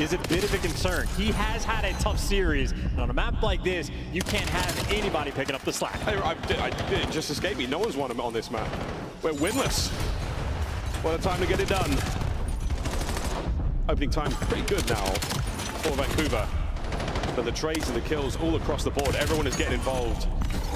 is a bit of a concern. He has had a tough series, and on a map like this, you can't have anybody picking up the slack. It just escaped me. No one's won on this map. We're winless. What a time to get it done. Opening time pretty good now for Vancouver. But the trades and the kills all across the board, everyone is getting involved.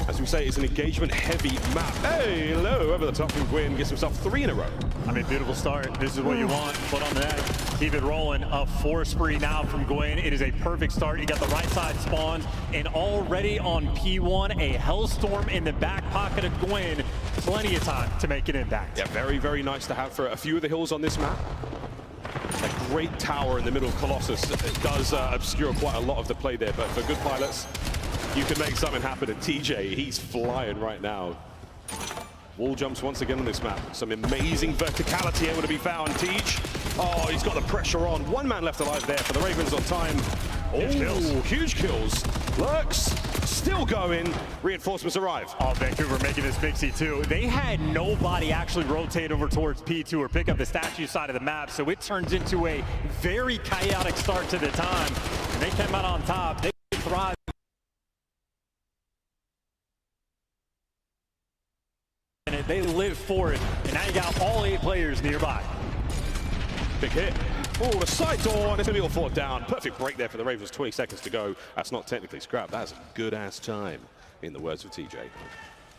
As we say, it's an engagement-heavy map. Hey, hello, over the top from Gwyn, gets himself 3 in a row. I mean, beautiful start. This is what you want. Foot on the net. Keep it rolling. A 4 spree now from Gwyn. It is a perfect start. You got the right side spawns, and already on P1, a Hellstorm in the back pocket of Gwyn. Plenty of time to make an impact. Yeah, very, very nice to have for a few of the hills on this map. A great tower in the middle of Colossus. It does obscure quite a lot of the play there, but for good pilots, you can make something happen. And TJ, he's flying right now. Wall jumps once again on this map. Some amazing verticality able to be found. Teej, oh, he's got the pressure on. 1 man left alive there for the Ravens on time. Huge kills. Lurks, still going. Reinforcements arrive. Oh, Vancouver making this mixy too. They had nobody actually rotate over towards P2 or pick up the statue side of the map, so it turns into a very chaotic start to the time. And they came out on top. They thrive. They live for it, and now you got all 8 players nearby. Big hit. Oh, the side door, and it's going to be all 4 down. Perfect break there for the Ravens, 20 seconds to go. That's not technically scrap. That's a good-ass time, in the words of TJ.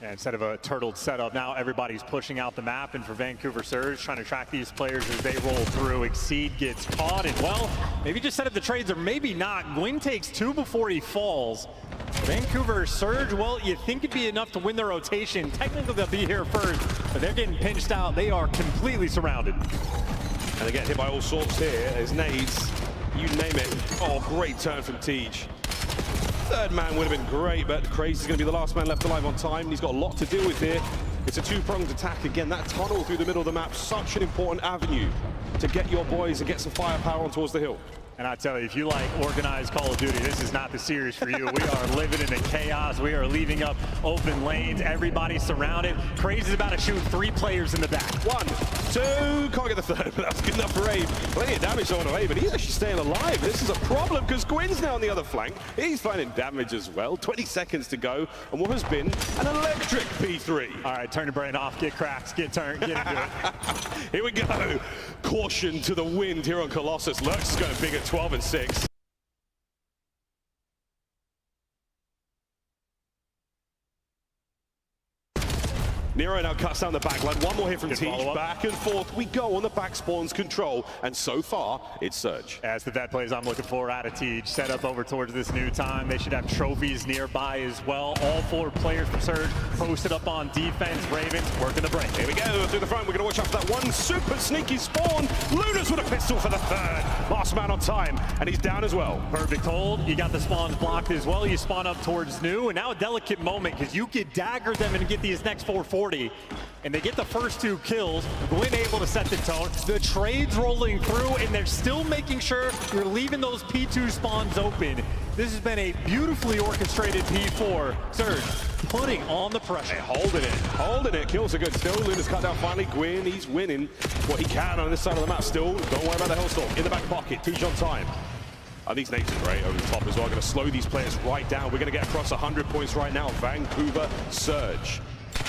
And instead of a turtled setup, now everybody's pushing out the map, and for Vancouver Surge, trying to track these players as they roll through. Exceed gets caught, and well, maybe just set up the trades, or maybe not. Gwyn takes 2 before he falls. Vancouver Surge, well, you think it'd be enough to win the rotation. Technically, they'll be here first, but they're getting pinched out. They are completely surrounded. And they get hit by all sorts here. There's nades, you name it. Oh, great turn from Teej. 3rd man would have been great, but Crazy is going to be the last man left alive on time. And he's got a lot to deal with here. It's a 2-pronged attack. Again, that tunnel through the middle of the map, such an important avenue to get your boys and get some firepower on towards the hill. And I tell you, if you like organized Call of Duty, this is not the series for you. We are living in the chaos. We are leaving up open lanes. Everybody's surrounded. Crazy's about to shoot 3 players in the back. 1, 2, can't get the 3rd, but that's good enough for Abe. Plenty of damage on away, but he's actually staying alive. This is a problem because Gwyn's now on the other flank. He's finding damage as well. 20 seconds to go, and what has been an electric P3. All right, turn the brain off, get cracks, get turned, get into it. Here we go. Caution to the wind here on Colossus. Lurks is going big at 12 and 6. Nero now cuts down the back line. 1 more hit from Teej. Back and forth we go on the back spawns control. And so far, it's Surge. As the vet plays I'm looking for out of Teej. Set up over towards this new time. They should have trophies nearby as well. All 4 players from Surge posted up on defense. Ravens working the break. Here we go through the front. We're going to watch out for that 1 super sneaky spawn. Lunas with a pistol for the 3rd. Last man on time. And he's down as well. Perfect hold. You got the spawns blocked as well. You spawn up towards new. And now a delicate moment because you could dagger them and get these next 440. And they get the first 2 kills. Gwyn able to set the tone. The trades rolling through, and they're still making sure you're leaving those P2 spawns open. This has been a beautifully orchestrated P4. Surge putting on the pressure. Hey, holding it. Kills are good still. Luna's cut down finally. Gwyn, he's winning what he can on this side of the map still. Don't worry about the Hellstorm. In the back pocket. Teej on time. These nades are great over the top as well. Going to slow these players right down. We're going to get across 100 points right now. Vancouver Surge.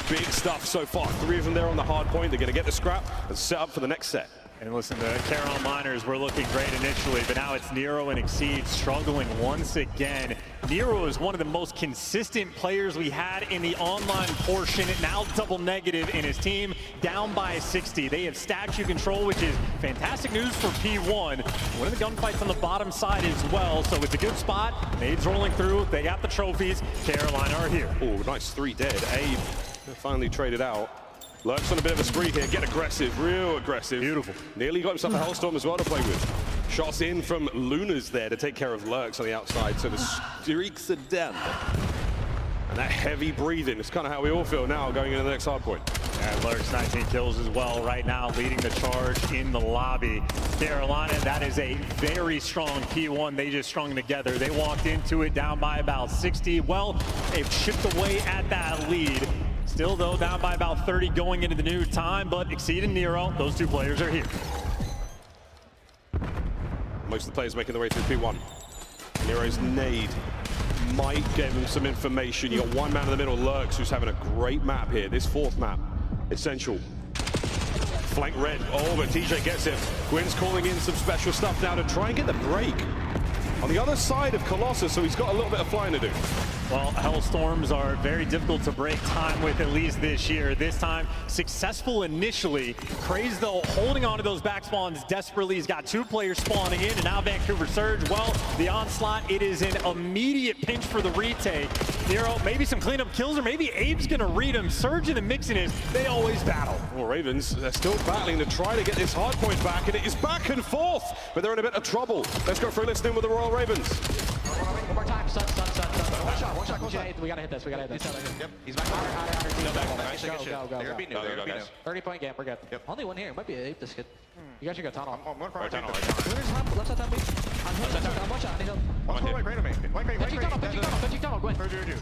Big stuff so far. 3 of them there on the hard point. They're going to get the scrap and set up for the next set. And listen, the Caron Miners were looking great initially, but now it's Nero and Exceed struggling once again. Nero is one of the most consistent players we had in the online portion. Now double negative in his team, down by 60. They have statue control, which is fantastic news for P1. One of the gunfights on the bottom side as well, so it's a good spot. Nades rolling through. They got the trophies. Carolina are here. Oh, nice 3 dead. Abe finally traded out. Lurks on a bit of a spree here. Get aggressive, real aggressive. Beautiful. Nearly got himself a Hellstorm as well to play with. Shots in from Lunas there to take care of Lurks on the outside. So the streaks are down. And that heavy breathing is kind of how we all feel now going into the next hard point. And Lurks 19 kills as well right now, leading the charge in the lobby. Carolina, that is a very strong P1. They just strung together. They walked into it down by about 60. Well, they've chipped away at that lead. Still, though, down by about 30 going into the new time, but Exceed and Nero, those 2 players are here. Most of the players making their way through P1. Nero's nade might give him some information. You got one man in the middle, Lurks, who's having a great map here. This fourth map, essential. Flank red. Oh, but TJ gets it. Gwyn's calling in some special stuff now to try and get the break on the other side of Colossus, so he's got a little bit of flying to do. Well, Hellstorms are very difficult to break time with, at least this year. This time, successful initially. Craze, though, holding on to those back spawns desperately. He's got 2 players spawning in, and now Vancouver Surge. Well, the onslaught, it is an immediate pinch for the retake. Nero, maybe some cleanup kills, or maybe Abe's going to read him. Surge in the mixing is, they always battle. Well, Ravens, they're still battling to try to get this hard point back, and it is back and forth, but they're in a bit of trouble. Let's go for a listen in with the Royal Ravens. One more time, stun. One shot, close shot. We gotta hit this. Yep, he's back. Nice, Go. They're beating you, guys. 30-point game, we're good. Yep. Only one here. It might be a this kid. You guys should go tunnel. I'm going for a tunnel. Winners top, left side top, please. On hill, on one shot, on the hill. One right, right of me. Pitching tunnel, Gwen. Heard you.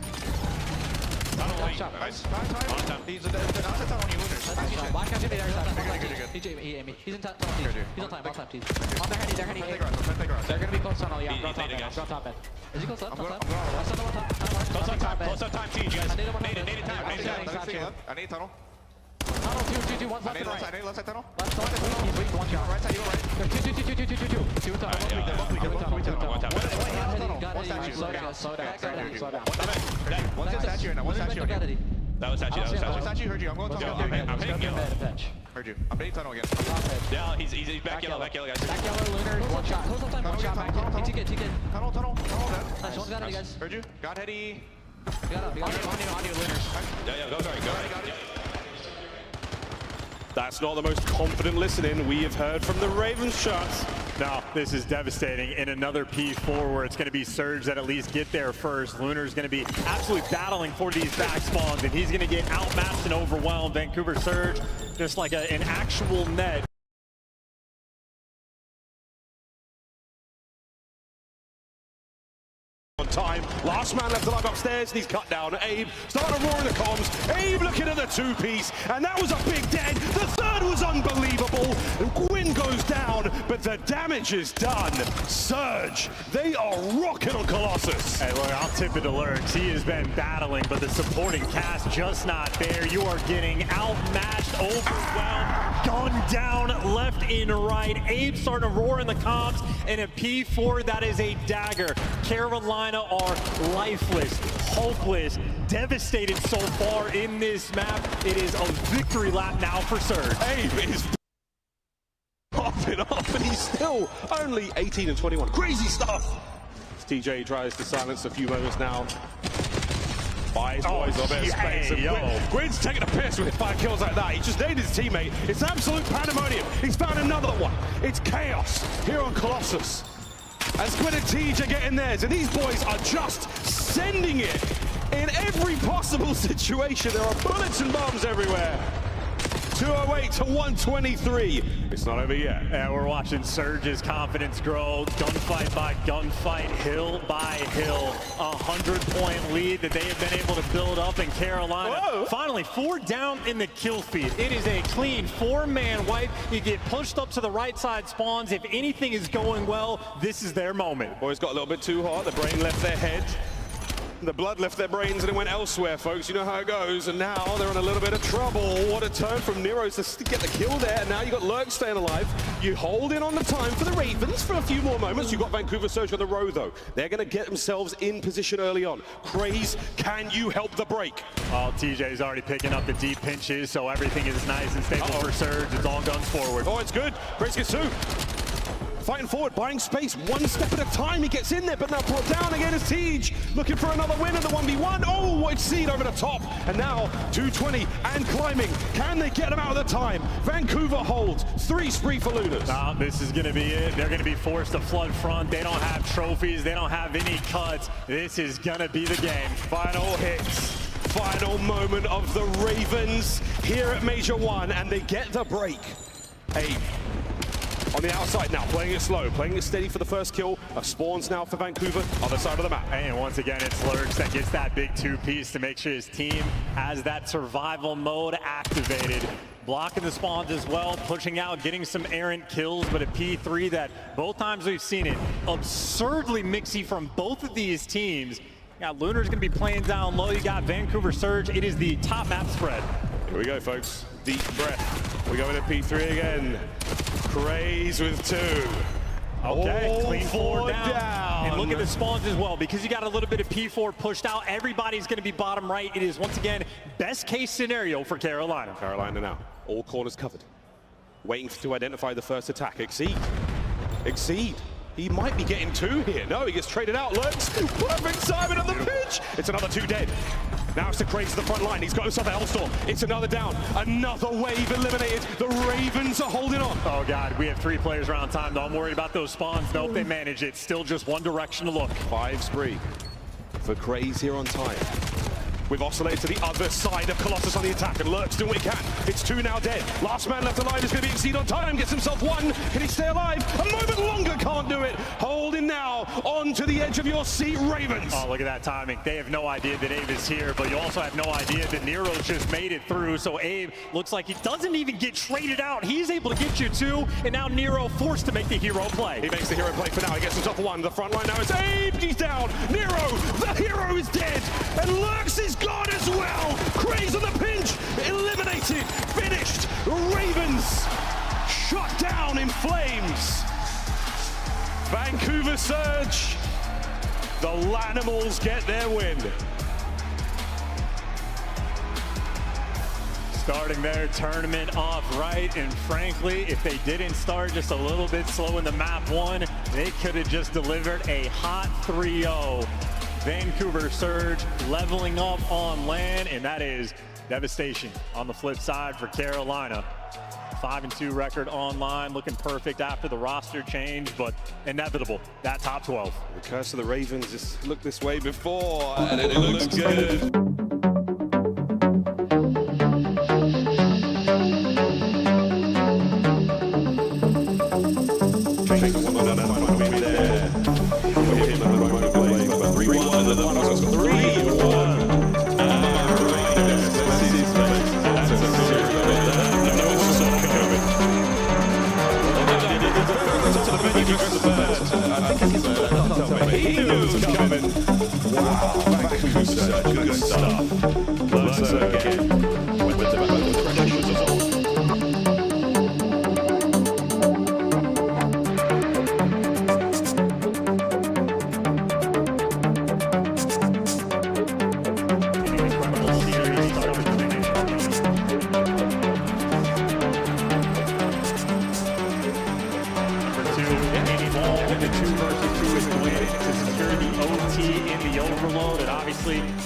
Tunnel lane. Nice. Time. He's outside tunnel on you, losers. Black guy, the other side. Good. TJ, Amy. He's in tunnel, he's on time, tease. On their heady. Take They're gonna be close tunnel, yeah. Go top end. Is he close left? I'm going. Left side, one top. Close on time, team, guys. Nated time. I need tunnel. Tunnel, two, one's left and right. I need left side tunnel. Left side, he's weak, one shot. Right side, you go right. Two tunnel. Slow down. One's in statue now. One statue again. That was statue. One statue, heard you. I'm going tunnel. I'm hitting yellow. Heard you. I'm hitting tunnel again. Yeah, he's back yellow, guys. Back yellow, Lunar, one shot. Close on time, one shot back. TK. Tunnel, dead. Nice, one's got it, guys. Heard you. Got heady. On you, Lunars. Yeah, go. That's not the most confident listening we have heard from the Ravens shots. No, this is devastating. In another P4 where it's going to be Surge that at least get there first. Lunar's going to be absolutely battling for these back spawns, and he's going to get outmatched and overwhelmed. Vancouver Surge, just like an actual net. On time, last man left alive upstairs, and he's cut down. Abe started to roar in the comms. Abe looking at the 2-piece, and that was a big dead. The third was unbelievable. Gwyn goes down, but the damage is done. Surge, they are rocking on Colossus. Hey, look, I'll tip it to Lurks. He has been battling, but the supporting cast just not there. You are getting outmatched, overwhelmed, gunned down left and right. Abe starting to roar in the comms, and a P4 that is a dagger. Carolina are lifeless, hopeless, devastated so far in this map. It is a victory lap now for Surge. Abe is popping off, and he's still only 18 and 21. Crazy stuff. TJ tries to silence a few moments now. Buys boys a bit of space. And Gwyn's taking a piss with 5 kills like that. He just named his teammate. It's absolute pandemonium. He's found another one. It's chaos here on Colossus. As Gwyn and TJ get in theirs, and these boys are just sending it in every possible situation. There are bullets and bombs everywhere. 208 to 123. It's not over yet. Yeah, we're watching Surge's confidence grow, gunfight by gunfight, hill by hill. 100-point lead that they have been able to build up in Carolina. Whoa. Finally, 4 down in the kill feed. It is a clean 4-man wipe. You get pushed up to the right side spawns. If anything is going well, this is their moment. Boys got a little bit too hot. The brain left their head. The blood left their brains and it went elsewhere, folks. You know how it goes. And now they're in a little bit of trouble. What a turn from Nero's to get the kill there. And now you got Lurk staying alive. You hold in on the time for the Ravens for a few more moments. You got Vancouver Surge on the row, though. They're going to get themselves in position early on. Craze, can you help the break? Oh, TJ's already picking up the deep pinches, so everything is nice and stable for Surge. It's all guns forward. Oh, it's good. Craze gets 2. Fighting forward, buying space, one step at a time. He gets in there, but now brought down again is Tej. Looking for another win in the 1v1. Oh, what seed over the top. And now 220 and climbing. Can they get him out of the time? Vancouver holds 3 spree for Lunars. This is going to be it. They're going to be forced to flood front. They don't have trophies. They don't have any cuts. This is going to be the game. Final hits. Final moment of the Ravens here at Major 1, and they get the break. Abe on the outside now, playing it slow, playing it steady for the first kill. Spawns now for Vancouver, other side of the map. And once again, it's Lurks that gets that big two-piece to make sure his team has that survival mode activated. Blocking the spawns as well, pushing out, getting some errant kills, but a P3 that both times we've seen it, absurdly mixy from both of these teams. You got Lunar's gonna be playing down low, you got Vancouver Surge. It is the top map spread. Here we go, folks. Deep breath. We go into P3 again. Craze with 2. Okay, clean 4 down. And look at the spawns as well, because you got a little bit of P4 pushed out. Everybody's going to be bottom right. It is, once again, best case scenario for Carolina. Carolina now, all corners covered. Waiting to identify the first attack. Exceed. Exceed. He might be getting 2 here. No, he gets traded out. Lurks. Perfect timing on the pitch. It's another 2 dead. Now it's the Craze to the front line. He's got himself a Hellstorm. It's another down. Another wave eliminated. The Ravens are holding on. Oh, God. We have 3 players around time, though. I'm worried about those spawns. Nope, they manage it. Still just one direction to look. 5 spree for Craze here on time. We've oscillated to the other side of Colossus on the attack, and Lurks doing what he can. It's 2 now dead. Last man left alive is going to be Exceed on time. Gets himself 1. Can he stay alive? A moment longer, can't do it. Holding now on to the edge of your seat, Ravens. Oh, look at that timing. They have no idea that Abe is here, but you also have no idea that Nero's just made it through. So Abe looks like he doesn't even get traded out. He's able to get you 2, and now Nero forced to make the hero play. He makes the hero play for now. He gets himself 1. The front line now is Abe. He's down. Nero, the hero is dead. And Lurks is gone as well. Craze on the pinch. Eliminated. Finished. Ravens shut down in flames. Vancouver Surge. The Lanimals get their win. Starting their tournament off right, and frankly, if they didn't start just a little bit slow in the map 1, they could have just delivered a hot 3-0. Vancouver Surge leveling up on land, and that is devastation on the flip side for Carolina. 5-2 record online, looking perfect after the roster change, but inevitable, that top 12. The curse of the Ravens just looked this way before, and it looks good. He knew it was coming. Wow, Vancouver Surge, good stuff. Lurks again. With the pressures as well.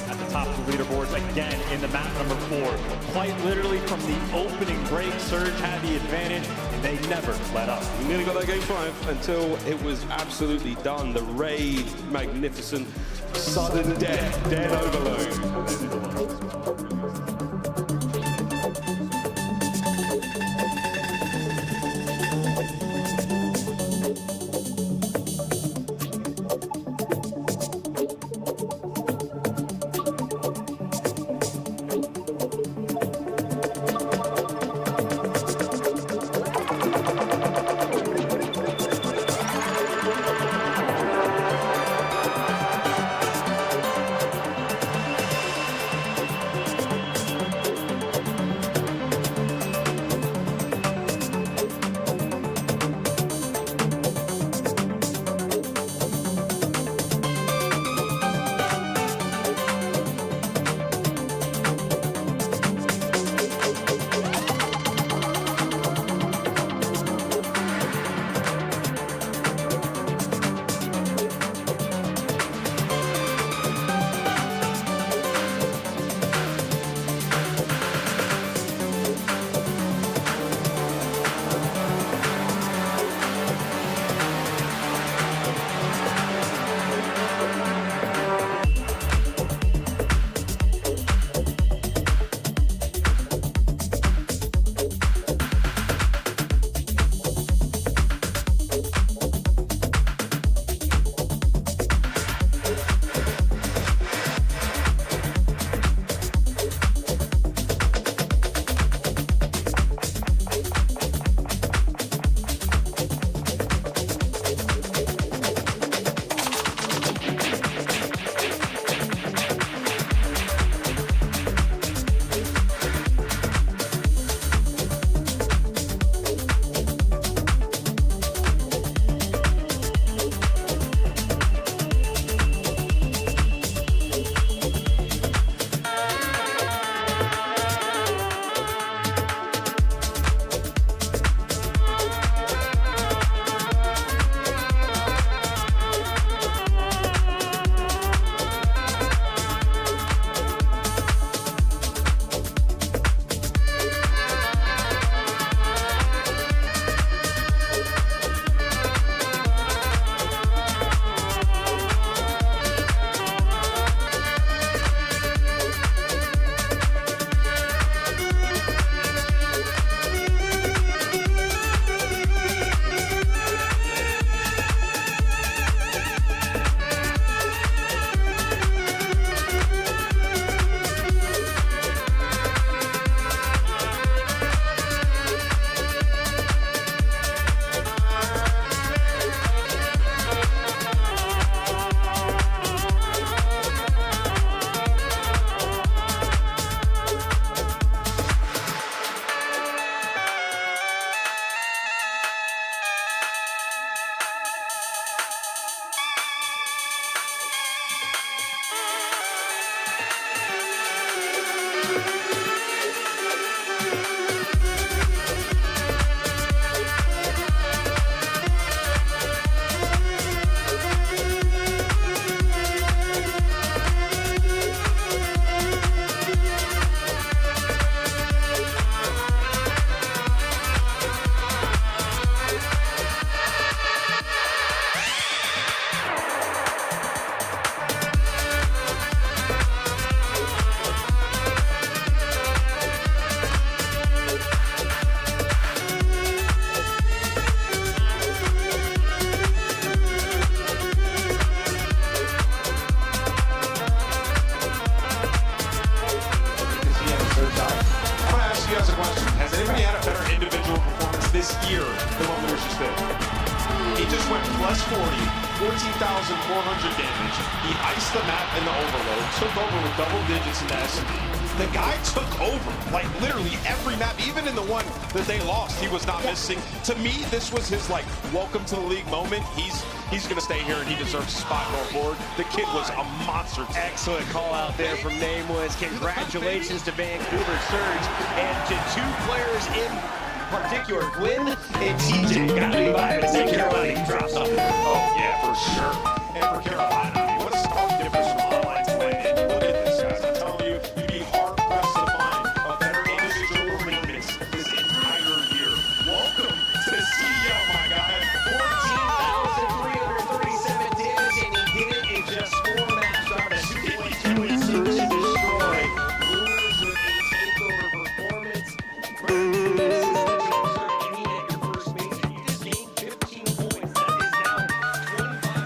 At the top of the leaderboards again in the map number 4. Quite literally from the opening break, Surge had the advantage, and they never let up. We nearly got that game 5 until it was absolutely done. The raid, magnificent, sudden death, dead overload. 14,400 damage. He iced the map in the overload, took over with double digits in the S&D. The guy took over, like literally every map, even in the one that they lost, he was not missing. To me, this was his like welcome to the league moment. He's gonna stay here and he deserves a spot going forward. The kid was a monster. Excellent call out there from Nameless. Congratulations to Vancouver Surge and to two players in particular, Glenn and TJ. Got to be by and say Carolina drops up. Oh yeah, for sure. And for Carolina, I mean, what a stark difference from online to play. And look at this, guys. I'm telling you, you'd be hard-pressed to find a better individual performance this entire year. Welcome to the CEO, my guy. 14,337 damage, and he did it in just 4 matches out of 2.2 and Search and Destroy. Brewers with a takeover performance. This is the any at your first major. You just gained 15 points. That is now 25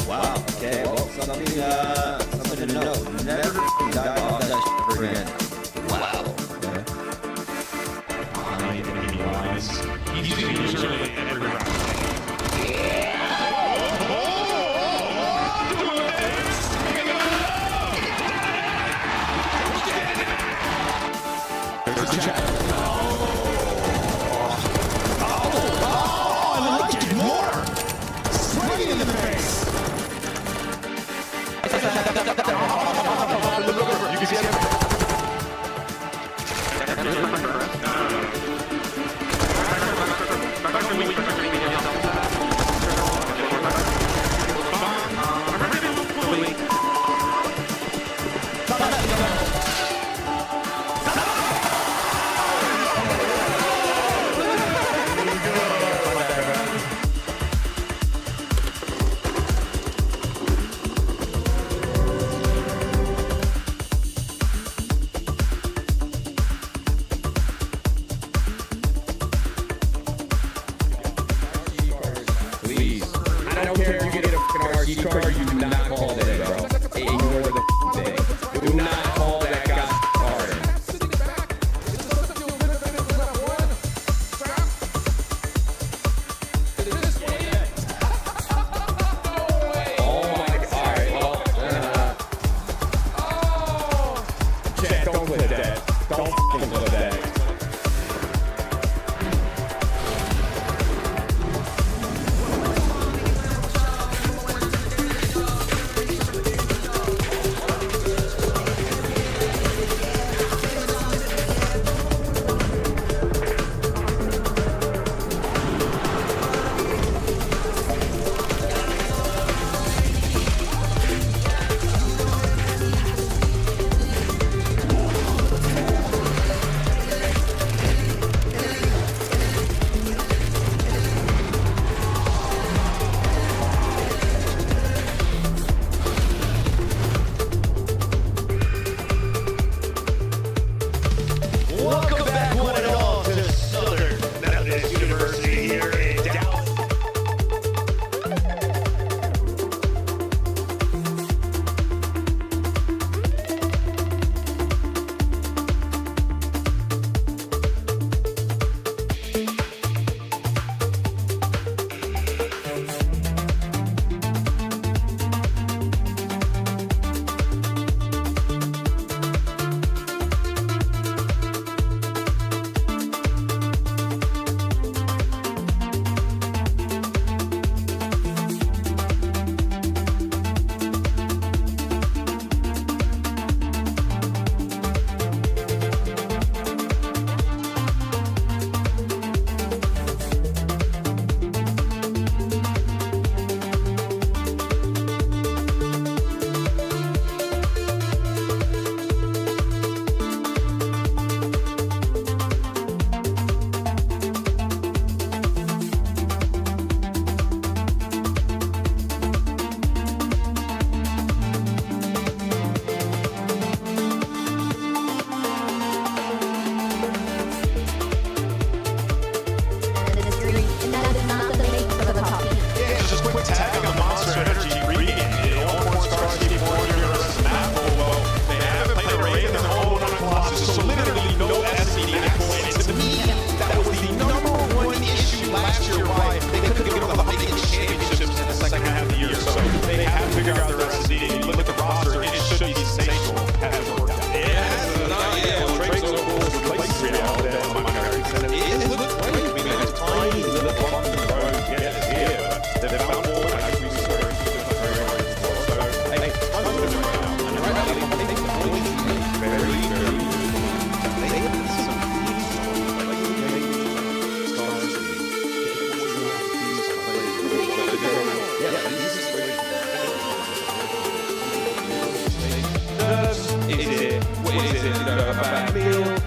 Wow. Okay. Well, something to know. Never dive off that ever again. Wow. Okay. He's usually in every round. There's the chat. You can see it. I don't care if you get a RC card, you do not call that, bro. Ignore the thing. Do not call that guy card. Oh my god. Alright, well, chat, don't put that. Don't fucking put that.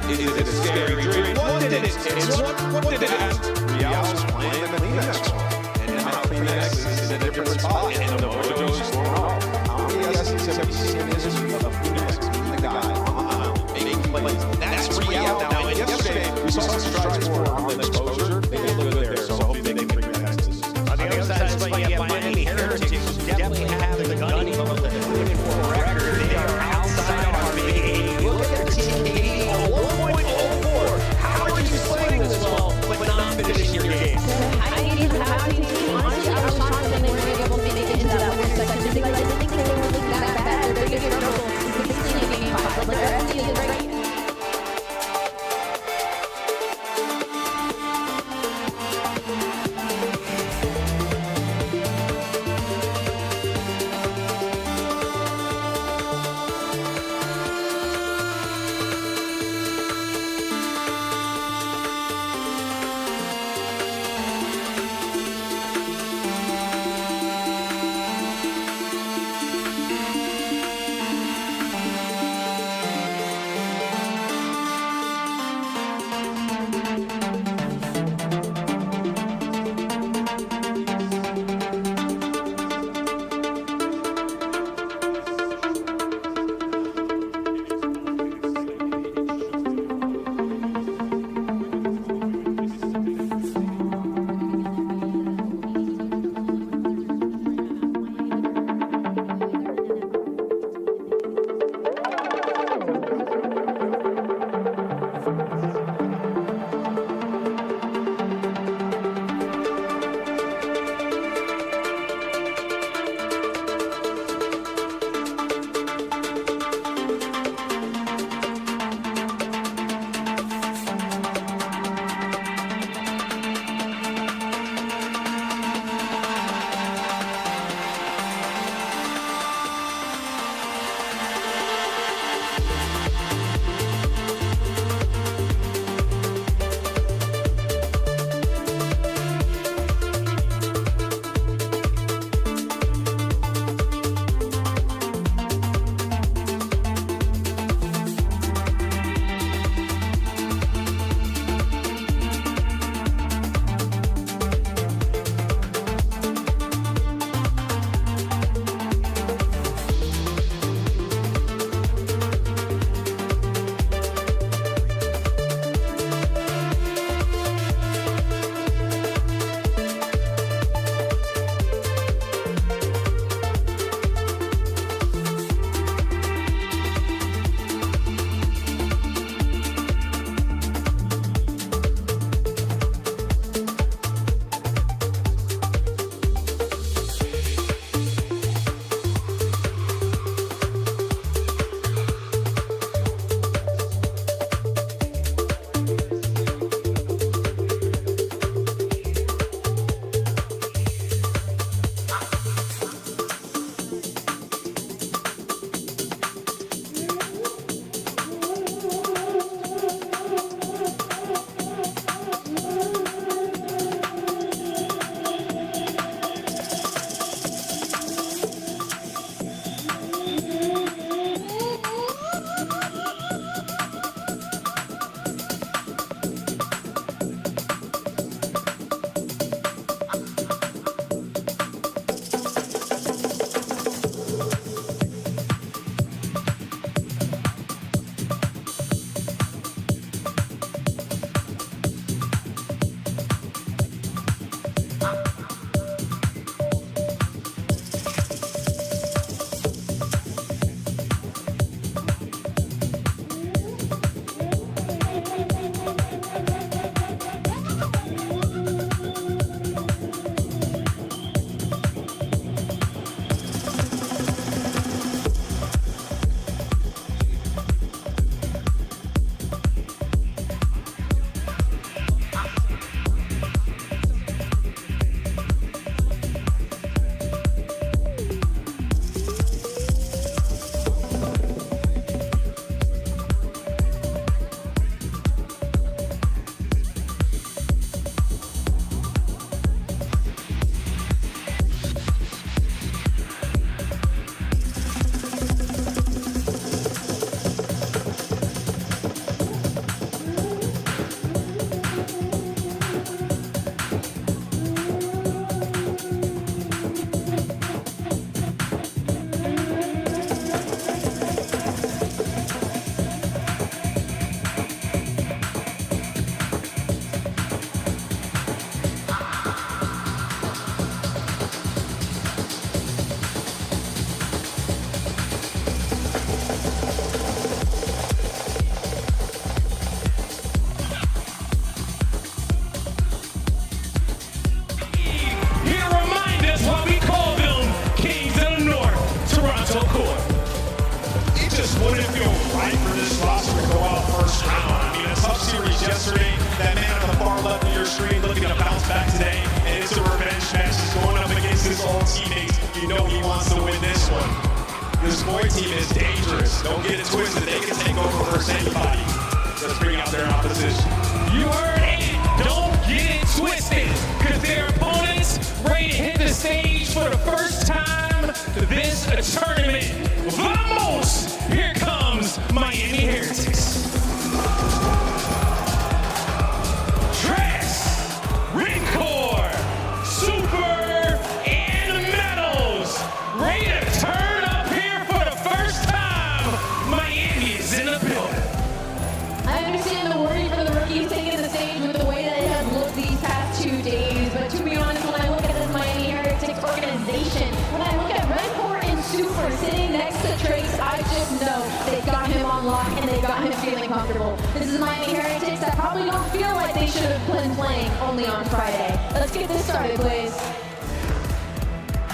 Is it a scary dream? What did it have? Real's playing the Kleenex one. And now Kleenex is in a different spot. And the mojo's going on. How many SEs have we seen in this of Kleenex being the guy on the mound making plays? That's Real now. And yesterday, we saw some strides for on the exposure. They look good there, so hopefully they can bring that next season. On the other side is what you have Miami Heritage, who definitely have the gunny moment. Looking for a record, they are outside our big 80. Look at the team 80, a 1.04. How are you playing this well, but not finishing your game? I need to have a team. Honestly, I was shocked that they were able to make it into that 1 second screen looking to bounce back today, and it's a revenge match. He's going up against his old teammates. You know he wants to win this one. This boy team is dangerous. Don't get it twisted. They can take over versus anybody. Let's bring out their opposition. You heard it. Don't get it twisted, because their opponents ready to hit the stage for the first time this tournament. Vamos! Here comes Miami Heretics. Dress, Record, Super, and Metals. Ready to turn up here for the first time. Miami is in the building. I understand the worry for the rookies taking the stage with the way that it has looked these past 2 days, but to be honest, when I look at this Miami Heretics organization, when I look at Redcore and Super sitting next to Trace, I just know they got him on lock and they got him feeling comfortable. This is Miami Heretics that probably don't feel like they should have been playing only on Friday. Let's get this started, please.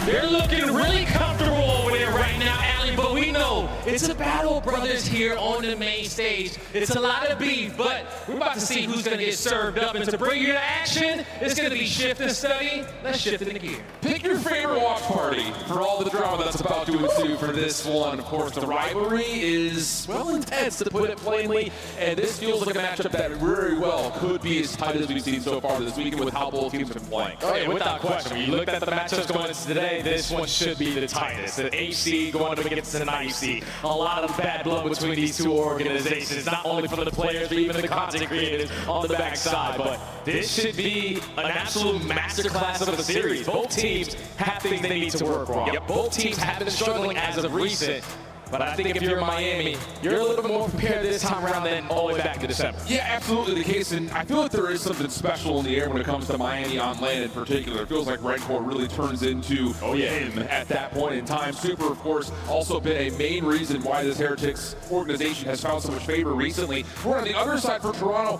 They're looking really comfortable over there right now, Allie, but we know it's a battle, brothers, here on the main stage. It's a lot of beef, but we're about to see who's going to get served up. And to bring you to action, it's going to be shift and study. Let's shift into gear. Pick your favorite watch party for all the drama that's about to ensue for this one. Of course, the rivalry is, well, intense, to put it plainly, and this feels like a matchup that very well could be as tight as we've seen so far this weekend with how both teams have been playing. Oh, yeah, without question. When you looked at the matchups going into today, this one should be the tightest. The HC going up against an IC. A lot of bad blood between these two organizations, not only for the players, but even the content creators on the backside. But this should be an absolute masterclass of the series. Both teams have things they need to work on. Yep, both teams have been struggling as of recent. But I think if you're Miami, you're a little bit more prepared this time around than all the way back to December. Yeah, absolutely the case, and I feel like there is something special in the air when it comes to Miami on land in particular. It feels like Redcore really turns into him at that point in time. Super, of course, also been a main reason why this Heretics organization has found so much favor recently. We're on the other side for Toronto.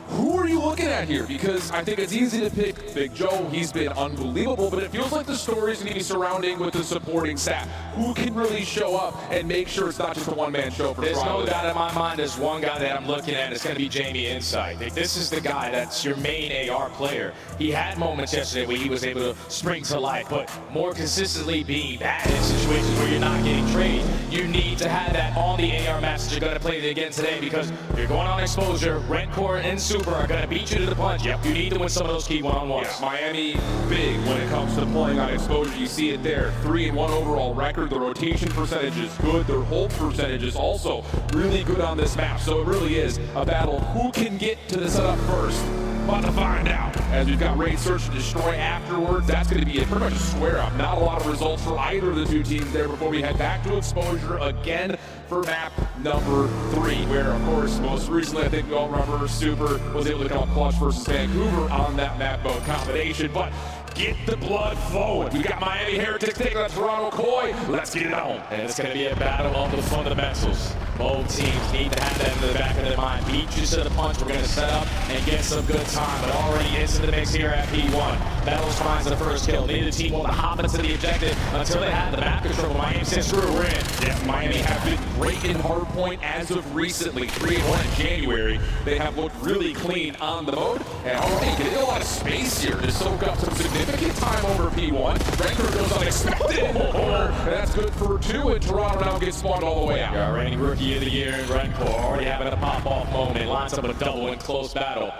Who are you looking at here? Because I think it's easy to pick Big Joe. He's been unbelievable, but it feels like the story's going to be surrounding with the supporting staff. Who can really show up and make sure it's not just a one-man show for There's Toronto? no doubt in my mind there's one guy that I'm looking at. It's going to be Jamie Insight. This is the guy that's your main AR player. He had moments yesterday where he was able to spring to life, but more consistently being bad in situations where you're not getting traded. You need to have that on the AR match that you're going to play again today, because you're going on exposure. Redcore and Super are going to beat you to the punch. Yep, you need to win some of those key one-on-ones. Yeah, Miami big when it comes to playing on exposure. You see it there. 3-1 overall record. The rotation percentage is good. Their hold percentage is also really good on this map. So it really is a battle. Who can get to the setup first? About to find out. As we've got Raid Search and Destroy afterwards, that's going to be pretty much a square up. Not a lot of results for either of the two teams there before we head back to exposure again for map number 3, where, of course, most recently, I think we all remember Super was able to come up clutch versus Vancouver on that map mode combination. But get the blood flowing. We got Miami Heretics taking on Toronto Koi. Let's get it on. And it's going to be a battle of the fundamentals. Both teams need to have that in the back of their mind. Beat you to the punch. We're going to set up and get some good time. But already into the mix here at P1. Metals finds the first kill. Neither team want to hop into the objective until they have the map control. Miami says, screw, we're in. Yeah, Miami have been great in hardpoint as of recently. 3-1 in January. They have looked really clean on the mode. And already getting a lot of space here to soak up some significant time over P1. Redcore goes unexpected in the corner. And that's good for 2, and Toronto now gets spawned all the way out. Our reigning rookie of the year in Redcore already having a pop-off moment. Lines up a double in close battle.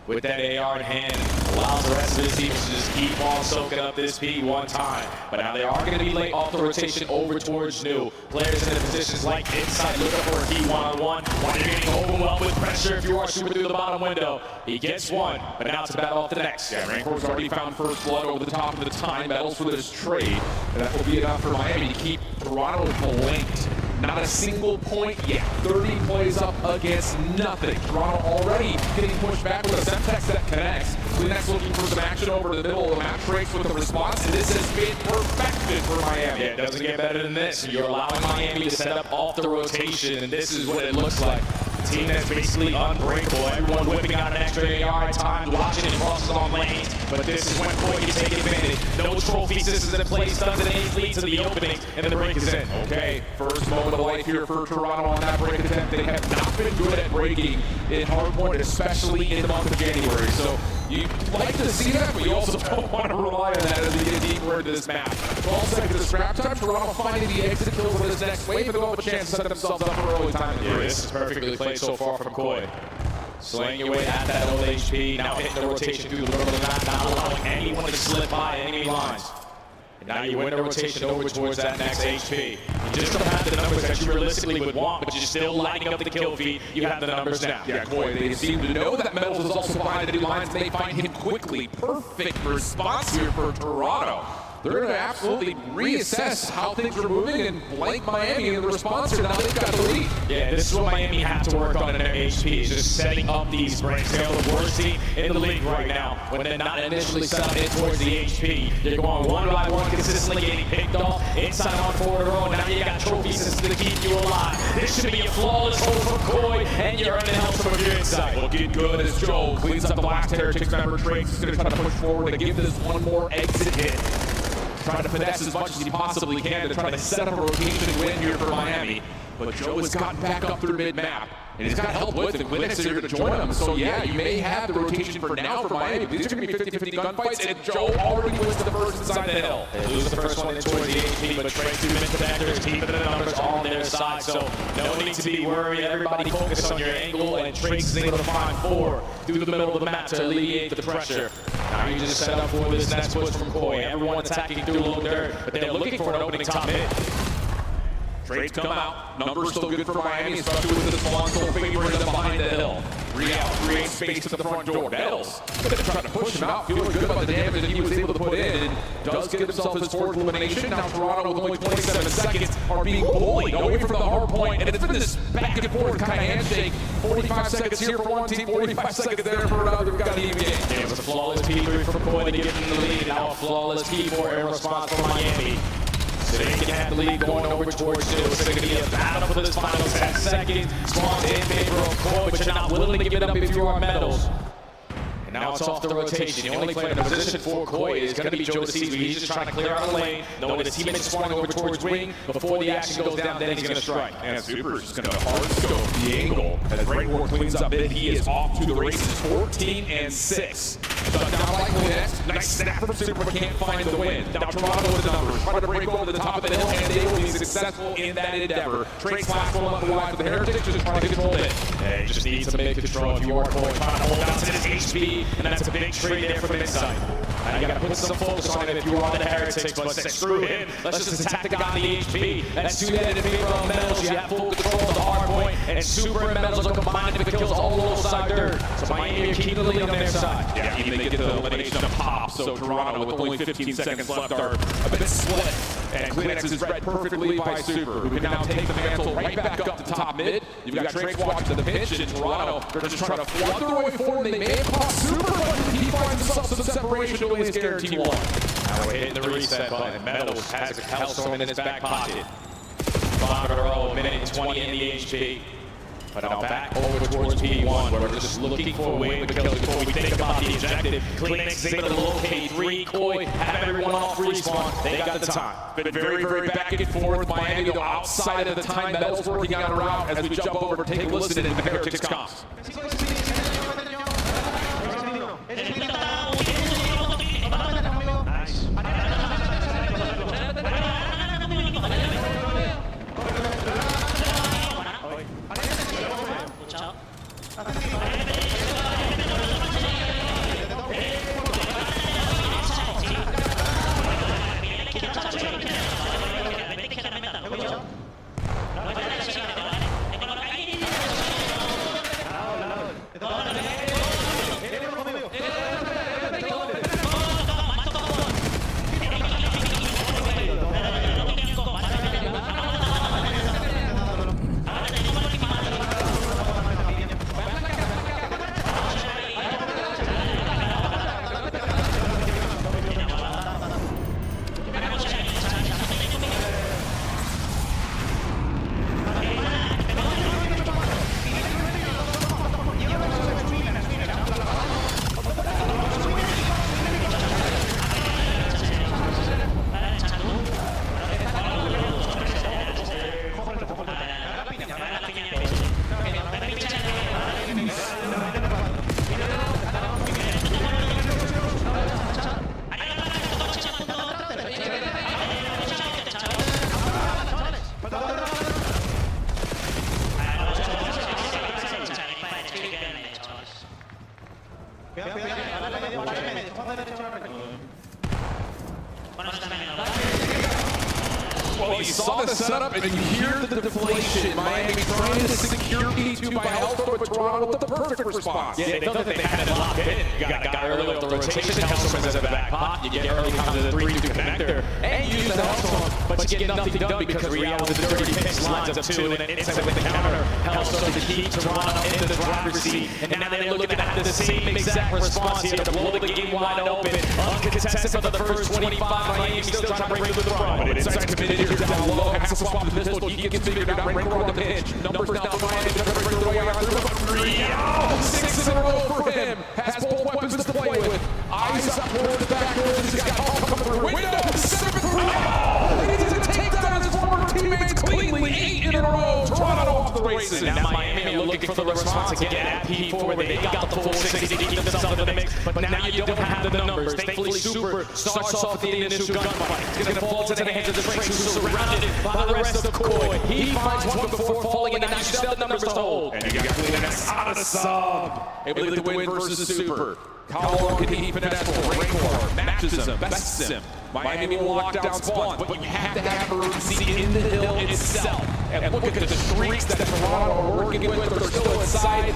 With that AR in hand, allows the rest of his team to just keep on soaking up this P1 time. But now they are going to be late off the rotation over towards new. Players in the positions like Insight looking for a key one-on-one. While you're getting overwhelmed with pressure if you are shooting through the bottom window. He gets one, but now it's a battle off the next. Yeah, Redcore's already found first blood over the top of the time. Battles for this trade. And that will be enough for Miami to keep Toronto blanked. Not a single point yet. 30 plays up against nothing. Toronto already getting pushed back with a Semtex that connects. Kleenex looking for some action over the middle of the map. Trace with the response, and this has been perfected for Miami. Yeah, it doesn't get better than this. You're allowing Miami to set up off the rotation, and this is what it looks like. Team that's basically unbreakable. Everyone whipping out an extra AR time, watching it crosses on lanes. But this is when Koi can take advantage. No trophy systems in place, doesn't aid lead to the opening, and the break is in. Okay, first moment of life here for Toronto on that break attempt. They have not been good at breaking in hardpoint, especially in the month of January. So You like to see that, but you also don't want to rely on that as we get deeper into this map. 12 seconds of scrap time. Toronto finding the exit kills on this next wave, and they'll have a chance to set themselves up for early time. Yeah, this is perfectly played so far from Koi. Slaying your way at that old HP, now hitting the rotation through the middle of the map, not allowing anyone to slip by enemy lines. And now you win the rotation over towards that next HP. You just don't have the numbers that you realistically would want, but you're still lighting up the kill feed. You have the numbers now. Yeah, Koi, they seem to know that Metals is also behind enemy lines, and they find him quickly. Perfect response here for Toronto. They're going to absolutely reassess how things are moving and blank Miami in the response here. Now they've got the lead. Yeah, this is what Miami have to work on in their HP, is just setting up these breaks. They're the worst team in the league right now. When they're not initially set up in towards the HP, they're going one by one, consistently getting picked off inside on forward row. Now you got trophy systems to keep you alive. This should be a flawless hold from Koi, and you're earning help from your inside. Looking good as Joe cleans up the last Heretics member. Trace is going to try to push forward and give this one more exit hit. Trying to finesse as much as he possibly can to try to set up a rotation win here for Miami. But Joe has gotten back up through mid-map, and he's got help with it. Clinics are going to join him, so yeah, you may have the rotation for now for Miami. These are going to be 50-50 gunfights, and Joe already wins the first inside the hill. They lose the first one in towards the HP, but Trey 2 minute defenders, keeping the numbers on their side, so no need to be worried. Everybody focus on your angle, and Trace is able to find 4 through the middle of the map to alleviate the pressure. Now you just set up for this next push from Koi. Everyone attacking through low dirt, but they're looking for an opening top mid. Trades come out. Numbers still good for Miami, especially with this long goal favorite behind the hill. Real creates space to the front door. Metals trying to push him out, feeling good about the damage that he was able to put in, and does get himself his 4th elimination. Now Toronto, with only 27 seconds, are being bullied away from the hard point, and it's been this back and forth kind of handshake. 45 seconds here for one team, 45 seconds there for another. We've got an even game. It was a flawless P3 from Koi to get in the lead. Now a flawless P4 in response from Miami. So they can have the lead going over towards 2. It's going to be a battle for this final 10 seconds. Spawns in favor of Koi, but you're not willing to give it up if you are Metals. And now it's off the rotation. The only player in the position for Koi is going to be Joe Deceased. He's just trying to clear out the lane, knowing his teammates are spawning over towards wing. Before the action goes down, then he's going to strike. And Super is just going to hard scope the angle. As Rainbow cleans up mid, he is off to the races, 14-6. But now like this, nice snap from Super, but can't find the win. Now Toronto with the numbers, trying to break over the top of the hill, and they will be successful in that endeavor. Trace last one up the wide for the Heretics, just trying to control it. Hey, just need some big control if you are Koi, trying to hold on to this HP, and that's a big trade there from inside. Now you got to put some focus on it if you are the Heretics, but screw him. Let's just attack the guy on the HP. Let's do that in favor of Metals. You have full control of the hard point, and Super and Metals are combined for kills all alongside dirt. So Miami are keeping the lead on their side. Yeah, even they get the elimination of Pop, so Toronto with only 15 seconds left are a bit split. And Kleenex is read perfectly by Super, who can now take the mantle right back up to top mid. You've got Trace watching the pitch, and Toronto, they're just trying to flood their way forward. They may have caught Super, but he finds himself some separation to his guarantee one. Now we're hitting the reset button. Metals has a Hellstorm in his back pocket. 5 in a row, a minute and 20 in the HP. But now back over towards P1, where we're just looking for a way to kill before we think about the objective. Kleenex is able to locate 3. Koi have everyone off respawn. They got the time. Been very, very back and forth. Miami though outside of the time. Metals working out a route as we jump over, take a listen at the Heretics comps. Well, you saw the setup and you hear the deflation. Miami trying to secure P2 by Hellstorm, but Toronto with the perfect response. Yeah, they thought that they had it locked in. You got a guy early with the rotation, Hellstorm is in the back pot. You get early comes the 3-2 connector, and you use the Hellstorm, but you get nothing done because Real with the dirty pitch lines up 2, and then inside with the counter, Hellstorm to keep Toronto in the driver's seat. And now they're looking at the same exact response here to blow the game wide open. Uncontested for the first 25, Miami still trying to break through the run. But inside committed here down low, has to swap the pistol, he gets figured out, Rancor on the pinch. Numbers now for Miami, they're going to break their way around through 3. Oh, 6 in a row for him. Has both weapons to play with. Eyes up toward the back door, this guy all coming through. Window, 7-3. They need to take down his former teammates cleanly. 8 in a row. Toronto off the races. Now Miami are looking for the response again at P4. They got the full 60 to keep themselves in the mix, but now you don't have the numbers. Thankfully, Super starts off with the initial gunfight. He's going to fall into the hands of the Franks, who's surrounded by the rest of Koi. He finds one before falling, and now you still have the numbers to hold. And you got Kleenex out of the sub. Able to win versus Super. How long can he finesse for? Rancor matches him, bests him. Miami will lock down spawn, but you have to have urgency in the hill itself. And look at the streaks that Toronto are working with. They're still inside.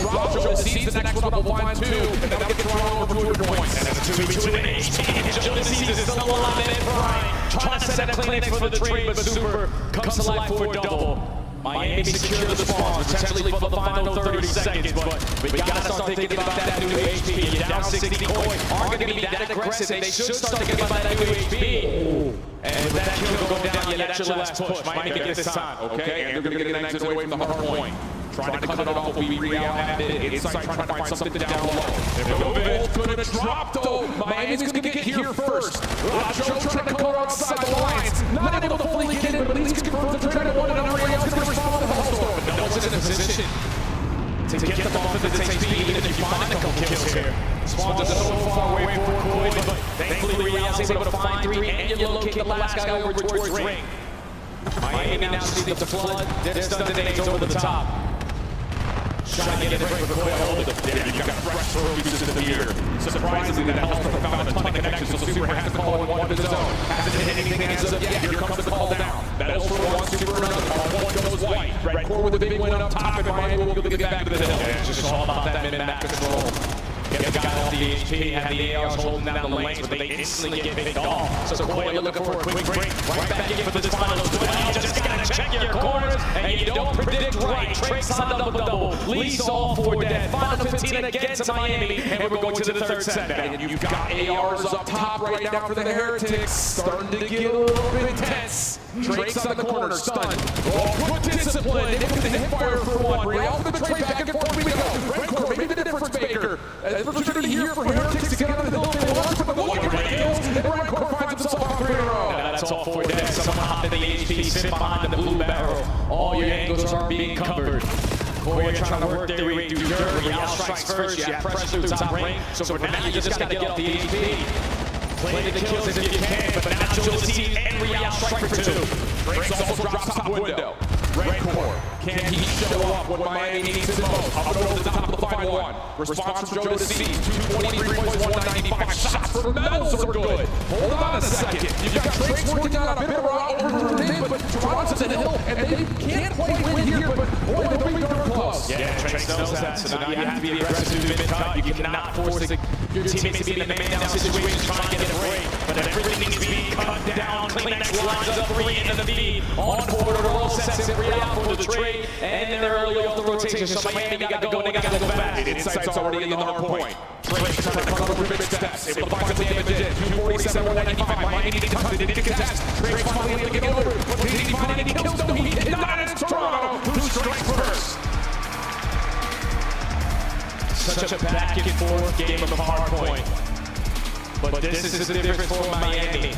Rob sees the next one will find 2, and that'll get Toronto over 200 points. And that's a 2v2 in HT. Joe Sees is still alive and Brian. Trying to set up Kleenex for the trade, but Super comes to life for a double. Miami secure the spawns, potentially for the final 30 seconds, but we gotta start thinking about that new HP. You're down 60, Koi aren't gonna be that aggressive. They should start thinking about that new HP. And with that kill going down, yeah, that's your last push. Miami get this time. Okay, and they're gonna get an exit away from the hard point. Trying to cut it off, but we Real at it. Inside, trying to find something down low. Both gonna drop though. Miami's gonna get here first. Joe trying to cover outside the lines. Not able to fully get in, but at least confirm the trade at one, and Real's gonna respond to the Hellstorm. But no one's in a position to get the ball into this HP, even if you find a couple kills here. Spawn's just so far away for Koi, but thankfully Real's able to find 3, and you locate the last guy over towards Ring. Miami now sees the flood. They're stunned and over the top. Trying to get a break with Koi hold of them. You've got fresh trophies in the year. Surprisingly, that Hellstorm found a ton of connections, so Super has to call in one of his own. Hasn't hit anything as of yet. Here comes the call down. Battles for one, Super another. One goes white. Rancor with a big win up top, and Miami will get back to the hill. It's just all about that mid-map control. Get the guy off the HP, have the ARs holding down the lanes, but they instantly get picked off. So Koi, you're looking for a quick break. Right back in for this final 12. You just gotta check your corners, and you don't predict right. Tricks on double-double. Leads all 4 dead. Final 15 again to Miami, and we're going to the third set. And you've got ARs up top right now for the Heretics. Starting to get a little bit intense. Drake's on the corner, stunned. Oh, good discipline. They look at the hip fire for 1. Real for the trade, back and forth we go. Rancor, maybe the difference maker. Opportunity here for Heretics to get on the hill if they want, but the look at kills, and Rancor finds himself on 3 in a row. That's all 4 dead. Someone hopped in the HP, sit behind the blue barrel. All your angles are being covered. Koi, you're trying to work their way through dirt. Real strikes first. You have pressure through top range. So for now, you just got to get off the HP. Play the kills if you can, but now Joe Sees and Real strike for 2. Drake's also drops top window. Rancor, can he show up when Miami needs him most? Up and over the top of the final 1. Response from Joe Sees, 223 points, 195. Shots for medals are good. Hold on a second. You've got Drake's working on a bit of a route over the mid, but Toronto's in the hill, and they can't quite win here, but boy, they're pretty darn close. Yeah, Drake knows that, so now you have to be aggressive to mid-cut. You cannot force your teammates to be in the man-down situation trying to get a break, but everything needs to be cut down. Kleenex lines up 3 into the feed. On forward, roll sets it Real for the trade, and they're early off the rotation, so Miami got to go, and they got to go back. Insight's already in the hard point. Drake trying to cut over big steps, able to find the damage in. 247, 195, Miami need to cut it, they need to contest. Drake's finally able to get over, but did he find any kills? No, he did not, and it's Toronto who strikes first. Such a back and forth game of hard point. But this is the difference for Miami.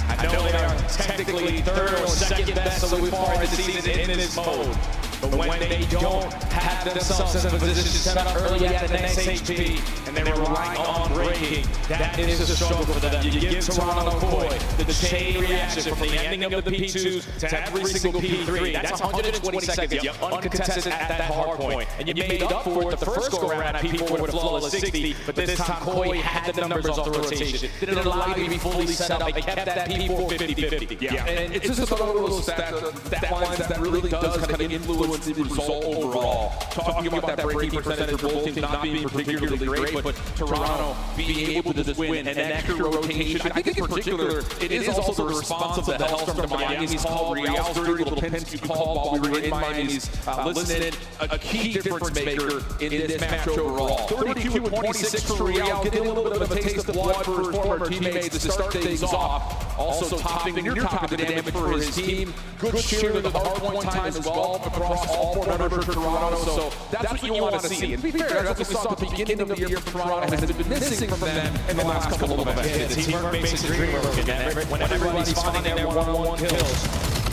I know they are technically 3rd or 2nd best so far this season in this mode. But when they don't have themselves in a position set up early at the next HP, and they rely on breaking, that is a struggle for them. You give Toronto Koi the chain reaction from the ending of the P2s to every single P3. That's 120 seconds, uncontested at that hard point. And you made up for it the first go-around at P4 with a flawless 60, but this time Koi had the numbers off the rotation. Didn't allow you to be fully set up. They kept that P4 50-50. Yeah, and it's just another one of those stat lines that really does kind of influence the result overall. Talking about that breaking percentage for both teams not being particularly great, but Toronto being able to just win an extra rotation. I think in particular, it is also the response of the Hellstorm to Miami's call. Real's dirty little pinch you called while we were in Miami's listening. A key difference maker in this match overall. 32 and 26 for Real, getting a little bit of a taste of blood for his former teammates to start things off. Also topping the dynamic for his team. Good share of the hardpoint time as well across all 4 members for Toronto. So that's what you want to see. And to be fair, that's what we saw at the beginning of the year for Toronto and has been missing from them in the last couple of events. The teamwork makes the dream work again. When everybody's finding their one-on-one kills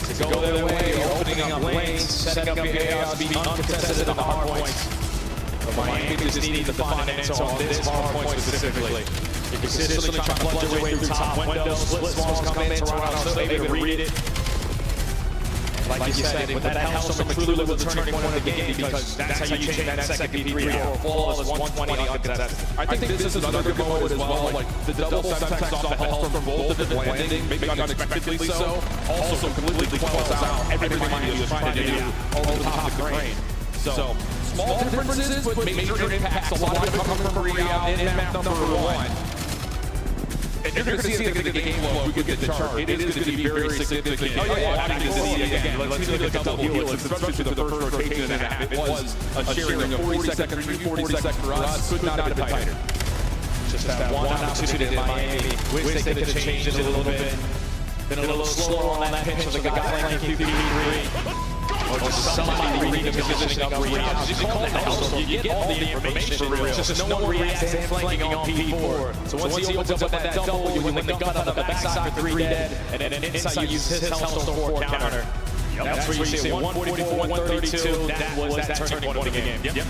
to go their way, opening up lanes, setting up the AOS, being uncontested on the hard points. But Miami just needed to find an answer on this hard point specifically. You're consistently trying to flood your way through top windows, split smalls come in, Toronto still able to read it. Like you said, with that Hellstorm, it truly was the turning point of the game because that's how you change that second P3 for a flawless 120 uncontested. I think this is another good moment as well. Like the double semtex off the Hellstorm, both of it landing, maybe unexpectedly so, also completely quells out everything Miami was trying to do over the top of the crane. So small differences, but major impacts. A lot of it coming from Real in map number 1. And you're going to see it in the game flow if we get the chart. It is going to be very significant. Oh, yeah, I need to see it again. Let's look at the double helix, especially the first rotation and a half. It was a sharing of 40 seconds, 40 seconds for us. Could not have been tighter. Just that one opportunity in Miami. Wish they could have changed it a little bit. Been a little slower on that pitch with the guy flanking P3. Or just somebody reading the positioning of Real. You get all the information for Real. Just no one reacts to him flanking on P4. So once he opens up with that double, you win the gun on the backside for 3 dead, and then inside you use his Hellstorm 4 counter. That's where you see 144, 132. That was that turning point of the game. Yep.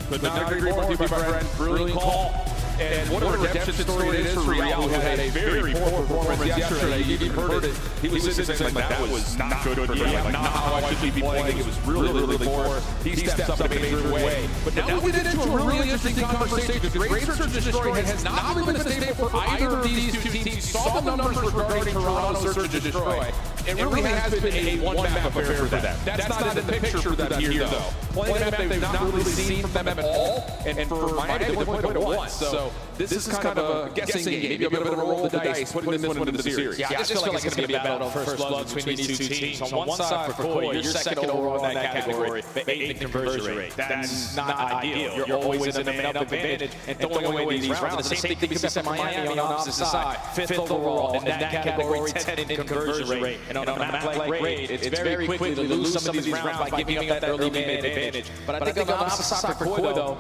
Could not agree more with you, my friend. Brilliant call. And what a redemption story it is for Real, who had a very poor performance yesterday. You even heard it. He was sitting like, that was not good for me. Not how I should be playing. It was really, really poor. He steps up and made way. But now we get into a really interesting conversation. The Great Search and Destroy has not really been a staple for either of these two teams. You saw the numbers regarding Toronto Search and Destroy. It really has been a one-map affair for them. That's not in the picture for them here, though. Playing a map they've not really seen from them at all. And for Miami, they played it once. So this is kind of a guessing game, maybe a bit of a roll of the dice, putting this one into the series. Yeah, I just feel like it's going to be a battle of first blood between these two teams. On one side for Koi, you're second overall in that category, the 8th conversion rate. That's not ideal. You're always in a man-up advantage and throwing away these rounds. And the same thing can be said for Miami on the opposite side. 5th overall in that category, 10th in conversion rate. And on a map like Raid, it's very quickly to lose some of these rounds by giving up that early man advantage. But I think on the opposite side for Koi, though,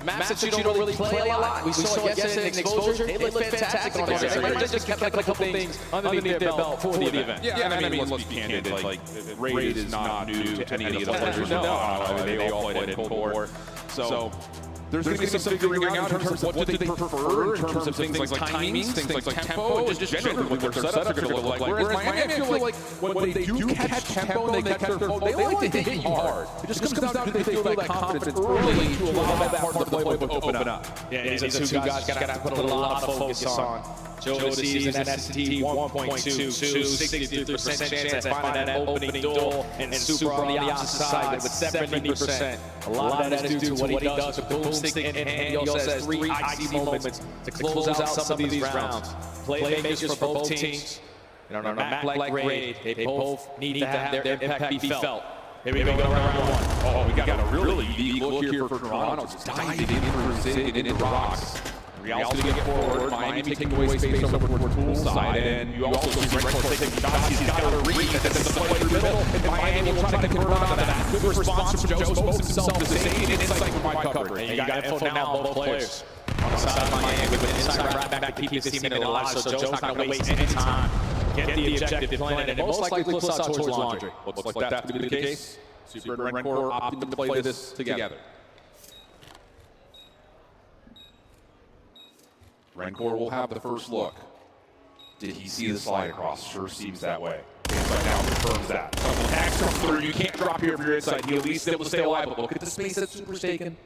maps that you don't really play a lot. We saw it yesterday in Exposure. They looked fantastic on there. They just kept a couple things underneath their belt for the event. Yeah, and I mean, let's be candid. Like, Raid is not new to any of the players. No, they all played in Cold War. So there's going to be some figuring out in terms of what do they prefer, in terms of things like timings, things like tempo, and just generally what their setups are going to look like. Whereas Miami, I feel like when they do catch tempo and they catch their flow, they like to hit you hard. It just comes down to do they feel that confidence early to allow that part of the playbook to open up. Yeah, these are two guys got to put a lot of focus on. Joe sees an ST 1.22, 63% chance at finding that opening door, and Super on the opposite side with 70%. A lot of that is due to what he does with the boomstick in hand. He also has 3 icy moments to close out some of these rounds. Playmakers for both teams. And on a map like Raid, they both need to have their impact be felt. Here we go, round 1. Oh, we got a really unique look here for Toronto. Just diving in for Zig and into rocks. Real's going to get forward, Miami taking away space over towards poolside, and you also see Redcourt taking shots. He's got a read, that's the play through the middle, and Miami will try to convert on that. Good response from Joe, exposed himself to Zane, and insight from my cover. And you got info now on both players. On the side of Miami with an inside right back to keep his teammate alive, so Joe's not going to waste any time. Get the objective planted, and most likely flips out towards Laundry. Looks like that's going to be the case. Super and Rencor opting to play this together. Rencor will have the first look. Did he see the slide across? Sure seems that way. Right now confirms that. So when Axe comes through, you can't drop here for your inside. He at least able to stay alive, but look at the space that Super's taken.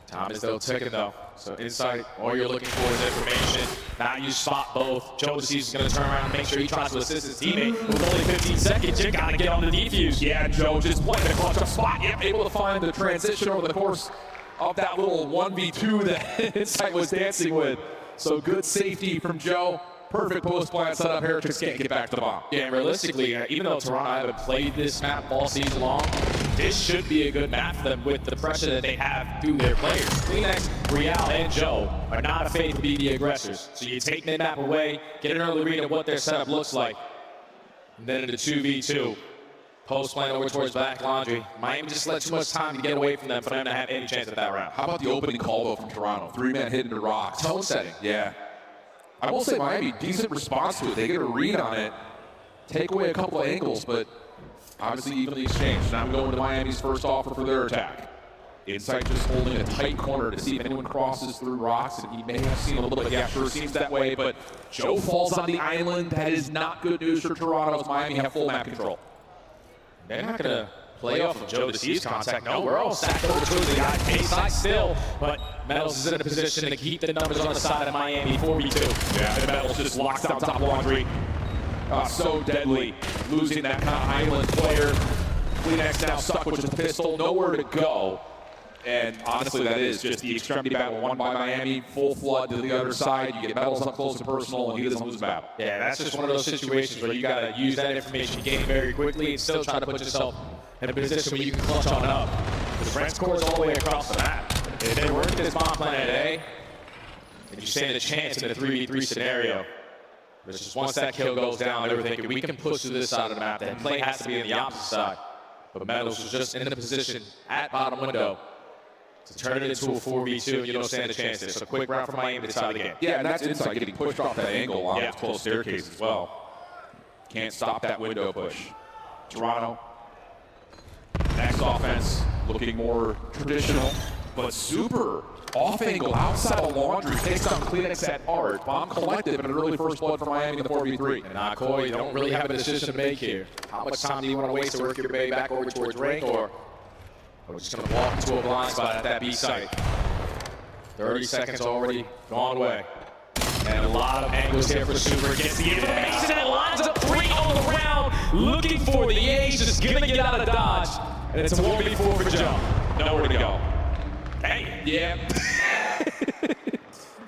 Time is still ticking though. So inside, all you're looking for is information. Now you spot both. Joe DeCease is going to turn around and make sure he tries to assist his teammate. With only 15 seconds, you got to get on the defuse. Yeah, Joe just playing a clutch up spot. Yep, able to find the transition over the course of that little 1v2 that Insight was dancing with. So good safety from Joe. Perfect post-plant setup. Heretics can't get back to the bomb. Yeah, and realistically, even though Toronto haven't played this map all season long, this should be a good map for them with the pressure that they have through their players. Kleenex, Real, and Joe are not afraid to be the aggressors. So you take mid-map away, get an early read of what their setup looks like, and then into 2v2. Post-plant over towards Black Laundry. Miami just let too much time to get away from them for them to have any chance at that round. How about the opening call, though, from Toronto? 3-man hit into rocks. Tone setting. Yeah. I will say Miami, decent response to it. They get a read on it, take away a couple of angles, but obviously evenly exchanged. Now I'm going to Miami's first offer for their attack. Insight just holding a tight corner to see if anyone crosses through rocks, and he may have seen a little bit. Yeah, sure seems that way, but Joe falls on the island. That is not good news for Toronto, as Miami have full map control. They're not going to play off of Joe DeCease contact. No, we're all stacked over towards the guy. A-side still, but Metals is in a position to keep the numbers on the side of Miami 4v2. Yeah, and Metals just locks down top Laundry. So deadly, losing that kind of island player. Kleenex now stuck with just a pistol, nowhere to go. And honestly, that is just the extremity battle won by Miami. Full flood to the other side. You get Metals up close and personal, and he doesn't lose the battle. Yeah, that's just one of those situations where you got to use that information you gain very quickly and still try to put yourself in a position where you can clutch on up. Because Rencor is all the way across the map. If they work this bomb planet A, and you stand a chance in a 3v3 scenario, it's just once that kill goes down, they're thinking we can push to this side of the map. Then play has to be on the opposite side. But Metals was just in the position at bottom window to turn it into a 4v2, and you don't stand a chance there. So quick round for Miami to decide the game. Yeah, and that's Insight getting pushed off that angle on its close staircase as well. Can't stop that window push. Toronto, next offense, looking more traditional, but super off angle outside of Laundry, takes on Kleenex at art. Bomb collective and an early first blood for Miami in the 4v3. And Koi, you don't really have a decision to make here. How much time do you want to waste to work your way back over towards rank, or we're just going to walk into a blind spot at that B site? 30 seconds already gone away. And a lot of angles here for Super. Gets the information and lines up 3 on the round. Looking for the A's, just giving it out of dodge. And it's a 1v4 for Joe. Nowhere to go. Hey, yeah.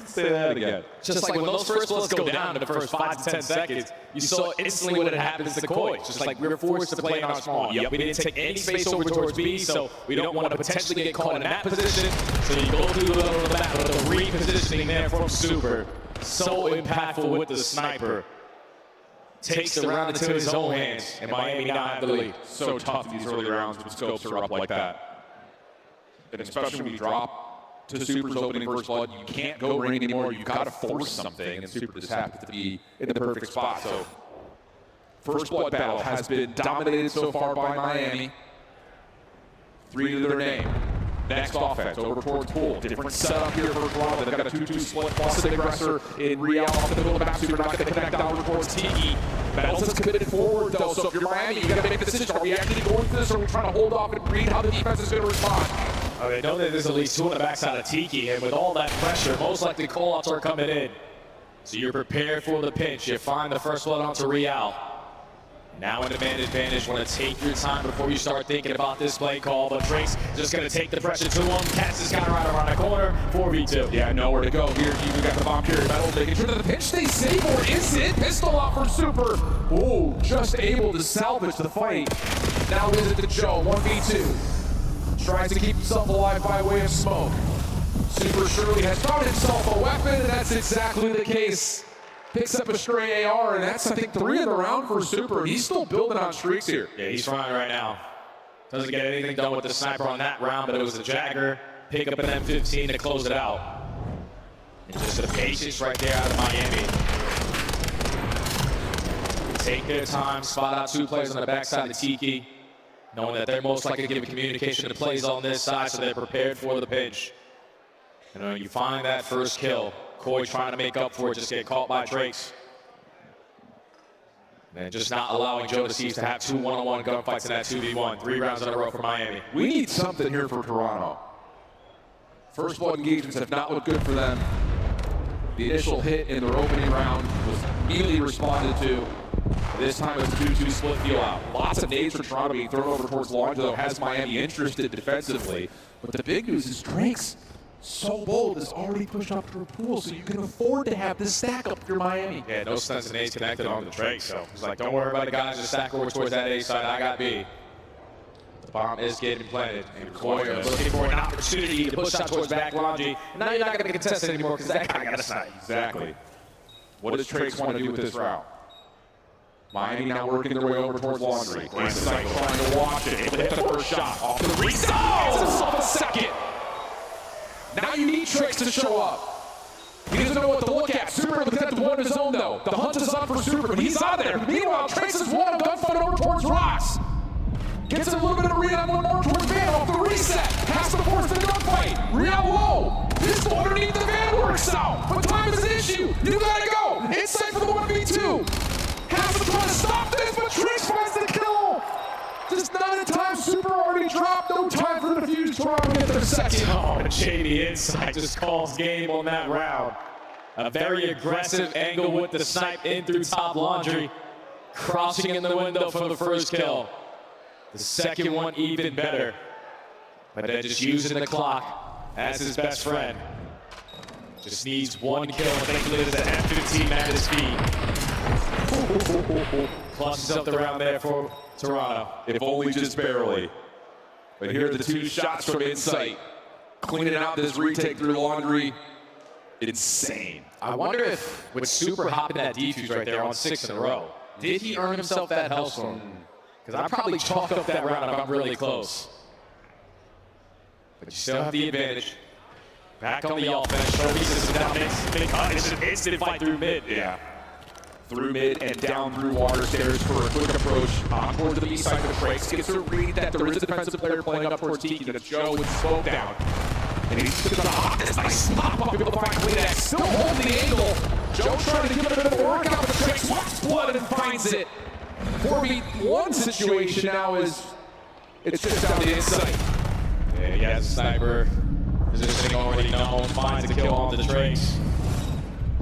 Say that again. Just like when those first bloods go down in the first 5 to 10 seconds, you saw instantly when it happens to Koi. Just like we were forced to play in our spawn. Yep, we didn't take any space over towards B, so we don't want to potentially get caught in that position. So you go through the middle of the map, but the repositioning there from Super, so impactful with the sniper. Takes the round into his own hands, and Miami not have the lead. So tough in these early rounds when scopes are up like that. And especially when you drop to Super's opening first blood, you can't go rain anymore. You've got to force something, and Super just happens to be in the perfect spot. So first blood battle has been dominated so far by Miami. 3 to their name. Next offense, over towards Pool. Different setup here for Toronto. They've got a 2-2 split, plus an aggressor in Real off the middle of the map. Super not going to connect down towards Tiki. Metals has committed forward, though, so if you're Miami, you got to make a decision. Are we actually going for this, or are we trying to hold off and read how the defense is going to respond? They know that there's at least 2 on the backside of Tiki, and with all that pressure, most likely call-outs are coming in. So you're prepared for the pinch. You find the first blood onto Real. Now an advantage. Want to take your time before you start thinking about this play call, but Drake's just going to take the pressure to him. Catch this guy right around the corner. 4v2. Yeah, nowhere to go here. You got the bomb carrier. Metals making sure that the pinch stays safe, or is it? Pistol out for Super. Ooh, just able to salvage the fight. Now is it to Joe, 1v2. Tries to keep himself alive by way of smoke. Super surely has found himself a weapon, and that's exactly the case. Picks up a stray AR, and that's, I think, 3 in the round for Super. He's still building on streaks here. Yeah, he's flying right now. Doesn't get anything done with the sniper on that round, but it was a Jagger. Pick up an M15 to close it out. And just the patience right there out of Miami. Take their time, spot out 2 players on the backside of Tiki. knowing that they're most likely to give communication to plays on this side, so they're prepared for the pinch. You know, you find that first kill. Koi trying to make up for it, just get caught by Drakes. And just not allowing Joe Deceased to have 2 one-on-one gunfights in that 2v1. 3 rounds in a row for Miami. We need something here for Toronto. First blood engagements have not looked good for them. The initial hit in their opening round was immediately responded to. This time it's a 2-2 split feel out. Lots of nades for Toronto being thrown over towards Launch, though has Miami interested defensively. But the big news is Drake's so bold is already pushed up to a pool, so you can afford to have this stack up if you're Miami. Yeah, no sense in A's connected on the Drake, so he's like, don't worry about the guys, just stack over towards that A side, I got B. The bomb is getting planted, and Koi is looking for an opportunity to push out towards back Laundry. Now you're not going to contest it anymore because that guy got a snipe. Exactly. What does Drake's want to do with this route? Miami now working their way over towards Laundry. Insight trying to watch it. Able to hit the first shot. Off to the reset. Oh, himself a second. Now you need Tricks to show up. He doesn't know what to look at. Super looks at the one of his own, though. The hunt is on for Super, but he's on there. Meanwhile, Tricks is one of gunfight over towards Rocks. Gets a little bit of read on one more towards Van off the reset. Has to force the gunfight. Real low. This one underneath the Van works out. But time is an issue. You gotta go. Insight for the 1v2. Has to try to stop this, but Tricks finds the kill. Just not in time. Super already dropped. No time for the defuse. Toronto get their second. Oh, JD Insight just calls game on that round. A very aggressive angle with the snipe in through top Laundry. Crossing in the window for the first kill. The second one even better. But then just using the clock as his best friend. Just needs one kill. Thankfully, there's an F-15 at his feet. Clutches up the round there for Toronto. If only just barely. But here are the 2 shots from Insight. Cleaning out this retake through Laundry. Insane. I wonder if with Super hopping that defuse right there on 6 in a row, did he earn himself that Hellstorm? Because I'd probably chalk up that round if I'm really close. But you still have the advantage. Back on the offense. Showpieces down big cut. It's an instant fight through mid. Yeah. Through mid and down through water stairs for a quick approach. On towards the B side of the Trace. Gets a read that there is a defensive player playing up towards Tiki. That's Joe with Smoke down. And he's going to hop this nice pop up, able to find Kleenex. Still holding the angle. Joe trying to give it a bit of a workout, but Trace wants blood and finds it. 4v1 situation now is it's just down to Insight. Yeah, he has a sniper. Positioning already known. Finds the kill on the Trace.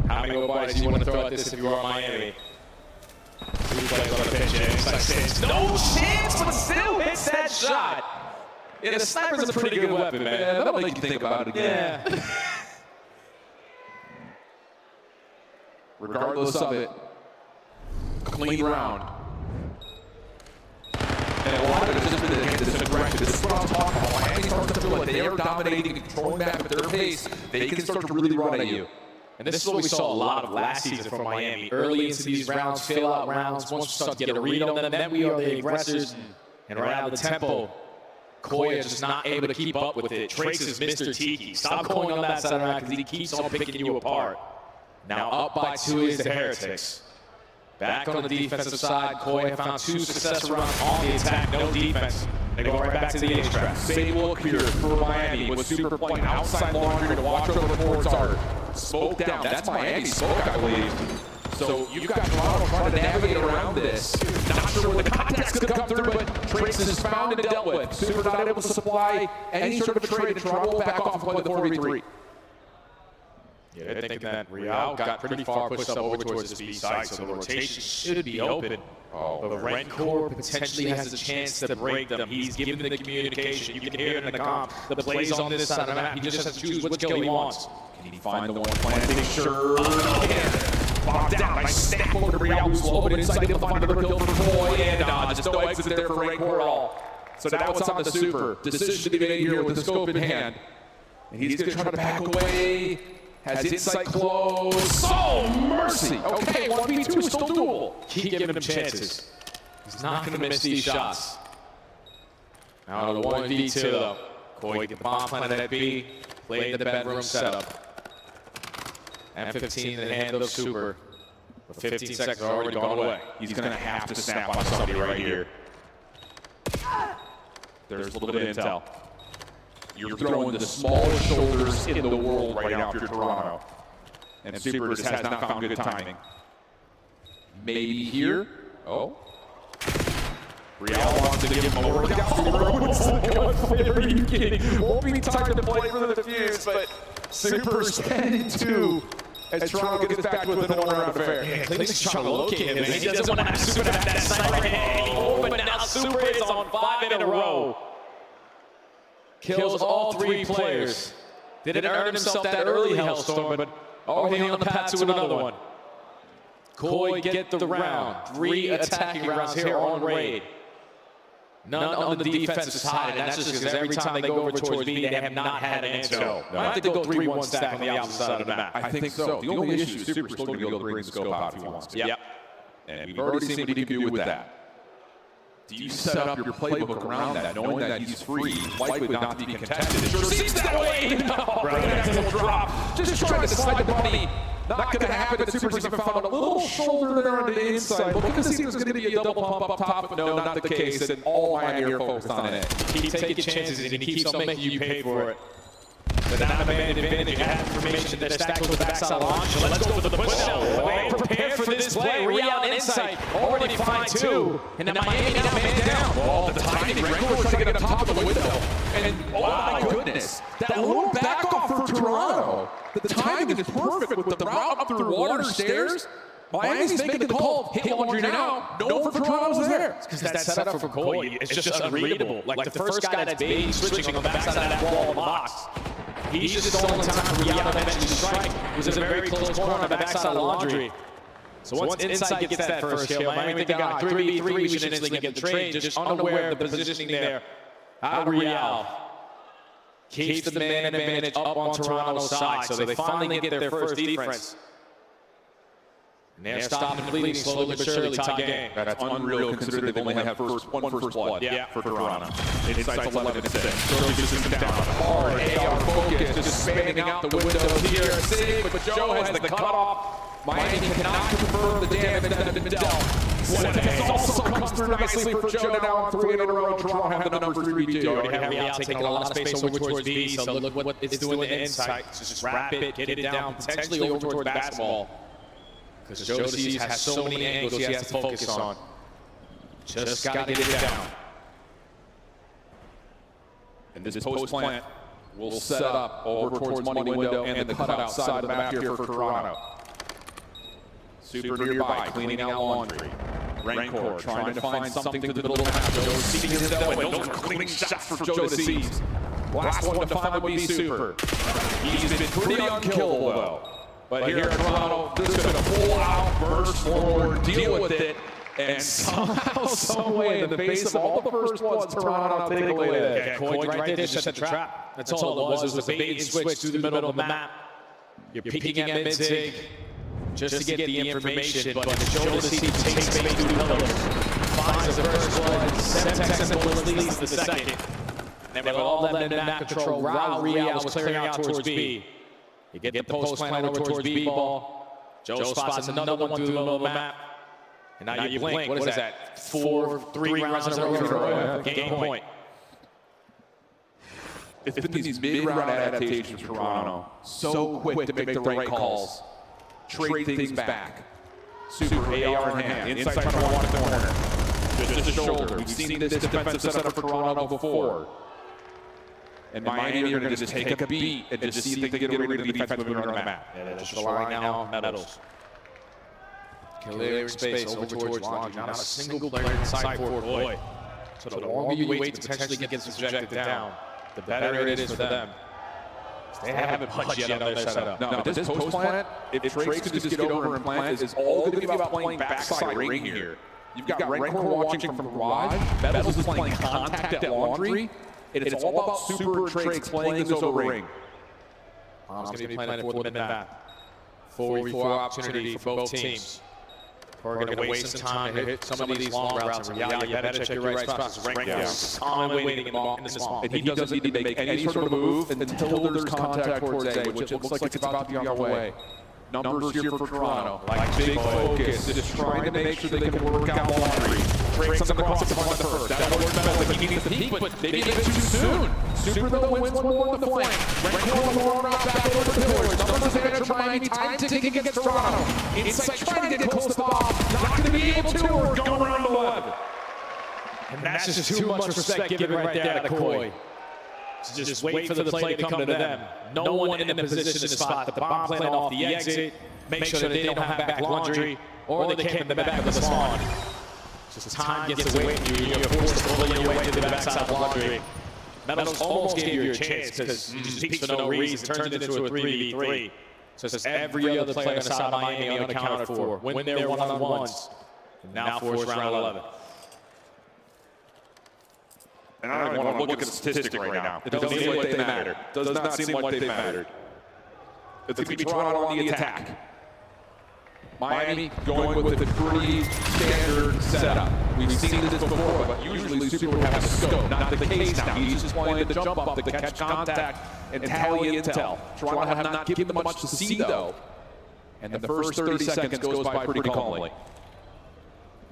How many more bodies you want to throw at this if you are Miami? 2 plays on the pitch. Insight says no chance, but still hits that shot. Yeah, the sniper's a pretty good weapon, man. Yeah, that'll make you think about it again. Yeah. Regardless of it, clean round. And a lot of it has just been the hand that's been directed. This is what I'm talking about. Miami starts to feel like they are dominating and controlling that at their pace. They can start to really run at you. And this is what we saw a lot of last season from Miami. Early into these rounds, fill out rounds. Once we start to get a read on them, then we are the aggressors. And right out of the tempo, Koi is just not able to keep up with it. Trace is Mr. Tiki. Stop going on that side of the rack because he keeps on picking you apart. Now up by 2 is the Heretics. Back on the defensive side, Koi found 2 successful rounds on the attack, no defense. They go right back to the H trap. Same look here for Miami with Super playing outside Laundry to watch over towards Art. Smoke down. That's Miami's smoke, I believe. So you've got Toronto trying to navigate around this. Not sure where the contact's going to come through, but Trace is found and dealt with. Super not able to supply any sort of a trade, and Toronto will back off and play the 4v3. Yeah, they're thinking that Real got pretty far pushed up over towards this B side, so the rotation should be open. But Rencor potentially has a chance to break them. He's giving the communication. You can hear it in the comp. The plays on this side of the map, he just has to choose which kill he wants. Can he find the one planting? Sure. Locked down. Nice snap over to Real, who's low, but inside able to find another kill for Koi, and just no exit there for Rencor at all. So now it's on the Super. Decision to be made here with the scope in hand. And he's going to try to back away. Has Insight close. Oh, mercy. Okay, 1v2 is still doable. Keep giving him chances. He's not going to miss these shots. Now the 1v2 though. Koi get the bomb planted at B. Played the bedroom setup. M15 in the hand of Super. But 15 seconds are already gone away. He's going to have to snap on somebody right here. There's a little bit of intel. You're throwing the smallest shoulders in the world right now if you're Toronto. And Super just has not found good timing. Maybe here. Oh. Real wants to give him a workout. Are you kidding? Won't be time to play for the defuse, but Super's 10-2 as Toronto gets back with an all-around affair. I think he's trying to locate him, man. He doesn't want to have Super have that sniper anymore, but now Super is on 5 in a row. Kills all 3 players. Didn't earn himself that early Hellstorm, but already on the path to another one. Koi get the round. 3 attacking rounds here on Raid. None on the defensive side, and that's just because every time they go over towards B, they have not had an answer. Might have to go 3-1 stack on the opposite side of the map. I think so. The only issue is Super's still going to be able to bring the scope out if he wants to. Yep. And we've already seen what he can do with that. Do you set up your playbook around that, knowing that he's free, likely not to be contested? It sure seems that way! No, right. Drop. Just trying to slide the bunny. Not going to happen. Super's even found a little shoulder there on the inside. But because he was going to be a double pump up top, but no, not the case. And all my air focused on it. Keep taking chances, and he keeps on making you pay for it. But now the man advantage, you have information that stack with the backside launch. So let's go for the push out. They prepared for this play. Real on inside. Already find 2. And now Miami now man down. Oh, the timing. Rancor trying to get on top of the window. And oh my goodness. That little back off for Toronto. The timing is perfect with the route up through water stairs. Miami's making the call. Hit laundry now. No for Toronto's there. Because that setup for Koi is just unreadable. Like the first guy that's baiting, switching on the backside of that wall in the box. He's just stalling time for Rihanna to eventually strike. He was in a very close corner on the backside of Laundry. So once Inside gets that first kill, Miami think, 3v3, we should instantly get the trade. Just unaware of the positioning there. Real keeps the man advantage up on Toronto's side. So they finally get their first defense. And they're stopping the bleeding slowly but surely. Tie game. That's unreal considering they've only had one first blood for Toronto. Insight's 11-6. Early system down. Hard AR focus, just spamming out the windows here. Sig, but Joe has the cutoff. Miami cannot confirm the damage that has been dealt. What also comes through nicely for Joe now on 3 in a row. Toronto have the number 3v2. Already have Real taking a lot of space over towards B, so look what it's doing to Insight. Just wrap it, get it down, potentially over towards basketball. Because Joe Seas has so many angles he has to focus on. Just got to get it down. And this post plant will set up over towards money window and the cutout side of the map here for Toronto. Super nearby, cleaning out laundry. Rancor trying to find something to the middle of the map. Joe Seas those are clean shots for Joe Seas. Last one to find would be Super. He's been pretty unkillable though. But here in Toronto, this is going to pull out, burst forward, deal with it, and somehow, some way, in the face of all the first ones, Toronto take away that. Yeah, Koi right there, just set the trap. That's all it was a bait and switch through the middle of the map. You're peeking at mid-zig just to get the information, but the shoulder seat takes space through the pillars. Finds the first blood, Semtex and Bullets leads the second. And with all that map control, Real was clearing out towards B. You get the post plant over towards B-ball. Joe spots another one through the middle of the map. And now you blink. What is that? 3 rounds in a row. Game point. It's been these mid-round adaptations for Toronto. So quick to make the right calls. Trade things back. Super AR in hand. Inside trying to walk the corner. Just a shoulder. We've seen this defensive setup for Toronto before. And Miami are going to just take a beat and just see if they can get rid of the defense moving around the map. Yeah, they're just relying now on medals. Clearing space over towards Laundry. Not a single player inside for Koi. So the longer you wait to potentially get subjected down, the better it is for them. They haven't punched yet on their setup. No, but this post plant, if Trades could just get over and plant, is all going to be about playing backside ring here. You've got Rancor watching from Rod. Metals is playing contact at Laundry. It's all about Super Trades playing this over ring. Bomb's going to be planted for the mid-map. 4v4 opportunity for both teams. We're going to waste some time to hit some of these long routes. And you better check your right spots. Rancor is calmly waiting in the swamp. And he doesn't need to make any sort of move until there's contact towards A, which it looks like it's about to be on the way. Numbers here for Toronto. Like big focus, just trying to make sure they can work out Laundry. Breaks on the cross to find the first. That would work better like he needs the peak, but maybe a bit too soon. Super though wins one more on the flank. Red Core route back over the pillars. Numbers advantage for Miami. Time ticking against Toronto. Insight trying to get close to the bomb. Not going to be able to, or going around the web. And that's just too much respect given right there to Koi. Just wait for the play to come to them. No one in the position to spot the bomb plan off the exit. Make sure that they don't have back laundry, or they camp in the back of the spawn. Just time gets away from you, you're forced to pull your way to the backside of laundry. Metals almost gave you a chance because you just peeked for no reason, turned it into a 3v3. So it's every other player on the side of Miami unaccounted for. Win their one-on-ones. Now force round 11. And I don't even want to look at the statistic right now. It doesn't seem like they matter. Does not seem like they mattered. It's going to be Toronto on the attack. Miami going with a pretty standard setup. We've seen this before, but usually Super would have a scope. Not the case now. He's just wanting to jump up to catch contact and tally intel. Toronto have not given them much to see, though. And the first 30 seconds goes by pretty calmly.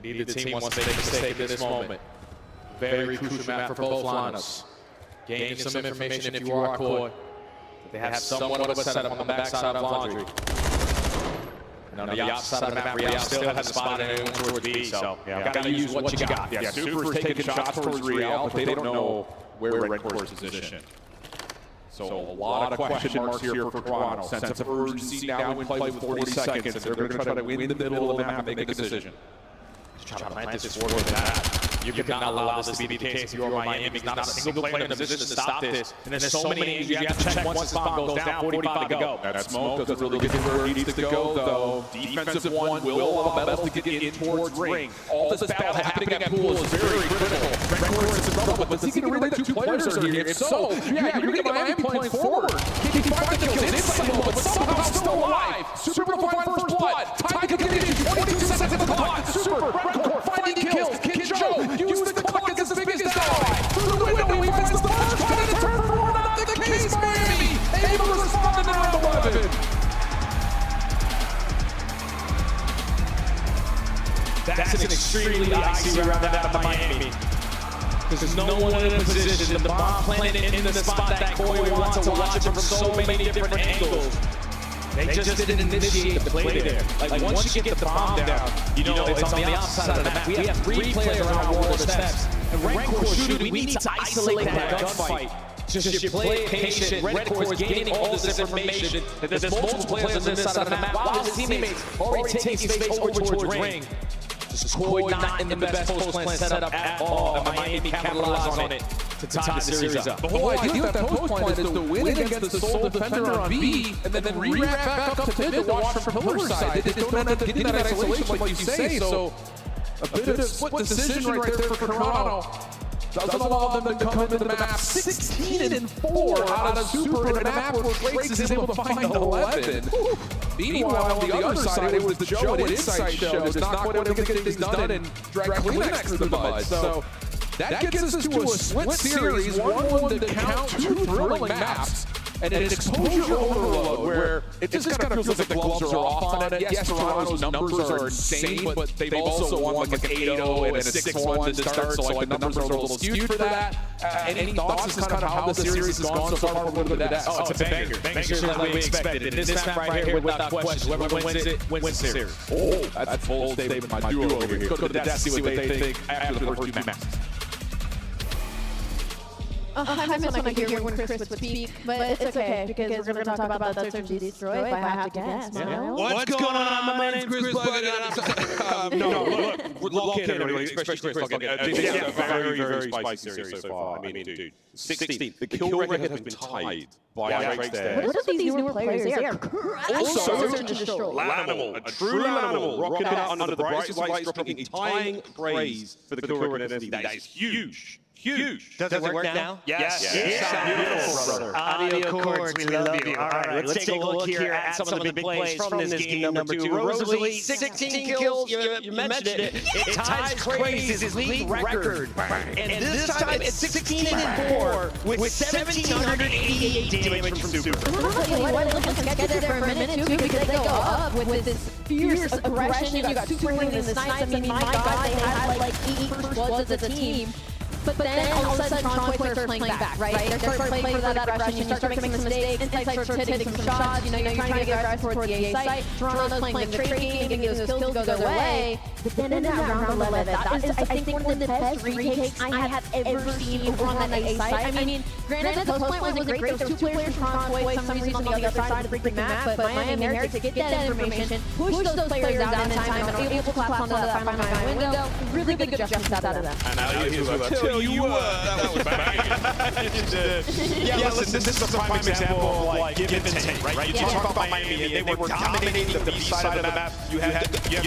Neither team wants to make a mistake at this moment. Very crucial map for both lineups. Gain some information if you are Koi. They have somewhat of a setup on the backside of laundry. And on the outside of the map, Real still hasn't spotted anyone towards B, so gotta use what you got. Yeah, Super's taking shots towards Real, but they don't know where Red Core's positioned. So a lot of question marks here for Toronto. Sense of urgency now in play with 40 seconds, and they're going to try to win the middle of the map and make a decision. Just try to plant this forward with that. You cannot allow this to be the case if you are Miami. There's not a single player in a position to stop this. And there's so many angles you have to check once the spawn goes down, 45 to go. That smoke doesn't really get to where it needs to go, though. Defensive one will allow Metals to get in towards ring. All this battle happening at pool is very critical. Red Core is in trouble, but is he going to relate two players are here? If so, yeah, you're going to get Miami playing forward. He can find the kills inside the but somehow still alive. Super will find first blood. Time to continue. 22 seconds in the clock. Super, Red Core finding kills. Kid Joe, use the clock as his biggest ally. Through the window, he finds the first, trying to turn for one. Not the case, Miami. Able to respond in round 11. That's an extremely icy round out of Miami. Because no one in a position, the bomb planted in the spot that Koi wants to watch it from so many different angles. They just didn't initiate the play there. Like once you get the bomb down, you know it's on the outside of the map. We have 3 players around World Steps. And Red Core shooting, we need to isolate that gunfight. Just you play patient. Red Core is gaining all this information. There's multiple players on this side of the map while his teammates already taking space over towards ring. Just Koi not in the best post-plan setup at all. And Miami capitalized on it to tie the series up. The whole idea of that post-plan is to win against the sole defender on B and then re-wrap back up to mid to watch from pillar side. They just don't end up getting that isolation like you say. So a bit of a split decision right there for Toronto. Doesn't allow them to come into the map 16-4 out of Super in a map where Frakes is able to find 11. Meanwhile, on the other side, it was the Joe and Insight show. Just not quite able to get things done and drag Kleenex through the mud. So that gets us to a split series, 1-1 to count, 2 thrilling maps. And an exposure overload where it just kind of feels like the gloves are off on it. Yes, Toronto's numbers are insane, but they've also won like an 8-0 and a 6-1 to start, so like the numbers are a little skewed for that. Any thoughts as kind of how the series has gone so far from the desk? Oh, it's a banger. Banger like we expected. In this map right here, without question, whoever wins it, wins the series. Oh, that's a bold statement by my duo over here. Go to the desk, see what they think after the first 2 matches. I miss when I hear when Chris would speak, but it's okay because we're going to talk about that Search and Destroy if I have to guess. What's going on? My name's Chris Bucket. No, look, we're located everybody, especially Chris. This is a very, very spicy series so far. I mean, dude, 16. The kill record has been tied by Drake's there. What are these newer players? They are Also, Search and Destroy. Lanimal, a true Lanimal, rocking out under the brightest lights, dropping a tying praise for the kill record entity. That is huge. Huge. Does it work now? Yes. Beautiful, brother. Audio Chords, we love you. All right, let's take a look here at some of the big plays from this game number 2. Rosalie, 16 kills. You mentioned it. It ties Crazy's league record. And this time it's 16-4 with 1,788 damage from Super. What looking get there for a minute too, because they go up with this fierce aggression. You got Super hitting the snipes. I mean, my God, they had like 8 first bloods as a team. But then all of a sudden, Tron players start playing back, right? They start playing for that aggression. You start making some mistakes. Inside starts hitting some shots. You know, you're trying to get aggressive towards the A site. Toronto's playing the trade game, getting those kills to go their way. But then in that round 11, that is, I think, one of the best retakes I have ever seen over on that A site. I mean, granted, the post point wasn't great. There was 2 players from Tron for some reason on the other side of the freaking map. But Miami Heretics get that information, push those players down in time, and are able to collapse onto that final 9 window. Really good adjustments out of them. And I tell you what, that was banging. Yeah, listen, this is a prime example of like give and take, right? You talk about Miami, and they were dominating the B side of the map. You have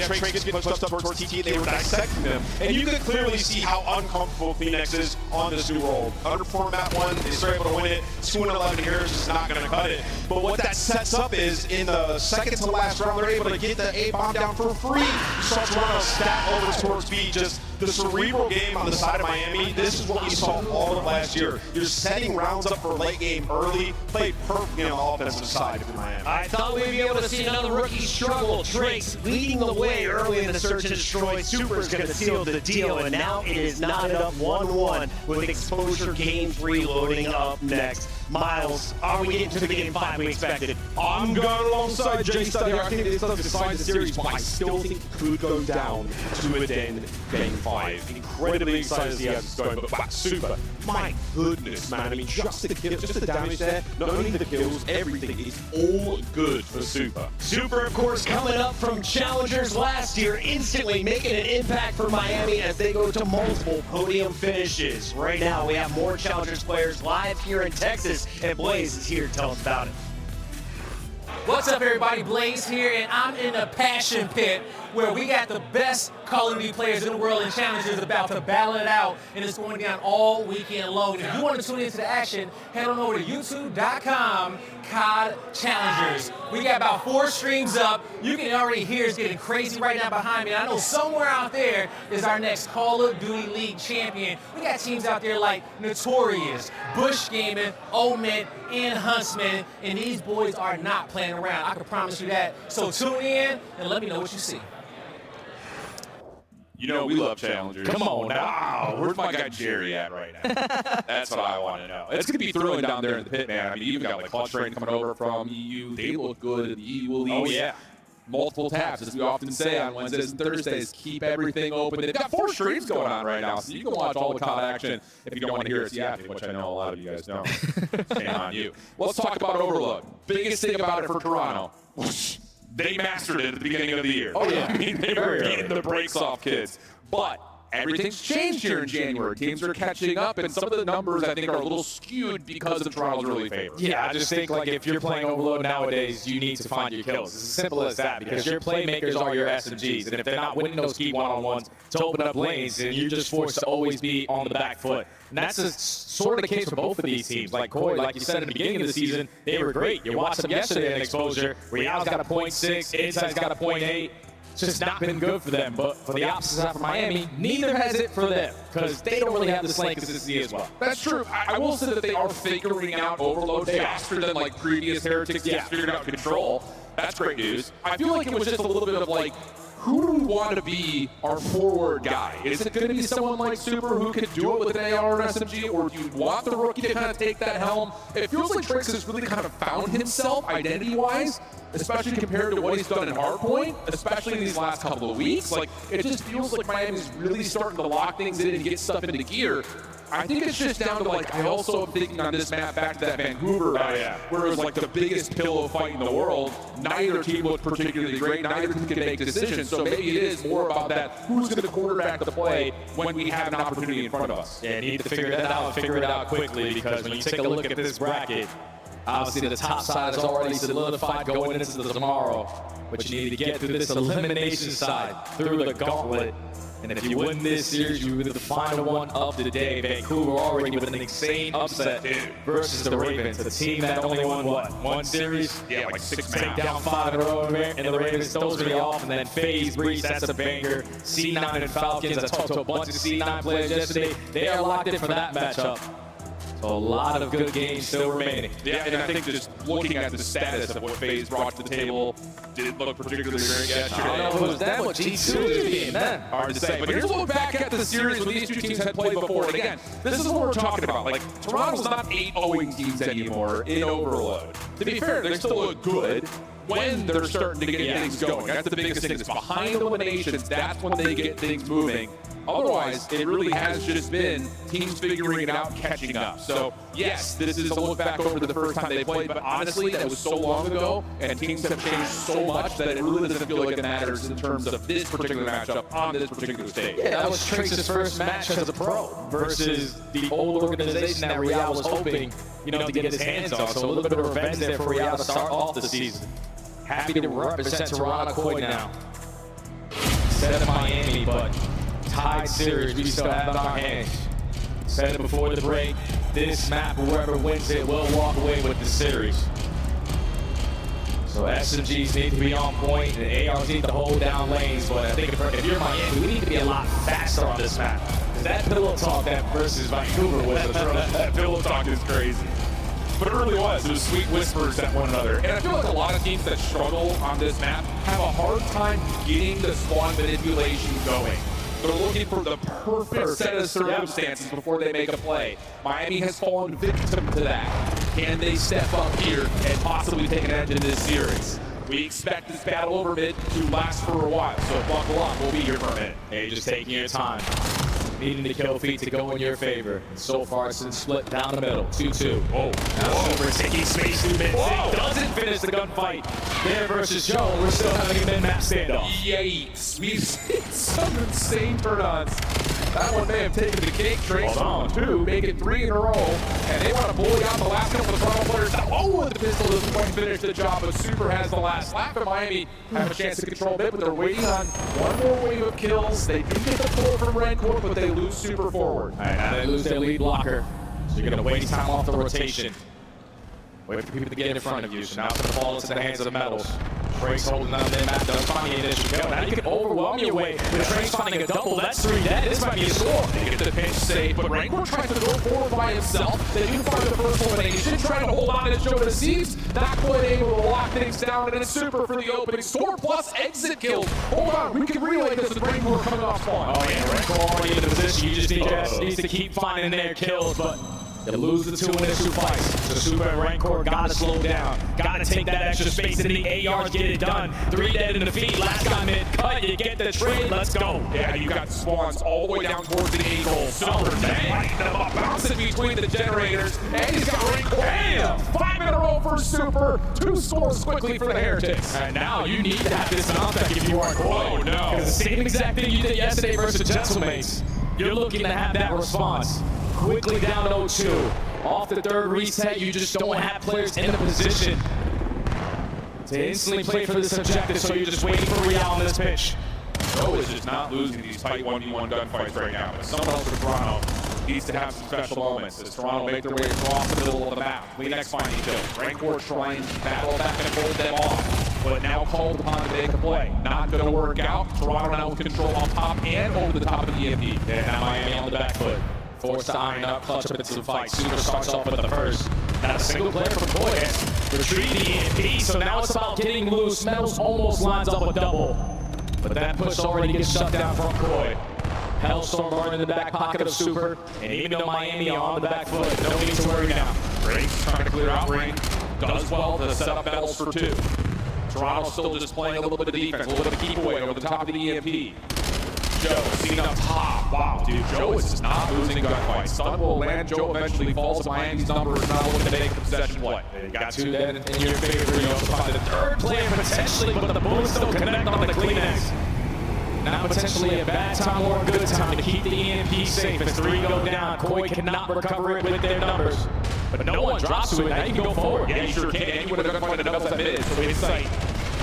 Trace getting pushed up towards TT, they were dissecting them. And you can clearly see how uncomfortable Phoenix is on this new role. Underperformed map 1, they start able to win it. 2-11 here is just not going to cut it. But what that sets up is in the second to last round, they're able to get the A bomb down for free. You saw Toronto stack over towards B, just the cerebral game on the side of Miami. This is what we saw all of last year. You're setting rounds up for late game early, played perfectly on the offensive side of Miami. I thought we'd be able to see another rookie struggle. Drake's leading the way early in the search and destroy. Super's going to seal the deal, and now it is knotted up 1-1 with Exposure Game 3 loading up next. Miles, are we getting to the game 5 we expected? I'm going alongside Jay Study. I think it's not decide the series, but I still think it could go down to a den game 5. Incredibly excited to see how it's going, but Super, my goodness, man. I mean, just the kills, just the damage there, not only the kills, everything is all good for Super. Super, of course, coming up from Challengers last year, instantly making an impact for Miami as they go to multiple podium finishes. Right now, we have more Challengers players live here in Texas, and Blaze is here to tell us about it. What's up, everybody? Blaze here, and I'm in the Passion Pit where we got the best Call of Duty players in the world and Challengers about to battle it out, and it's going down all weekend long. If you want to tune into the action, head on over to youtube.com COD Challengers. We got about 4 streams up. You can already hear it's getting crazy right now behind me. I know somewhere out there is our next Call of Duty League champion. We got teams out there like Notorious, Bush Gaming, Omen, and Huntsman, and these boys are not playing around. I can promise you that. So tune in and let me know what you see. You know, we love challengers. Come on now. Where's my guy Jerry at right now? That's what I want to know. It's going to be thrilling down there in the pit, man. I mean, you've got like Clutch Train coming over from EU. They look good in the EU League. Oh, yeah. Multiple taps, as we often say on Wednesdays and Thursdays. Keep everything open. They've got 4 streams going on right now, so you can watch all the COD action if you don't want to hear it Seattle, which I know a lot of you guys don't. Shame on you. Let's talk about Overload. Biggest thing about it for Toronto. They mastered it at the beginning of the year. Oh, yeah. I mean, they were beating the brakes off kids. But everything's changed here in January. Teams are catching up, and some of the numbers, I think, are a little skewed because of Toronto's early favor. Yeah, I just think, like, if you're playing Overload nowadays, you need to find your kills. It's as simple as that, because your playmakers are your SMGs, and if they're not winning those key one-on-ones to open up lanes, then you're just forced to always be on the back foot. And that's sort of the case for both of these teams. Like Coy, like you said at the beginning of the season, they were great. You watched them yesterday in Exposure. Real's got a .6, Inside's got a .8. It's just not been good for them. But for the opposite side for Miami, neither has it for them, because they don't really have the lane consistency as well. That's true. I will say that they are figuring out Overload faster than like previous Heretics figured out Control. That's great news. I feel like it was just a little bit of like, who do we want to be our forward guy? Is it going to be someone like Super who could do it with an AR and SMG, or do you want the rookie to kind of take that helm? It feels like Trix has really kind of found himself identity-wise, especially compared to what he's done in Hardpoint, especially in these last couple of weeks. Like, it just feels like Miami's really starting to lock things in and get stuff into gear. I think it's just down to, like, I also am thinking on this map back to that Vancouver match, where it was like the biggest pillow fight in the world. Neither team looked particularly great. Neither team can make decisions. So maybe it is more about that, who's going to quarterback the play when we have an opportunity in front of us. Yeah, need to figure that out and figure it out quickly, because when you take a look at this bracket, obviously the top side is already solidified going into the tomorrow. But you need to get through this elimination side, through the gauntlet. And if you win this series, you win the final one of the day. Vancouver already with an insane upset versus the Ravens, a team that only won, what, 1 series? Yeah, like 6 Take down 5 in a row, and the Ravens, those are the off, and then FaZe, Breeze, that's a banger. C9 and Falcons, I talked to a bunch of C9 players yesterday. They are locked in for that matchup. So A lot of good games still remaining. Yeah, and I think just looking at the status of what FaZe brought to the table didn't look particularly great yesterday. I don't know if it was them or G2 just being them. Hard to say, but here's a look back at the series when these two teams had played before. And again, this is what we're talking about. Like, Toronto's not 8-0ing teams anymore in Overload. To be fair, they still look good when they're starting to get things going. That's the biggest thing. It's behind eliminations. That's when they get things moving. Otherwise, it really has just been teams figuring it out, catching up. So, yes, this is a look back over to the first time they played, but honestly, that was so long ago, and teams have changed so much that it really doesn't feel like it matters in terms of this particular matchup on this particular stage. Yeah, that was Trace's first match as a pro versus the old organization that Real was hoping, to get his hands on. So a little bit of revenge there for Real to start off the season. Happy to represent Toronto Koi now. Instead of Miami, but tied series we still have in our hands. Said it before the break, this map, whoever wins it will walk away with the series. So SMGs need to be on point and ARs need to hold down lanes, but I think if you're Miami, we need to be a lot faster on this map. That pillow talk that versus Vancouver was atrocious. That pillow talk is crazy. But it really was. It was sweet whispers at one another. And I feel like a lot of teams that struggle on this map have a hard time getting the spawn manipulation going. They're looking for the perfect set of circumstances before they make a play. Miami has fallen victim to that. Can they step up here and possibly take an edge in this series? We expect this battle over mid to last for a while, so buckle up. We'll be here for a minute. Hey, just taking your time. Needing the kill feed to go in your favor. And so far, it's been split down the middle. 2-2. Whoa. Now Super taking space through mid. Doesn't finish the gunfight there versus Joe. We're still having a mid-map standoff. Yikes. We've seen some insane turn-ons. That one may have taken the cake. Trace on 2, make it 3 in a row. And they want to bully out the last couple of Toronto players. Oh, the pistol doesn't quite finish the job, but Super has the last lap. And Miami have a chance to control mid, but they're waiting on one more wave of kills. They did get the pull from Redcourt, but they lose Super forward. All right, now they lose their lead blocker. So you're going to waste time off the rotation. Wait for people to get in front of you. So now it's going to fall into the hands of the Metals. Trace holding on their map, does find the initial kill. Now you can overwhelm your way. The Trace finding a double, that's 3 dead. This might be a score. They get the pinch save, but Rancor tries to go forward by himself. They do find the first elimination, trying to hold on and show the seeds. Not quite able to lock things down, and it's Super for the opening score plus exit kills. Hold on, we can relay this with Rancor coming off spawn. Oh yeah, Rancor already in the position. You just needs to keep finding their kills, but they lose the 2 initial fights. So Super and Rancor gotta slow down. Gotta take that extra space and the ARs get it done. 3 dead in the feed, last guy mid cut, you get the trade, let's go. Yeah, you got spawns all the way down towards the A goal. Super lighting them up, bouncing between the generators, and he's got Rancor. Bam! 5 in a row for Super. 2 scores quickly for the Heretics. And now you need to have this bounce back if you are Koi. Oh no. Because the same exact thing you did yesterday versus Gentlemates. You're looking to have that response. Quickly down 0-2. Off the 3rd reset, you just don't have players in the position to instantly play for this objective, so you're just waiting for Real on this pitch. Joe is just not losing these tight 1v1 gunfights right now. But someone else for Toronto needs to have some special moments as Toronto make their way across the middle of the map. We next find each other. Rancor trying to battle back and hold them off, but now called upon to make a play. Not going to work out. Toronto now with control on top and over the top of the EMP. Yeah, now Miami on the back foot. Forced to iron up, clutch up into the fight. Super starts off with the first. Not a single player from Koi has retrieved the EMP, so now it's about getting loose. Metals almost lines up a double, but that push already gets shut down from Koi. Hellstorm burning in the back pocket of Super, and even though Miami are on the back foot, no need to worry now. Race trying to clear out Rain. Does well to set up Metals for 2. Toronto still just playing a little bit of defense, a little bit of keep away over the top of the EMP. Joe seen up top. Wow, dude, Joe is just not losing gunfights. Stun will land. Joe eventually falls to Miami's numbers, not looking to make the possession play. You got 2 dead in your favor. You also find the 3rd player potentially, but the bullets still connect on the Kleenex. Now potentially a bad time or a good time to keep the EMP safe. As 3 go down, Koi cannot recover it with their numbers. But no one drops to it. Now you can go forward. Yeah, you sure can. And you would have gunfight enough at mid, so insight.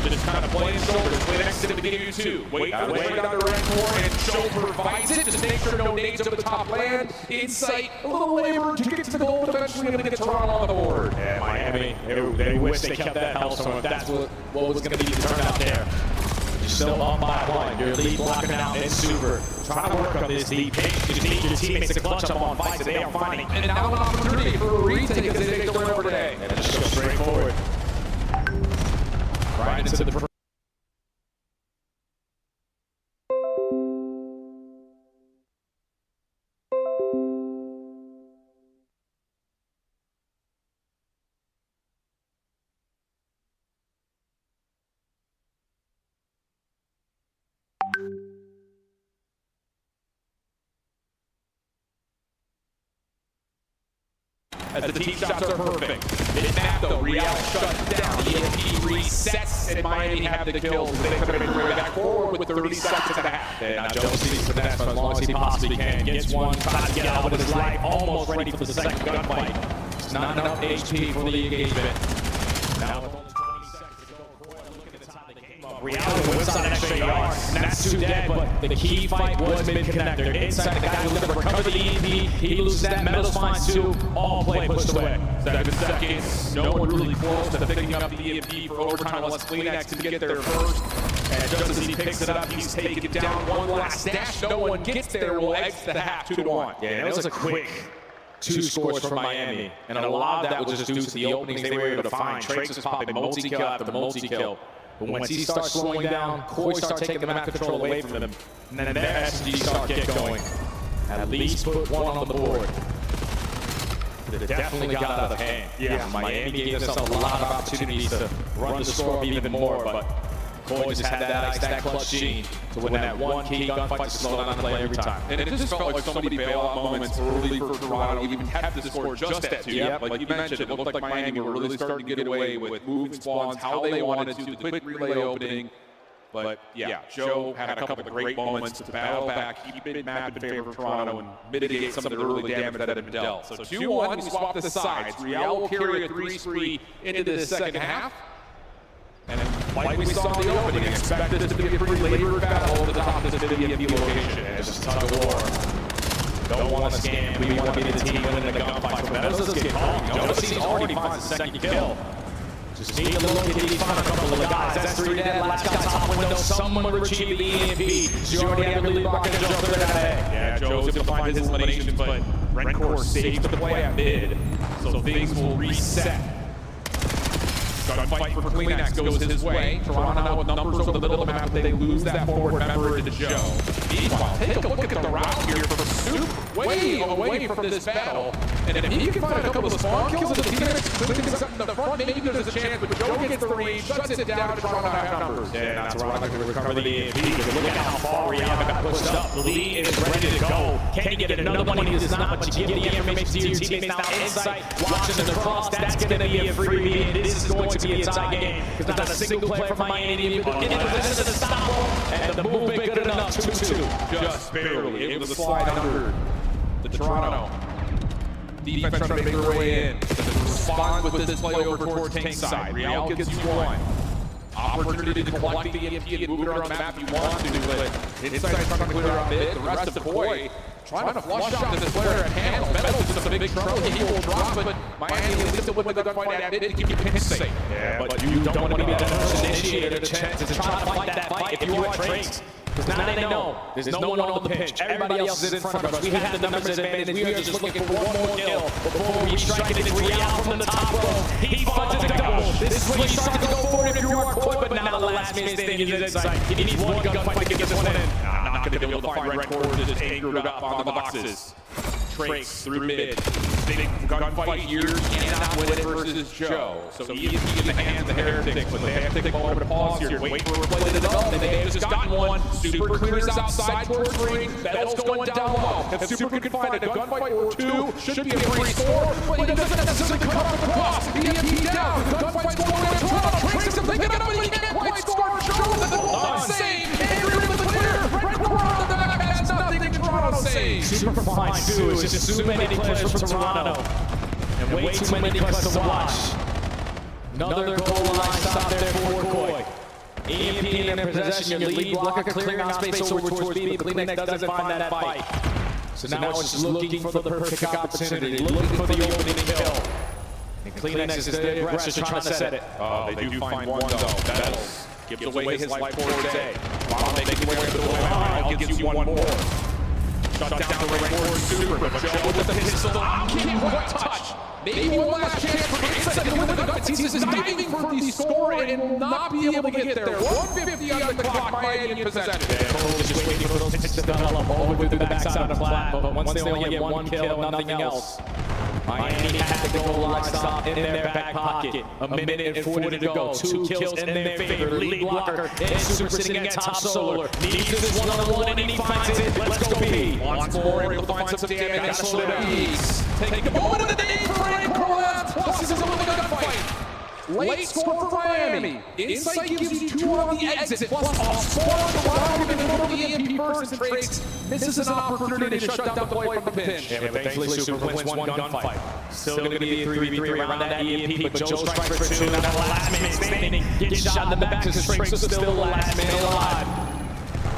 Just kind of playing shoulders, play next to the beginning of 2. Wait for the trade under Rancor, and Joe provides it. Just make sure no nades up the top land. Insight, a little labor to get to the goal, but eventually going to get Toronto on the board. Yeah, Miami, they wish they kept that Hellstorm if that's what was going to be the turnout there. You're still up by 1. Your lead blocking out in super. Trying to work on this deep pace. You just need your teammates to clutch up on fights that they are finding. And now an opportunity for a retake as they take the win over today. And just go straight forward. Right into the... As the team shots are perfect. Mid-map though, Real shuts down. EMP resets, and Miami have the kills. They come in and back forward with 30 seconds and a half. And now Joe sees the best as long as he possibly can. Gets one, tries to get out with his life, almost ready for the second gunfight. It's not enough HP for the engagement. Now with only 20 seconds to go, Croy looking at the top of the game up. Real whips on an extra yard, and that's 2 dead, but the key fight was mid-connector. Inside, the guy who's going to recover the EMP, he loses that metal spine too. All play pushed away. 7 seconds. No one really close to picking up the EMP for overtime unless Kleenex can get there first. And just as he picks it up, he's taken down one last dash. No one gets there. We'll exit the half 2-1. Yeah, it was a quick 2 scores for Miami. And a lot of that was just due to the openings they were able to find. Trace was popping multi-kill after multi-kill. But once he starts slowing down, Koi starts taking the map control away from him. And then their SG start get going. At least put 1 on the board. It definitely got out of hand. Yeah, Miami gave themselves a lot of opportunities to run the score up even more, but Koi just had that ice, that clutch gene to win that one key gunfight to slow down the play every time. And it just felt like so many bailout moments early for Toronto even had the score just at 2. Yep. Like you mentioned, it looked like Miami were really starting to get away with moving spawns, how they wanted to, the quick relay opening. But yeah, Joe had a couple of great moments to battle back, keep mid-map in favor of Toronto, and mitigate some of the early damage that had been dealt. So 2-1, we swap the sides. Real will carry a 3-3 into the second half. And like we saw in the opening, expect this to be a pretty labored battle over the top of this EMP location. And it's just a tug of war. Don't want to scam. We want to be the team winning the gunfight. But let's just get calm. Jonas already finds the second kill. Just need to look at these final couple of guys. That's 3 dead. Last guy top window. Someone will retrieve the EMP. She already had the lead block and jump through that. Yeah, Joe's able to find his elimination, but Rencor saves the play at mid. So things will reset. Gunfight for Kleenex goes his way. Toronto with numbers over the middle of the map, they lose that forward member into Joe. Meanwhile, take a look at the route here for Soup, way away from this battle. And if he can find a couple of spawn kills and the teammates moving something in the front, maybe there's a chance, but Joe gets the range, shuts it down, and Toronto have numbers. Yeah, now Toronto can recover the EMP. Look at how far Real got pushed up. The lead is ready to go. Can you get another one? He does not, but you give the information to your teammates now inside, watching the cross. That's going to be a freebie. This is going to be a tie game, because not a single player from Miami in position to stop him, and the move ain't good enough. 2-2. Just barely able to slide under the Toronto defense trying to make their way in. Respond with this play over towards tank side. Real gets you 1. Opportunity to collect the EMP and move it around the map if you want to, but inside trying to clear out mid. The rest of Koi trying to flush out this player at handle. Metal's in some big trouble. He will drop, but Miami at least to win the gunfight at mid to keep you pin safe. Yeah, but you don't want to be the first initiator to try to fight that fight if you are Trace. Because now they know there's no one on the pitch. Everybody else is in front of us. We have the numbers advantage. We are just looking for one more kill before we strike it. It's Real from the top row. He finds a double. This is when you start to go forward if you are Koi, but now the last man standing is inside. He needs one gunfight to get this one in. Not going to be able to find Rencor, just anchored up on the boxes. Trace through mid. Big gunfight here, cannot win it versus Joe. So EMP in the hands of the Heretics, but they have to take a moment of pause here. Wait for a play to develop. They just gotten one. Super clears outside towards ring. Metal's going down low. If Super can find a gunfight or 2, should be a free score. But he doesn't necessarily come up across. EMP down. Gunfight's going in Toronto. Trace him thinking about it. He can't quite score. Joe with the one save. Henry with the clear. Rencor on the back has nothing. Toronto saves. Super fine too. It's just too many players from Toronto. And way too many cuts to watch. Another goal line stop there for Koi. EMP in their possession. Your lead blocker clearing out space over towards B, but Kleenex doesn't find that fight. So now it's just looking for the perfect opportunity, looking for the opening kill. And Kleenex is the aggressor trying to set it. Oh, they do find one though. Gives away his life for a day. While making way to the wall, gives you one more. Shut down the Rainbow Super, but Joe with the pistol. Can't quite touch. Maybe one last chance for Insight to win the guts. He's diving for the score and will not be able to get there. 150 on the clock, Miami in possession. Just waiting for those hits to develop over the backside of the flat, but once they only get one kill and nothing else, Miami had the goal line stop in their back pocket. A minute and 40 to go. 2 kills in their favor. Lead blocker and Super sitting at top solar. Needs this one-on-one and he finds it. Let's go B. Once more, able to find some damage and slow down. Take a moment of the day for Ryan Corlett. Plus, this is a little gunfight. Late score for Miami. Insight gives you 2 on the exit, plus a spawn around in the middle of the EMP first and trades. Misses an opportunity to shut down the play from the pinch. Yeah, but thankfully Super wins one gunfight. Still going to be a 3v3 around that EMP, but Joe strikes for 2. Now the last man standing gets shot in the back because Strix is still the last man alive.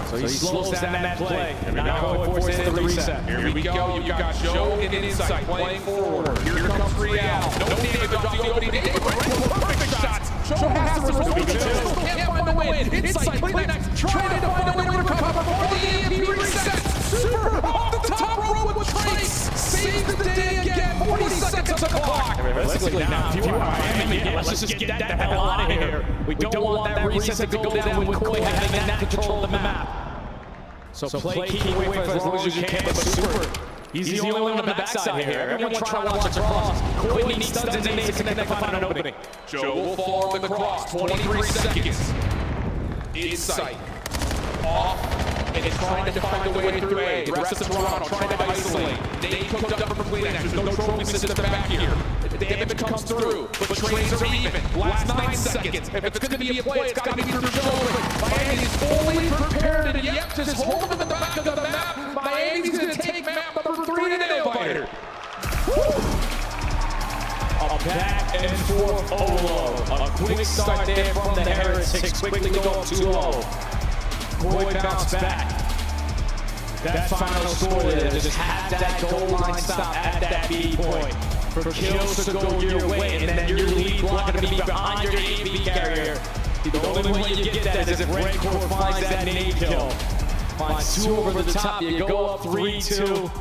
So he slows down that play. And now going force into the reset. Here we go. You got Joe and Insight playing forward. Here comes Real. No damage off the opening. Perfect shots. Joe has to resolve the kill. Can't find the win. Insight play next. Trying to find a way to recover before the EMP resets. Super off the top rope with Trace. Saves the day again. 40 seconds on the clock. Realistically now, if you are Miami, let's just get that the hell out of here. We don't want that reset to go down with Koi having that control of the map. So play keep away for as long as you can, but Super, he's the only one on the backside here. Everyone trying to watch across. Koi needs studs and nades to connect and find an opening. Joe will fall on the cross, 23 seconds. Insight. Off. And trying to find a way through A. The rest of Toronto trying to isolate. Nade cooked up for Kleenex. There's no trophy system back here. The damage comes through, but trains are even. Last 9 seconds. If it's going to be a play, it's got to be through Joe. Miami's fully prepared, and yep, just hold them in the back of the map. Miami's going to take map number 3 in the nail-biter. A back and forth Olo. A quick start there from the Heretics. Quickly go up 2-0. Koi bounce back. That final score there, just have that goal line stop at that B point. For kills to go your way, and then your lead block going to be behind your AB carrier. The only way you get that is if Red Core finds that nade kill. Finds 2 over the top, you go up 3-2.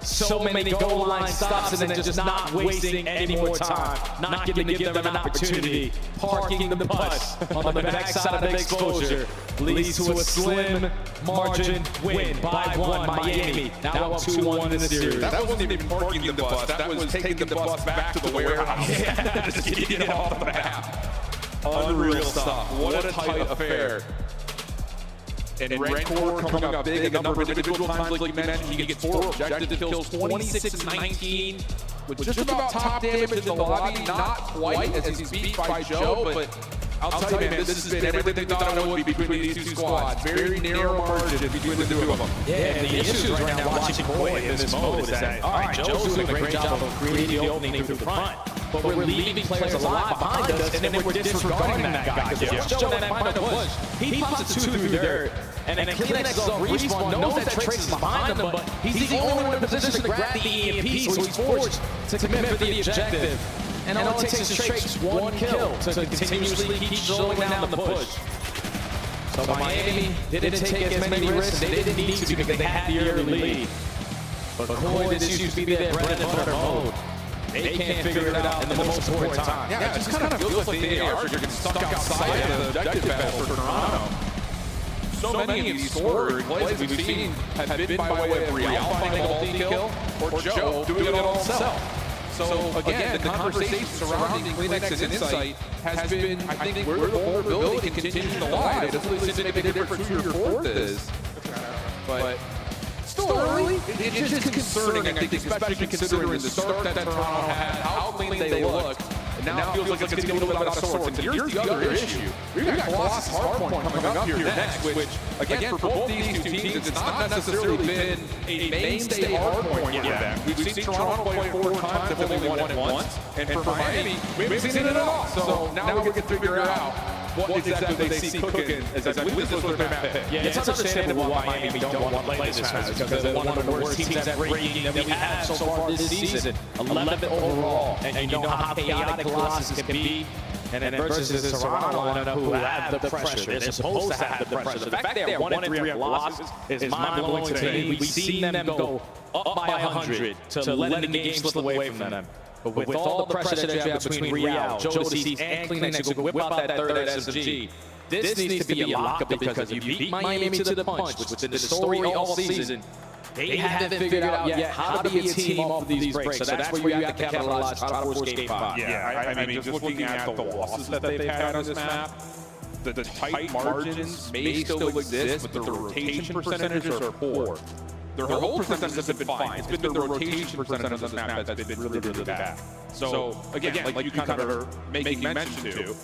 So many goal line stops and then just not wasting any more time. Not giving them an opportunity. Parking the bus on the backside of the exposure. Leads to a slim margin win by 1 Miami. Now up 2-1 in the series. That wasn't even parking the bus. That was taking the bus back to the warehouse. Yeah, just getting it off the map. Unreal stuff. What a tight affair. And Red Core coming up big a number of individual times, like you mentioned. He gets 4 objective kills, 26-19, with just about top damage in the lobby. Not quite, as he's beat by Joe, but I'll tell you, man, this has been everything they thought it would be between these 2 squads. Very narrow margin between the 2 of them. Yeah, and the issue right now watching Koi in this mode is that, all right, Joe's doing a great job of creating the opening through the front, but we're leaving players alive behind us, and then we're disregarding that guy. Because Joe in that final push, he pops a 2 through dirt, and then Kleenex goes respawn, knows that Trace is behind him, but he's the only one in position to grab the EMP, so he's forced to commit for the objective. And all it takes is Trace 1 kill to continuously keep slowing down the push. So Miami didn't take as many risks, they didn't need to because they had the early lead. But Koi, this used to be their bread and butter mode. They can't figure it out in the most important time. Yeah, it just kind of feels like they are getting stuck outside of the objective battle for Toronto. So many of these scorer plays we've seen have been by way of Real finding a multi-kill or Joe doing it all himself. So again, the conversation surrounding Kleenex and Insight has been, I think, where the vulnerability continues to lie. It doesn't really seem to make a difference who your 4th is. But still early. It's just concerning, I think, especially considering the start that Toronto had, how clean they looked. And now it feels like it's getting a little bit out of sorts. And here's the other issue. We've got Colossus Hardpoint coming up here next, which, again, for both these 2 teams, it's not necessarily been a mainstay hardpoint for them. We've seen Toronto play 4 times, they've only won it once. And for Miami, we haven't seen it at all. So now we can figure out what exactly they see cooking, as I believe this was their map pick. Yeah, it's understandable why Miami don't want to play this match, because they're one of the worst teams at breaking that we have so far this season. 11th overall, and you know how chaotic Colossus can be. And then versus this Toronto lineup who have the pressure. They're supposed to have the pressure. The fact they're 1-3 on losses is mind-blowing to me. We've seen them go up by 100 to letting the game slip away from them. But with all the pressure that you have between Real, Jodeci, and Kleenex to whip out that third SMG, this needs to be a lockup because if you beat Miami to the punch, which has been the story all season, they haven't figured out yet how to be a team off of these breaks. So that's where you have to capitalize, try to force game 5. Yeah, I mean, just looking at the losses that they've had on this map, the tight margins may still exist, but the rotation percentages are poor. Their hold percentages have been fine. It's been the rotation percentage on this map that's been really, really bad. So, again, like you kind of are making mention to,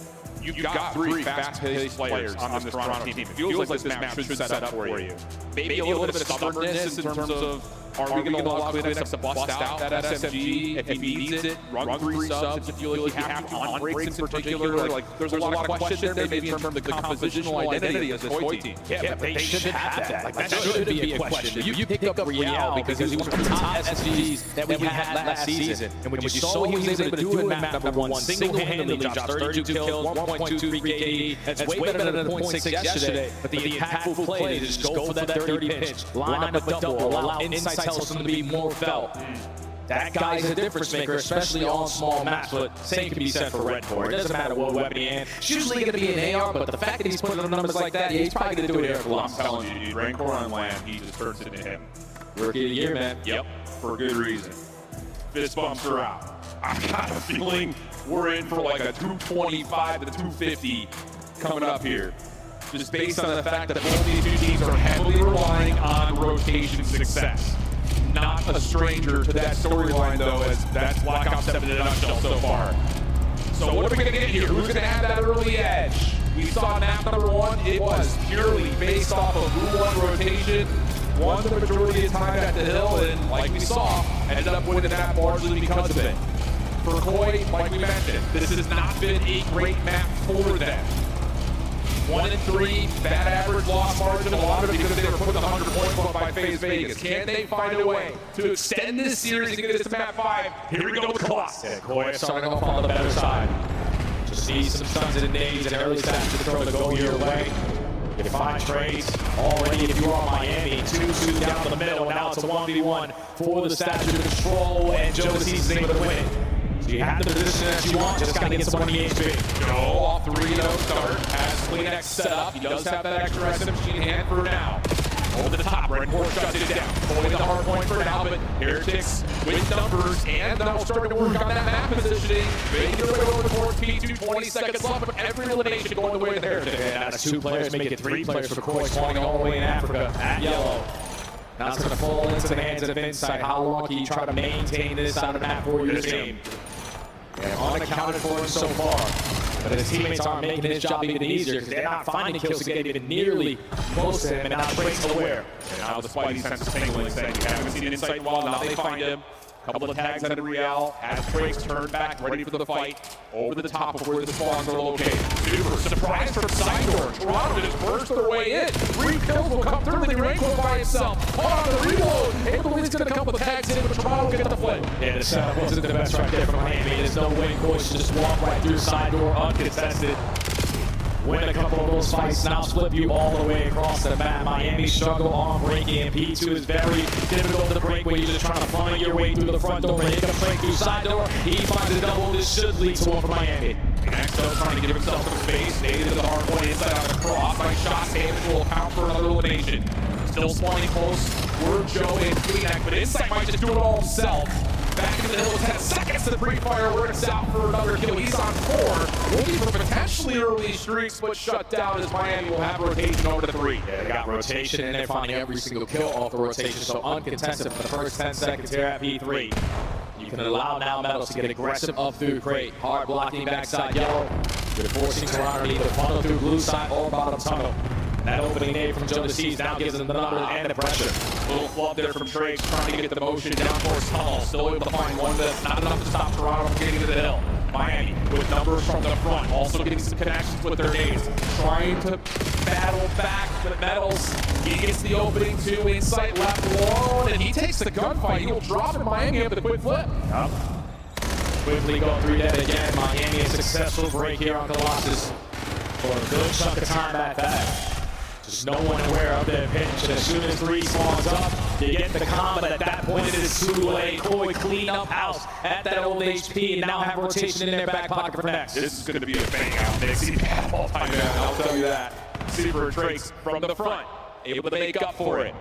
you've got 3 fast-paced players on this Toronto team. It feels like this map should set up for you. Maybe a little bit of stubbornness in terms of, are we going to allow Kleenex to bust out that SMG if he needs it, run 3 subs if you feel like you have to, on breaks in particular. Like, there's a lot of question there maybe in terms of the compositional identity of this toy team. Yeah, but they should have that. Like, that should be a question. You pick up Real because he was one of the top SMGs that we had last season. And when you saw he was able to do it in map number 1, single-handedly drops 32 kills, 1.23 KD. That's way better than the 0.6 yesterday. But the impactful play is just go for that dirty pitch, line up a double, allow inside tells them to be more felt. That guy's a difference maker, especially on small maps, but same can be said for Red Core. It doesn't matter what weapon he has. It's usually going to be an AR, but the fact that he's putting up numbers like that, yeah, he's probably going to do it here for long. I'm telling you, Red Core on land, he just turns it into him. Rookie of the year, man. Yep, for good reason. Fist bumps are out. I got a feeling we're in for like a 225 to 250 coming up here. Just based on the fact that both these two teams are heavily relying on rotation success. Not a stranger to that storyline, though, as that's Black Ops 7 in a nutshell so far. So what are we going to get here? Who's going to have that early edge? We saw map number 1. It was purely based off of who won rotation, won the majority of time at the hill, and like we saw, ended up winning that largely because of it. For Koi, like we mentioned, this has not been a great map for them. 1-3, bad average loss margin, a lot of it because they were put the 100-point club by FaZe Vegas. Can they find a way to extend this series and get this to map 5? Here we go with Colossus. Yeah, Koi starting off on the better side. Just see some sons and nades and early stats to throw to go your way. You find trades already if you are Miami. 2-2 down the middle. Now it's a 1v1 for the statue of control, and Jodeci is able to win it. So you have the position that you want, just got to get some money HP. Go off 3-0 start. Has Kleenex set up. He does have that extra SMG in hand for now. Over the top, Red Core shuts it down. Pulling the hard point for now, but Heretics with numbers and now starting to work on that map positioning. Making their way over towards P2, 20 seconds left, but every elimination going the way of the Heretics. And now that's 2 players, make it 3 players for Koi, spawning all the way in Africa at yellow. Now it's going to fall into the hands of Insight. How long can you try to maintain this side of the map for your team? And unaccounted for him so far. But his teammates aren't making his job even easier because they're not finding kills to get even nearly close to him, and now breaks aware. And now despite these sense of signaling saying you haven't seen Insight in a while, now they find him. Couple of tags out of Real, has breaks turned back, ready for the fight. Over the top of where the spawns are located. Super surprise from Sidor. Toronto just burst their way in. 3 kills will come through. The Rainbow by himself. On the reload. Ability's going to come with tags in, but Toronto gets the flip. Yeah, the setup wasn't the best right there from Miami. There's no way Koi should just walk right through Sidor uncontested. Win a couple of those fights, now flip you all the way across the map. Miami struggle on breaking, and P2 is very difficult to break when you're just trying to find your way through the front door. But he's going to break through side door. He finds a double. This should lead to one for Miami. Next up, trying to give himself some space. Native to the hard point inside on the cross. Nice shot, damage will account for another elimination. Still spawning close. We're Joe and Kleenex, but Insight might just do it all himself. Back into the hill, 10 seconds to the pre-fire, works out for another kill. He's on 4. Looking for potentially early streaks, but shut down as Miami will have rotation over to 3. Yeah, they got rotation, and they're finding every single kill off the rotation, so uncontested for the first 10 seconds here at P3. You can allow now Metals to get aggressive up through crate. Hard blocking backside yellow. You're forcing Toronto to either funnel through blue side or bottom tunnel. That opening nade from Jodeci now gives them the number and the pressure. Little flub there from Trades, trying to get the motion down towards tunnel. Still able to find one that's not enough to stop Toronto from getting to the hill. Miami with numbers from the front, also getting some connections with their nades. Trying to battle back the Metals. He gets the opening to Insight left alone, and he takes the gunfight. He will drop in Miami with a quick flip. Yep. quickly go through that again. Miami, a successful break here on Colossus for a good chunk of time at that. Just no one aware of their pitch. As soon as 3 spawns up, you get the combo. At that point, it is too late. Koi clean up house at that old HP and now have rotation in their back pocket for next. This is going to be a bang out Nixie battle. I'll tell you that. Super Trace from the front, able to make up for it.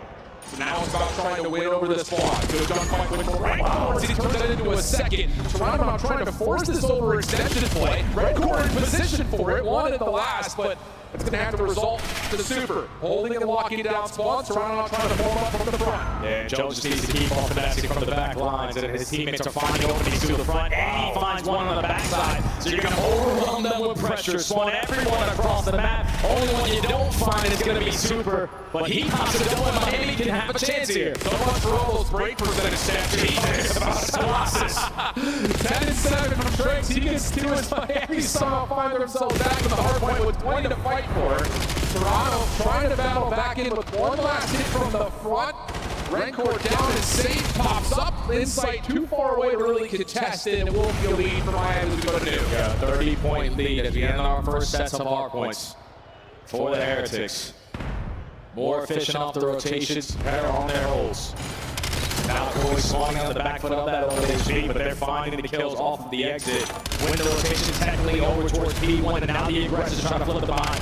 So now it's about trying to win over the spawn. Good gunfight with Rancor. He turns that into a second. Toronto now trying to force this overextension play. Rancor in position for it, wanted the last, but it's going to have to result to the Super. Holding and locking down spawn. Toronto now trying to form up from the front. Yeah, Jones just needs to keep on finessing from the back lines, and his teammates are finding openings to the front, and he finds one on the backside. So you're going to overwhelm them with pressure, spawn everyone across the map. Only one you don't find is going to be Super, but he pops it up and Miami can have a chance here. So much for all those break percentage stats. Jesus, Colossus. 10 and 7 from Trace. He gets 2 as Miami somehow find themselves back in the hard point with 20 to fight for. Toronto trying to battle back in with one last hit from the front. Rancor down and safe, pops up. Insight too far away to really contest it, and we'll be a lead for Miami as we go to new. Yeah, 30-point lead as we end our first sets of our points for the Heretics. More efficient off the rotations, better on their holes. Now Koi spawning on the back foot of that old HP, but they're finding the kills off of the exit. Window rotation technically over towards P1, and now the aggressors trying to flip the behind.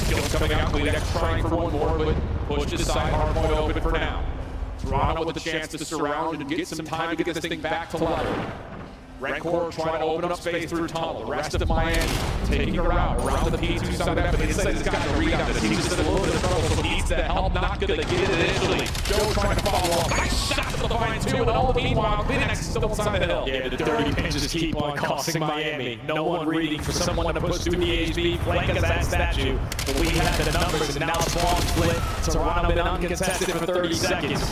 Kills coming out, Cleanex trying for one more, but push this side hard point open for now. Toronto with the chance to surround and get some time to get this thing back to level. Rancor trying to open up space through tunnel. The rest of Miami taking a route around the P2 side of the map, but Insight has got to read out. The team just in a little bit of trouble, so needs that help. Not going to get it initially. Joe trying to follow up. Nice shot to the line two, and all the meanwhile, Cleanex is still inside the hill. Yeah, the dirty pinches keep on costing Miami. No one reading for someone to push through the HB, flank as that statue. But we have the numbers, and now spawn split. Toronto been uncontested for 30 seconds.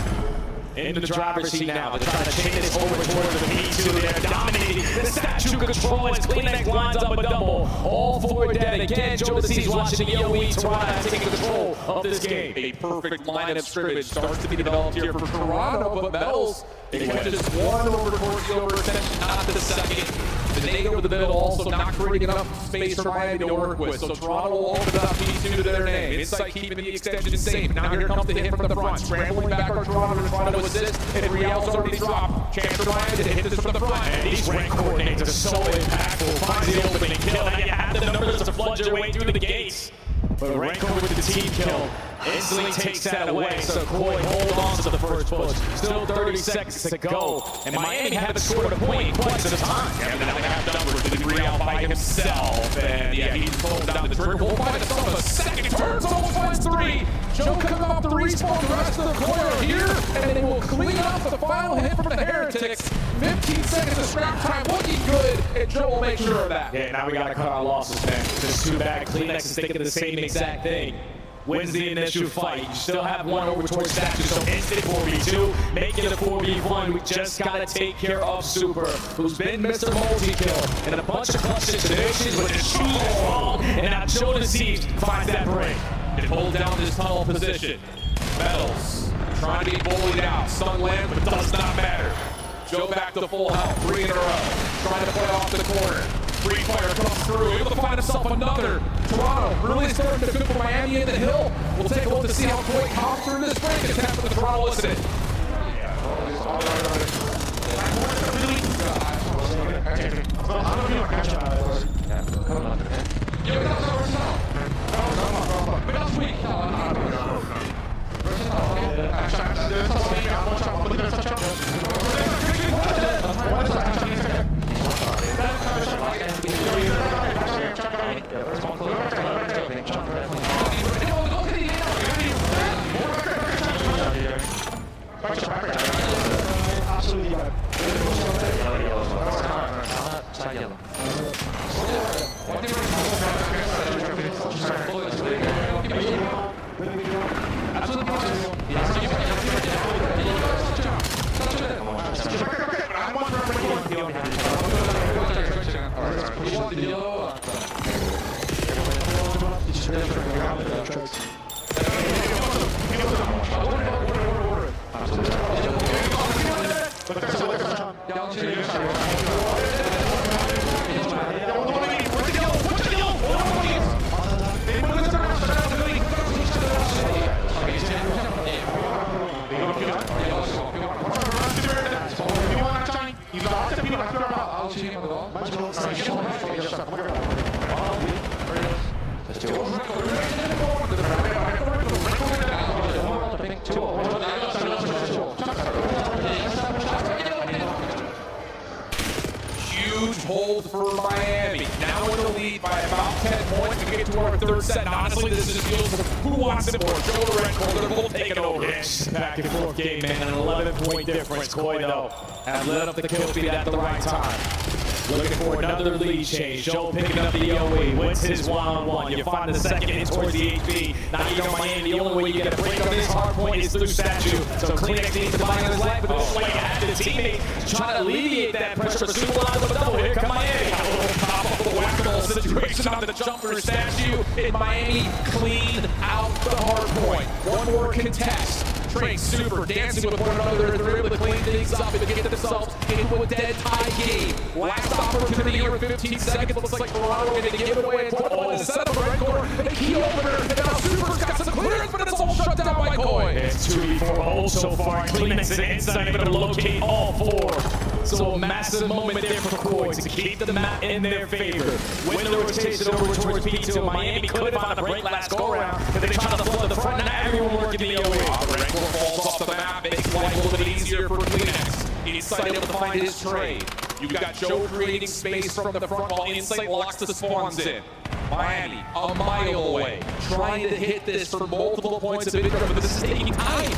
In the driver's seat now. They're trying to chain this over towards the P2. They're dominating the statue control as Cleanex lines up a double. All 4 dead. Again, Jodeci's watching the EOE. Toronto taking control of this game. A perfect line of scrimmage starts to be developed here for Toronto, but Metals, it went just one over towards the overextension, not the second. The nade over the middle also not creating enough space for Miami to work with, so Toronto will open up P2 to their name. Insight keeping the extension safe. Now here comes the hit from the front. Scrambling back our Toronto to try to assist, and Riel's already dropped. Chance for Miami to hit this from the front. And these rank coordinates are so impactful. Finds the opening kill. Now you have the numbers to flood your way through the gates. But Rancor with the team kill instantly takes that away. So Koi hold on to the first push. Still 30 seconds to go. And Miami haven't scored a point in quite some time. Yeah, but now they have numbers to degree out by himself. And yeah, he's pulling down the trigger. Will find himself a second. Turns almost finds 3. Joe coming off the respawn. The rest of the Koi are here. And they will clean up the final hit from the Heretics. 15 seconds of scrap time looking good. And Joe will make sure of that. Yeah, now we got to cut our losses, man. Just too bad. Cleanex is thinking the same exact thing. Wins the initial fight. You still have one over towards statue, so instant 4v2. Make it a 4v1. We just got to take care of Super, who's been Mr. Multi-Kill in a bunch of clutch situations with his shoes wrong. And now Jodeci finds that break. And hold down this tunnel position. Metals trying to be bullied out. Sunland, but does not matter. Joe back to full health, 3 in a row. Trying to play off the corner. Free fire comes through, able to find himself another. Toronto really starting to cook Miami in the hill. We'll take a look to see how Koi comes through this break attempt for the Toronto listening. Huge hold for Miami. Now in the lead by about 10 points to get to our third set. And honestly, this is feels who wants it more. Joe or Red Cold, they're both taking over. Back and forth game, man. An 11-point difference. Koi, though, have lit up the kill feed at the right time. Looking for another lead change. Joe picking up the OE. Wins his one-on-one. You find the second in towards the HP. Now you know Miami. The only way you get a break on this hard point is through statue. So Kleenex needs to buy his life, but this way at the teammate trying to alleviate that pressure. But super line with a double. Here come Miami. A little pop up the whack-a-mole situation on the jumper statue. And Miami cleaned out the hard point. One more contest. Train super dancing with one another. They're able to clean things up and get themselves into a dead tie game. Last opportunity here in 15 seconds. Looks like Toronto going to give it away. The set up red corner. A key opener. And now Super's got some clearance, but it's all shut down by Koi. It's 2v4 hold so far. Kleenex and Inside able to locate all four. So a massive moment there for Koi to keep the map in their favor. Win the rotation over towards P2. Miami could find a break last go-around. But they try to flood the front. Not everyone working the OE. Falls off the map, makes life a little bit easier for Kleenex. Insight able to find his trade. You've got Joe creating space from the front while Insight locks the spawns in. Miami, a mile away, trying to hit this for multiple points of interest, but this is taking time.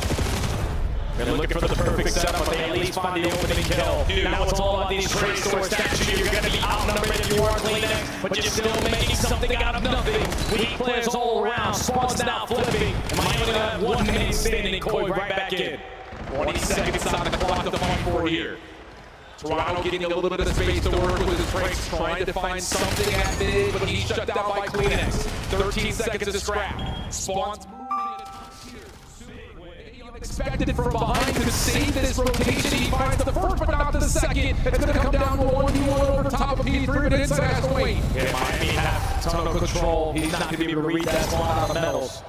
They're looking for the perfect setup, but they at least find the opening kill. Now it's all about these trade store statues. You're going to be outnumbered if you are Kleenex, but you're still making something out of nothing. Weak players all around, spawns now flipping. And Miami got one man standing, Koi right back in. 20 seconds on the clock to fight for here. Toronto getting a little bit of space to work with his breaks, trying to find something at mid, but he's shut down by Kleenex. 13 seconds to scrap. Spawns expected from behind to save this rotation. He finds the first, but not the second. It's going to come down to a 1v1 over top of P3, but Inside has to wait. Yeah, Miami have a ton of control. He's not going to be able to read that spawn on the metals.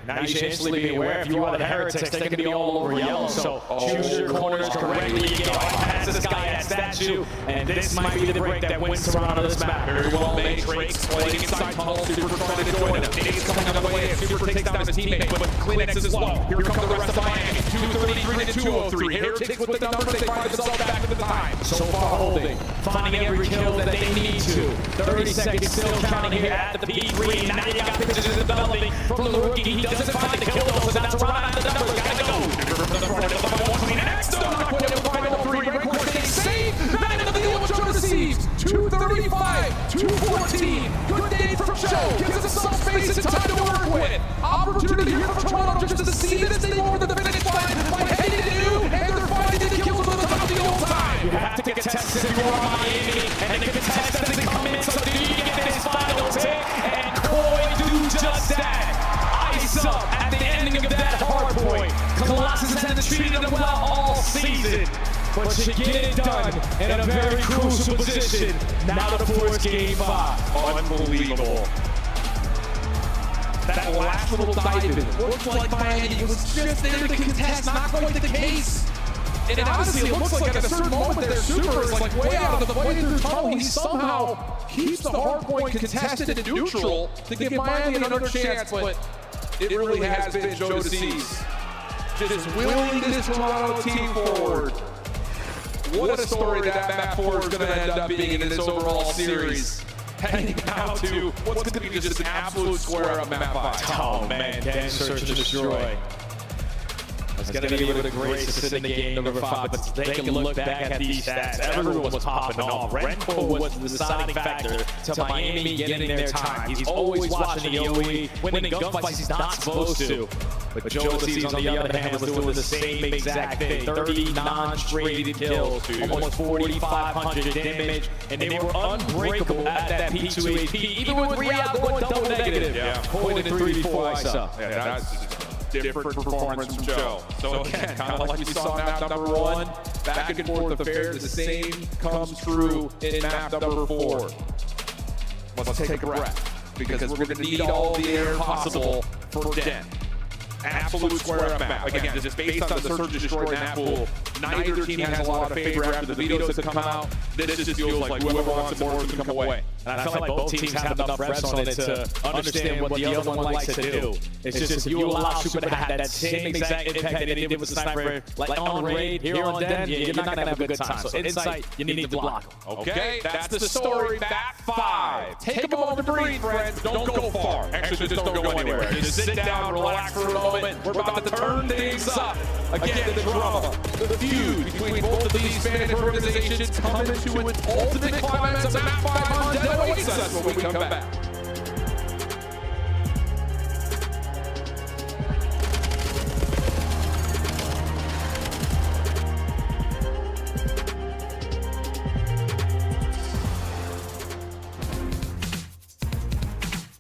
Now you should instantly be aware if you are the heretics, they're going to be all over yellow. So choose your corners correctly. You get past this guy at statue, and this might be the break that wins Toronto this map. Very well made. Drake's playing inside tunnel. Super trying to join him. Dave's coming on the way. Super takes down his teammate, but Kleenex is low. Here come the rest of Miami. 233 to 203. Heretics with the numbers. They find themselves back into the time. So far holding, finding every kill that they need to. 30 seconds still counting here at the P3. Now you got pitches developing from the rookie. He doesn't find the kill though, so now Toronto has the numbers. Gotta go. From the front of the Kleenex. Don't quit the final three. Red Court they save. Man of the deal with Joe receives. 235, 214. Good day from Joe. Gives us some space and time to work with. Opportunity here for Toronto just to see this thing over the finish line by heading to new, and they're finding the kills with the old time. You have to get tested if you are Miami, and the contest doesn't come in, so do you get this final pick? And Koi do just that. Ice up at the ending of that hard point. Colossus has treated them well all season, but you get it done in a very crucial position. Now to force game 5. Unbelievable. That last little dive in looked like Miami was just there to contest, not quite the case. And honestly, it looks like at a certain moment there, Super is like way out of the way through tunnel. He somehow keeps the hard point contested and neutral to give Miami another chance, but it really has been Joe Decease just willing this Toronto team forward. What a story that map 4 is going to end up being in this overall series. Heading now to what's going to be just an absolute square up map 5. Oh man, Dan search and destroy. It's going to be able to grace to sit in the game number 5, but they can look back at these stats. Everyone was popping off. Renko was the deciding factor to Miami getting their time. He's always watching the OE, winning gunfights he's not supposed to. But Joe Decease, on the other hand, was doing the same exact thing. 30 non-traded kills, almost 4,500 damage, and they were unbreakable at that P2 HP, even with Real going double negative. Yeah. Pointed 3 before ice up. Yeah, different performance from Joe. So again, kind of like we saw in map number 1, back and forth affair, the same comes true in map number 4. Let's take a breath, because we're going to need all the air possible for Den. Absolute square up map. Again, just based on the Search and Destroy map pool, neither team has a lot of favor after the vetoes have come out. This just feels like whoever wants it more can come away. And I feel like both teams have enough reps on it to understand what the other one likes to do. It's just if you allow Super to have that same exact impact that he did with Sniper, like on Raid, here on Den, you're not going to have a good time. So Insight, you need to block him. Okay, that's the story. Map 5. Take a moment to breathe, friends. Don't go far. Actually, just don't go anywhere. Just sit down, relax for a moment. We're about to turn things up. Again, the drama, the feud between both of these Spanish organizations coming to its ultimate climax of map 5 on Den awaits us when we come back.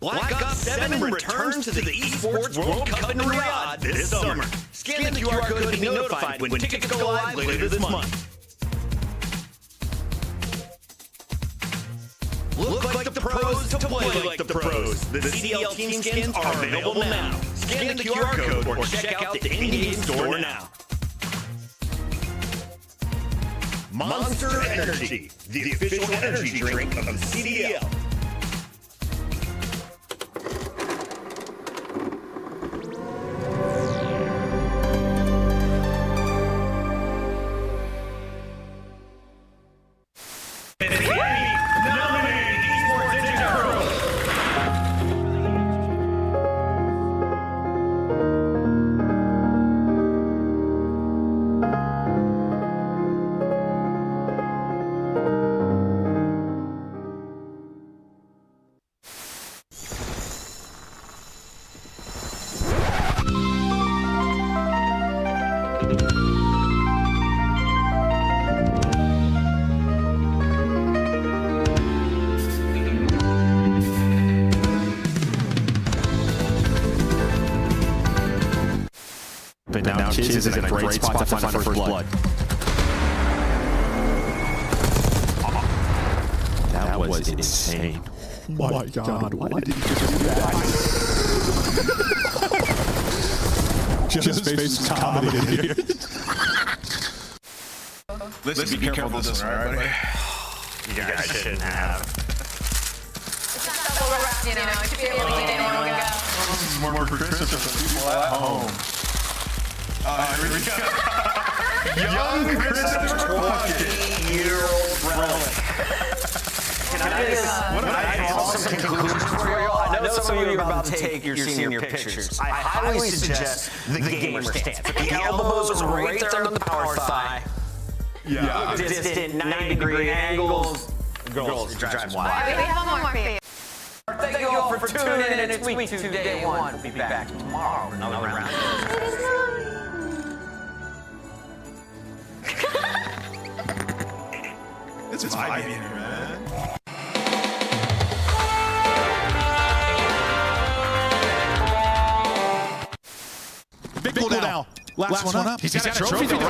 Black Ops 7 returns to the Esports World Cup in Riyadh this summer. Scan the QR code to be notified when tickets go live later this month. Look like the pros to play like the pros. The CDL team skins are available now. Scan the QR code or check out the in-game store now. Monster Energy, the official energy drink of CDL. But now Chiz is in a great spot to find the first blood. That was insane. My God, why did he just do that? Just face comedy in here. Listen, be careful with this one, everybody. You guys shouldn't have. It's not double wrapped, you know. It should be able to get anyone to go. This is more for Christmas for people at home. Here we go. Young Christopher Plunkett. 8-year-old relic. Can I draw some conclusions for you all? I know some of you are about to take your senior pictures. I highly suggest the gamer stance. The elbows right there on the power thigh. Yeah. Distant 90-degree angles. Girls drive wild. We have one more favor. Thank you all for tuning in. It's week 2, day 1. We'll be back tomorrow for another round. It's vibing here, man. Big pull down. Last one up. He's got a trophy. Do it. He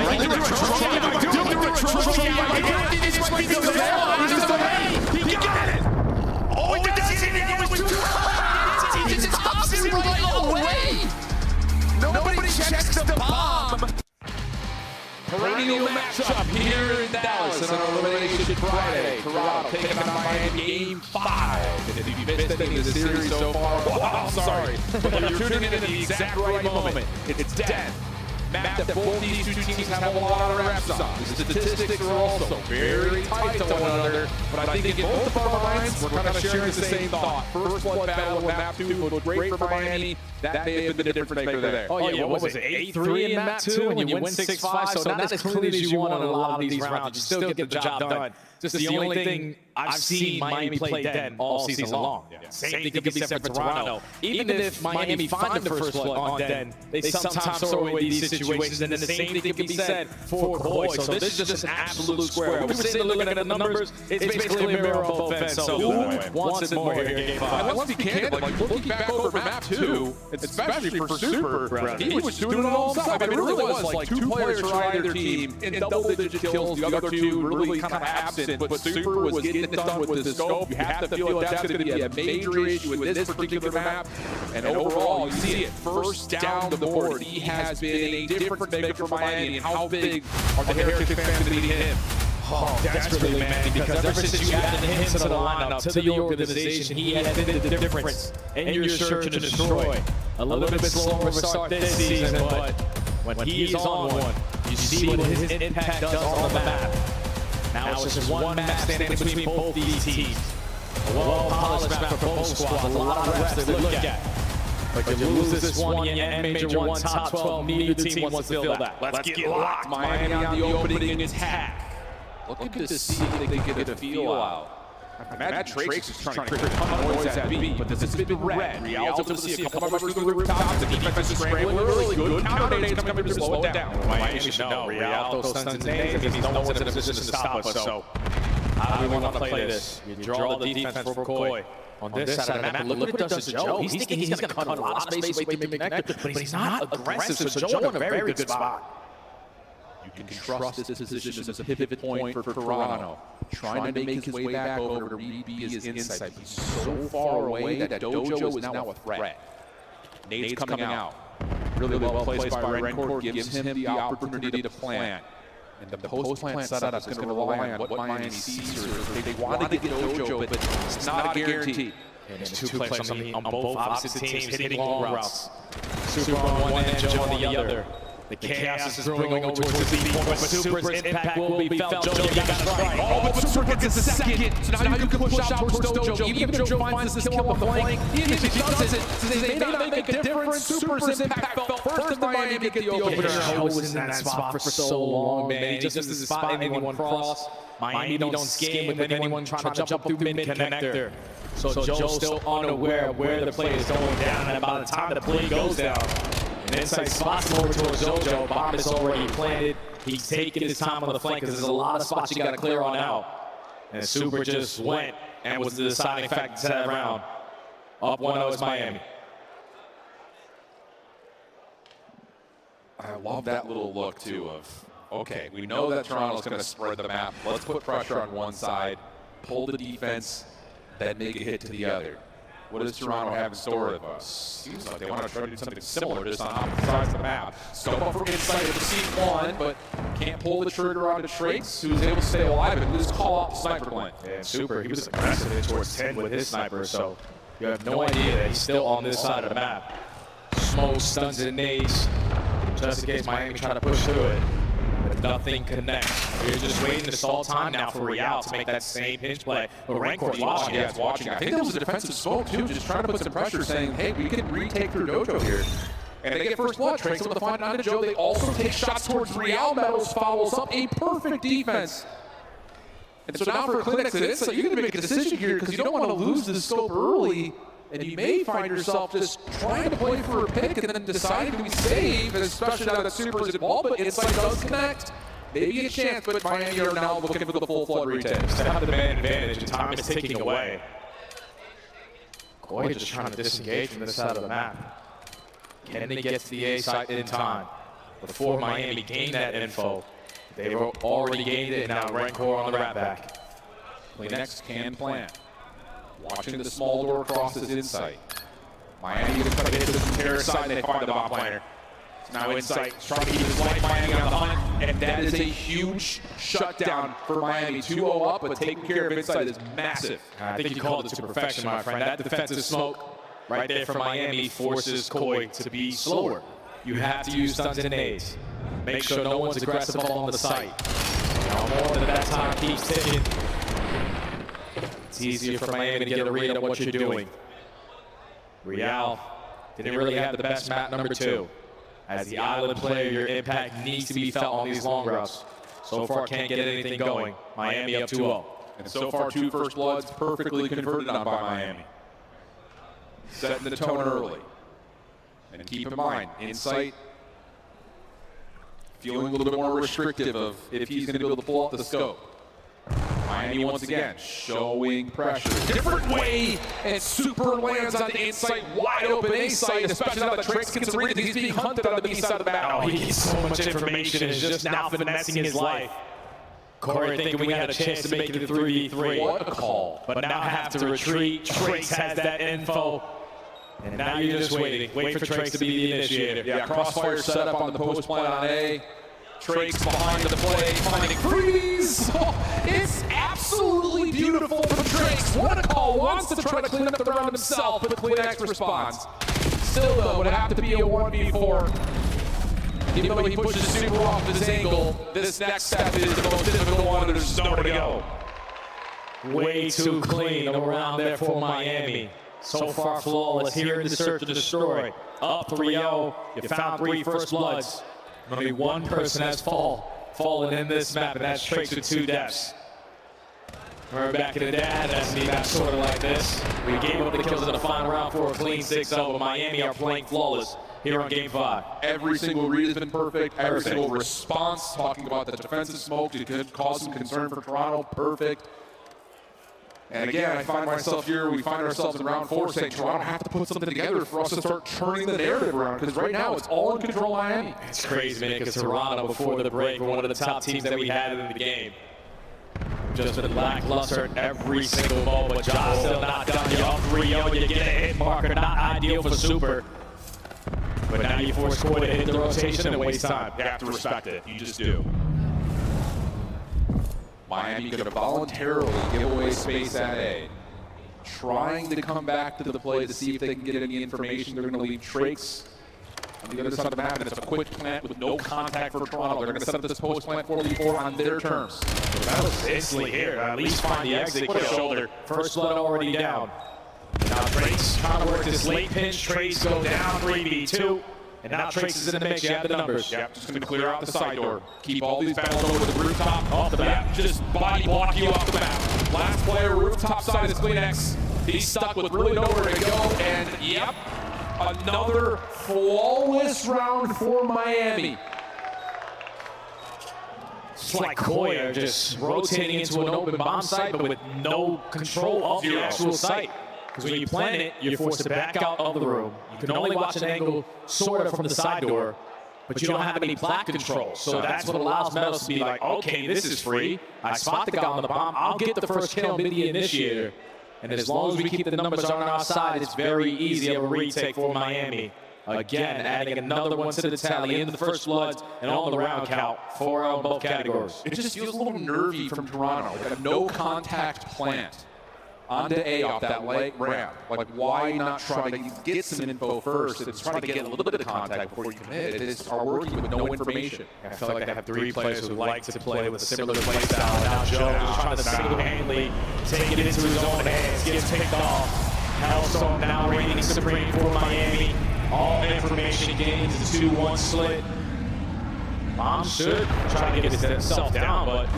got it. Oh, he does it. It was too high. He just ups it right away. Nobody checks the bomb. Perennial matchup here in Dallas on our Elimination Friday. Toronto taking on Miami Game 5. And if you missed any of the series so far, I'm sorry, but you're tuning in at the exact right moment. It's Den. Map that both these two teams have a lot of reps on. The statistics are also very tight to one another, but I think in both of our minds, we're kind of sharing the same thought. First blood battle in map 2 looked great for Miami. That may have been the difference maker there. Oh yeah, what was it? 8-3 in map 2 and you win 6-5. So not as clearly as you want in a lot of these rounds. You still get the job done. Just the only thing I've seen Miami play Den all season long. Same thing could be said for Toronto. Even if Miami find the first blood on Den, they sometimes throw away these situations situations, and then the same thing can be said for Koi. So this is just an absolute square. We're sitting looking at the numbers. It's basically a mirror on both ends. So who wants it more here in Game 5? And let's be candid, like looking back over map 2, especially for Super, he was doing it all himself. I mean, it really was like 2 players for either team in double-digit kills. The other 2 really kind of absent, but Super was getting it done with the scope. You have to feel like that's going to be a major issue with this particular map. And overall, you see it first down the board. He has been a difference maker for Miami. And how big are the Heritage fans going to be him? Oh, that's really demanding because ever since you added him to the lineup, to the organization, he has been the difference in your search to destroy. A little bit slower of a start this season, but when he's on one, you see what his impact does on the map. Now it's just one map standing between both these teams. A well-polished map for both squads, a lot of reps to look at. But you lose this one, and Major 1 top 12, neither team wants to feel that. Let's get locked. Miami on the opening attack. Looking to see if they can get a feel out. Mad Trace is trying to create a ton of noise at B, but this has been red. Real's able to see a couple of rushers through the rooftops. The defense is scrambling really good. Counter nades coming to slow it down. Miami should know. Real, those stuns and nades, means no one's in a position to stop us. So how do we want to play this? You draw the defense for Koi. On this side of the map, look what it does to Joe. He's thinking he's going to cut a lot of space away from the connector, but he's not aggressive, so Joe in a very good spot. You can trust this position as a pivot point for Toronto. Trying to make his way back over to read B's inside. He's so far away that Dojo is now a threat. Nade's coming out. Really well placed by Rencourt, gives him the opportunity to plant. And the post-plant setup is going to rely on what Miami sees here. They want to get Dojo, but it's not a guarantee. And there's 2 players on both opposite teams hitting long routes. Super on one end, Joe on the other. The chaos is brewing over towards the B point, but Super's impact will be felt. Joe, you got to strike. Oh, but Super gets a second. So now you can push out towards Dojo. Even if Joe finds this kill on the flank, even if he does it, they may not make a difference. Super's impact felt first in Miami to get the opener. Joe was in that spot for so long, man. He just doesn't spot anyone cross. Miami don't scheme with anyone trying to jump through mid-connector. So Joe's still unaware of where the play is going down, and by the time the play goes down, an inside spots him over towards Jojo. Bomb is already planted. He's taking his time on the flank because there's a lot of spots you got to clear on out. And Super just went and was the deciding factor to that round. Up 1-0 is Miami. I love that little look, too, of, okay, we know that Toronto's going to spread the map. Let's put pressure on one side, pull the defense, then make a hit to the other. What does Toronto have in store of us? Seems like they want to try to do something similar, just on opposite sides of the map. Scope up for insight of the C1, but can't pull the trigger onto Trace, who's able to stay alive and just call off the sniper plant. And Super, he was aggressive in towards 10 with his sniper, so you have no idea that he's still on this side of the map. Smoke, stuns, and nades, just in case Miami try to push through it. But nothing connects. You're just waiting to stall time now for Real to make that same pinch play. But Rencourt's watching. Yeah, it's watching. I think that was a defensive smoke, too, just trying to put some pressure, saying, hey, we can retake through Dojo here. And they get first blood. Trace able to find onto Joe. They also take shots towards Real. Metals follows up a perfect defense. And so now for Clinics and Insight, you're going to make a decision here because you don't want to lose the scope early. And you may find yourself just trying to play for a pick and then deciding to be safe, especially now that Super is involved, but Insight does connect. Maybe a chance, but Miami are now looking for the full flood retake. To have the man advantage and time is ticking away. Koi just trying to disengage from this side of the map. Can they get to the A site in time? Before Miami gained that info, they were already gained it, and now Rencourt on the wrap back. Next can plant. Watching the small door crosses Insight. Miami gonna try to hit to the terror side, and they find the bomb planter. Now Insight trying to keep his light Miami on the hunt, and that is a huge shutdown for Miami. 2-0 up, but taking care of Insight is massive. I think you called it to perfection, my friend. That defensive smoke right there for Miami forces Koi to be slower. You have to use stuns and nades. Make sure no one's aggressive on the site. Now more than that time keeps ticking. It's easier for Miami to get a read on what you're doing. Real didn't really have the best map number 2. As the island player, your impact needs to be felt on these long routes. So far, can't get anything going. Miami up 2-0. And so far, 2 first bloods perfectly converted on by Miami. Setting the tone early. And keep in mind, Insight feeling a little bit more restrictive of if he's going to be able to pull out the scope. Miami once again showing pressure. Different way, and Super lands on the inside, wide open A side, especially now that Trace gets a read that he's being hunted on the B side of the map. Oh, he gets so much information, is just now finessing his life. Corey thinking we had a chance to make it a 3v3. What a call. But now have to retreat. Trace has that info. And now you're just waiting. Wait for Trace to be the initiator. Yeah, crossfire set up on the post plant on A. Trace behind the play, finding freeze. Oh, it's absolutely beautiful from Trace. What a call. Wants to try to clean up the round himself, but CleanX responds. Still, though, would have to be a 1v4. Even though he pushes Super off his angle, this next step is the most difficult one, and there's nowhere to go. Way too clean around there for Miami. So far flawless here in the search to destroy. Up 3-0. You found 3 first bloods. Only one person has fallen in this map, and that's Trace with 2 deaths. Remember back in the day, that's me back sort of like this. We gave up the kills in the final round for a clean 6-0, but Miami are playing flawless here on Game 5. Every single read has been perfect. Every single response, talking about the defensive smoke, it could cause some concern for Toronto, perfect. And again, I find myself here, we find ourselves in round 4 saying Toronto have to put something together for us to start turning the narrative around, because right now it's all in control Miami. It's crazy, man, because Toronto before the break were one of the top teams that we had in the game. Just been lackluster every single ball, but Josh still not done. You're up 3-0, you get a hit marker, not ideal for Super. But now you force Corey to hit the rotation and waste time. You have to respect it, you just do. Miami going to voluntarily give away space at A. Trying to come back to the play to see if they can get any information. They're going to leave Trace on the other side of the map, and it's a quick plant with no contact for Toronto. They're going to set up this post plant 4v4 on their terms. So that was instantly here. At least find the exit kill. Shoulder. First blood already down. Now Trace trying to work this late pinch. Trace go down 3v2. And now Trace is in the mix. You have the numbers. Yep, just going to clear out the side door. Keep all these battles over the rooftop. Off the map. Just body block you off the map. Last player, rooftop side is CleanX. He's stuck with really nowhere to go. And yep, another flawless round for Miami. It's like Koya just rotating into an open bomb site, but with no control of the actual site. Because when you plant it, you're forced to back out of the room. You can only watch an angle sort of from the side door, but you don't have any plat control. So that's what allows Metals to be like, okay, this is free. I spot the guy on the bomb. I'll get the first kill and be the initiator. And as long as we keep the numbers on our side, it's very easy of a retake for Miami. Again, adding another one to the tally in the first bloods and on the round count, 4 on both categories. It just feels a little nervy from Toronto. Like a no-contact plant onto A off that light ramp. Like, why not try to get some info first and try to get a little bit of contact before you commit? It is are working with no information. I feel like they have 3 players who like to play with a similar play style. Now Joe is trying to single-handedly take it into his own hands, gets picked off. Hellstorm now reigning supreme for Miami. All information gains, a 2-1 split. Bomb should try to get himself down, but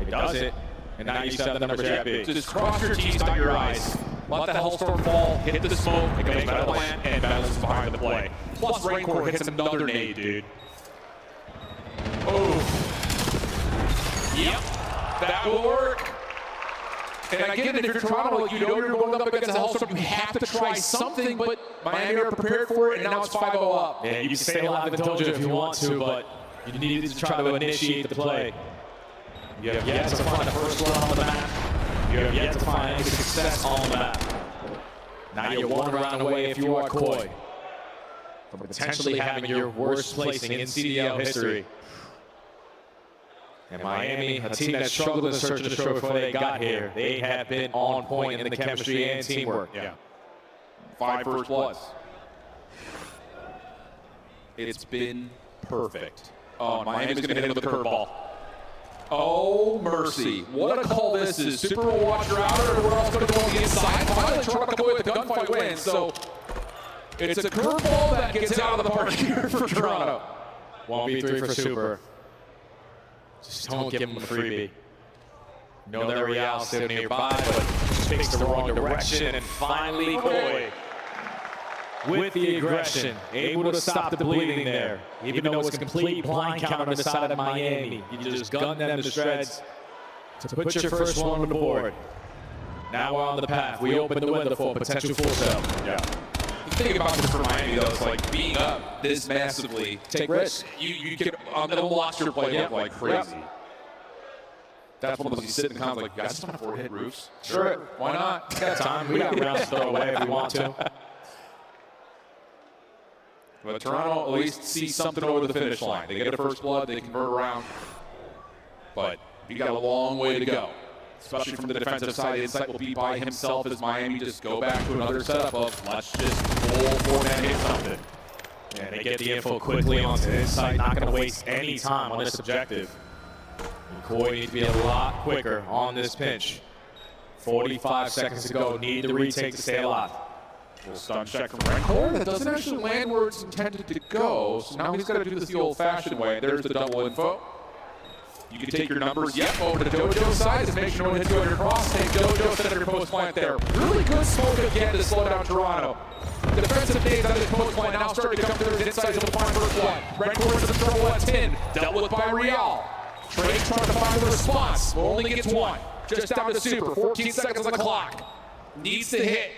it does it. And now you set the numbers at big. Just cross your T's, dot your I's. Let the Hellstorm fall, hit the smoke, it goes metal plant, and Metals is behind the play. Plus Rancor hits another nade, dude. Oh. Yep, that will work. And I get it, if you're Toronto, you know you're going up against the Hellstorm, you have to try something, but Miami are prepared for it, and now it's 5-0 up. Yeah, you can stay alive and told you if you want to, but you need to try to initiate the play. You have yet to find the first one on the map. You have yet to find any success on the map. Now you're 1 round away if you are Koi from potentially having your worst placing in CDL history. And Miami, a team that struggled in search of the show before they got here, they have been on point in the chemistry and teamwork. Yeah. 5 first bloods. It's been perfect. Oh, Miami's going to hit him with a curveball. Oh, mercy. What a call this is. Super will watch your outer, and we're also going to go on the inside. Finally, Toronto come away with the gunfight win. So it's a curveball that gets out of the park here for Toronto. 1v3 for Super. Just don't give him a freebie. Know that Real still nearby, but just picks the wrong direction. And finally, Koi with the aggression, able to stop the bleeding there. Even though it's complete blind count on the side of Miami, you just gun them to shreds to put your first one on the board. Now we're on the path. We open the window for a potential full sell. Yeah. The thing about this for Miami, though, is like being up this massively. Take risks. You can unlock your playbook like crazy. That's one of those you sit in the comments like, guys, just want to 4-hit roofs. Sure. Why not? We got time. We got rounds to throw away if we want to. But Toronto at least sees something over the finish line. They get a first blood, they convert around. But we got a long way to go, especially from the defensive side. Insight will be by himself as Miami just go back to another setup of let's just full 4-man hit something. Yeah, they get the info quickly onto Insight, not going to waste any time on this objective. And Koi needs to be a lot quicker on this pinch. 45 seconds to go. Need the retake to stay alive. Little stun check from Rencor. That doesn't actually land where it's intended to go. So now he's got to do this the old-fashioned way. There's the double info. You can take your numbers, over to Dojo's side. Just make sure no one hits you on your cross. Take Dojo, set up your post plant there. Really good smoke again to slow down Toronto. The defensive days on this post plant now starting to come through his inside to the final first one. Rencor into trouble at 10. Dealt with by Real. Trey trying to find the response. Only gets one. Just down to Super. 14 seconds on the clock. Needs to hit.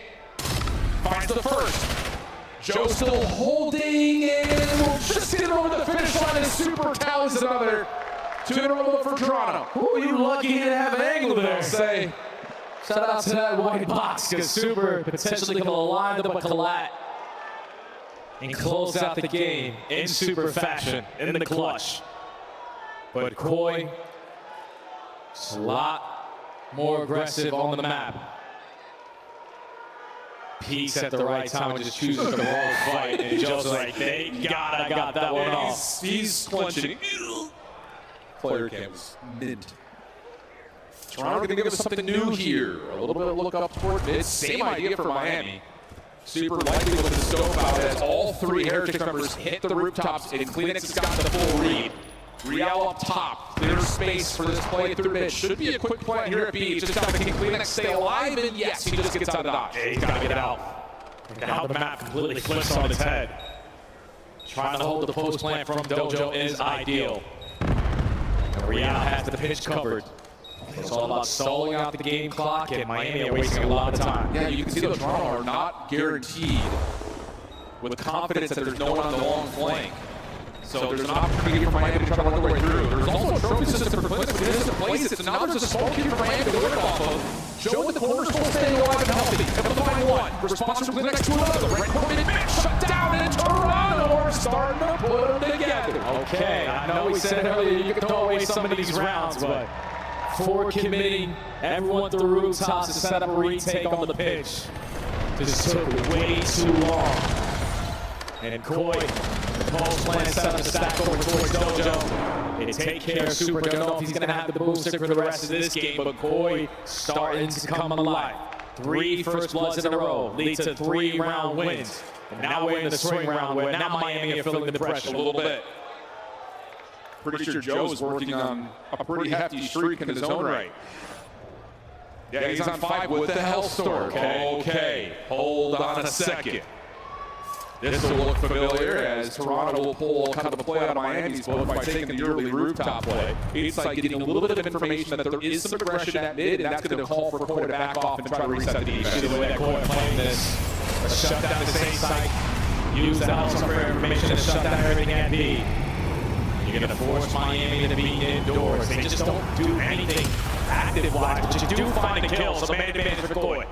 Finds the first. Joe still holding and will just get over the finish line as Super tallies another. 2 in a row for Toronto. Ooh, you lucky to have an angle there. Say, Shout out to that white box because Super potentially could have lined up a collat and close out the game in Super fashion in the clutch. But Koi is a lot more aggressive on the map. Peaks at the right time and just chooses the wrong fight. And Joe's like, thank God I got that one off. He's clenching. Player cam was mint. Toronto going to give us something new here. A little bit of look up toward mid. Same idea for Miami. Super likely with the scope out as all 3 Heritage members hit the rooftops and Kleenex has got the full read. Real up top, clear space for this play through mid. Should be a quick play here at B. Just have to keep Kleenex stay alive, and yes, he just gets out of dodge. Yeah, he's got to get out. Now the map completely flips on its head. Trying to hold the post plant from Dojo is ideal. And Real has the pitch covered. It's all about stalling out the game clock, and Miami are wasting a lot of time. Yeah, you can see that Toronto are not guaranteed with confidence that there's no one on the long flank. So there's an opportunity for Miami to try to work their way through. There's also a trophy system for Kleenex, but it isn't place it. So now there's a smoke here for Miami to work off of. Joe in the corner still staying alive and healthy. Able to find one. Response from Kleenex to another. Red Court mid shut down, and Toronto are starting to put them together. Okay, I know we said earlier you can throw away some of these rounds, but for committing everyone through rooftops to set up a retake on the pitch, this took way too long. And Koi, the post plant set up a stack over towards Dojo. They take care of Super. Don't know if he's going to have the booster for the rest of this game, but Koi starting to come alive. 3 first bloods in a row lead to 3-round wins. And now we're in the swing round where now Miami are feeling the pressure a little bit. Pretty sure Joe is working on a pretty hefty streak in his own right. Yeah, he's on 5 with the health store. Okay, hold on a second. This will look familiar as Toronto will pull kind of the play out of Miami's boat by taking the early rooftop play. It's like getting a little bit of information that there is some aggression at mid, and that's going to call for Koi to back off and try to reset the defense. See the way that Koi playing this. Let's shut down the same site. Use the house for information to shut down everything at B. You're going to force Miami to be indoors. They just don't do anything active-wise, but you do find the kills, so main advantage for Koi.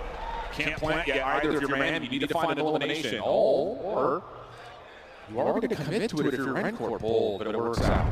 Can't plant yet either if you're Miami. You need to find an elimination. Or you are going to commit to it if you're Rencor bold, but it works out.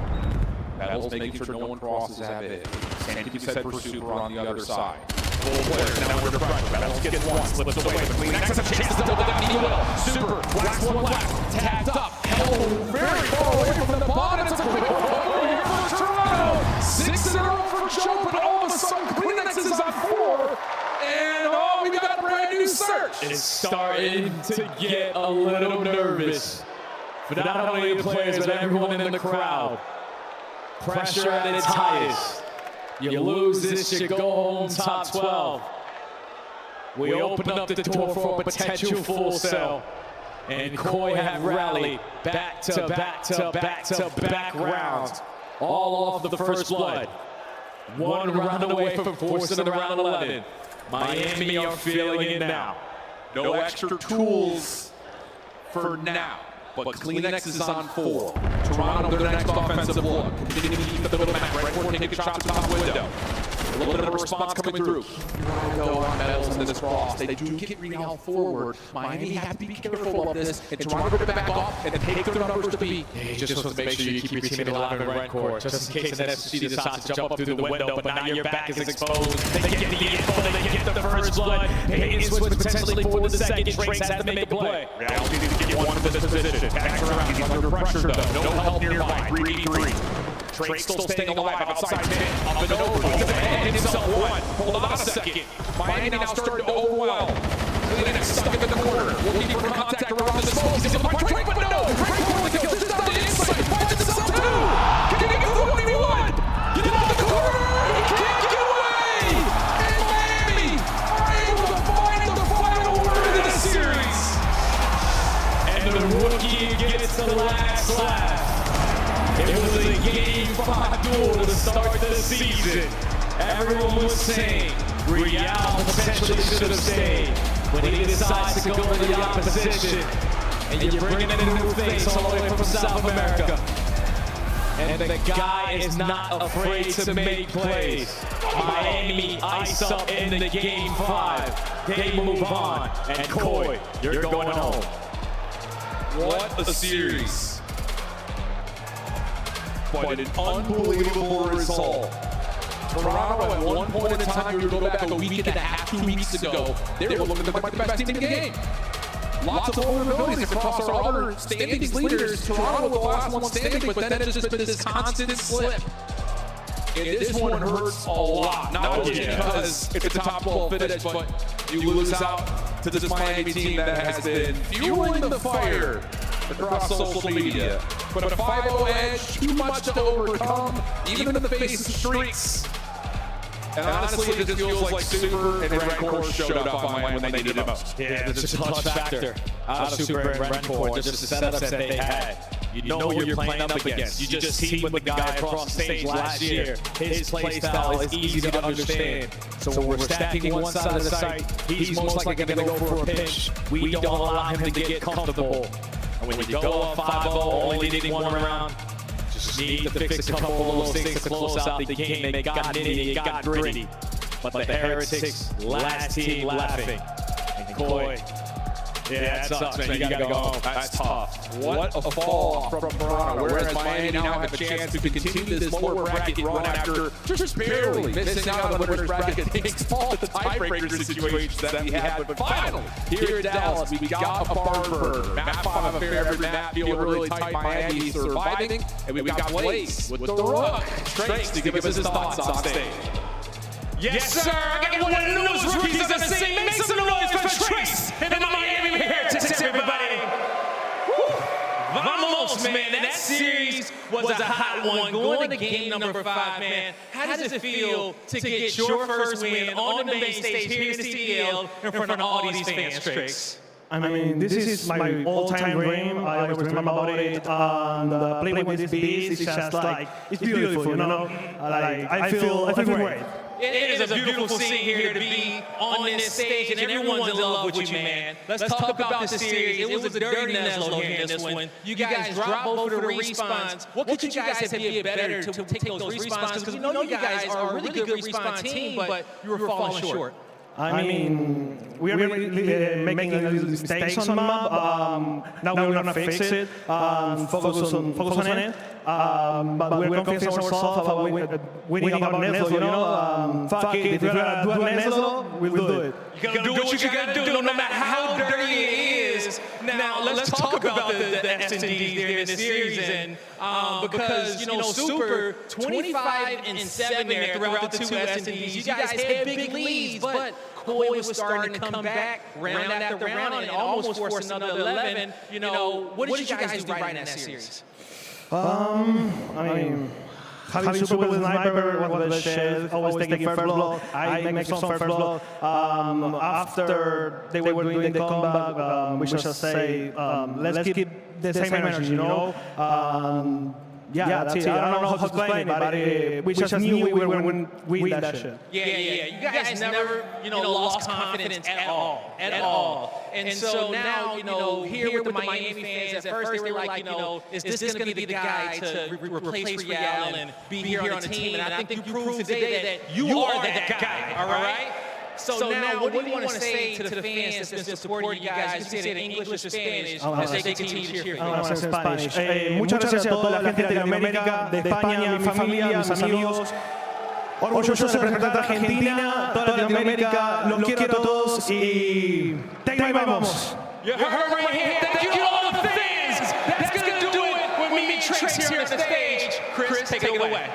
Battle's making sure no one crosses that bit. Same can be said for Super on the other side. Full player, now we're the pressure. Battles gets one, slips away. Kleenex has a chance to double down, he will. Super, last one left, tagged up, held very far away from the bottom. It's a quick one here for Toronto. 6 in a row for Joe, but all of a sudden Kleenex is on 4. And we got a brand new search. It's starting to get a little nervous. But not only the players, but everyone in the crowd. Pressure at its highest. You lose this, you go home top 12. We open up the door for a potential full sell. and Koi have rallied back to back rounds, all off the first blood. One round away from forcing the round 11. Miami are feeling it now. No extra tools for now, but Kleenex is on 4. Toronto, their next offensive look. Continue to keep the middle map. Red Court taking shots at the top window. A little bit of a response coming through. Go on medals in this cross. They do get Real forward. Miami have to be careful of this. And Toronto to back off and take their numbers to beat. You just want to make sure you keep your teammate alive in red court, just in case the SC decides to jump up through the window, but now your back is exposed. They get the info, they get the first blood. Peyton switch potentially for the second. Trace has to make a play. Real needs to get one to this position. Back around, he's under pressure though. No help nearby. 3v3. Trace still staying alive outside mid. Up and over. And himself one. Hold on a second. Miami now starting to overwhelm. Kleenex stuck in the corner. Looking for contact around the smoke. He's going to find Drake, but no. Drake only kills. This is not the inside. Finds himself two. Can he get through what he won? Get out of the corner. He can't get away. And Miami are able to find the final word of the series. And the rookie gets the last laugh. It was a Game 5 duel to start the season. Everyone was saying Real potentially should have stayed. When he decides to go to the opposition, and you're bringing in a new face all the way from South America. And the guy is not afraid to make plays. Miami ice up in the Game 5. They move on. And Koi, you're going home. What a series. But an unbelievable result. Toronto, at one point in time, you go back a week and a half, 2 weeks ago, they were looking like the best team in the game. Lots of vulnerabilities across our other standings leaders. Toronto was the last one standing, but then it's just been this constant slip. And this one hurts a lot, not just because it's a top 12 finish, but you lose out to this Miami team that has been fueling the fire across social media. But a 5-0 edge, too much to overcome, even in the face of streaks. And honestly, it just feels like Super and Red Court showed up on Miami when they needed it most. Yeah, there's just a clutch factor out of Super and Red Court, just the setups that they had. You know who you're playing up against. You just see with the guy across the stage last year. His play style is easy to understand. So when we're stacking one side of the site, he's most likely going to go for a pinch. We don't allow him to get comfortable. And when you go up 5-0, only needing one round, just need to fix a couple of those things to close out the game. They got nitty, it got gritty. But the Heretics, last team laughing. And Koi, yeah, that sucks, man. You gotta go home. That's tough. What a fall from Toronto. Whereas Miami now have a chance to continue this lower bracket run after just barely missing out on the winner's bracket thanks to all the tiebreaker situations that we had. But finally, here in Dallas, we got a barn burner. Map 5 affair, every map feeling really tight. Miami surviving. And we've got Blaze with the Rook. Trace to give us his thoughts on stage. Yes, sir. I got one of the newest rookies on the scene. Make some noise for Trace and the Miami Heretics, everybody. Vamos, man. That series was a hot one. Going to game number 5, man. How does it feel to get your first win on the main stage here in the CDL in front of all these fans, Trace? I mean, this is my all-time dream. I always remember about it. And playing with this beast is just like, it's beautiful, you know? Like, I feel great. It is a beautiful scene here to be on this stage, and everyone's in love with you, man. Let's talk about this series. It was a dirty Neslo here in this one. You guys dropped both of the respawns. What could you guys have done better to take those respawns? Because we know you guys are a really good respawn team, but you were falling short. I mean, we are making a little mistakes on the map. Now we're gonna fix it, focus on it. But we're confident ourselves with winning our Neslo, you know. Fuck it, if we're gonna do a Neslo, we'll do it. You're gonna do what you gotta do, no matter how dirty it is. Now, let's talk about the S&Ds there in this series, and because, you know, Super 25-7 there throughout the two S&Ds. You guys had big leads, but Koi was starting to come back round after round and almost forced another 11. You know, what did you guys do right in that series? I mean, having Super with Sniper was the shit, always taking first blood. I make some first blood. After they were doing the comeback, we should say, let's keep the same energy, you know? Yeah, that's it. I don't know how to explain it, but we just knew we were going to win that shit. Yeah. You guys never, lost confidence at all. And so now, here with the Miami fans, at first they were like, is this going to be the guy to replace Real and be here on the team? And I think you proved today that you are that guy, all right? So now, what do you want to say to the fans that's been supporting you guys? You can say it in English or Spanish as they continue to cheer for you. Muchas gracias a toda la gente de Latinoamérica, de España, mi familia, mis amigos. Orgulloso de representar a Argentina, toda Latinoamérica, los quiero a todos y ¡Tecma y vamos! You heard right here. Thank you to all the fans. That's going to do it when we meet Trace here on the stage. Chris, take it away.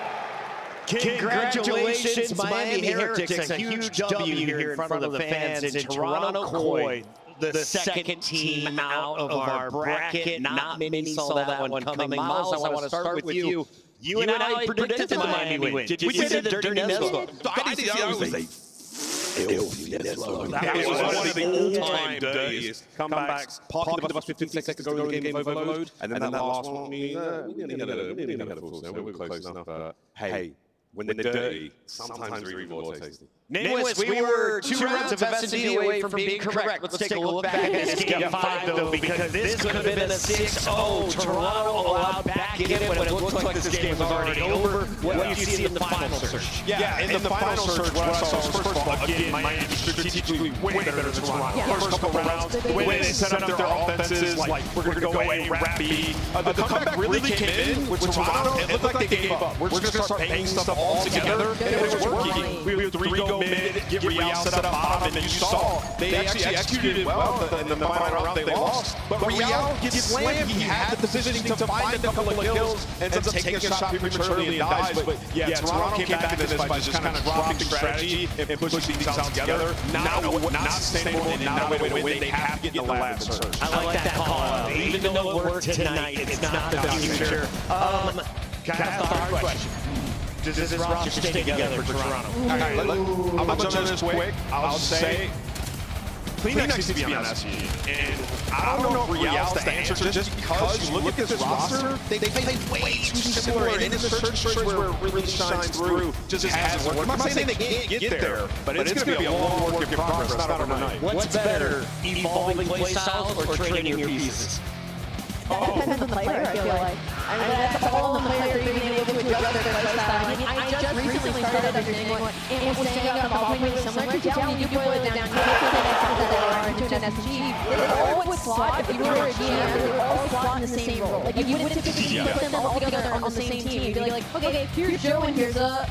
Congratulations, Miami Heretics. A huge W here in front of the fans in Toronto. Koi, the second team out of our bracket. Not many saw that one coming. Miles, I want to start with you. You and I predicted the Miami win. Did you see the Dirty Neslo? I did. That was a filthy Neslo. That was one of the all-time dirtiest comebacks. Parking the bus 15 seconds to go in the game of overload. And then that last one, we nearly had a full snap. We were close enough. Hey, when they're dirty, sometimes they're even more tasty. Nicholas, we were 2 rounds of S&D away from being correct. Let's take a look back at Game 5, though, because this could have been a 6-0. Toronto allowed back in, but it looked like this game was already over. What do you see in the final search? Yeah, in the final search, what I saw was, first of all, again, Miami strategically way better than Toronto. First couple rounds, the way they set up their offenses, like, we're going to go A, wrap B. The comeback really came in with Toronto. It looked like they gave up. We're just going to start paying stuff all together, and it was working. We had 3 go mid, get Real set up bottom, and you saw they actually executed well in the final round they lost. But Real gets slammed. He had the positioning to find a couple of kills, ends up taking a shot prematurely and dies. But yeah, Toronto came back into this by just kind of dropping strategy and pushing things out together. Not sustainable and not a way to win. They have to get in the lab search. I like that call out. Even though it worked tonight, it's not the future. Can I ask the hard question? Does this roster stay together for Toronto? All right, I'm going to jump in this quick. I'll say Kleenex needs to be on SG. And I don't know if Real's the answer, just because you look at this roster, they play way too similar. And in the search where it really shines through, just hasn't worked. I'm not saying they can't get there, but it's going to be a long work in progress, not overnight. What's better, evolving play styles or trading your pieces? That depends on the player, I feel like. I mean, that's all on the player being able to adjust their lifestyle. I mean, I just recently started understanding what and was staying up and ball playing really similar to Down. You boil it down to into an SG. They all would slot, if you were a GM, they would all slot in the same role. Like, you wouldn't typically put them all together on the same team. You'd be like, okay, here's Joe and here's a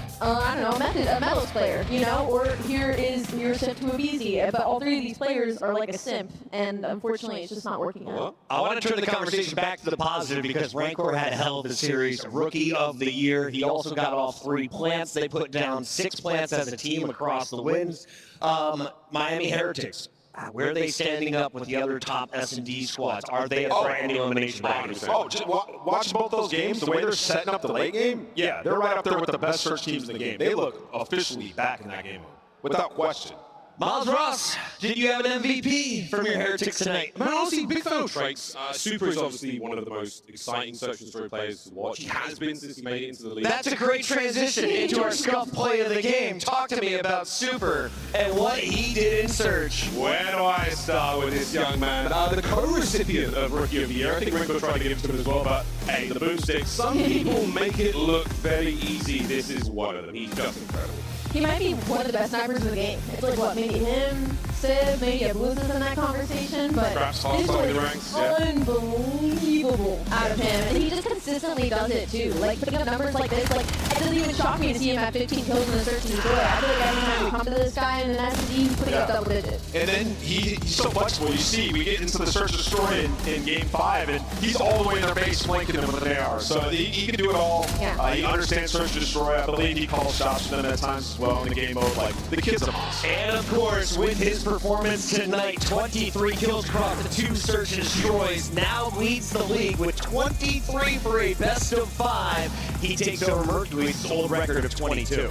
Melos player, you know? Or here is your simp to a BZ. But all 3 of these players are like a simp, and unfortunately, it's just not working out. I want to turn the conversation back to the positive because Rancor had a hell of a series. Rookie of the year. He also got off 3 plants. They put down 6 plants as a team across the wins. Miami Heretics. Where are they standing up with the other top S&D squads? Are they a threat in the elimination bracket? Oh, just watch both those games. The way they're setting up the late game, yeah, they're right up there with the best search teams in the game. They look officially back in that game, without question. Miles Ross, did you have an MVP from your Heretics tonight? Man, honestly, big fan of Trace. Super is obviously one of the most exciting search and story players to watch. He has been since he made it into the league. That's a great transition into our scuff play of the game. Talk to me about Super and what he did in search. Where do I start with this young man? The co-recipient of Rookie of the Year. I think Ringo tried to give it to him as well, but hey, the boomstick. Some people make it look very easy. This is one of them. He's just incredible. He might be one of the best snipers in the game. It's like, what, maybe him, Civ, maybe a Blues in that conversation, but this was unbelievable out of him. And he just consistently does it, too. Like, putting up numbers like this, like, it doesn't even shock me to see him at 15 kills in the search and destroy. I feel like every time we come to this guy in an SD, he's putting up double digits. And then he's so flexible. You see, we get into the search and destroy in Game 5, and he's all the way in their base flanking them with an AR. So he can do it all. Yeah. He understands search and destroy. I believe he calls shots for them at times as well in the game mode. Like, the kid's a monster. And of course, with his performance tonight. 23 kills across the 2 search and destroys. Now leads the league with 23 for a best of 5. He takes over Mercury's old record of 22.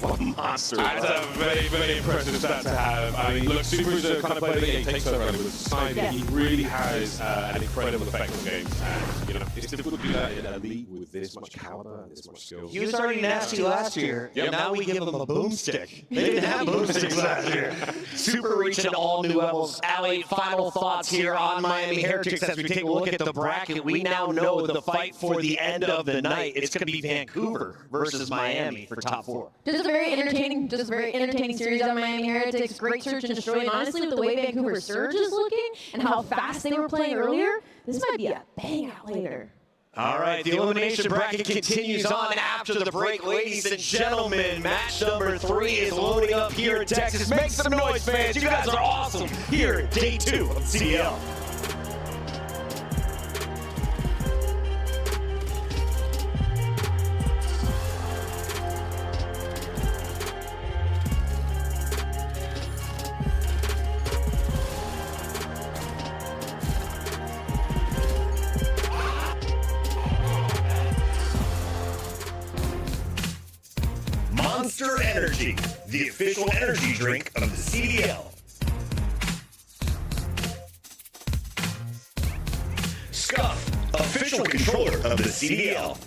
What a monster. That's a very, very impressive stat to have. I mean, look, Super's the kind of player that he takes over with society. He really has an incredible effect on games. And, you know, it's difficult to do that in a league with this much caliber and this much skill. He was already nasty last year. Yep. Now we give him a boomstick. They didn't have boomsticks last year. Super reaching all new levels. Ali, final thoughts here on Miami Heretics as we take a look at the bracket. We now know the fight for the end of the night. It's going to be Vancouver versus Miami for top 4. Just a very entertaining series on Miami Heretics. Great search and destroy. And honestly, with the way Vancouver Surge is looking and how fast they were playing earlier, this might be a bang out later. All right, the elimination bracket continues on after the break. Ladies and gentlemen, match number 3 is loading up here in Texas. Make some noise, fans. You guys are awesome here at day 2 of CDL. Monster Energy, the official energy drink of the CDL. Scuff, official controller of the CDL.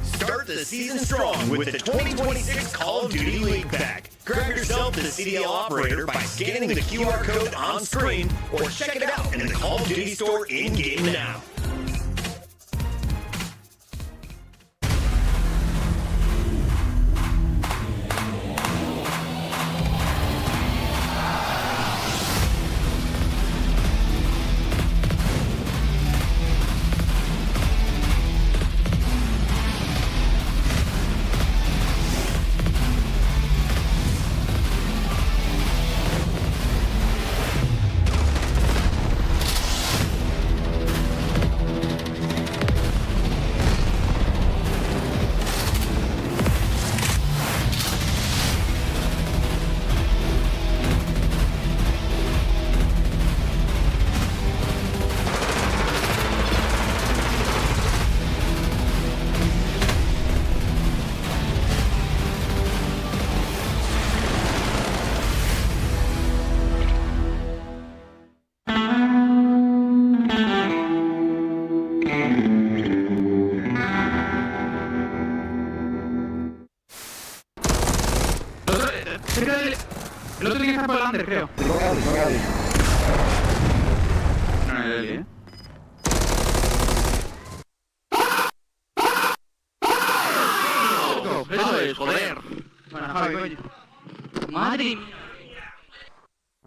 Start the season strong with the 2026 Call of Duty League Pack. Grab yourself the CDL operator by scanning the QR code on screen or check it out in the Call of Duty store in-game now. El otro tiene que estar por delante, creo. No, el Eso es, joder. Bueno, Javi, coño. Madre.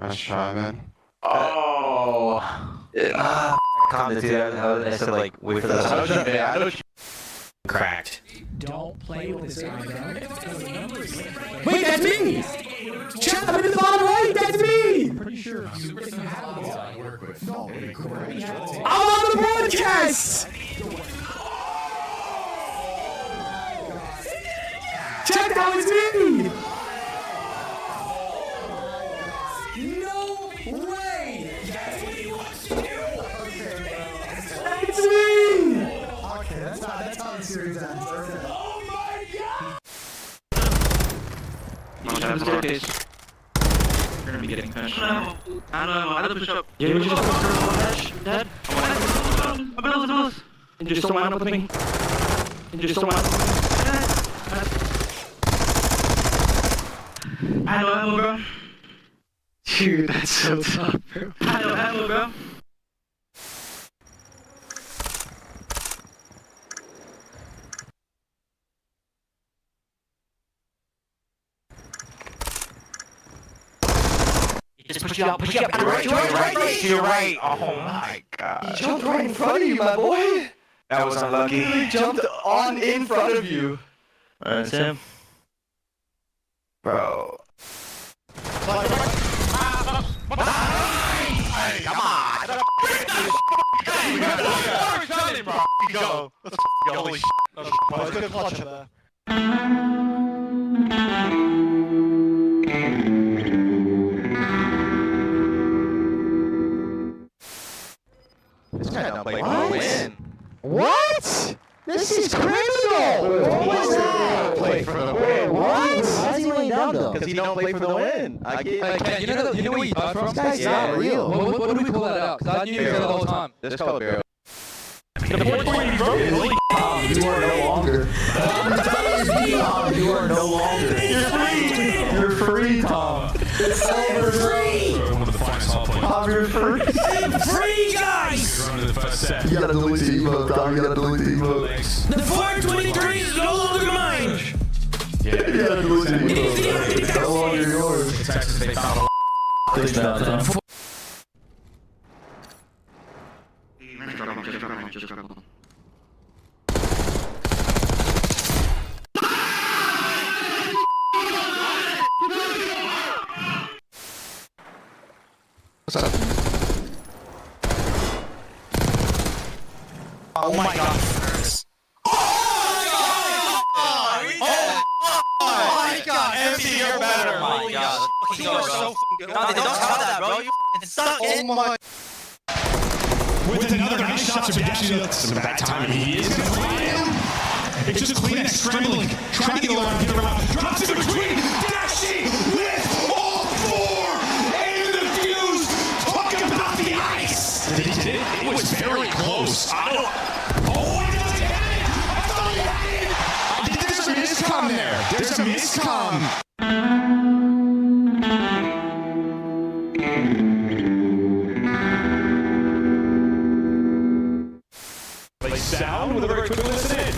Nice try, man. Oh. I commented I said, like, wait for the cracked. Don't play with this guy, Wait, that's me! Chat, I'm in the bottom right, that's me! Pretty sure I'm on the broadcast! Chat, that was me! No way! That's what he wants to do! That's me! Okay, that's how the series ends. Oh my god! Down the staircase. You're gonna be getting finished. I don't know, push up. Yeah, you just push her on dead. Abilities. And just don't wind up with me. And just don't wind up with me. I know ammo, bro. Dude, that's so tough, bro. I know ammo, bro. Just push you up, push you up. You're right. Oh my god. He jumped right in front of you, my boy. That was unlucky. He jumped on in front of you. That's him. Bro. Hey, come on. Go. Holy shit. Good clutch there. This guy don't play for the win. What? This is criminal! What was that? Play for the win. What? Why is he laying down though? Because he don't play for the win. I get like, You know where you thought from? This guy's not real. What do we pull that out? Because I knew you said it the whole time. this code, bro. The 420 broke it. You are no longer. You are no longer. You're free, Tom. I'm free! One of the finest hall players. Tom, you're free. I'm free, guys! You're under the first set. You gotta delete the emote, Tom. You gotta delete the emote. Thanks. The 423 is no longer mine! You gotta delete the emote. It's no longer yours. Texas, they found a Good job, Tom. Oh my god. MC, you're better. Oh my god. You are so fucking good. Don't tell that, bro. You fucking suck. Oh my. With another nice shot to Dashi, that's some bad timing. He is gonna find him. It's just Kleenex scrambling, trying to get around, drops in between. Dashi with all four and the fuse. Talk about the ice. Did he? It was very close. I doesn't hit it. I thought he had it. There's a miscomm there. There's a miscomm. Sound with a very quick listen in.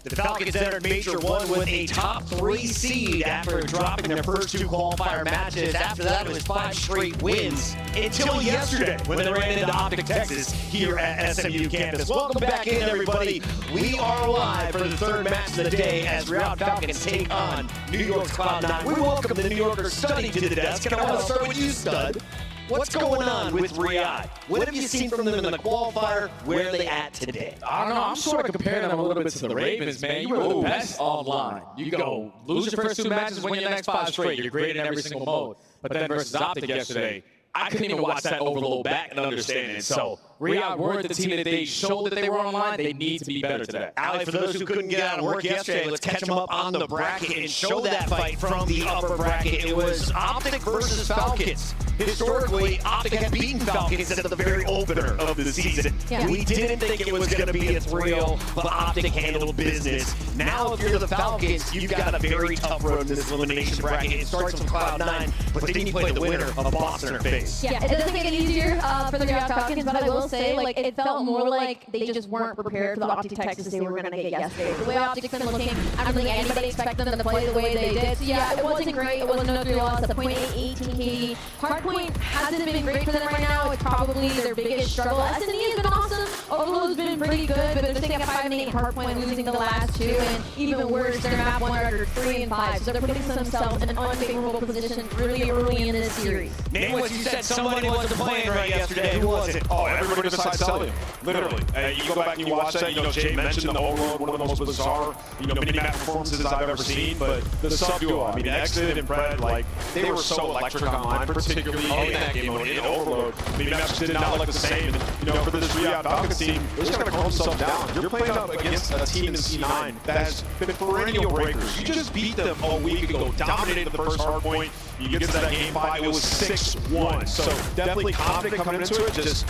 The Falcons entered Major 1 with a top 3 seed after dropping their first 2 qualifier matches. After that, it was 5 straight wins until yesterday when they ran into Optic Texas here at SMU campus. Welcome back in, everybody. We are live for the 3rd match of the day as Riyadh Falcons take on New York's Cloud9. We welcome the New Yorkers Study to the desk, and I want to start with you, Stud. What's going on with Riyadh? What have you seen from them in the qualifier? Where are they at today? I don't know. I'm sort of comparing them a little bit to the Ravens, man. You were the best online. You go lose your first 2 matches, win your next 5 straight. You're great in every single mode. But then versus Optic yesterday, I couldn't even watch that overload back and understand it. So Riyadh weren't the team that they showed that they were online. They need to be better today. Ali, for those who couldn't get out of work yesterday, let's catch them up on the bracket and show that fight from the upper bracket. It was Optic versus Falcons. Historically, Optic had beaten Falcons at the very opener of the season. Yeah. We didn't think it was going to be a thrill, but Optic handled business. Now, if you're the Falcons, you've got a very tough road in this elimination bracket. It starts with Cloud9, but then you play the winner of Boston or Face. Yeah, it doesn't make it easier for the Riyadh Falcons, but I will say, like, it felt more like they just weren't prepared for the Optic Texas they were going to get yesterday. The way Optic's been looking, I don't think anybody expected them to play the way they did. So yeah, it wasn't great. It wasn't no 3 loss. The .8, 18 KD. Hardpoint hasn't been great for them right now. It's probably their biggest struggle. SNE has been awesome. Overload's been pretty good, but they're sitting at 5 and 8 Hardpoint, losing the last 2, and even worse, their map 1 record 3 and 5. So they're putting themselves in an unfavorable position really early in this series. Name what you said somebody wasn't playing right yesterday. Who was it? Oh, everybody besides Celium. Literally. You go back and you watch that, Jay mentioned the Overload, one of the most bizarre, mini-map performances I've ever seen, but the sub-duo, I mean, Exit and Pred, like, they were so electric online, particularly in that game mode, in Overload. Mini-maps did not look the same. And, for this Riyadh Falcons team, they just got to calm themselves down. You're playing up against a team in C9 that has been perennial breakers. You just beat them a week ago, dominated the first hard point. You get to that game 5, it was 6-1. So definitely confident coming into it. Just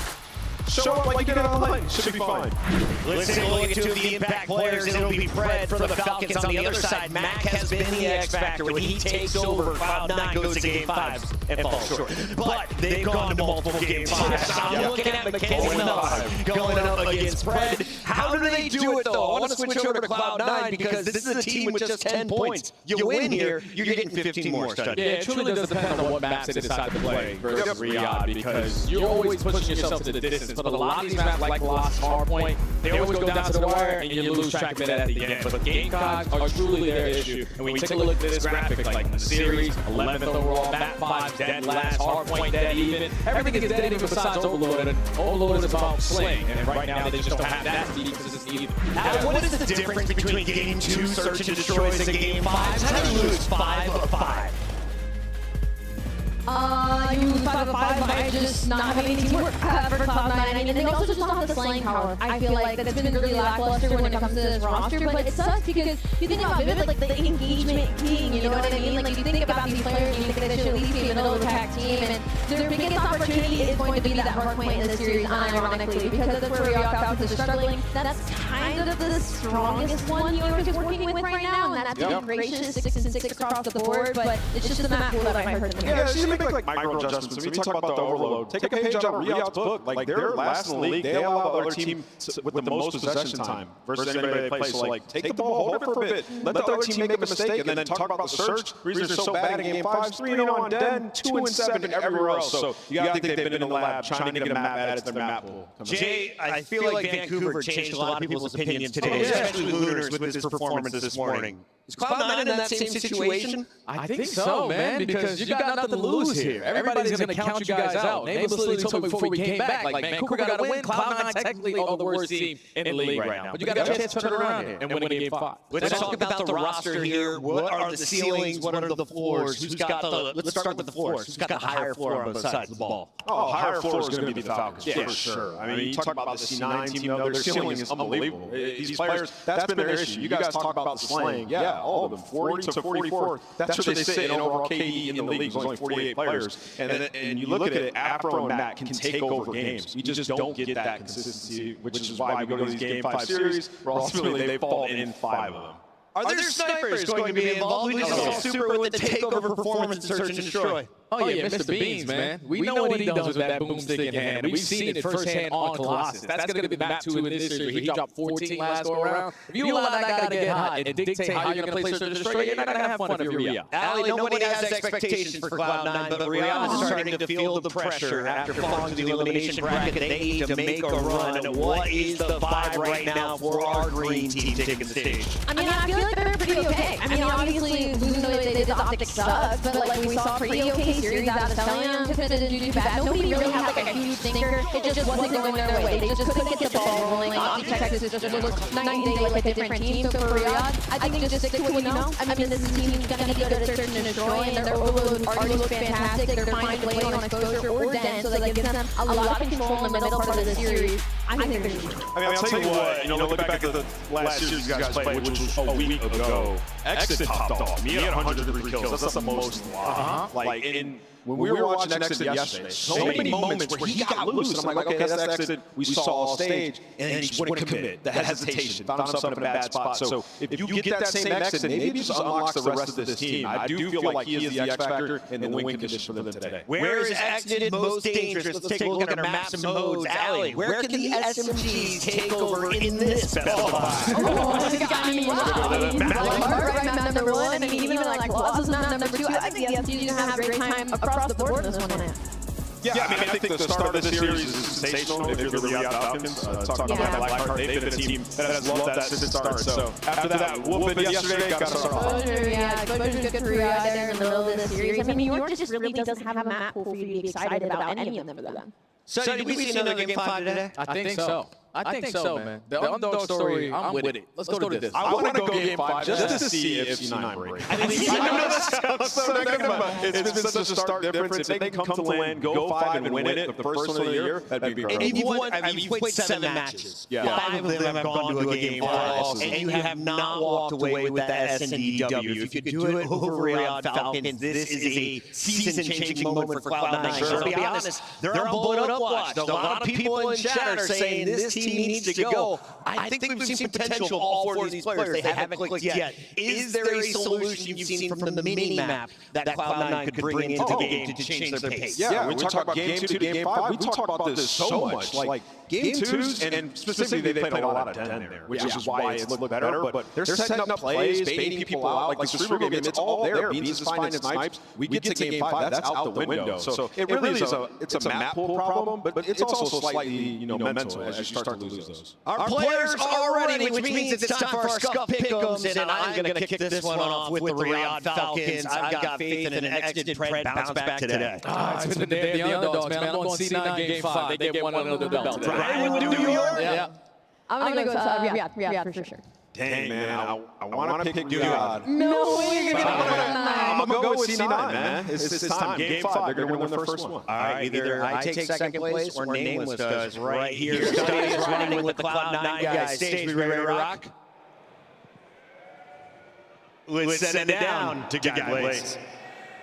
show up like you get on the line. Should be fine. Let's take a look at 2 of the impact players. It'll be Pred for the Falcons. On the other side, Mac has been the X factor. When he takes over, Cloud9 goes to game 5 and falls short. But they've gone to multiple game 5s. I'm looking at Mackenzie Nuts going up against Pred. How do they do it, though? I want to switch over to Cloud9 because this is a team with just 10 points. You win here, you're getting 15 more. Yeah, it truly does depend on what maps they decide to play versus Riyadh, because you're always pushing yourself to the distance. But a lot of these maps, like Lost, Hardpoint, they always go down to the wire and you lose track of it at the end. But Gamecocks are truly their issue. And when you take a look at this graphic, like in the series, 11th overall, map 5, dead last, Hardpoint dead even. Everything is dead even besides Overload, and Overload is about Sling. And right now they just don't have that defense either. What is the difference between game 2 search and destroys and game 5? How do you lose 5 of 5? You lose 5 of 5 by just not having any teamwork for Cloud9. I mean, they also just don't have the slaying power. I feel like that's been really lackluster when it comes to this roster, but it sucks because you think about Vivid, like the engagement king, you know what I mean? Like you think about these players and you think they should at least be a middle attack team, and their biggest opportunity is going to be that hard point in the series, unironically, because that's where Riyadh Falcons are struggling. That's kind of the strongest one New York is working with right now, and that's been gracious, 6 and 6 across the board, but it's just the map pool that might hurt them here. Yeah, make like micro adjustments. When you talk about the Overload, take a page out of Riyadh's book. Like they're last in the league. They allow the other team with the most possession time versus anybody they play. So like take the ball, hold it for a bit, let the other team make a mistake, and then talk about the surge. The reason they're so bad in game 5, 3-0 on Den, 2-7 everywhere else. So you gotta think they've been in the lab trying to get a map added to their map pool. Jay, I feel like Vancouver changed a lot of people's opinions today, especially Lunars with his performance this morning. Is Cloud9 in that same situation? I think so, man, because you got nothing to lose here. Everybody's going to count you guys out. Nameless literally told me before we came back, like, Vancouver got to win. Cloud9 technically are the worst team in the league right now. But you got a chance to turn it around here and win game 5. Let's talk about the roster here. What are the ceilings? What are the floors? Who's got the? Let's start with the floors. Who's got the higher floor on both sides of the ball? Oh, higher floor is going to be the Falcons, for sure. I mean, you talk about the C9 team, though, their ceiling is unbelievable. These players, that's been their issue. You guys talk about the slaying. Yeah, all of them, 40 to 44. That's where they sit in overall KD in the league. There's only 48 players. And you look at it, Afro and Matt can take over games. We just don't get that consistency, which is why we go to these Game 5 series, where ultimately they fall in 5 of them. Are there snipers going to be involved? We just saw Super with the takeover performance in Search and Destroy. Oh yeah, Mr. Beans, man. We know what he does with that boomstick in hand. We've seen it firsthand on Colossus. That's going to be the map 2 in this series. He dropped 14 last go around. If you allow that guy to get hot and dictate how you're going to play Search and Destroy, you're not going to have fun if you're Riyadh. Ali, nobody has expectations for Cloud9, but Riyadh is starting to feel the pressure after falling to the elimination bracket. They need to make a run. What is the vibe right now for our green team taking the stage? I mean, I feel like they're pretty okay. I mean, obviously, losing the way they did the Optics sucks, but like we saw pretty okay series out of Celium, didn't do too bad. Nobody really had like a huge thinker. It just wasn't going their way. They just couldn't get the ball rolling. Optic Texas just looked night and day like a different team. So for Riyadh, I think just stick to what you know. I mean, this team is going to be good at Search and Destroy, and their overload already looks fantastic. They're fine playing on exposure or den, so that gives them a lot of control in the middle part of the series. I think they're going to be. I mean, I'll tell you what, look back at the last series you guys played, which was a week ago. Exit popped off. He had 103 kills. That's the most. Like, when we were watching Exit yesterday, so many moments where he got loose, and I'm like, okay, that's Exit we saw on stage, and then he just wouldn't commit. The hesitation, found himself in a bad spot. So if you get that same Exit, maybe it just unlocks the rest of this team. I do feel like he is the X factor in the win condition for them today. Where is Exit most dangerous? Let's take a look at our maps and modes. Allie, where can the SMGs take over in this best of 5? I mean, wow. Map number 1, I mean, even like Plaza's map number 2, I think the SMGs are going to have a great time across the board in this one. Yeah, I mean, I think the start of the series is sensational. If you're the Riyadh Falcons, talking about Blackheart, they've been a team that has loved that since the start. So after that whooping yesterday, got us off. Exposure's good for Riyadh there in the middle of this series. I mean, New York just really doesn't have a map pool for you to be excited about any of them for them. So did we see another Game 5 today? I think so. I think so, man. The underdog story, I'm with it. Let's go to this. I want to go Game 5 just to see if C9 breaks. I know that sounds so negative, but it's been such a stark difference. If they come to land, go 5 and win it, the first one of the year, that'd be incredible. And you've played 7 matches. 5 of them have gone to a Game 5, and you have not walked away with that SNDW. If you could do it over Riyadh Falcons, this is a season-changing moment for Cloud9. So to be honest, they're on blown-up watch. A lot of people in chat are saying this team needs to go. I think we've seen potential of all 4 of these players. They haven't clicked yet. Is there a solution you've seen from the mini-map that Cloud9 could bring into the game to change their pace? Yeah, we talk about Game 2 to Game 5. We talk about this so much. Like, Game 2s, and specifically they played a lot of 10 there, which is why it looked better. But they're setting up plays, baiting people out. Like the Streamer game, it's all there. Beans is finding snipes. We get to Game 5, that's out the window. So it really is a map pool problem, but it's also slightly mental as you start to lose those. Our players are ready, which means it's time for our Scuff Pick'ems, and I'm going to kick this one off with the Riyadh Falcons. I've got faith in an Exit Pred bounce back today. It's been the day of the underdogs, man. I'm going C9 Game 5. They get one under the belt. Right with New York? Yeah. I'm going to go Riyadh for sure. Dang, man, I want to pick Riyadh. No way you're going to go I'm going to go with C9, man. It's time. Game 5. They're going to win their first one. All right, either I take second place or Nameless does right here. Study is running with the Cloud9 guys. Stage, we ready to rock? Let's set it down to Guy Blaze.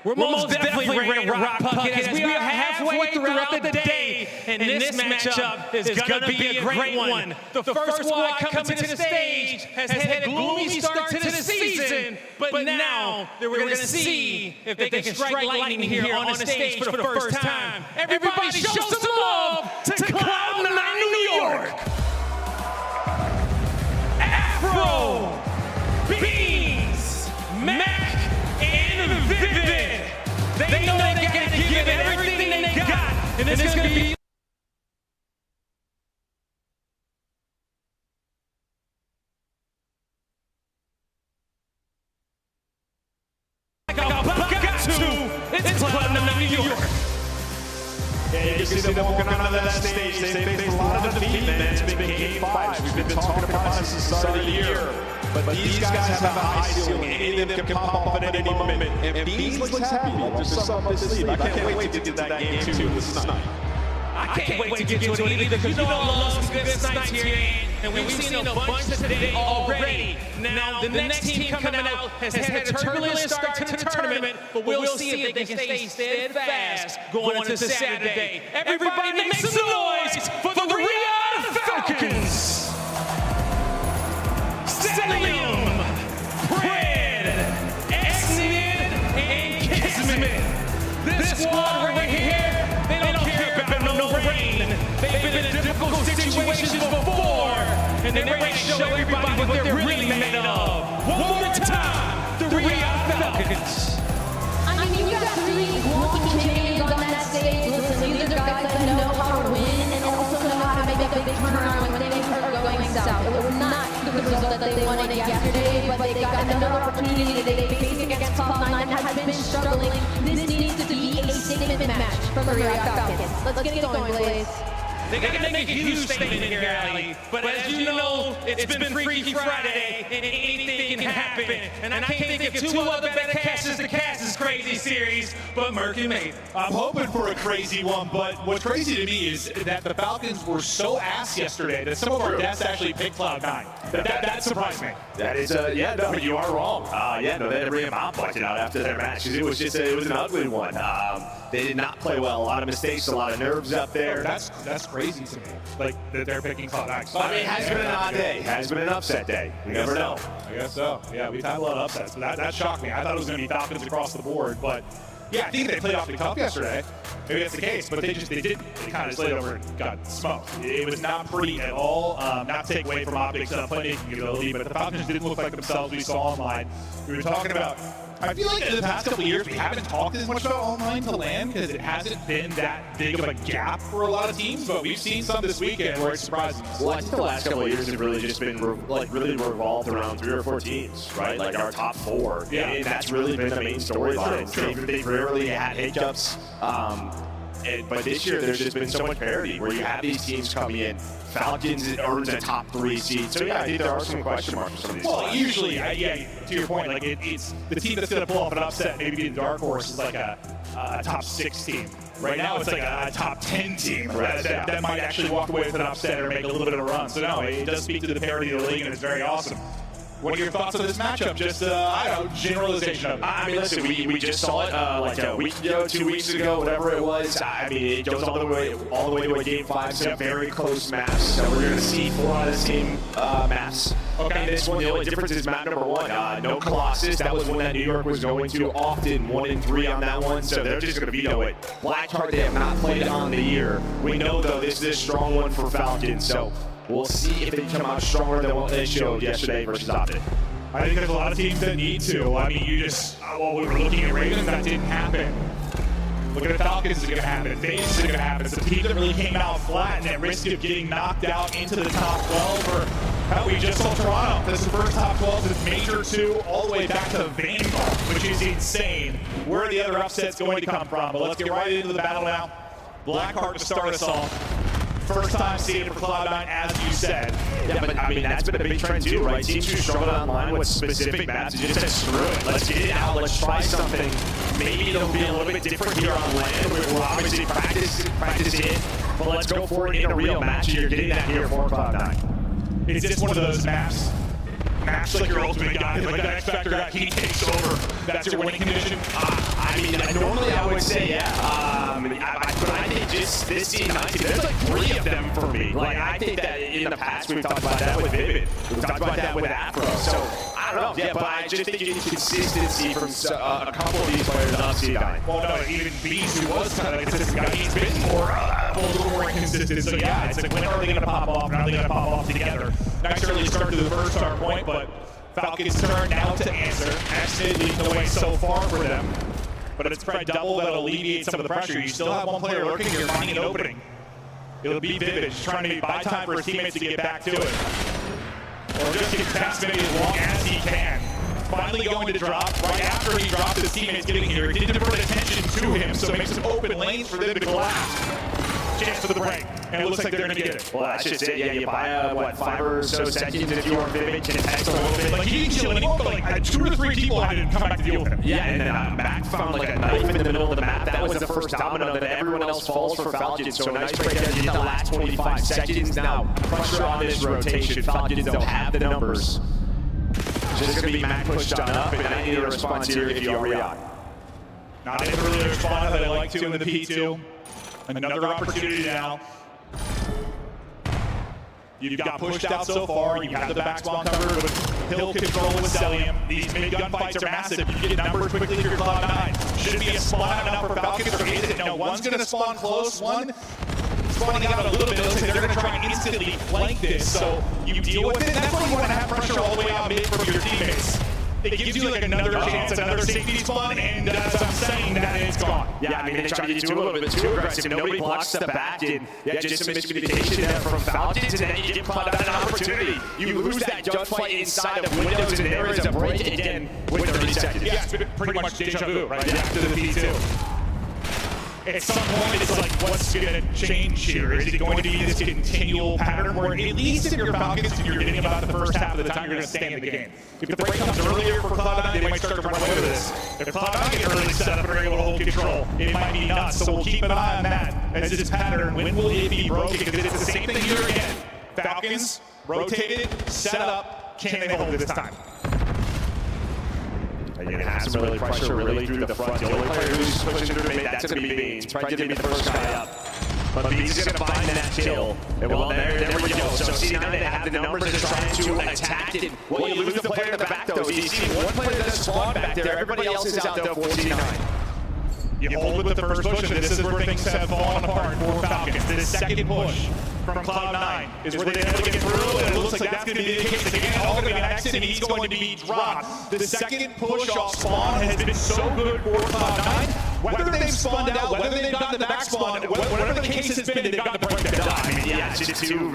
We're most definitely ready to rock, Puckheads. We are halfway throughout the day, and this matchup is going to be a great one. The first squad coming to the stage has had a gloomy start to the season, but now we're going to see if they can strike lightning here on the stage for the first time. Everybody show some love to Cloud9 New York! Afro, Beans, Mac, and Vivid. They know they got to give it everything they got, and it's going to be like a buck to. It's Cloud9 New York. Yeah, you can see them walking onto that stage. They faced a lot of defeat, man. It's been Game 5. We've been talking about this since the start of the year. But these guys have a high ceiling. Any of them can pop off at any moment. And Beans looks happy. There's something up his sleeve. I can't wait to get to that Game 2 with Snipe. I can't wait to get to it either, because you know I love some good snipes here, and we've seen a bunch today already. Now, the next team coming out has had a turbulent start to the tournament, but we'll see if they can stay steadfast going into Saturday. Everybody make some noise for the Riyadh Falcons! Stellium, Pred, Exnid, and Kismet. This squad right here, they don't care about no rain. They've been in difficult situations before, and they're ready to show everybody what they're really made of. One more time, the Riyadh Falcons. I mean, you got 3 walking champions on that stage. Listen, these are guys that know how to win and also know how to make a big turnaround when things are going south. It was not the result that they wanted yesterday, but they got another opportunity. They faced against Cloud9 that has been struggling. This needs to be a statement match from the Riyadh Falcons. Let's get it going, Blaze. They got to make a huge statement here, Allie. But as you know, it's been Freaky Friday, and anything can happen. And I can't think of 2 other better catches to cast this crazy series, but Merc and Mate. I'm hoping for a crazy one, but what's crazy to me is that the Falcons were so ass yesterday that some of our guests actually picked Cloud9. That surprised me. That is, yeah, no, you are wrong. Yeah, no, they had to bring him out, out after their match. It was an ugly one. They did not play well. A lot of mistakes, a lot of nerves up there. That's crazy to me. Like that they're picking Cloud9. I mean, it has been an odd day. Has been an upset day. You never know. I guess so. Yeah, we've had a lot of upsets. But that shocked me. I thought it was going to be Falcons across the board, but yeah, I think they played awfully tough yesterday. Maybe that's the case, but they kind of slid over and got smoked. It was not pretty at all. Not to take away from Optic's playmaking ability, but the Falcons didn't look like themselves we saw online. We were talking about. I feel like in the past couple of years, we haven't talked as much about online to LAN because it hasn't been that big of a gap for a lot of teams, but we've seen some this weekend where it's surprising. Well, I think the last couple of years have really just been really revolved around 3 or 4 teams, right? Like our top 4. Yeah. And that's really been the main storyline. They've rarely had hiccups. But this year, there's just been so much parity where you have these teams coming in. Falcons earns a top 3 seed. So yeah, I think there are some question marks for some of these. Well, usually, yeah, to your point, like it's the team that's going to pull off an upset, maybe be the dark horse, is like a top 6 team. Right now, it's like a top 10 team that might actually walk away with an upset or make a little bit of a run. So no, it does speak to the parity of the league, and it's very awesome. What are your thoughts on this matchup? Just, I don't know, generalization of it. I mean, listen, we just saw it like a week ago, 2 weeks ago, whatever it was. I mean, it goes all the way to a Game 5. Some very close maps. So we're going to see 4 out of the same maps. Okay. And this one, the only difference is map number 1. No Colossus. That was one that New York was going to often. 1 and 3 on that one. So they're just going to veto it. Blackheart, they have not played on the year. We know, though, this is a strong one for Falcons. So we'll see if they come out stronger than what they showed yesterday versus Optic. I think there's a lot of teams that need to. I mean, we were looking at Ravens, that didn't happen. Look at the Falcons, is going to happen. Vegas is going to happen. It's a team that really came out flat and at risk of getting knocked out into the top 12. Or how we just saw Toronto. This is the first top 12 since Major 2 all the way back to Vanguard, which is insane. Where are the other upsets going to come from? But let's get right into the battle now. Blackheart to start us off. First time seeing it for Cloud9, as you said. Yeah, but I mean, that's been a big trend too, right? Teams who struggle online with specific maps, it just said, screw it. Let's get it out, let's try something. Maybe it'll be a little bit different here on land. We'll obviously practice it, but let's go for it in a real match, and you're getting that here for Cloud9. It's just one of those maps. Maps like your ultimate guy, like that X Factor guy, he takes over. That's your winning condition. I mean, normally I would say, yeah. But I think just this team, there's like 3 of them for me. Like, I think that in the past, we've talked about that with Vivid. We've talked about that with Afro. So, I don't know. Yeah, but I just think you need consistency from a couple of these players on C9. Well, no, even Beast, who was kind of like a consistent guy, he's been a little more inconsistent. So, yeah, it's like, when are they going to pop off, and are they going to pop off together? Nice early start to the first start point, but Falcons turn now to answer. Acid leading the way so far for them. But if it's spread double, that'll alleviate some of the pressure. You still have one player lurking, you're finding an opening. It'll be Vivid, just trying to buy time for his teammates to get back to it. Or just get past maybe as long as he can. Finally going to drop, right after he dropped his teammates getting here. It did divert attention to him, so it makes some open lanes for them to collapse. Chance for the break, and it looks like they're going to get it. Well, that's just it. Yeah, you buy, 5 or so seconds if you are Vivid, can text a little bit. Like, he didn't kill anyone, but like 2 or 3 people had to come back to deal with him. Yeah, and then Mac found like a knife in the middle of the map. That was the first domino that everyone else falls for Falcons. So a nice break there to get the last 25 seconds. Now, pressure on this rotation. Falcons don't have the numbers. Just going to be Mac pushed on up, and I need a response here if you are Riyadh. Not able to really respond that I like to in the P2. Another opportunity now. You've got pushed out so far. You have the back spawn covered with hill control with Celium. These mid gun fights are massive. You get numbers quickly if you're Cloud9. Should be a spawn out now for Falcons, or is it? No, one's going to spawn close. One spawning out a little bit. It looks like they're going to try and instantly flank this. So you deal with it. That's why you want to have pressure all the way out mid from your teammates. It gives you like another chance, another safety spawn, and as I'm saying that, it's gone. Yeah, I mean, they tried to do a little bit too aggressive. Nobody blocks the back, and yeah, just some miscommunication there from Falcons, and then you give Cloud9 an opportunity. You lose that gunfight inside of windows, and there is a break again with 30 seconds. Yeah, it's been pretty much deja vu, right after the P2. At some point, it's like, what's going to change here? Is it going to be this continual pattern where at least if you're Falcons and you're getting about the first half of the time, you're going to stay in the game? If the break comes earlier for Cloud9, they might start to run away with this. If Cloud9 get early set up and are able to hold control, it might be nuts. So we'll keep an eye on that as this pattern. When will it be broken? Because it's the same thing here again. Falcons, rotated, set up. Can they hold this time? Again, has some really pressure really through the front. The only player who's pushing through the mid, that's going to be Beans. Probably going to be the first guy up. But Beans is going to find that kill. And well, there we go. So C9, they have the numbers and trying to attack it. Well, you lose the player in the back, though. You see one player that's spawned back there. Everybody else is out there for C9. You hold with the first push, and this is where things have fallen apart for Falcons. This second push from Cloud9 is where they're able to get through, and it looks like that's going to be the case again. All going to be an exit, and he's going to be dropped. The second push off spawn has been so good for Cloud9. Whether they've spawned out, whether they've gotten the back spawn, whatever the case has been, they've gotten the break that die. I mean, yeah, it's just two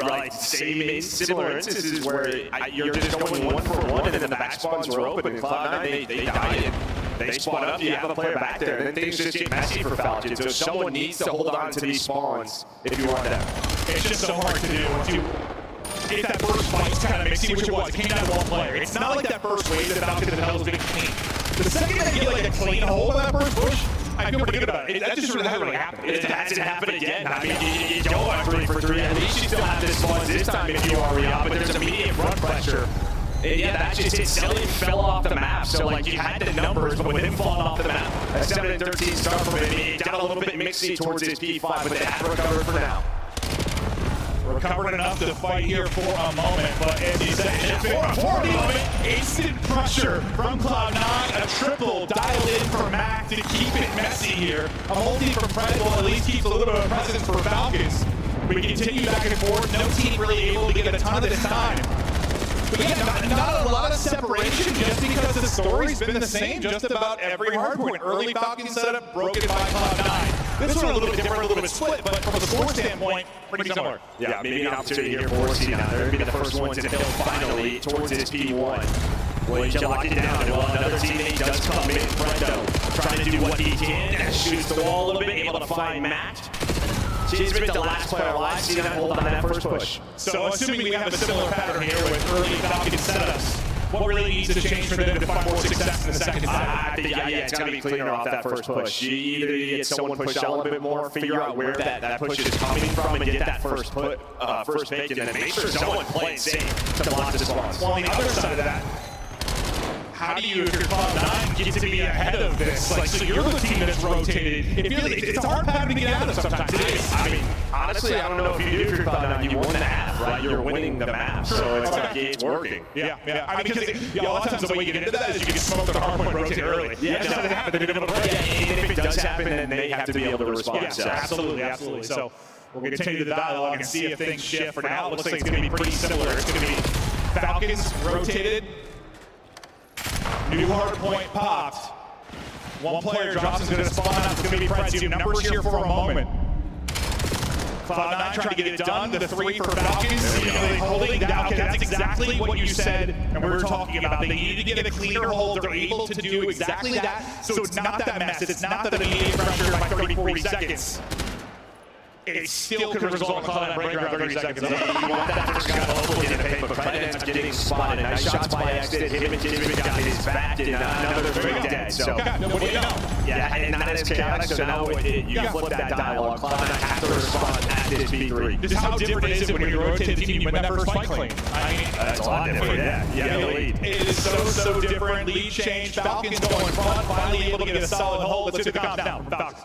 similar instances where you're just going 1-for-1, and then the back spawns were open, and Cloud9, they die in. They spawn up, you have a player back there, and then things just get messy for Falcons. So someone needs to hold on to these spawns if you want them. It's just so hard to do once you get that first fight kind of mixy, which it was. It came down to one player. It's not like that first wave that Falcons and Hell's been clean. The second they get like a clean hold on that first push, I feel pretty good about it. That just hasn't really happened. It hasn't happened again. I mean, you go on 3 for 3. At least you still have this spawns this time if you are up, but there's immediate front pressure. Yeah, that's just it. Selling fell off the map. So, like, you had the numbers, but with him falling off the map, a 7-13 start from him, it got a little bit mixy towards his P5, but they have recovered for now. Recovered enough to fight here for a moment, but as you said, for a moment, instant pressure from Cloud9, a triple dialed in for Mac to keep it messy here. A multi from Predable at least keeps a little bit of a presence for Falcons. We continue back and forth, no team really able to get a ton of this time. But yeah, not a lot of separation just because the story's been the same just about every hardpoint. Early Falcon setup broken by Cloud9. This one a little bit different, a little bit split, but from a score standpoint, pretty similar. Yeah, maybe an opportunity here for C9. They're going to be the first ones to build finally towards his P1. Well, you lock it down. Well, another teammate does come in front, though, trying to do what he can. Shoots the wall a little bit, able to find Matt. She's been the last player alive. C9 hold on that first push. So assuming we have a similar pattern here with early Falcon setups, what really needs to change for them to find more success in the second set? I think, yeah, it's got to be cleaner off that first push. You either get someone push out a little bit more, figure out where that push is coming from, and get that first pick, and then make sure someone plays safe to block the spawns. Well, on the other side of that, how do you, if you're Cloud9, get to be ahead of this? Like, so you're the team that's rotated. It's a hard pattern to get out of sometimes. It is. I mean, honestly, I don't know if you do if you're Cloud9. You won the half, right? You're winning the map, so it's like it's working. Yeah. I mean, because a lot of times the way you get into that is you get smoked on the hardpoint rotate early. Yeah, it doesn't happen. They're able to play. And if it does happen, then they have to be able to respond. Yes, absolutely. So we'll continue the dialogue and see if things shift. For now, it looks like it's going to be pretty similar. It's going to be Falcons rotated. New hard point popped. One player drops is going to spawn out. It's going to be Pretzu. Numbers here for a moment. Cloud9 trying to get it done. The 3 for Falcons. Seemingly holding down. Okay, that's exactly what you said and we were talking about. They need to get a cleaner hold. They're able to do exactly that. So it's not that mess. It's not that immediate pressure by 30, 40 seconds. It still could result in Cloud9 breaking around 30 seconds. You want that first guy to hopefully get a pick, but Cloud9 ends up getting spotted. Nice shots by Exit. Him and Jimmy got his back, and now they're very dead. So, what do you know? Yeah, and not as chaotic, so now you flip that dialogue. Cloud9 has to respond at this B3. Just how different is it when you rotate the team and you win that first fight clean? I mean, that's a lot different, yeah. The lead. It is so different. Lead change. Falcons going front, finally able to get a solid hold. Let's see the countdown from Falcons.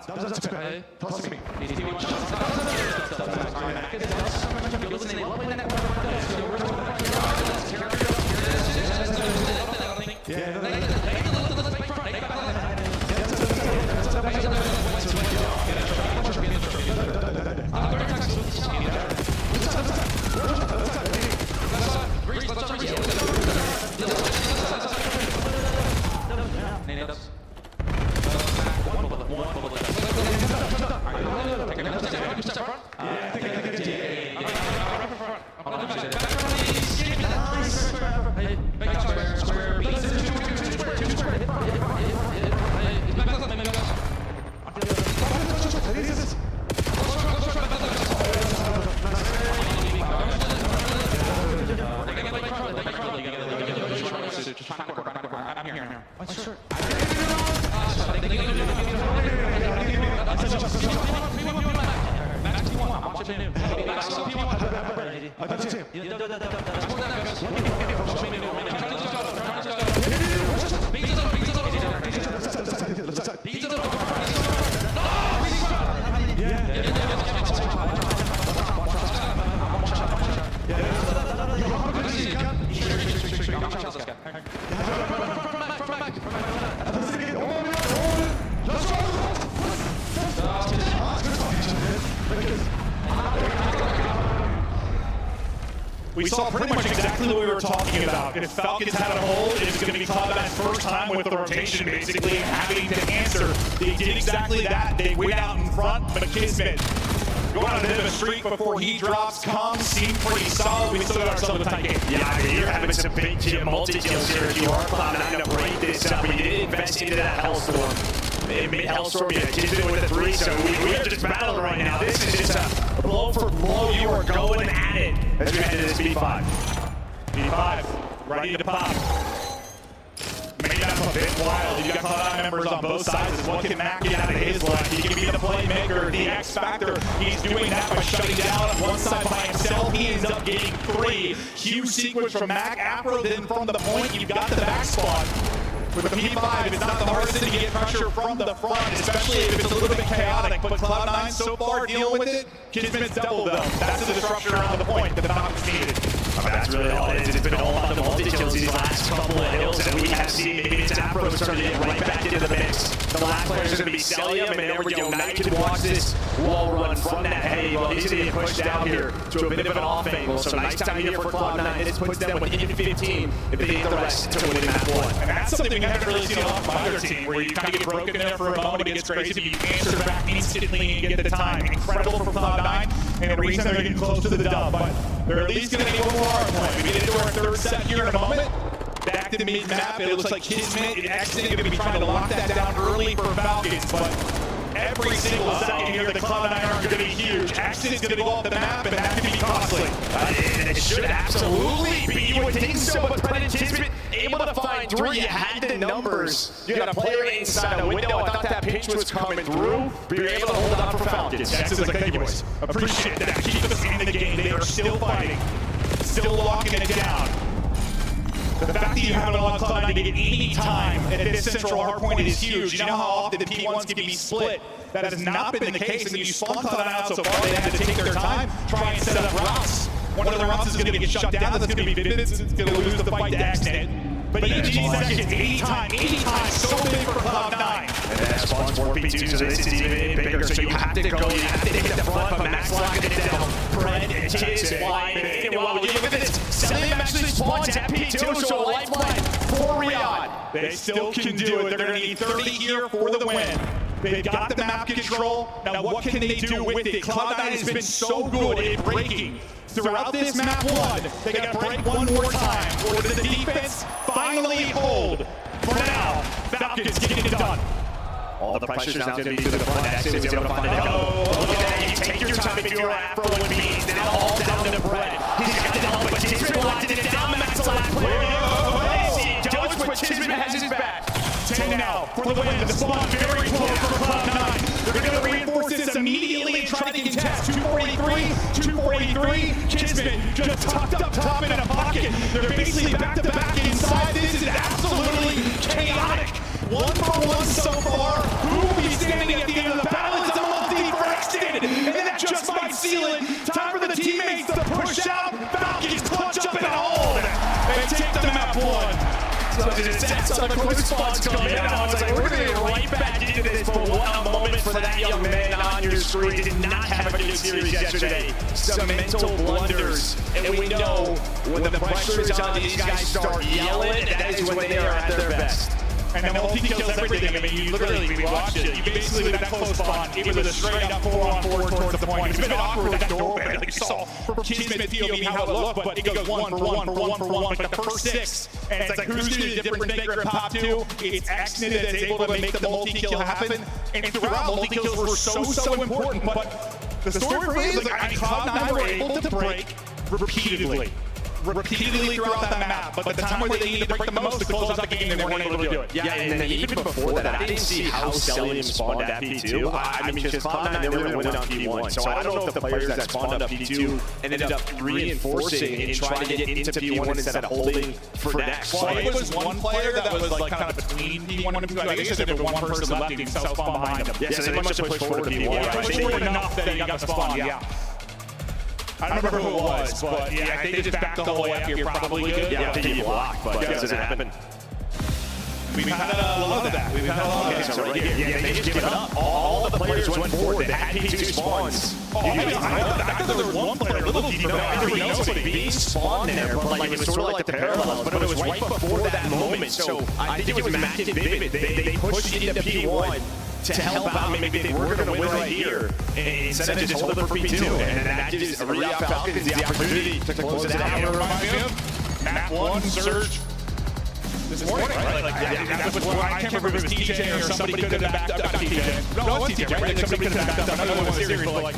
We saw pretty much exactly what we were talking about. If Falcons had a hold, it was going to be Cloud9's first time with the rotation, basically, having to answer. They did exactly that. They went out in front, but Kismet going on a bit of a streak before he drops. Comms seem pretty solid. We still got ourselves a tight game. Yeah, I mean, you're having some big multi-kills here if you are Cloud9 to break this up. We did invest into that Hellstorm. Hellstorm, yeah, Kismet with a 3, so we are just battling right now. This is just a blow for blow. You are going at it as we head to this B5. B5, ready to pop. Maybe that's a bit wild. You got Cloud9 members on both sides. What can Mac get out of his life? He can be the playmaker, the X factor. He's doing that by shutting down on one side by himself. He ends up getting 3. Huge sequence from Mac. Afro, then from the point, you've got the back spot. With the P5, it's not the hardest thing to get pressure from the front, especially if it's a little bit chaotic. But Cloud9 so far dealing with it, Kismet's doubled them. That's the disruption around the point that the Falcons needed. That's really all it is. It's been all about the multi-kills these last couple of hills that we have seen. Maybe it's Afro starting to get right back into the mix. The last player's going to be Celium, and then we go. Knight can watch this wall run from that heavy. Well, he's going to get pushed down here to a bit of an off angle. So nice time here for Cloud9. This puts them within 15 if they get the rest to win map 1. And that's something we haven't really seen off from either team, where you kind of get broken there for a moment, it gets crazy, but you answer back instantly and get the time. Incredible for Cloud9, and the reason they're getting close to the dub, but they're at least going to be one more hard play. We get into our third set here in a moment. Back to the mid-map, it looks like Kismet and Exit going to be trying to lock that down early for Falcons, but every single second here, the Cloud9 are going to be huge. Exit's going to go off the map, and that could be costly. And it should absolutely be. You would think so, but Brennan Kismet able to find 3. You had the numbers. You had a player inside a window. I thought that pitch was coming through, but you're able to hold on for Falcons. Texas is like, thank you, boys. Appreciate that. Keep us in the game. They are still fighting, still locking it down. The fact that you have it on Cloud9 to get any time at this central hard point is huge. You know how often the P1s can be split? That has not been the case, and you spawn Cloud9 out so far, they had to take their time, try and set up routes. One of the routes is going to get shut down, that's going to be Vivid, it's going to lose the fight to Xnet. But each seconds, anytime, so big for Cloud9. And that spawns more P2, so this is even bigger, so you have to go, you have to hit the front, but Max locking it down. Fred and Tiz flying in, and while we look at this, Celium actually spawns at P2, so a lifeline for Riyadh. They still can do it, they're going to need 30 here for the win. They've got the map control, now what can they do with it? Cloud9 has been so good at breaking. Throughout this map 1, they got to break one more time. Or does the defense finally hold? For now, Falcons getting it done. All the pressure's now going to be to the front. Exit is able to find it. Oh, look at that. You take your time if you're Afro and Beans. Now all down to Brett. He's got the help, but Kismet locked it down. Max the last player. Doge, but Kismet has his back. 10 now for the win. The spawn very close for Cloud9. They're going to reinforce this immediately and try to contest. 243. Kismet just tucked up top in a pocket. They're basically back-to-back inside. This is absolutely chaotic. 1-for-1 so far. Who will be standing at the end of the battle? It's a multi for Extended, and that just might seal it. Time for the teammates to push out. Falcons clutch up and hold. And take the map 1. So that's how the quick spawns come in. I was like, we're going to get right back into this, but what a moment for that young man on your screen. Did not have a good series yesterday. Some mental blunders, and we know when the pressure is on, these guys start yelling, that is when they are at their best. And the multi kills everything. I mean, you literally, we watched it. You basically, with that close spawn, it was a straight up 4-on-4 towards the point. It's been awkward with that doorway, like you saw from Kismet POV how it looked, but it goes 1-for-1, like the first 6. And it's like, who's going to be the difference maker in Pop 2? It's Xnet that's able to make the multi-kill happen. And throughout, multi-kills were so important. But the story for me is, like, Cloud9 were able to break repeatedly. repeatedly throughout that map, but the time where they needed to break the most to close out the game, they weren't able to do it. Yeah, and then even before that, I didn't see how Cellium spawned at P2. I mean, because Cloud9, they were going to win on P1, so I don't know if the players that spawned up P2 ended up reinforcing and trying to get into P1 instead of holding for next. Well, it was one player that was like kind of between P1 and P2. I think there was one person left and South spawned behind him. Yeah, so they must have pushed forward to P1. Yeah, pushed forward enough that he got the spawn, yeah. I don't remember who it was, but yeah, I think they just backed the whole way up here probably good. Yeah, I think he blocked, but it doesn't happen. We've had a lot of that. We've had a lot of that. So right here, yeah, they just give it up. All the players went forward. They had P2 spawns. I thought there was one player, little deep. Nobody being spawned there, but like it was sort of like the parallels, but it was right before that moment. So I think it was Mac and Vivid. They pushed into P1 to help out. Maybe they were going to win right here, and instead of just holding for P2, and that gives Real Falcons the opportunity to close it out. Map 1, Surge. This morning, right? That was where I can't remember if it was TJ or somebody could have backed up. Not TJ. No, it was TJ, right? Like somebody could have backed up another one series, but like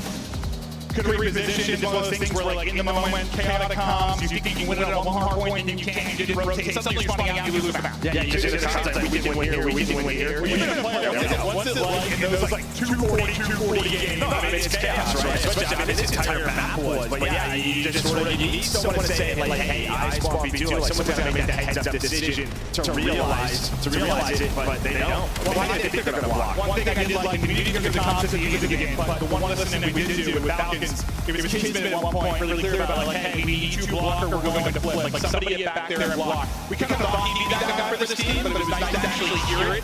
could reposition. It's one of those things where like in the moment, chaotic comms, you think you can win it at one hard point, and then you can't, you didn't rotate. Suddenly you're spawning out, you lose the map. Yeah, you just we didn't win here, we didn't win here. You've been a player, what's it like in those like 240 games? I mean, it's chaos, right? Especially, I mean, this entire map was, but yeah, you just sort of, you need someone to say, like, hey, I spawn P2, like, someone's got to make that heads-up decision to realize it, but they don't. Well, why did they think they're going to block? One thing I did like, we need to get the comms at the end of the game, but the one lesson that we did do with Falcons, it was Kingsman at one point really clear about, like, hey, we need 2 blocker, we're going to flip. Like, somebody get back there and block. We kind of thought he'd be that guy for this team, but it was nice to actually hear it.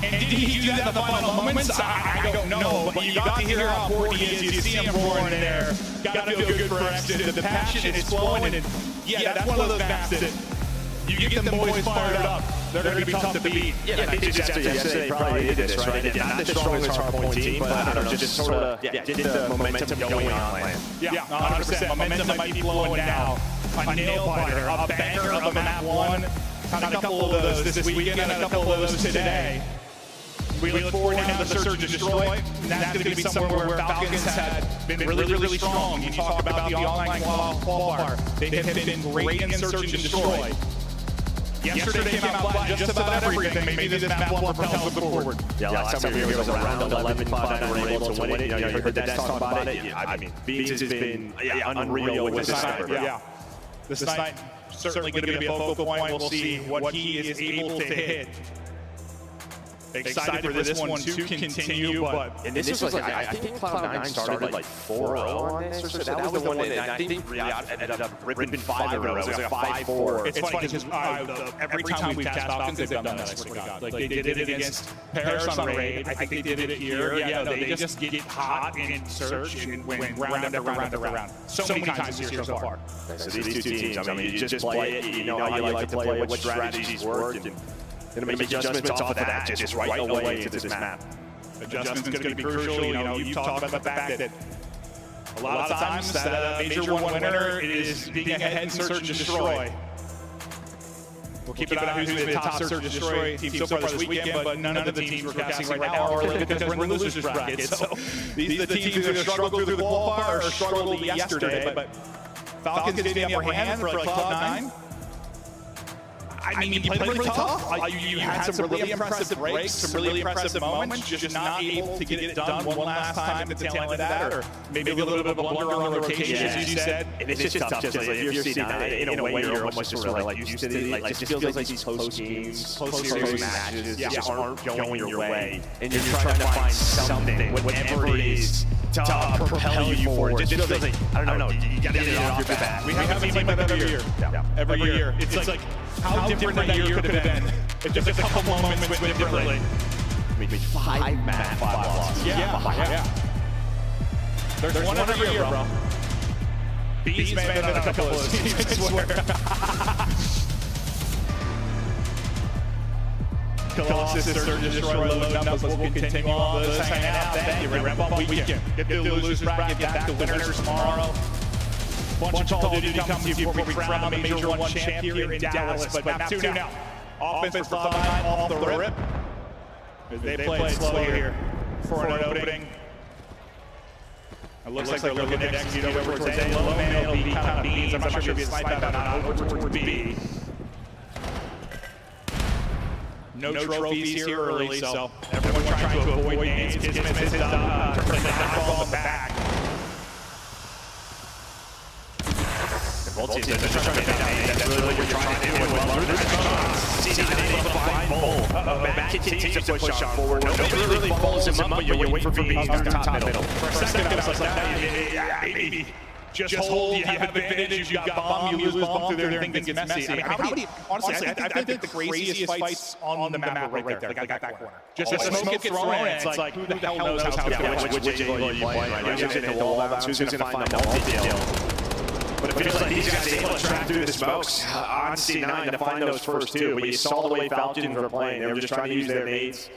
And did he do that in the final moments? I don't know, but you got to hear how important he is. You see him roaring there. Got to feel good for Exton. The passion is flowing, and yeah, that's one of those maps that you get them boys fired up. They're going to be tough to beat. Yeah, I think just after yesterday probably did this, right? Not the strongest hardpoint team, but I don't know, just sort of get the momentum going on land. Yeah, 100%. Momentum might be flowing now. A nail biter, a banger of a map 1. Had a couple of those this weekend and a couple of those today. We look forward now to the Search and Destroy, and that's going to be somewhere where Falcons had been really strong. You talk about the online qualifier. They have been great in Search and Destroy. Yesterday came out flat just about everything. Maybe this map 1 propels them forward. Yeah, last time we were here was around 11-5 and were able to win it. You know, you heard the Dex talk about it. Yeah, I mean, Beans has been unreal with this sniper. Yeah, this night certainly going to be a focal point. We'll see what he is able to hit. Excited for this one to continue, but and this was like I think Cloud9 started like 4-0 on this, or so that was the one that I think Riyadh ended up ripping 5 in a row. It was like a 5-4. It's funny because every time we've cast Falcons, they've done that. I swear to God, like they did it against Paris on Raid. I think they did it here. Yeah, no, they just get hot in Search and win round after round after round. So many times this year so far. So these 2 teams, I mean, you just play it. You know how you like to play it, what strategies work, and gonna make adjustments off of that, just right away into this map. Adjustments gonna be crucial. You know, you've talked about the fact that a lot of times that major 1 winner is being ahead in Search and Destroy. We'll keep an eye on who's the top Search and Destroy team so far this weekend, but none of the teams we're casting right now are looking because we're in the losers bracket. So these are the teams that have struggled through the qualifier or struggled yesterday, but Falcons did the upper hand for like Cloud9. I mean, you played really tough. You had some really impressive breaks, some really impressive moments, just not able to get it done one last time at the tail end of that, or maybe a little bit of a blunder on the rotation, as you said. And it's just tough, just like if you're C9, in a way you're almost sort of like used to it. Like, it just feels like these close games, close series matches just aren't going your way. And you're trying to find something, whatever it is, to propel you forward. It just feels like, I don't know, you gotta get it off your bat. We have a team like that every year. Every year. It's like, how different that year could have been. It's just a couple moments went differently. I mean, 5 map, 5 losses. Yeah. There's one every year, bro. Beans may have been a couple of those, I swear. Colossus, Search and Destroy, loading up. We'll continue on those hanging out. Thank you. Ramp up weekend. Get through the losers bracket, back to winners tomorrow. Bunch of Call of Duty comes to you before we crown the Major 1 champ here in Dallas. But map 2 now. Offense for Cloud9 off the rip. They played slow here for an opening. A looks like they're looking to execute over towards A. Low man will be kind of beans. I'm not sure if he'll be a snipe out or not over towards B. No trophies here early, so everyone trying to avoid nades. Kismet hits the knockball in the back. Both teams are just trying to get down. That's really what you're trying to do with C9 able to find Bull. Matt continues to push on forward. Nobody really follows him up, but you're waiting for B to top middle. For a second, I was like, maybe. Just hold, you have advantage, you got bomb, you lose bomb through there, and things get messy. I mean, honestly, I think the craziest fights on the map are right there, like I got that corner. Just the smoke gets thrown, and it's like, who the hell knows how to do which angle you play, right? Who's going to hit the wall bounce? Who's going to find the multi-deal? But it feels like these guys are able to track through the smokes on C9 to find those first two. But you saw the way Falcons were playing. They were just trying to use their nades.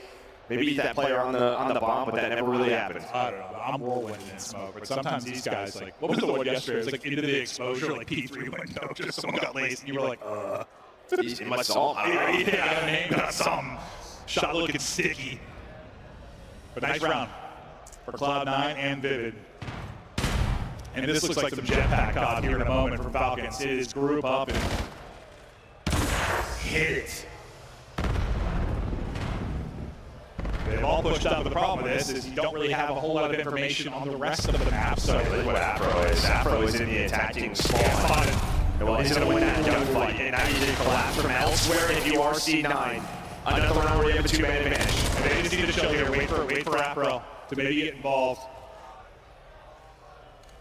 Maybe beat that player on the bomb, but that never really happened. I don't know. I'm whirlwinding in smoke, but sometimes these guys, like, what was the one yesterday? It was like into the exposure, like P3 went no, just someone got laced, and you were like, He must have yeah, got a name, got something. Shot looking sticky. But nice round for Cloud9 and Vivid. And this looks like some jetpack COD here in a moment from Falcons. It is group up and hit it. They've all pushed up, but the problem with this is you don't really have a whole lot of information on the rest of the map. So really what Afro is in the attacking spawn. Well, he's going to win that gunfight, and now you need to collapse from elsewhere if you are C9. Another round where you have a two-man advantage. And they just need to chill here. Wait for Afro to maybe get involved.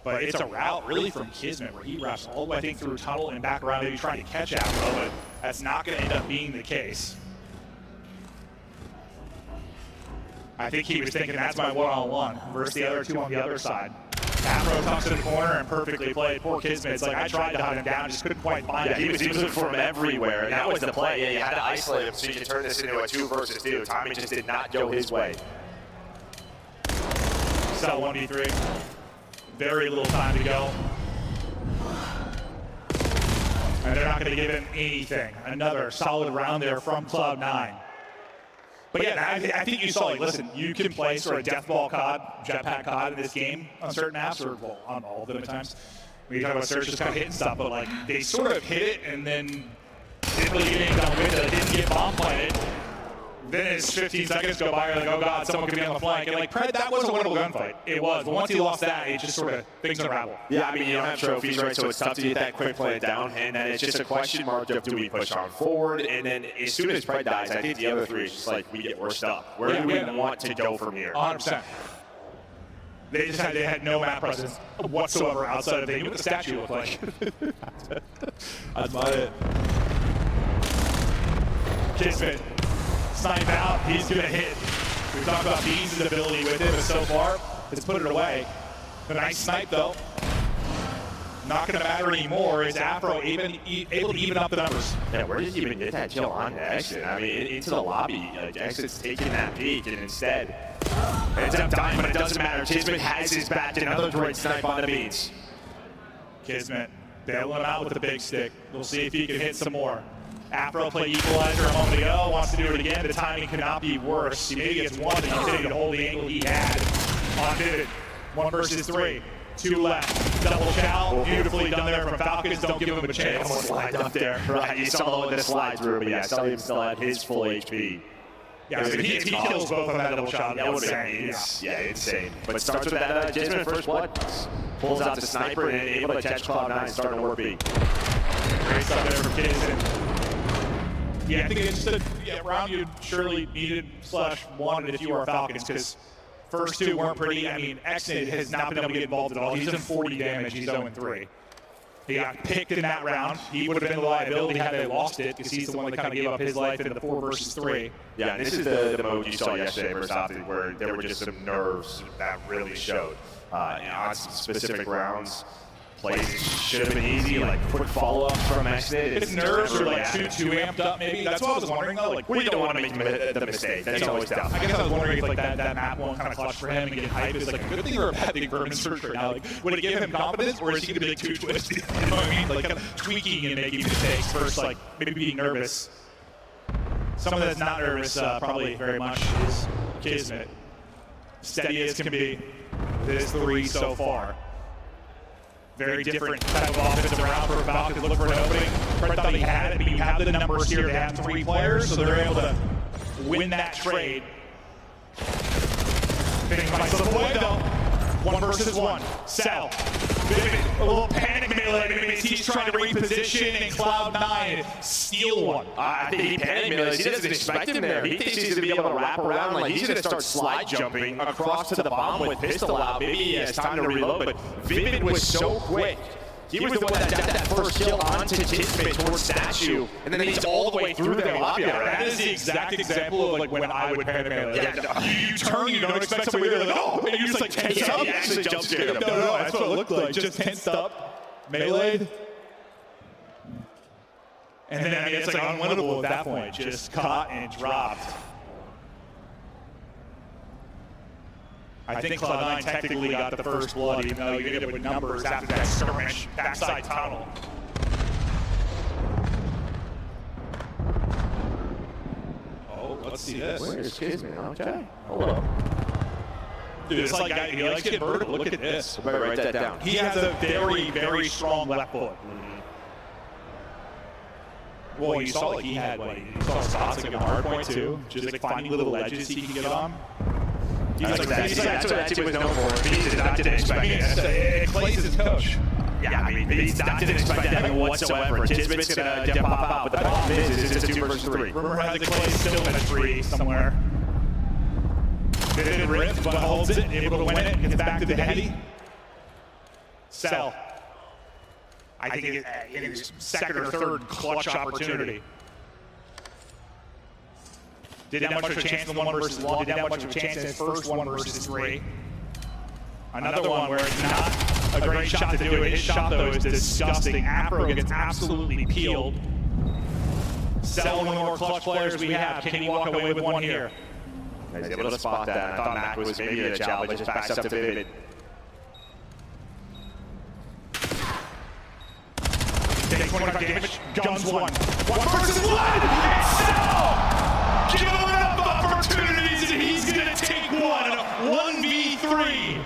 But it's a route really from Kismet where he wraps all the way, I think, through tunnel and back around, maybe trying to catch Afro, but that's not going to end up being the case. I think he was thinking that's my one-on-one versus the other two on the other side. Afro tucks in the corner and perfectly played. Poor Kismet. It's like I tried to hunt him down, just couldn't quite find him. He was looking for him everywhere, and that was the play. Yeah, you had to isolate him so you could turn this into a 2 versus 2. Timing just did not go his way. Cell 1v3. Very little time to go. And they're not going to give him anything. Another solid round there from Cloud9. But yeah, I think you saw, like, listen, you can play sort of deathball COD, jetpack COD in this game on certain maps, or well, on all of them at times. We talk about Search just kind of hitting stuff, but like they sort of hit it and then didn't really get anything done with it. Didn't get bomb planted. Then as 15 seconds go by, you're like, oh god, someone could be on the flank. And like, Pred, that was a winnable gunfight. It was, but once he lost that, it just sort of things unravel. Yeah, I mean, you don't have trophies, right? So it's tough to get that quick play down, and then it's just a question mark of do we push on forward? And then as soon as Pred dies, I think the other three is just like we're stuck. Where do we want to go from here? 100%. They had no map presence whatsoever outside of they knew what the statue looked like. That's about it. Kismet. Snipe out, he's going to hit. We've talked about Beans' ability with it, but so far, it's put it away. A nice snipe, though. Not going to matter anymore. Is Afro able to even up the numbers? Yeah, where did he even get that kill on Exit? I mean, into the lobby. Exit's taking that peek, and instead, ends up dying, but it doesn't matter. Kismet has his back. Another great snipe on the Beans. Kismet bailing him out with the big stick. We'll see if he can hit some more. Afro played equalizer a moment ago, wants to do it again. The timing cannot be worse. He maybe gets one, but he continued to hold the angle he had on Vivid. 1 versus 3. 2 left. Double chow. Beautifully done there from Falcons. Don't give him a chance. Almost lined up there. Right, you saw the slide through, but yeah, Sullivan still had his full HP. Yeah, if he kills both on that double shot, that would be insane. But starts with that Kismet first blood. Pulls out the sniper and able to catch Cloud9, starting to work B. Great stuff there from Kismet. Yeah, I think it's just a round you surely needed / wanted if you are Falcons, because first 2 weren't pretty. I mean, Exnid has not been able to get involved at all. He's done 40 damage. He's 0-3. He got picked in that round. He would have been the liability had they lost it, because he's the one that kind of gave up his life in the 4 versus 3. Yeah, and this is the mode you saw yesterday versus Opti, where there were just some nerves that really showed. On some specific rounds, plays should have been easy, like quick follow-ups from Exnid. It's nerves or like too amped up, maybe. That's what I was wondering, though. Like, we don't want to make the mistake. That's always tough. I guess I was wondering if like that map won't kind of clutch for him and get hype is like a good thing or a bad thing for him in Search right now. Like, would it give him confidence, or is he going to be like too twisted? You know what I mean? Like kind of tweaking and making mistakes versus like maybe being nervous. Someone that's not nervous probably very much is Kismet. Steady as can be. this 3 so far. Very different type of offensive round for Valk to look for an opening. Fred thought he had it, but you have the numbers here. They have 3 players, so they're able to win that trade. Fitting myself away though. 1 versus 1. Sal. Vivid. A little panic melee. He's trying to reposition, and Cloud9 steal one. I think he panic melees. He doesn't expect him there. He thinks he's going to be able to wrap around. Like he's going to start slide jumping across to the bomb with pistol out. Maybe he has time to reload, but Vivid was so quick. He was the one that got that first kill onto Tisbit towards Statue, and then he's all the way through their lobby. That is the exact example of like when I would panic melee. Yeah, you turn, you don't expect somebody to like, oh, and you just like tense up. He actually jump scared him. No, that's what it looked like. Just tensed up, meleeed. And then, I mean, it's like unwinnable at that point. Just caught and dropped. I think Cloud9 technically got the first blood, even though you get it with numbers after that skirmish backside tunnel. Oh, let's see this. Where's Kisman? Okay. Hold up. Dude, it's like he likes to get vertical. Look at this. Write that down. He has a very, very strong left foot. Well, you saw like he had what? You saw spots like a hard point too, just like finding little ledges he can get on. That's what that team was known for. He didn't expect it. Clay's his coach. Yeah, I mean, he didn't expect that whatsoever. Tisbit's going to pop out, but the problem is it's a 2 versus 3. Rumor has it Clay's still at a 3 somewhere. Didn't rip, but holds it, able to win it, gets back to the heady. Sell. I think in his second or third clutch opportunity. Didn't have much of a chance in the 1 versus 1. Didn't have much of a chance in his first 1 versus 3. Another one where it's not a great shot to do it. His shot, though, is disgusting. Afro gets absolutely peeled. Sell one of the more clutch players we have. Can he walk away with one here? He's able to spot that. I thought Mac was maybe a challenge, but just backs up to Vivid. Takes 25 damage. Guns 1. 1 versus 1! It's Sell! Give him enough opportunities and he's going to take one. 1v3.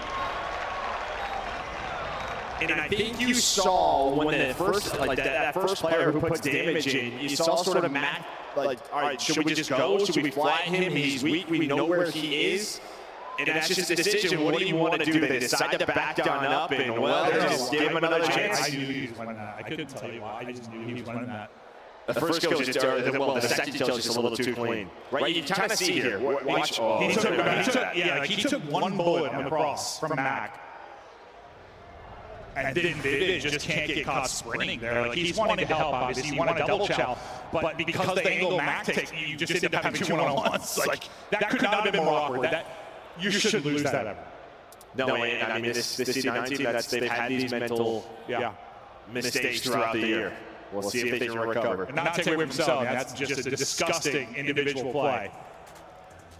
And I think you saw when the first, like that first player who puts damage in, you saw sort of Mac, like, all right, should we just go? Should we fly him? He's weak. We know where he is. And that's just a decision. What do you want to do? They decide to back down up and, well, just give him another chance. I knew he was winning that. I couldn't tell you why. I just knew he was winning that. The first kill is just, the second kill is just a little too clean. Right, you kind of see here. Watch. He took 1 bullet on the cross from Mac. And Vivid just can't get caught sprinting there. Like, he's wanting to help, obviously. He wanted a double chow. But because the angle Mac takes, you just end up having 2 1-on-1s. Like, that could not have been more awkward. You shouldn't lose that ever. No, I mean, this C9 team, they've had these mental mistakes throughout the year. We'll see if they can recover. And not take away from Sal, that's just a disgusting individual play.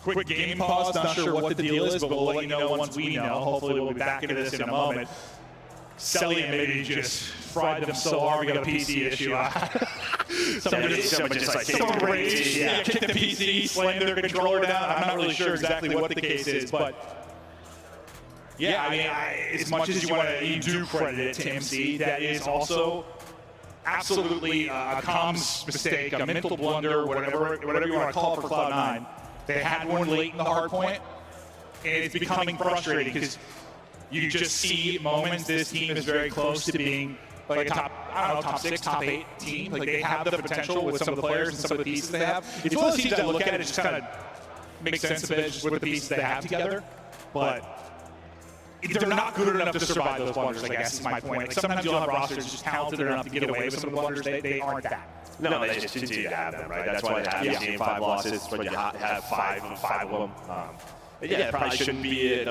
Quick game pause, not sure what the deal is, but we'll let you know once we know. Hopefully we'll be back into this in a moment. Selly maybe just fried them so hard we got a PC issue. Someone raged, kicked the PC, slammed their controller down. I'm not really sure exactly what the case is, but yeah, I mean, as much as you do credit it to MC, that is also absolutely a comms mistake, a mental blunder, whatever you want to call it for Cloud9. They had one late in the hard point, and it's becoming frustrating because you just see moments this team is very close to being like a top 6, top 8 team. Like, they have the potential with some of the players and some of the pieces they have. It's one of those teams that look at it, just kind of make sense of it just with the pieces they have together. But they're not good enough to survive those blunders, I guess is my point. Like, sometimes you'll have rosters just talented enough to get away with some of the blunders. They aren't that. No, they just continue to have them, right? That's why they have these game 5 losses, but you have 5 of them. It probably shouldn't be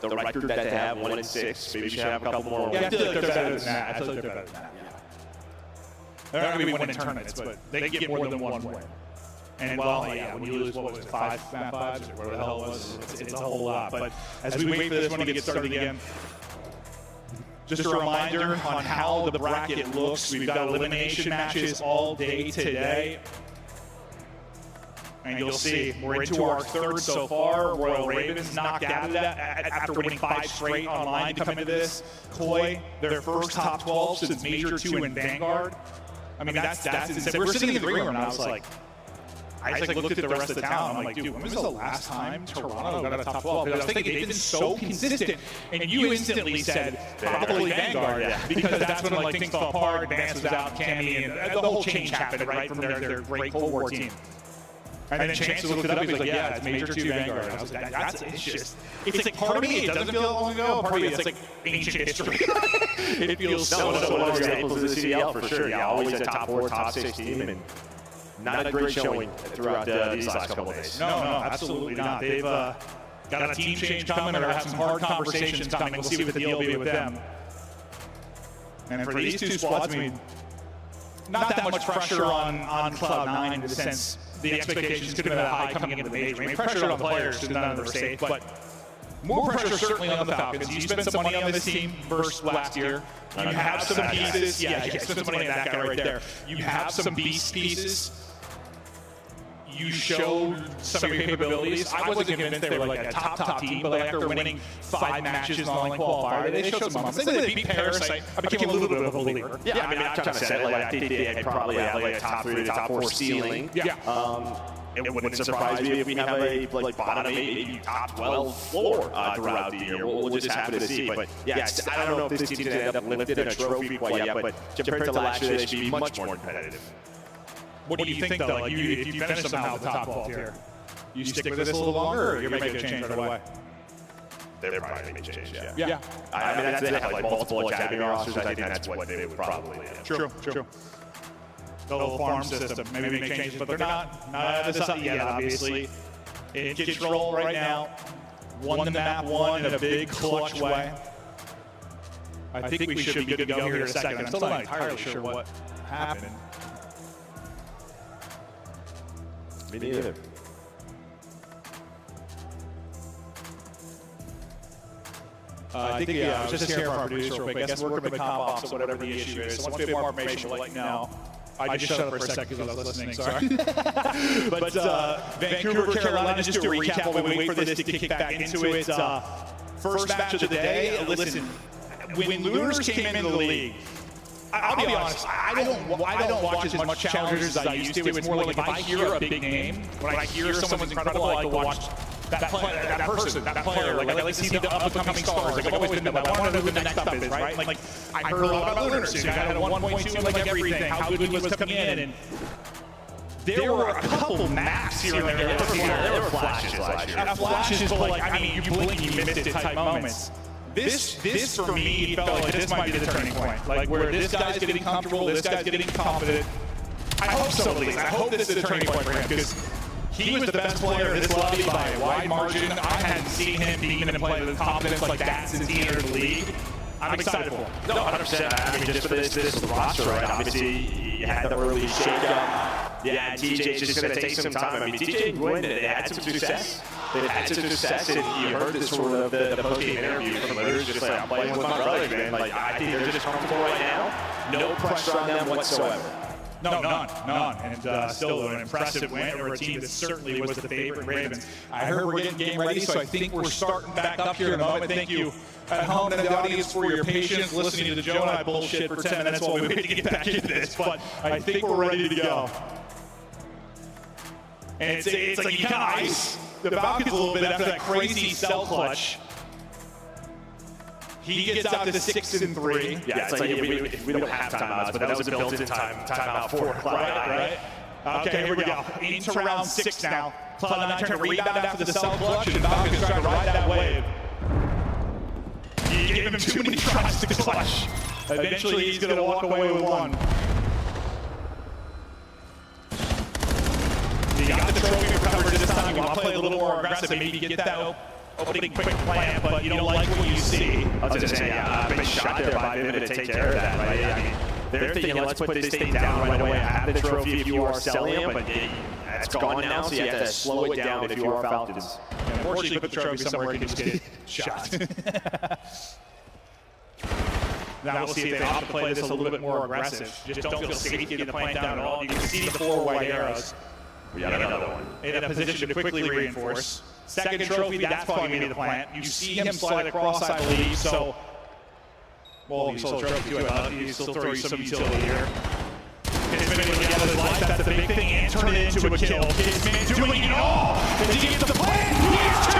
the record that they have, 1-6. Maybe you should have a couple more. Yeah, I feel like they're better than that. They're not going to be winning tournaments, but they get more than 1 win. And when you lose, what was it, 5 map 5s or whatever the hell it was, it's a whole lot. But as we wait for this one to get started again, just a reminder on how the bracket looks. We've got elimination matches all day today. And you'll see, we're into our third so far. Royal Ravens knocked out of that after winning 5 straight online to come into this. Koi, their first top 12 since Major 2 in Vanguard. I mean, that's insane. We're sitting in the green room, and I was like, looked at the rest of the town. I'm like, dude, when was the last time Toronto got a top 12? Because I was thinking they've been so consistent, and you instantly said probably Vanguard, because that's when like things fell apart. Vance was out, Cammy, and the whole change happened right from their great Cold War team. And then Chance looked it up. He's like, yeah, it's Major 2 Vanguard. And I was like, it's like part of me, it doesn't feel long ago. Part of me, it's like ancient history. It feels so long ago. Examples of the CDL for sure. Yeah, always a top 4, top 6 team, and not a great showing throughout these last couple of days. No, absolutely not. They've got a team change coming, or have some hard conversations coming. We'll see what the deal will be with them. And for these two squads, I mean, not that much pressure on Cloud9 in the sense the expectations could have been that high coming into the major. I mean, pressure on the players because none of them are safe, but more pressure certainly on the Falcons. You spent some money on this team versus last year. You have some pieces. Yeah, you spent some money on that guy right there. You have some beast pieces. You showed some of your capabilities. I wasn't convinced they were like a top team, but like after winning 5 matches in online qualifier, they showed some moments. They beat Paris. I became a little bit of a believer. Yeah, I mean, I'm trying to say, like, I think they probably have like a top 3 to top 4 ceiling. Yeah. It wouldn't surprise me if we have a like bottom 8, maybe top 12 floor throughout the year. We'll just have to see. But yeah, I don't know if this team's going to end up lifting a trophy quite yet, but compared to last year, they should be much more competitive. What do you think, though? Like, if you finish somehow the top 12 here, you stick with this a little longer, or you're making a change right away? They're probably making a change, yeah. I mean, they have like multiple academy rosters. I think that's what they would probably do. True. The whole farm system, maybe make changes, but they're not out of this yet, obviously. In control right now. Won the map 1 in a big clutch way. I think we should be good to go here in a second. I'm still not entirely sure what happened. Me neither. I think, I was just hearing from our producer real quick. I guess we're working with comp ops or whatever the issue is. So once we have more information, we'll let you know. I just shut up for a second because I was listening, sorry. But Vancouver, Carolina, just to recap while we wait for this to kick back into it. First match of the day. Listen, when Lunars came into the league, I'll be honest, I don't watch as much Challengers as I used to. It's more like if I hear a big name, when I hear someone's incredible, I like to watch that person, that player. Like I like to see the up-and-coming stars. Like I've always been that way. I want to know who the next up is, right? Like I heard a lot about Lunars. I had a 1.2 like everything, how good he was coming in. And there were a couple maps here and there. There were flashes last year. Flashes, but like, I mean, you blink and you missed it type moments. This for me felt like this might be the turning point. Like where this guy's getting comfortable, this guy's getting confident. I hope so, at least. I hope this is a turning point for him because he was the best player in this lobby by a wide margin. I hadn't seen him being in play with confidence like that since he entered the league. I'm excited for him. No, 100%. I mean, just for this roster, right? Obviously, you had the early shake-up. Yeah, TJ's just going to take some time. I mean, TJ and Gwen, they had some success. They've had some success, and you heard this sort of the post-game interview from Lunars, just like, I'm playing with my brothers, man. Like, I think they're just comfortable right now. No pressure on them whatsoever. No, none. And still an impressive win over a team that certainly was the favorite Ravens. I heard we're getting game ready, so I think we're starting back up here in a moment. Thank you at home and the audience for your patience listening to Joe and I bullshit for 10 minutes while we wait to get back into this. But I think we're ready to go. And it's like you kind of ice the Falcons a little bit after that crazy cell clutch. He gets out to 6-3. Yeah, it's like we don't have timeouts, but that was a built-in timeout for Cloud9, right? Okay, here we go. Into round 6 now. Cloud9 trying to rebound after the cell clutch, and Falcons trying to ride that wave. You gave him too many tries to clutch. Eventually, he's going to walk away with one. You got the trophy recovered this time. You want to play a little more aggressive, maybe get that opening quick plan, but you don't like what you see. I was going to say, big shot there by them to take care of that, right? I mean, they're thinking, let's put this thing down right away. I have the trophy if you are selling it, but it's gone now, so you have to slow it down if you are Falcons. Unfortunately, put the trophy somewhere you can just get shot. Now we'll see if they opt to play this a little bit more aggressive. Just don't feel safety in the plant down at all. You can see the 4 white arrows. We got another one. In a position to quickly reinforce. Second trophy, that's probably going to be the plant. You see him slide across, I believe, so... Well, he's still a trophy too, he's still throwing some utility here. Kid's been able to get his life, that's the big thing, and turn it into a kill. Kid's man doing it all! And he gets the plant, he gets 2,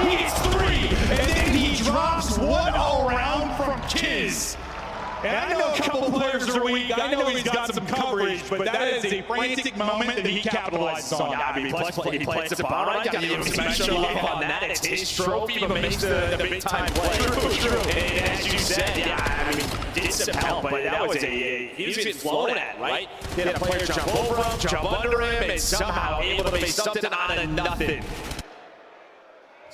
he gets 3, and then he drops 1 all around from Kiz. And I know a couple players are weak, I know he's got some coverage, but that is a frantic moment that he capitalizes on. Yeah, I mean, he plays it bomb right, gotta give him special love on that. It's his trophy, but makes the big time play. And as you said, yeah, I mean, did some help, but that was he was getting flown at, right? He had a player jump over him, jump under him, and somehow able to make something out of nothing.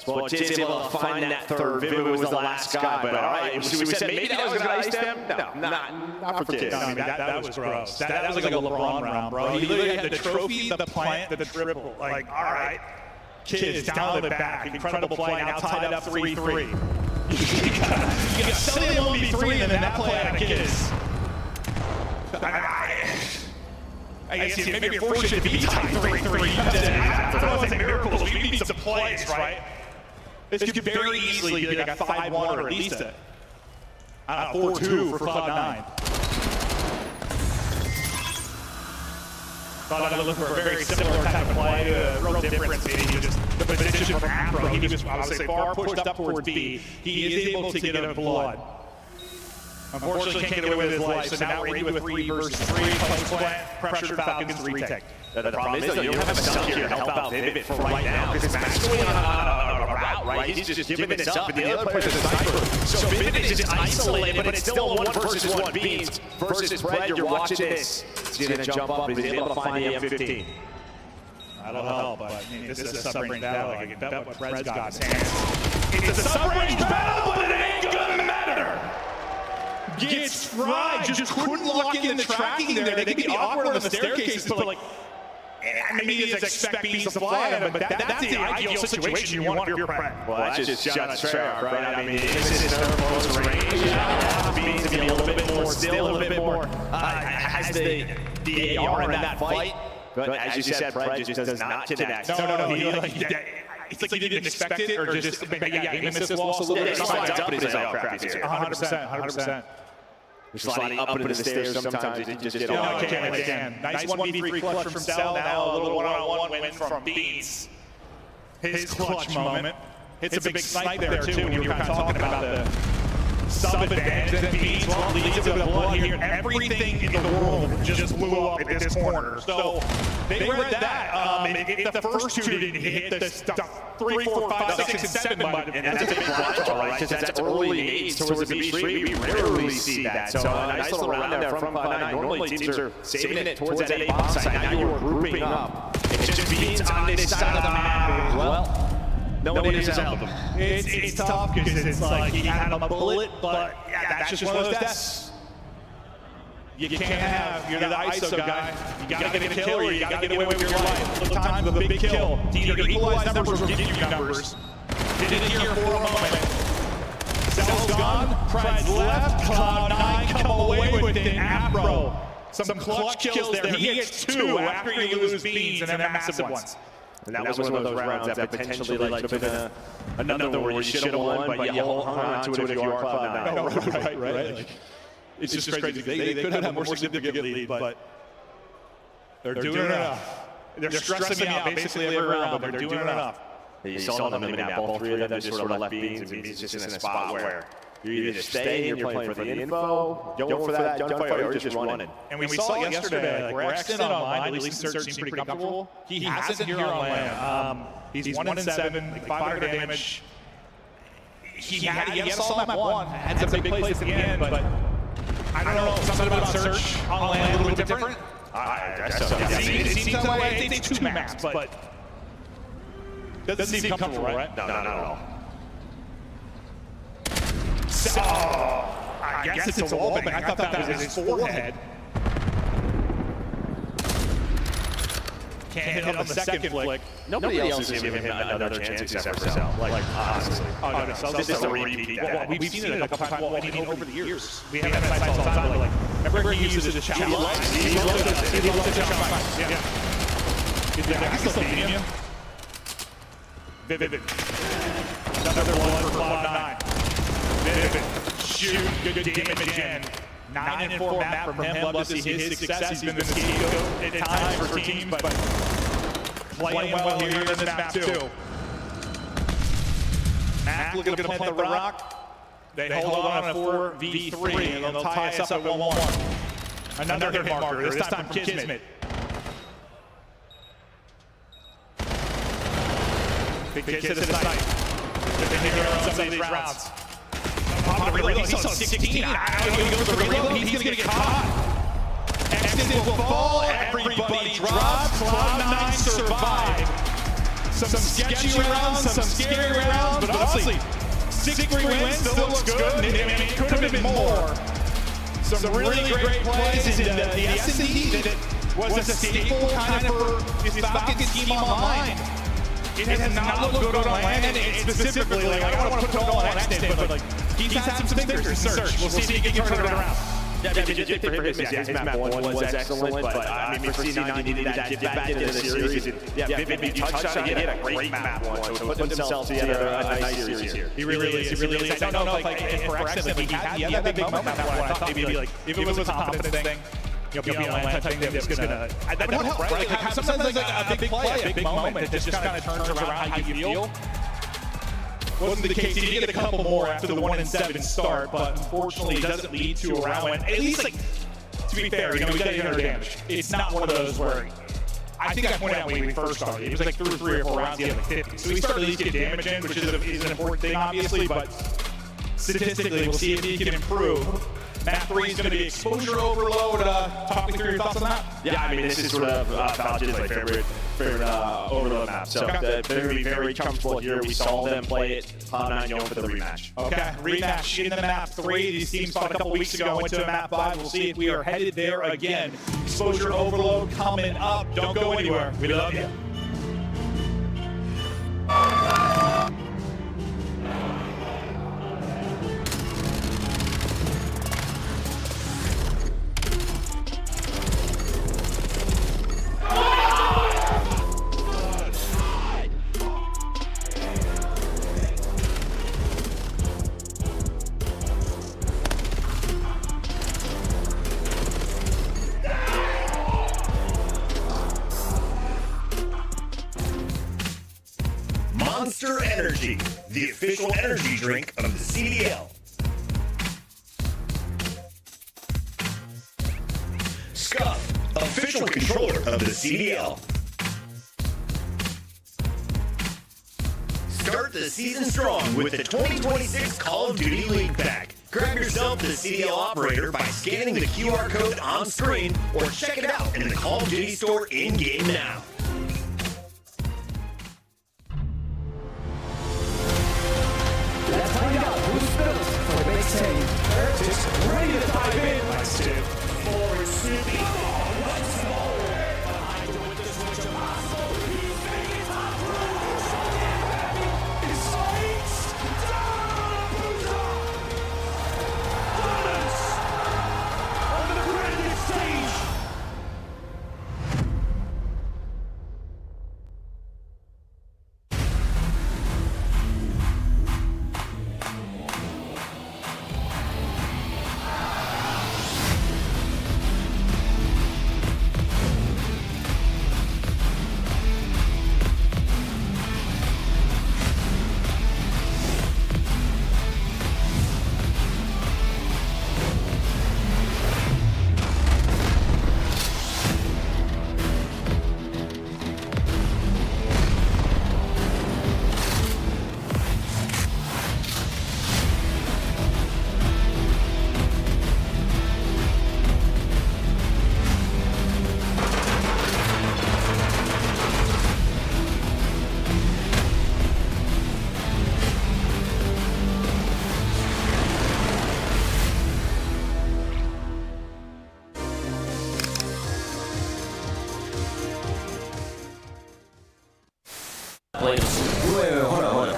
Well, Jay's able to find that third. Vivid was the last guy, but all right. We said maybe that was going to ice them. No, not for Kids. I mean, that was gross. That was like a LeBron round, bro. He literally had the trophy, the plant, the triple. Like, all right, Kids down the back, incredible play, now tied up 3-3. You got silly 1v3 and then that play out of Kids. I guess maybe you're fortunate to be tied 3-3. That wasn't miracles. We need some plays, right? This could very easily be like a 5-1 or at least a 4-2 for Cloud9. Thought I was looking for a very similar kind of play, a real difference maybe just the position from Afro. He was, I would say, far pushed up towards B. He is able to get a blood. Unfortunately, can't get away with his life, so now we're into a 3 versus 3. Place plant, pressured Falcons, retake. The problem is, though, you don't have a dunk here to help out Vivid for right now, because Matt's going on a route, right? He's just giving it up, and the other player's a sniper. So Vivid is just isolated, but it's still a 1 versus 1 Beans versus Fred. You're watching this. He's going to jump up, but he's able to find the M15. I don't know, but I mean, this is a sub-range battle. I can bet what Fred's got in his hands. It's a sub-range battle, but it ain't gonna matter. Gets fried, just couldn't lock in the tracking there. They could be awkward on the staircases, but like, maybe he doesn't expect Beans to fly at him, but that's the ideal situation you want if you're Fred. Well, that's just shots Treyarch, right? I mean, this is close range. Beans to be a little bit more still, a little bit more has the AR in that fight. But as you said, Fred just does not connect. No. It's like he didn't expect it, or just aim assist loss a little bit. He slides up in his own crap here. 100%. You're sliding up into the stairs sometimes. You just get off. Again. Nice 1v3 clutch from Cell. Now a little one-on-one win from Beans. His clutch moment. Hits a big snipe there, too, when you were kind of talking about the sub-advantage that Beans leads to the blood here. Everything in the world just blew up in this corner. So they read that. If the first 2 didn't hit, the 3, 4, 5, 6, and 7 might have. And that's a big blind draw, right? Because that's early age towards the B3. We rarely see that. So a nice little round there from Cloud9. Normally teams are saving it towards that A bomb site. Now you are grouping up. It just Beans on this side of the map. Well, no one is help him. It's tough because it's like he had him a bullet, but yeah, that's just one of those deaths. You can't have, you're the ISO guy. You gotta get a kill or you gotta get away with your life. Sometimes with a big kill, to either equalize numbers or give you numbers. Did it here for a moment. Cell's gone, Fred's left, Cloud9 come away with it. Afro, some clutch kills there. He gets 2 after you lose Beans and then massive ones. And that was one of those rounds that potentially could have been another one you should have won, but you hung on to it if you are Cloud9. Right. Like, it's just crazy. They could have a more significant lead, but they're doing enough. They're stressing me out basically every round, but they're doing enough. You saw them in that ball. 3 of them just sort of left Beans, and Beans just in a spot where you either stay and you're playing for the info, going for that gunfight, or you're just running. And we saw yesterday, like Braxton online, at least in search, seemed pretty comfortable. He hasn't here on land. He's 1-7, like 500 damage. He had a solid map 1, had some big plays at the end, but I don't know, something about search on land a little bit different. I guess so. It seems that way. It's 2 maps, but doesn't seem comfortable, right? No, not at all. I guess it's a wall bang. I thought that was his forehead. Can't hit on the second flick. Nobody else is giving him another chance except for Cell. Like, honestly. Oh, no, this is a repeat. Well, we've seen it a couple times. Well, I mean, over the years. We have that all the time. Like, remember he uses the challenge? He loves the challenge. Yeah. I can still beat you. Vivid. Another one for Cloud9. Vivid. Shoot. Good damage again. 9-4 map from him. Love to see his success. He's been the scapegoat at times for teams, but playing well here in this map too. Mac looking to plant the rock. They hold on a 4v3 and they'll tie us up at 1-1. Another hit marker, this time from Kismet. Big hit to the snipe. They've been here on some of these rounds. He's on 16. He goes for the reload. He's going to get caught. Exit will fall. Everybody drops. Cloud9 survive. Some sketchy rounds, some scary rounds, but honestly, 6-3 wins still looks good. It could have been more. Some really great plays in the S&D that was a staple kind of for this Falcon team online. It has not looked good on land, and specifically, like, I don't want to put it all on X-Day, but like, he's had some stinkers in search. We'll see if he can turn it around. Yeah, for his map 1 was excellent, but I mean, for C9, he needed that get back into the series. Yeah, Vivid touched on it. He had a great map 1, so put themselves together a nice series here. He really is. I don't know if, like, for accident, he had that big moment map 1. I thought maybe, like, if it was a confidence thing, you know, be on land type thing, that was gonna, that would help, right? Like, sometimes, like, a big play, a big moment that just kind of turns around how you feel. Wasn't the case. He did get a couple more after the 1-7 start, but unfortunately it doesn't lead to a round win. At least, like, to be fair, you know, we got 800 damage. It's not one of those where, I think I pointed out when we first started, it was like through 3 or 4 rounds, he had like 50. So we started at least get damage in, which is an important thing, obviously, but statistically, we'll see if he can improve. Map 3 is going to be exposure overload. Talk me through your thoughts on that. Yeah, I mean, this is sort of Valje's like favorite overload map. So they're going to be very comfortable here. We saw them play it. Cloud9 going for the rematch. Okay, rematch in the map 3. These teams fought a couple weeks ago, went to a map 5. We'll see if we are headed there again. Exposure overload coming up. Don't go anywhere. We love you. Monster Energy, the official energy drink of the CDL. Scuff, official controller of the CDL. Start the season strong with the 2026 Call of Duty League Pack. Grab yourself the CDL operator by scanning the QR code on screen or check it out in the Call of Duty store in-game now. Let's find out who's built for the big stage. Heretics ready to dive in. Nice tip. Forward sweeping. Once more. Behind with the switch of muscle. He's making his top run. So heavy. He swings. Down. Buddha. Dominance. On the grand stage.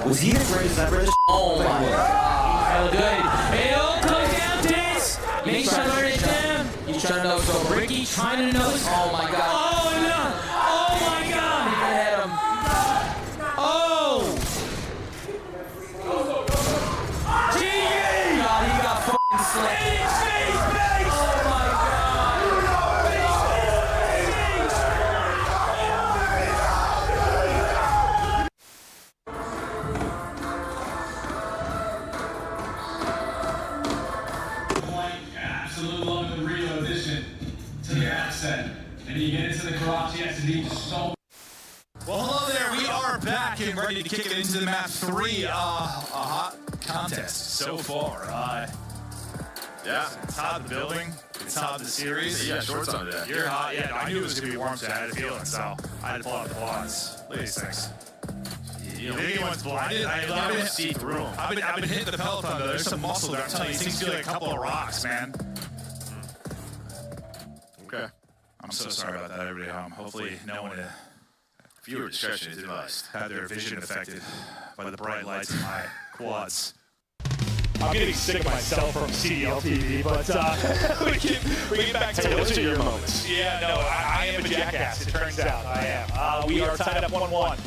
Was he as great as that British? Oh my god. So good. It all comes down to this. Make sure to learn it down. He's trying to know. So Ricky trying to know. Oh my god. Oh no. Oh my god. you get into the garage, yes, indeed, so. Well, hello there. We are back and ready to kick it into the map 3. A hot contest so far. Yeah, it's hot in the building. It's hot in the series. You got shorts on today. You're hot. Yeah, no, I knew it was going to be warm today. I had a feeling, so I had to pull out the quads. Look at these things. You think anyone's blinded? I've been see through them. I've been hitting the Peloton, though. There's some muscle there. I'm telling you, these things feel like a couple of rocks, man. Okay. I'm so sorry about that, everybody at home. Hopefully, no one... Viewer discretion is advised. Have their vision affected by the bright lights of my quads. I'm getting sick of myself from CDL TV, but we get back to those are your moments. Yeah, no, I am a jackass, it turns out. I am. We are tied up 1-1.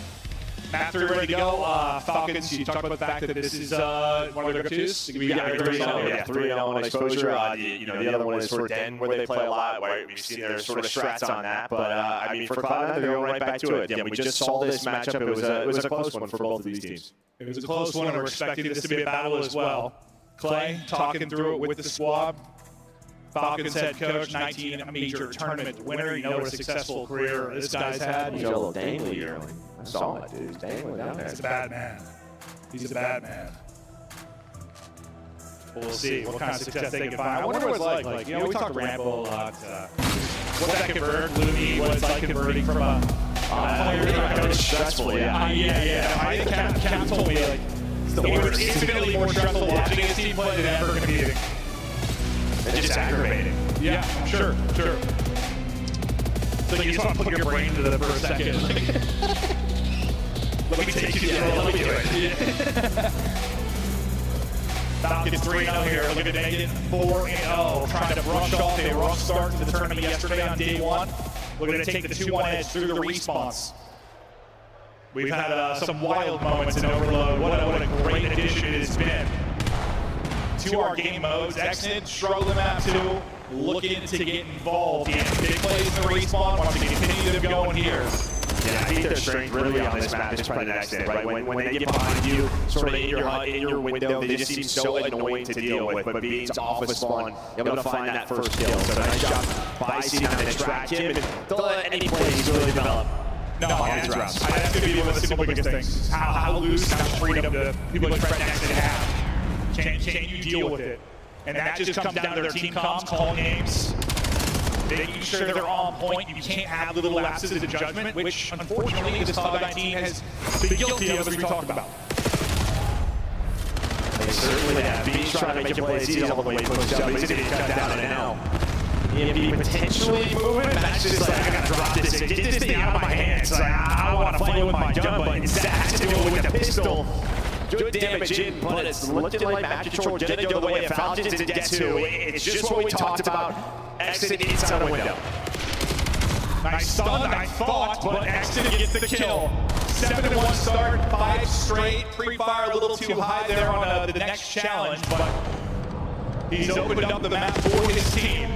Map 3 ready to go. Falcons, you talked about the fact that this is one of their go-tos. We got 3-0 on exposure. The other one is for Den, where they play a lot. Right? We've seen their sort of strats on that. But, I mean, for Cloud9, they're going right back to it. Yeah, we just saw this matchup. It was a close one for both of these teams. It was a close one, and we're expecting this to be a battle as well. Clay talking through it with the squad. Falcons head coach, 19 major tournament winner. You know what a successful career this guy's had. He's a little dangly early. I saw it, dude. He's dangling down there. He's a bad man. He's a bad man. We'll see what kind of success they can find. I wonder what it's like. We talked Rambo a lot. What that convert, Looney, what it's like converting from a player. It's stressful, yeah. I think Cap told me, it's infinitely more stressful watching his team play than ever competing. It's just aggravating. Yeah, sure. So you just want to put your brain into them for a second. Let me take you down. Let me do it. Falcons 3-0 here. Look at Megan 4-0. Trying to brush off a rough start to the tournament yesterday on day 1. We're going to take the 2-1 edge through the response. We've had some wild moments in Overload. What a great addition it has been to our game modes. Exit, struggle in map 2, looking to get involved in big plays in the respawn, want to continue them going here. Yeah, I think their strength really on this map is probably the exit, right? When they get behind you, sort of in your window, they just seem so annoying to deal with. But being off of spawn, you're able to find that first kill. So nice job by C9 to track him, and don't let any plays really develop. No, that's going to be one of the simple biggest things. How loose, how freedom do people like Fred Exit have? Can you deal with it? And that just comes down to their team comms, calling games, making sure they're on point. You can't have little lapses in judgment, which unfortunately this Cloud9 team has been guilty of, as we talked about. They certainly have. Beach trying to make a play. He's all the way pushed up. He's going to cut down and now. EMP potentially moving. Matt's just like, I got to drop this thing. Get this thing out of my hands. Like, I want to play with my gun, but instead I have to do it with the pistol. Good damage in, but it's looking like Matt Control didn't go the way of Falcons and get to. It's just what we talked about. Exit inside the window. Nice stun, I thought, but Exit gets the kill. 7-1 start, 5 straight. Pre-fire a little too high there on the next challenge, but he's opened up the map for his team.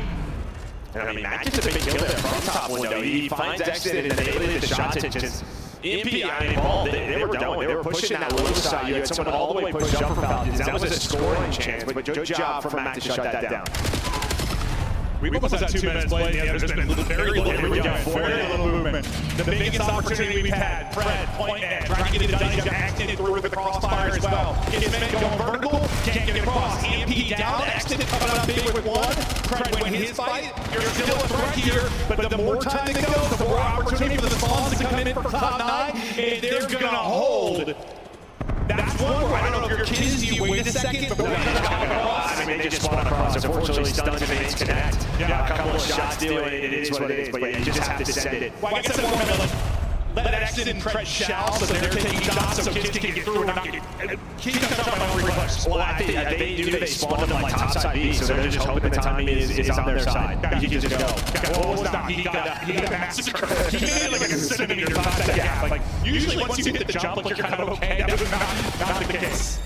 And I mean, Matt gets a big kill there from top window. He finds Exit and they lead the shots and just... EMP involved. They were done. They were pushing that low side. You had someone all the way pushed up for Falcons. That was a scoring chance, but good job from Matt to shut that down. We've almost had 2 minutes played. There's been very little movement. The biggest opportunity we've had, Fred, point end, trying to get it done. He's got Exit through with the crossfire as well. His men going vertical, can't get across. EMP down, Exit coming up big with 1. Fred win his fight. You're still a threat here, but the more time that goes, the more opportunity for the spawns to come in for Cloud9, and they're going to hold. That's one where I don't know if your kids, you wait a second before you come across. I mean, they just spawn across. Unfortunately, stuns and mates connect. Yeah, a couple of shots deal, it is what it is, but yeah, you just have to send it. Well, I guess that's one let Exit and Fred shall, so they're taking shots so kids can get through and not get... Kids can jump on every push. Well, I think they spawn them like topside B, so they're just hoping the timing is on their side. You can just go. Well, stop. He got massacred. He made it like a centimeter topside gap. Like, usually once you hit the jump, like, you're kind of okay. That was not the case.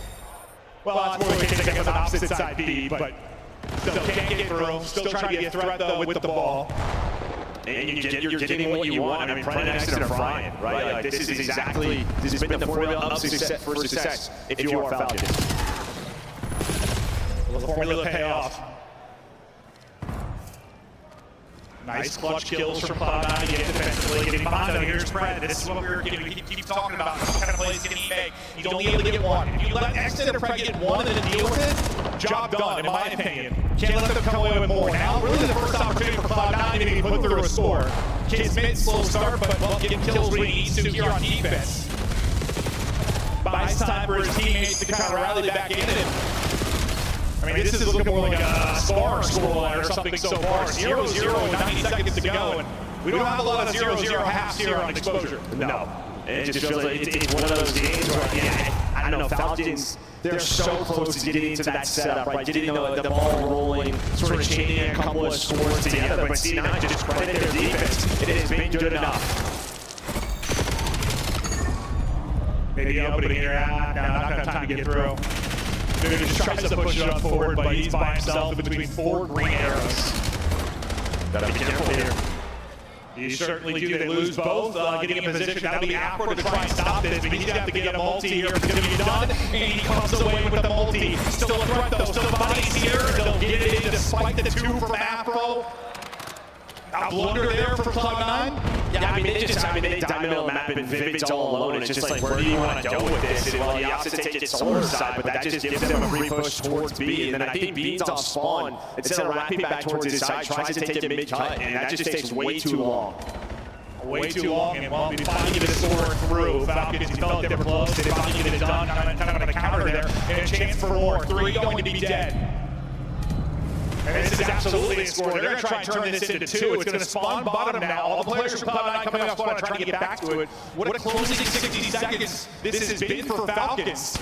Well, it's more the case, I guess, on opposite side B, but still can't get through. Still trying to be a threat, though, with the ball. And you're getting what you want. I mean, Fred and Exit are flying, right? Like, this has been the formula of success for success if you are Falcons. Will the formula pay off? Nice clutch kills from Cloud9 to get defensively, getting behind them. Here's Fred. This is what we keep talking about. What kind of plays can he make? He's only able to get one. If you let Exit or Fred get one and then deal with it, job done, in my opinion. Can't let them come away with more. Now, really the first opportunity for Cloud9 to put through a score. Kid's mid, slow start, but getting kills when he needs to here on defense. Buys time for his teammates to kind of rally back in it. I mean, this is looking more like a spar scoreline or something so far. 0-0 and 90 seconds to go, and we don't have a lot of 0-0 halves here on Exposure. No. It just feels like it's one of those games where, I don't know, Falcons, they're so close to getting into that setup, right? Getting the ball rolling, sort of chaining a couple of scores together. But C9 just credit their defense. It has been good enough. Maybe opening here, not gonna have time to get through. Maybe just tries to push it up forward, but he's by himself in between 4 green arrows. Gotta be careful here. You certainly do. They lose both. Getting in position, that'll be Afro to try and stop this, but he's gonna have to get a multi here if it's gonna be done, and he comes away with the multi. Still a threat though, still bodies here. They'll get it in despite the 2 from Afro. A blunder there for Cloud9. Yeah, I mean, they diamond mill map and Vivid's all alone. It's just like, where do you want to go with this? And well, you have to take it solar side, but that just gives them a free push towards B. And then I think Beans on spawn, instead of wrapping back towards his side, tries to take it mid-cut, and that just takes way too long. Way too long, and well, they finally get a score through. Falcons, he felt they were close. They finally get it done. Kind of on the counter there, and a chance for more. 3 going to be dead. And this is absolutely a score. They're going to try and turn this into 2. It's going to spawn bottom now. All the players from Cloud9 coming off spawn and trying to get back to it. What a closing 60 seconds this has been for Falcons.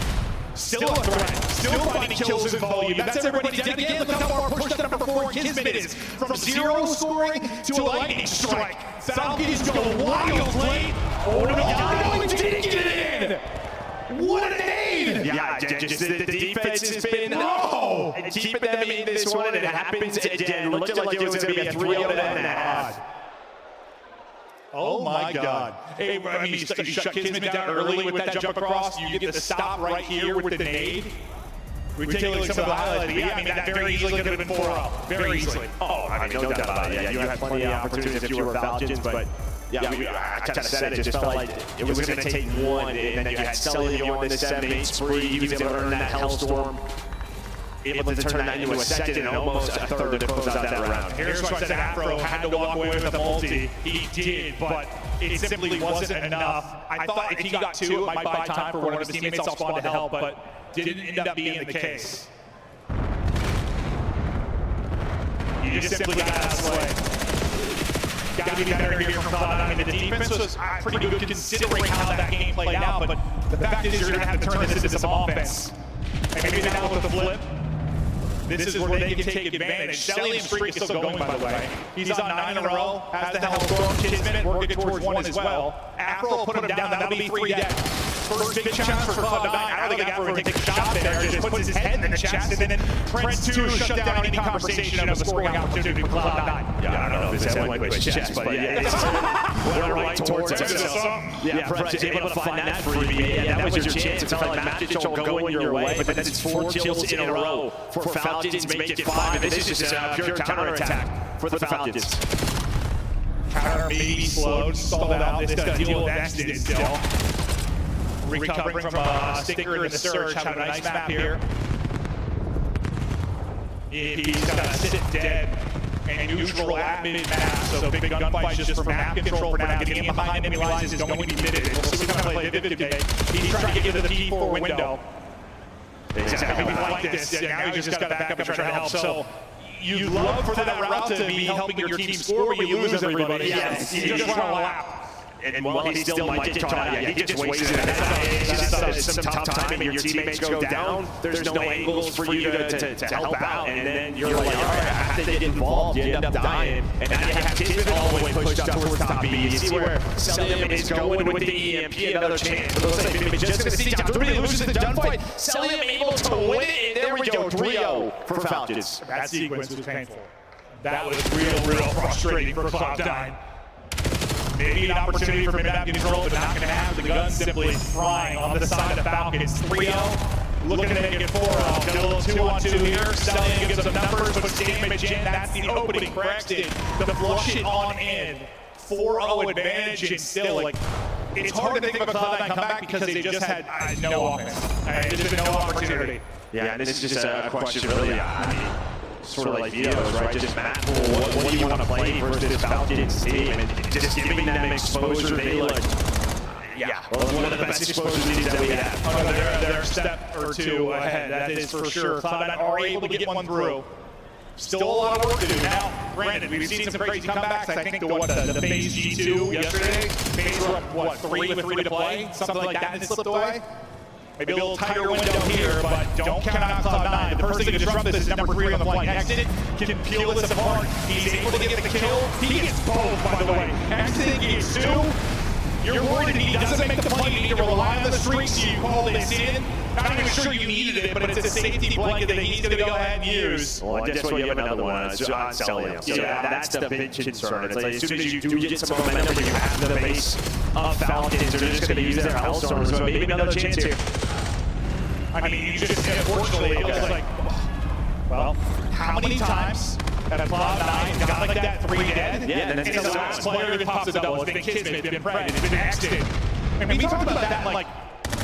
Still a threat. Still finding kills in volume. That's everybody dead again. Look how far pushed that number 4 Kismet is. From 0 scoring to a lightning strike. Falcons go wild late. Oh no, he didn't get it in. What a nade! Yeah, just the defense has been keeping them in this one, and it happens again. It looked like it was going to be a 3-0. Oh my God. Hey, I mean, you shut Kismet down early with that jump across. You get the stop right here with the nade. We're taking some of the highlights, but yeah, I mean, that very easily could have been 4-0. Very easily. Oh, I mean, no doubt about it. Yeah, you had plenty of opportunities if you were Falcons, but yeah, I kind of said it. Just felt like it was going to take one, and then you had Sully on the 7-8 spree. He was able to earn that Hellstorm, able to turn that into a second and almost a third to close out that round. Here's what I said, Afro had to walk away with a multi. He did, but it simply wasn't enough. I thought if he got 2, it might buy time for one of his teammates off spawn to help, but didn't end up being the case. You just simply got out of the way. Got to be better here from Cloud9. I mean, the defense was pretty good considering how that game played out, but the fact is you're going to have to turn this into some offense. And maybe now with the flip, this is where they can take advantage. Cellium's streak is still going, by the way. He's on 9 in a row, has the Hellstorm, Kismet working towards 1 as well. Afro will put him down, that'll be 3 dead. First big chance for Cloud9. I don't think Afro can take a shot there, just puts his head in the chest, and then Prince 2 shut down any conversation of a scoring opportunity for Cloud9. Yeah, I don't know if his head went to his chest, but yeah, went right towards it. Yeah, Prince able to find that freebie. Yeah, that was your chance. It felt like Matic all going your way, but then it's 4 kills in a row for Falcons, make it 5, and this is just a pure counterattack for the Falcons. Counter maybe slowed, stalled out. This does deal with Exton still. Recovering from a stinker in the surge, have a nice map here. He's gonna sit dead and neutral at mid-map, so big gunfight just from map control for now. Getting in behind enemy lines is going to be Vivid. We'll see what kind of play Vivid today. He's trying to get to the P4 window. Exactly like this. Now he's just got to back up and try to help. So you'd love for that route to be helping your team score, but you lose everybody. Yes, you just run a lap. And while he still might get caught, he just wasted it. That's some tough time, and your teammates go down. There's no angles for you to help out, and then you're like, all right, I have to get involved. You end up dying, and now you have Kismet all the way pushed up towards top B. You see where Cellium is going with the EMP, another chance. It looks like maybe just going to see down 3, loses the gunfight. Cellium able to win it, and there we go, 3-0 for Falcons. That sequence was painful. That was real frustrating for Cloud9. Maybe an opportunity for mid-map control, but not going to have. The gun simply frying on the side of Falcons. 3-0, looking to make it 4-0. Got a little 2-on-2 here. Cellium gives them numbers, but puts damage in. That's the opening. Braxton, the flush it on in. 4-0 advantage, and still, like, it's hard to think of a Cloud9 comeback because they just had no offense. There's been no opportunity. Yeah, and this is just a question really, I mean, sort of like Vito's, right? Just map pool, what do you want to play versus this Falcons team? And just giving them exposure, they look, one of the best exposure leads that we have. Oh, no, they're a step or two ahead, that is for sure. Cloud9 are able to get one through. Still a lot of work to do. Now, granted, we've seen some crazy comebacks. I think the phase G2 yesterday, phase were up, what, 3 with 3 to play? Something like that, and it slipped away. Maybe a little tighter window here, but don't count out Cloud9. The person that can disrupt this is number 3 on the flank. Exit can peel this apart. He's able to get the kill. He gets both, by the way. Exit gets 2. You're worried that he doesn't make the play. You need to rely on the streaks. You call this in. Not even sure you needed it, but it's a safety blanket that he's going to go ahead and use. Well, I guess what you have another one on Celium. So that's the big concern. It's like as soon as you do get some momentum, you have the base of Falcons. They're just going to use their Hellstorm. So maybe another chance here. I mean, you just, unfortunately, it feels like, well, how many times have Cloud9 got like that 3 dead? Yeah, and the last player that pops a double. It's been Kismet, it's been Pred, it's been Exton. I mean, we talked about that, like,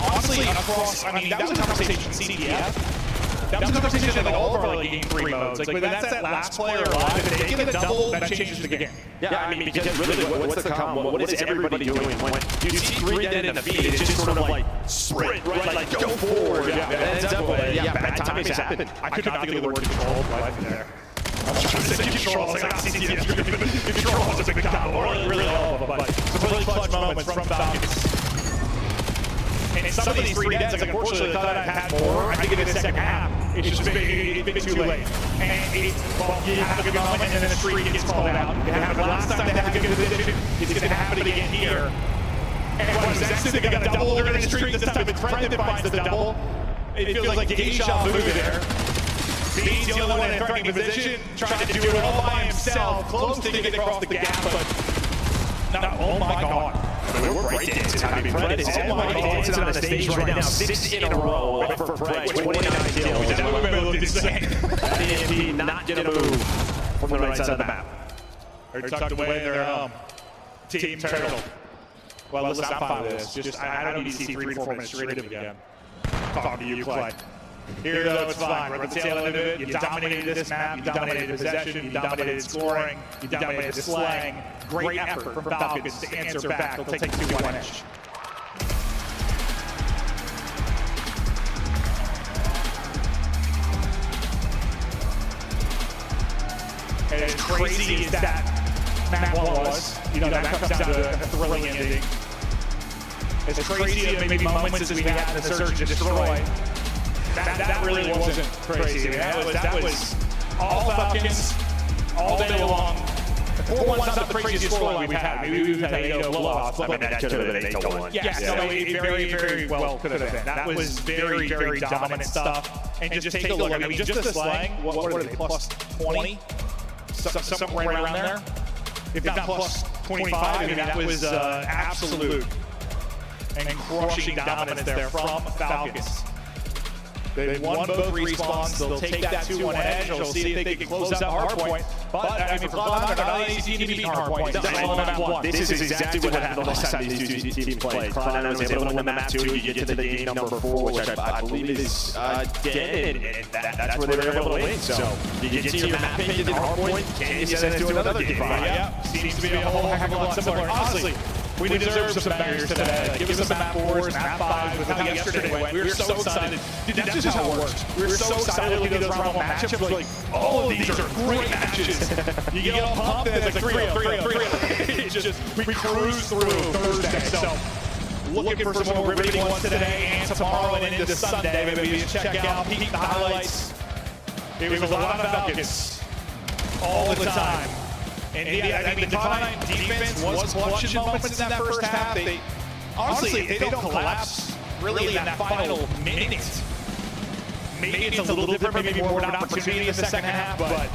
honestly, across, I mean, that was a conversation in CDF. That was a conversation like all of our like, game 3 modes. Like, but that's that last player alive. If they get a double, that changes the game. Yeah, I mean, because really, what's the combo? What is everybody doing when you see 3 dead in the feed? It's just sort of like sprint, right? Like go forward. Bad timings happen. I could not think of the word control right there. I was trying to say control. It's like, CDF, control is a big combo. Really all of them, but some really clutch moments from Falcons. And some of these 3 deads, like, unfortunately, Cloud9 had more. I think in the second half, it's just been too late. And you have a good moment, and then the streak gets called out. It happened last time they had a good position. It's going to happen again here. And what is actually they got a double during the streak. This time it's Fred that finds the double. It feels like deja vu there. Beans the only one in threatening position, trying to do it all by himself, close to getting across the gap, but not, oh my god. We're breakdancing. I mean, Fred is dancing on the stage right now. 6 in a row for Fred. 29 kills. That would be insane. DNP not going to move from the right side of the map. They're tucked away in their team turtle. Well, let's not follow this. Just, I don't need to see 3 to 4 minutes straight again. Talking to you, Clay. Here, though, it's fine. We're at the tail end of it. You dominated this map. You dominated possession. You dominated scoring. You dominated the slang. Great effort from Falcons to answer back. They'll take 2-1 edge. And as crazy as that map was, you know, that comes down to a thrilling ending. As crazy as maybe moments as we had in the Search and Destroy, that really wasn't crazy. That was all Falcons, all day long. 4-1's not the craziest scoreline we've had. Maybe we've had 8-0 blowouts. I mean, that could have been 8-1. Yes, no, it very, very well could have been. That was very, very dominant stuff. And just take a look. I mean, just the slang, what are they, plus 20? Somewhere around there? If not plus 25, I mean, that was absolute and crushing dominance there from Falcons. They've won both respawns. They'll take that 2-1 edge. They'll see if they can close up Hardpoint. But, I mean, for Cloud9, they're not easy to beat Hardpoint. This is exactly what happened the last time these two teams played. Cloud9 was able to win the map 2. You get to the game number 4, which I believe is dead, and that's where they were able to win. So you get to your map page in Hardpoint, can you send it to another game? Yeah, seems to be a whole heck of a lot similar. Honestly, we deserve some bangers today. Give us some map 4s, map 5s, with how yesterday went. We were so excited. Dude, that's just how it works. We were so excited to look at those round 1 matchups. Like, all of these are great matches. You get all pumped, and it's like 3-0. It's just, we cruise through Thursday. So, looking for some more riveting ones today and tomorrow and into Sunday. Maybe check out, peek the highlights. It was a lot of Falcons all the time. And yeah, I mean, the Cloud9 defense was clutching moments in that first half. They honestly, they don't collapse really in that final minute. Maybe it's a little different, maybe more of an opportunity in the second half, but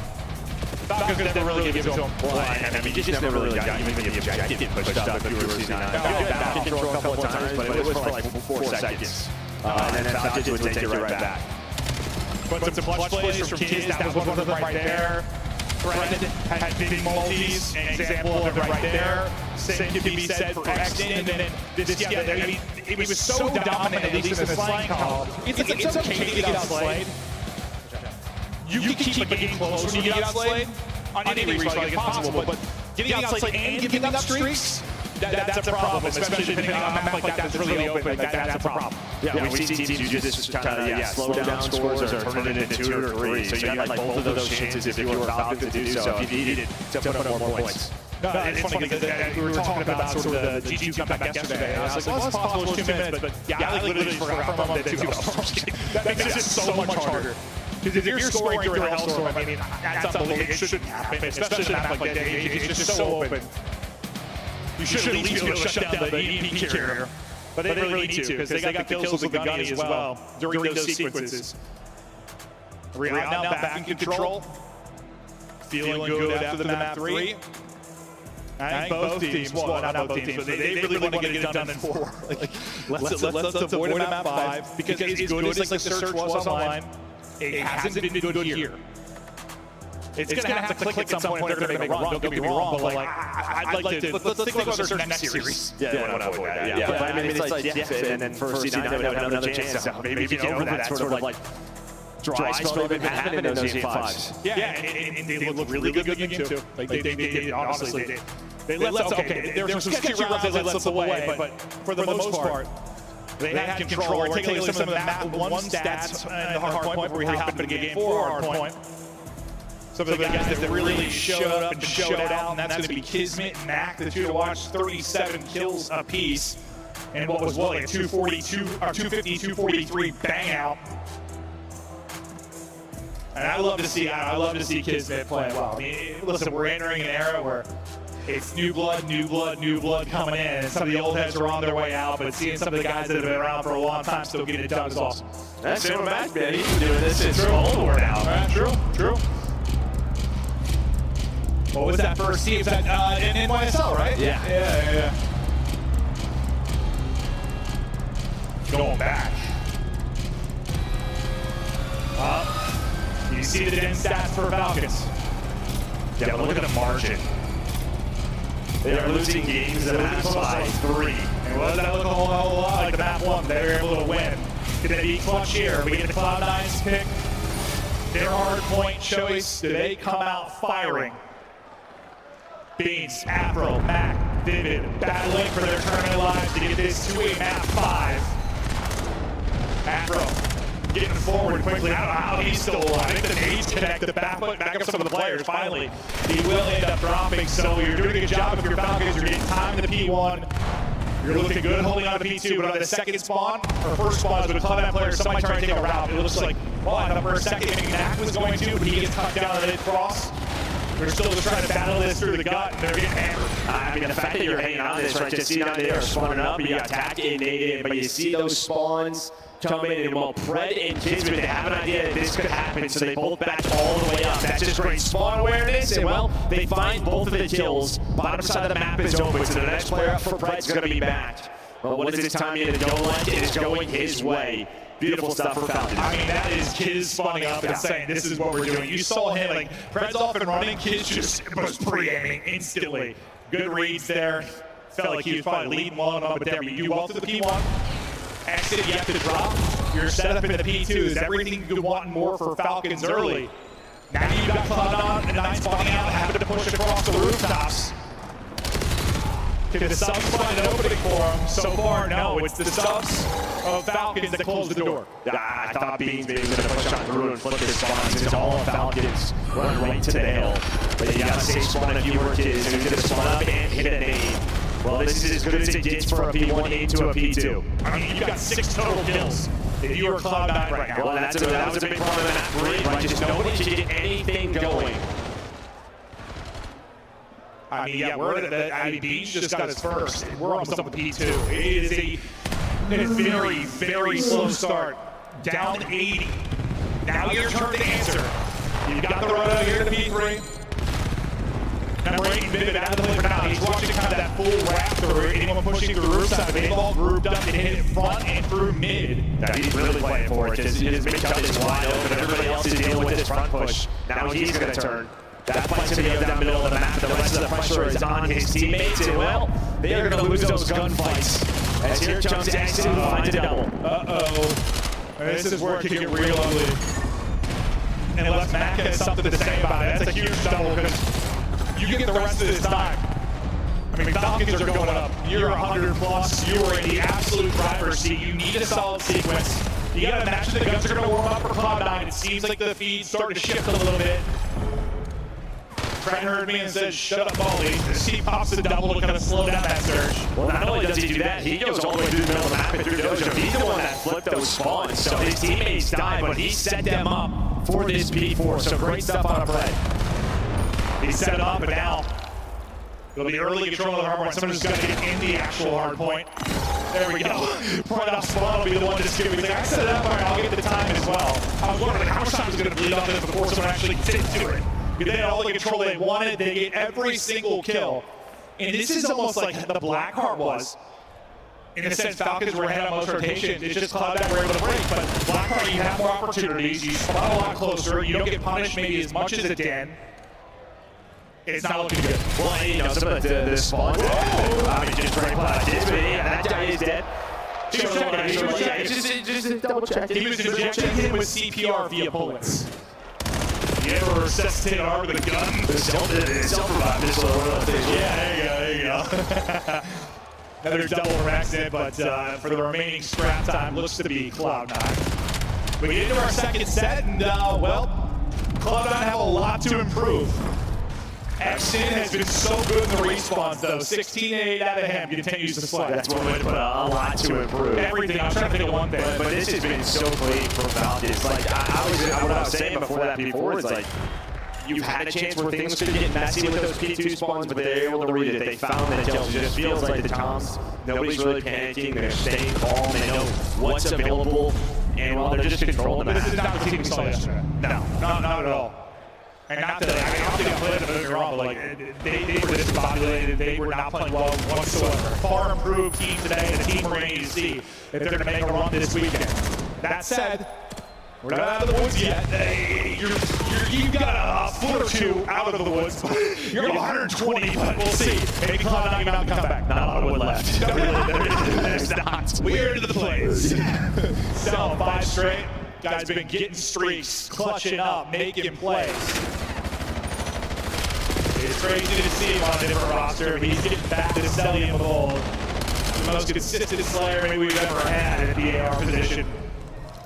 Falcons never really give it to them. Well, I mean, you just never really got even the objective pushed up if you were C9. Back control a couple of times, but it was for like 4 seconds. And then Falcons would take it right back. but some clutch plays from Kiz. That was one of them right there. Fred had big multis, an example of it right there. Same can be said for Exton, and then it was so dominant, at least in the slaying column. It's okay to get outslayed. You can keep a game close when you get outslayed. On any respawn, like it's possible, but getting outslayed and giving up streaks, that's a problem, especially depending on a map like that that's really open. That's a problem. Yeah, we've seen teams do this kind of slow down scores or turn it into 2 or 3. So you had like both of those chances if you were Falcons to do so, if you needed to put up more points. No, it's funny because we were talking about sort of the G2 comeback yesterday. I was like, well, it's possible it's 2 minutes, but yeah, I literally forgot from them that 2 That makes it so much harder. Because if you're scoring through a Hellstorm, I mean, that's unbelievable. It shouldn't happen, especially in a map like that. It's just so open. You should at least be able to shut down the EMP carrier. But they really need to, because they got the kills with the Gunny as well during those sequences. Real now back in control. Feeling good after the map 3. I think both teams, well, not both teams, but they really want to get it done in 4. Let's avoid a map 5, because as good as the search was online, it hasn't been good here. It's going to have to click at some point if they're going to make a run. Don't get me wrong, but like, I'd like to, let's think about search next series. Yeah, but I mean, it's like, and then for C9, they would have another chance. Maybe get over that sort of like dry spell they've been having in those game 5s. Yeah, and they look really good in game 2. Like, they honestly, they let, okay, there were some sketchy rounds they let slip away, but for the most part, they had control. We're taking some of the map 1 stats and the hard point before we hop into game 4 hard point. Some of the guys that really showed up and showed out, and that's going to be Kismet and Mac, the 2 to watch, 37 kills apiece. And what was like a 242 or 250, 243 bang out. And I love to see Kismet playing well. I mean, listen, we're entering an era where it's new blood coming in, and some of the old heads are on their way out, but seeing some of the guys that have been around for a long time still getting it done is awesome. That's Silver Mac, man. He's been doing this since Old War now. True. What was that first team? Was that in NYSL, right? Yeah. Going back. You see the den stats for Falcons. Yeah, but look at the margin. They are losing games at map by 3. And what does that look a whole lot like the map 1? They were able to win. Can they be clutch here? We get the Cloud9's pick. Their hard point choice. Do they come out firing? Beans, Afro, Mac, Vivid, battling for their tournament lives to get this to a map 5. Afro getting forward quickly. I don't know how he's still alive. I think the nades connect to back up some of the players. Finally, he will end up dropping. So you're doing a good job if you're Falcons. You're getting time in the P1. You're looking good holding on to P2, but on the second spawn, or first spawn, with a Cloud9 player, somebody trying to take a route. It looks like, well, I thought for a second maybe Mac was going to, but he gets cut down at mid-cross. They're still just trying to battle this through the gut, and they're getting hammered. I mean, the fact that you're hanging on to this, right, just see now they are spawning up, and you attack it, but you see those spawns come in, and well, Pred and Kismet, they have an idea that this could happen, so they both back all the way up. That's just great spawn awareness, and well, they find both of the kills. Bottom side of the map is open, so the next player up for Pred's going to be backed. Well, what is this time in the Dolan? It is going his way. Beautiful stuff for Falcons. I mean, that is Kiz spawning up and saying, this is what we're doing. You saw him, like, Fred's off and running, Kiz just was pre-aiming instantly. Good reads there. Felt like he was probably leading one up, but there you go through the P1. Exit, you have to drop. You're set up in the P2. Is everything you want more for Falcons early. Now you've got Cloud9 spawning out, having to push across the rooftops. Can the subs find an opening for him? So far, no. It's the subs of Falcons that close the door. I thought Beans maybe was going to push on through and flip his spawns. It's all Falcons run right to the hill. But you got to safe spawn if you were Kiz. He's going to spawn up and hit a nade. Well, this is as good as it gets for a P1 into a P2. I mean, you've got 6 total kills if you were Cloud9 right now. Well, that was a big problem in that 3, right? Just nobody could get anything going. I mean, yeah, Beans just got his first. We're almost up with P2. It is a very, very slow start. Down 80. Now your turn to answer. You've got the run out here to P3. Number 8, Vivid out of the play for now. He's watching kind of that full wrap through it. Anyone pushing through the roof side, they've all grouped up and hit it front and through mid. Yeah, he's really playing for it. His mid-cut is wide open. Everybody else is dealing with this front push. Now he's going to turn. That fight's going to go down the middle of the map. The rest of the pressure is on his teammates. And, well, they are going to lose those gunfights. As here comes X2 to find a double. Uh-oh. This is where it can get real ugly. And unless Mac has something to say about it, that's a huge double because you get the rest of this time. I mean, Falcons are going up. You're 100 plus. You are in the absolute driver's seat. You need a solid sequence. You got to imagine the guns are going to warm up for Cloud9. It seems like the feed's starting to shift a little bit. Trent heard me and said, shut up, Baldy. He pops the double to kind of slow down that surge. Well, not only does he do that, he goes all the way through the middle of the map and through Dojo. He's the one that flipped those spawns. So his teammates died, but he set them up for this P4. So great stuff on a play. He set it up, and now it'll be early control of the hard point. Someone's going to get in the actual hard point. There we go. Point off spawn will be the one to skip. He's like, I set it up, all right, I'll get the time as well. I was wondering how much time was going to bleed on this before someone actually gets to it. They had all the control they wanted. They get every single kill. And this is almost like the Blackheart was. In the sense, Falcons were ahead on most rotation. It's just Cloud9 were able to break. But Blackheart, you have more opportunities. You spawn a lot closer. You don't get punished maybe as much as it did. It's not looking good. Well, you know, some of the spawns. I mean, just break Cloud. That guy is dead. Just double check. He was injecting him with CPR via bullets. You ever resuscitate an arm with a gun? Self-revive this little thing. Yeah, there you go. Another double from accident, but for the remaining scrap time, looks to be Cloud9. We get into our second set, and well, Cloud9 have a lot to improve. Xsin has been so good in the respawns, though. 16-8 out of him continues to slide. That's one way to put a lot to improve. Everything. I'm trying to think of one thing. But this has been so clean from Falcons. Like, what I was saying before is like, you've had a chance where things could get messy with those P2 spawns, but they're able to read it. They found that it just feels like the Toms, nobody's really panicking. They're staying calm. They know what's available. And, well, they're just controlling the map. This is not the team we saw yesterday. No, not at all. And not that I don't think I played them, don't get me wrong, but like, they were discombobulated. They were not playing well whatsoever. Far improved team today, the team we're going to see if they're going to make a run this weekend. That said, we're not out of the woods yet. You've got a foot or two out of the woods. You're 120, but we'll see. Maybe Cloud9 can come back. Not a lot of wood left. There's not. We're into the plays. So 5 straight. Guy's been getting streaks, clutching up, making plays. It's crazy to see him on a different roster. He's getting back to Cellium of old. The most consistent player maybe we've ever had at the AR position.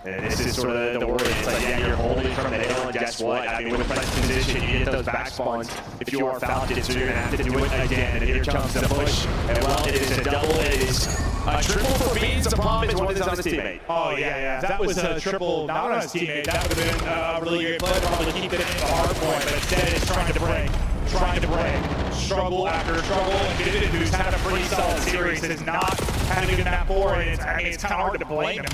And this is sort of the worry. It's like, yeah, you're holding from the hill, and guess what? I mean, with press position, you get those back spawns. If you are Falcons, so you're going to have to do it again. And here comes the push. And, well, it is a double. It is a triple for Beans. The problem is one is on his teammate. Oh, yeah. That was a triple, not on his teammate. That would have been a really great play. Probably keep it in the hard point, but instead it's trying to break. Struggle after struggle, and Vivid, who's had a pretty solid series, is not having a good map forward. And it's kind of hard to blame him.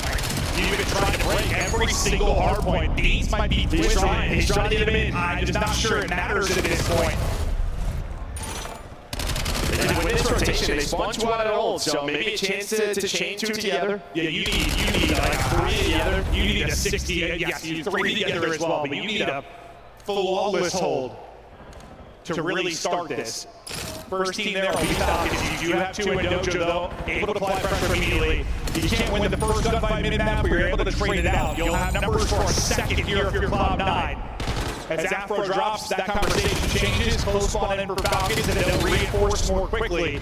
He's been trying to break every single hard point. Beans might be trying. He's trying to get him in. I'm just not sure it matters at this point. With this rotation, they spawn 2 out of old, so maybe a chance to chain 2 together. Yeah, you need like 3 together. You need a 60. Yes, you need 3 together as well, but you need a flawless hold to really start this. First team there will be Falcons. You have 2 in Dojo, though, able to apply pressure immediately. You can't win the first gunfight mid-map, but you're able to trade it out. You'll have numbers for a second here if you're Cloud9. As Afro drops, that conversation changes. Close spawn in for Falcons, and they'll reinforce more quickly.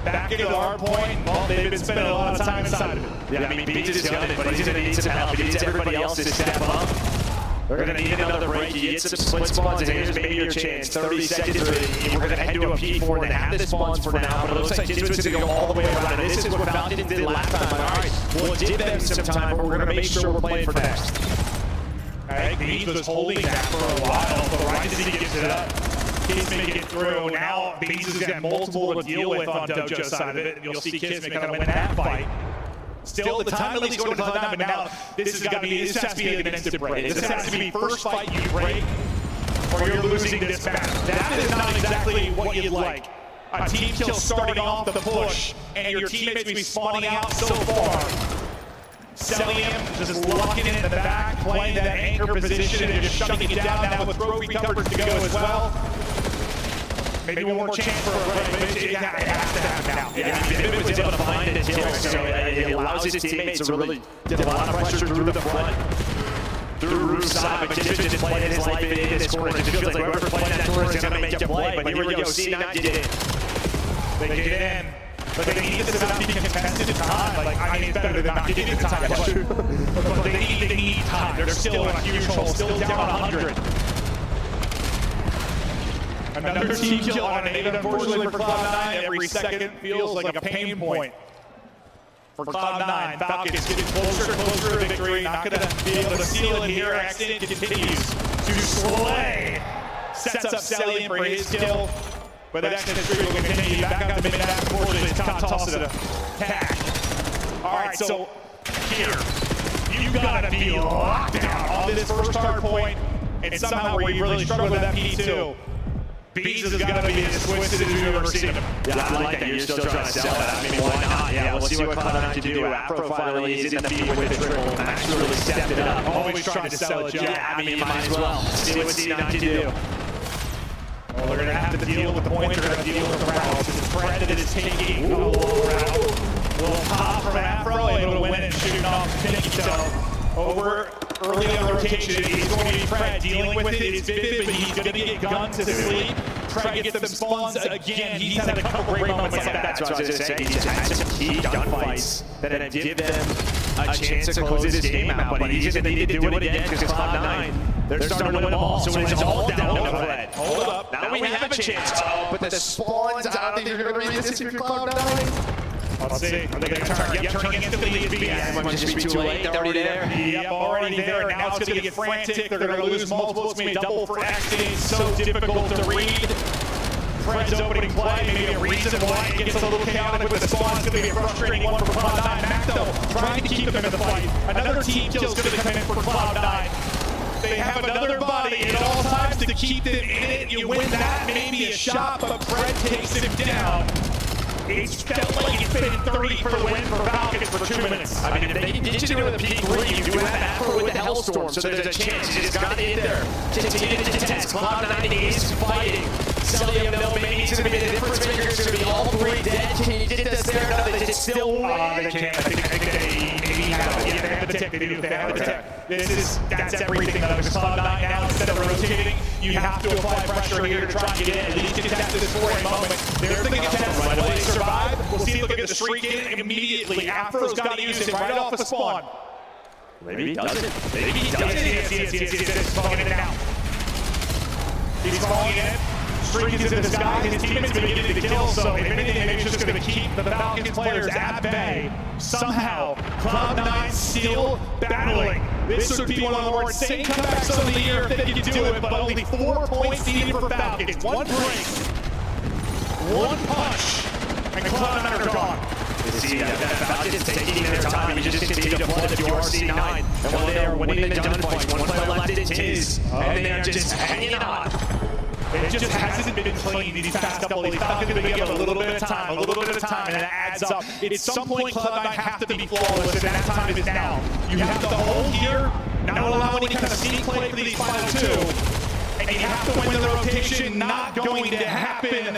Back into the hard point. Well, they've been spending a lot of time inside of it. Yeah, I mean, Beans is coming, but he's going to need some help. He needs everybody else to step up. We're going to need another break. You get some split spawns, and here's maybe your chance. 30 seconds, we're going to head to a P4 and then have the spawns for now, but it looks like Jitsu's going to go all the way around. And this is what Falcons did last time. All right, we'll give them some time, but we're going to make sure we're playing for next. All right, Beans was holding that for a while, but right as he gets it up, Kismet get through. Now Beans has got multiple to deal with on Dojo's side of it. You'll see Kismet kind of win that fight. Still, the time at least going to Cloud9, but now this has to be an instant break. This has to be first fight you break, or you're losing this match. That is not exactly what you'd like. a team kill starting off the push, and your teammates be spawning out so far. Cellium just locking it in the back, playing that anchor position and just shutting it down now with trophy covers to go as well. Maybe one more chance for a play, but it has to happen now. Vivid was able to find a kill, so it allows his teammates to really get a lot of pressure through the front, through the roof side, but Gibbs just playing his life in this corner. It feels like whoever's playing that tour is going to make you play, but here we go, C9 did it. They get in, but they need this to not be contested in time. Like, I mean, it's better than not getting the time, but they need time. They're still in a huge hole, still down 100. Another team kill on an 8, unfortunately for Cloud9. Every second feels like a pain point for Cloud9. Falcons getting closer and closer to victory. Not going to be able to seal it here. Accident continues to slay. Sets up Cellium for his kill. But that streak will continue. Back out the mid-map. Unfortunately, it's can't toss it a tag. All right, so here, you got to be locked down on this first hard point. And somehow where you really struggle with that P2. Bees has got to be as twisted as you've ever seen him. Yeah, I like that. You're still trying to sell it. I mean, why not? Yeah, let's see what Cloud9 can do. Afro finally is in the feed with the triple. Max really stepped it up. Always trying to sell it, yeah. I mean, you might as well. See what C9 can do. Well, they're going to have to deal with the points. They're going to deal with the rounds. It's Fred that is taking a low round. Little pop from Afro, able to win and shooting off the Pinky toe. Over early on the rotation, it's going to be Fred dealing with it. It's Vivid, but he's going to get gunned to sleep. Try to get them spawns again. He's had a couple great moments like that. That's what I was going to say. He's had some key gunfights that have given them a chance to close this game out, but he's going to need to do it again because Cloud9, they're starting to win them all. So it's all down to Fred. Hold up. Now we have a chance. Oh, but the spawns, I don't think you're going to be missing for Cloud9. Let's see. Are they going to turn? Yep, turning instantly. It might just be too late. They're already there. Yep, already there. Now it's going to get frantic. They're going to lose multiple. It's going to be double for Accident. It's so difficult to read. Fred's opening play. Maybe a reason why it gets a little chaotic with the spawn. It's going to be a frustrating one for Cloud9. Mac, though, trying to keep them in the fight. Another team kill is going to come in for Cloud9. They have another body at all times to keep them in it. You win that, maybe a shot, but Fred takes him down. It's felt like it's been 30 for the win for Falcons for 2 minutes. I mean, if they can get you to the P3, you do have Afro with the Hellstorm, so there's a chance. You just got to get there. Continue to test. Cloud9 is fighting. Cellium, though, maybe it's going to be the difference maker. It's going to be all 3 dead. Can you get this there? No, they just still win. They can't. I think they maybe have it. Yeah, they have the tech. They do. They have the tech. That's everything, though. Because Cloud9 now, instead of rotating, you have to apply pressure here to try and get in. At least get that to this 4-8 moment. They're thinking test. Will they survive? We'll see. Look at the streak in immediately. Afro's got to use it right off the spawn. Maybe he doesn't. Maybe he doesn't. Yes. He's falling in now. He's falling in. Streak is in the sky. His teammates going to get the kill. So if anything, maybe it's just going to keep the Falcons players at bay. Somehow, Cloud9 still battling. This would be one of the more insane comebacks of the year if they could do it, but only 4 points needed for Falcons. 1 break, 1 punch, and Cloud9 are gone. See, Falcons taking their time. You just continue to flood if you are C9. And while they are winning the gunfight, 1 play left, it's his. And they're just hanging on. It just hasn't been clean these past couple of these. Falcons have been given a little bit of time, and it adds up. At some point, Cloud9 have to be flawless, and that time is now. You have to hold here, not allow any kind of sneak play for these final 2. And you have to win the rotation, not going to happen.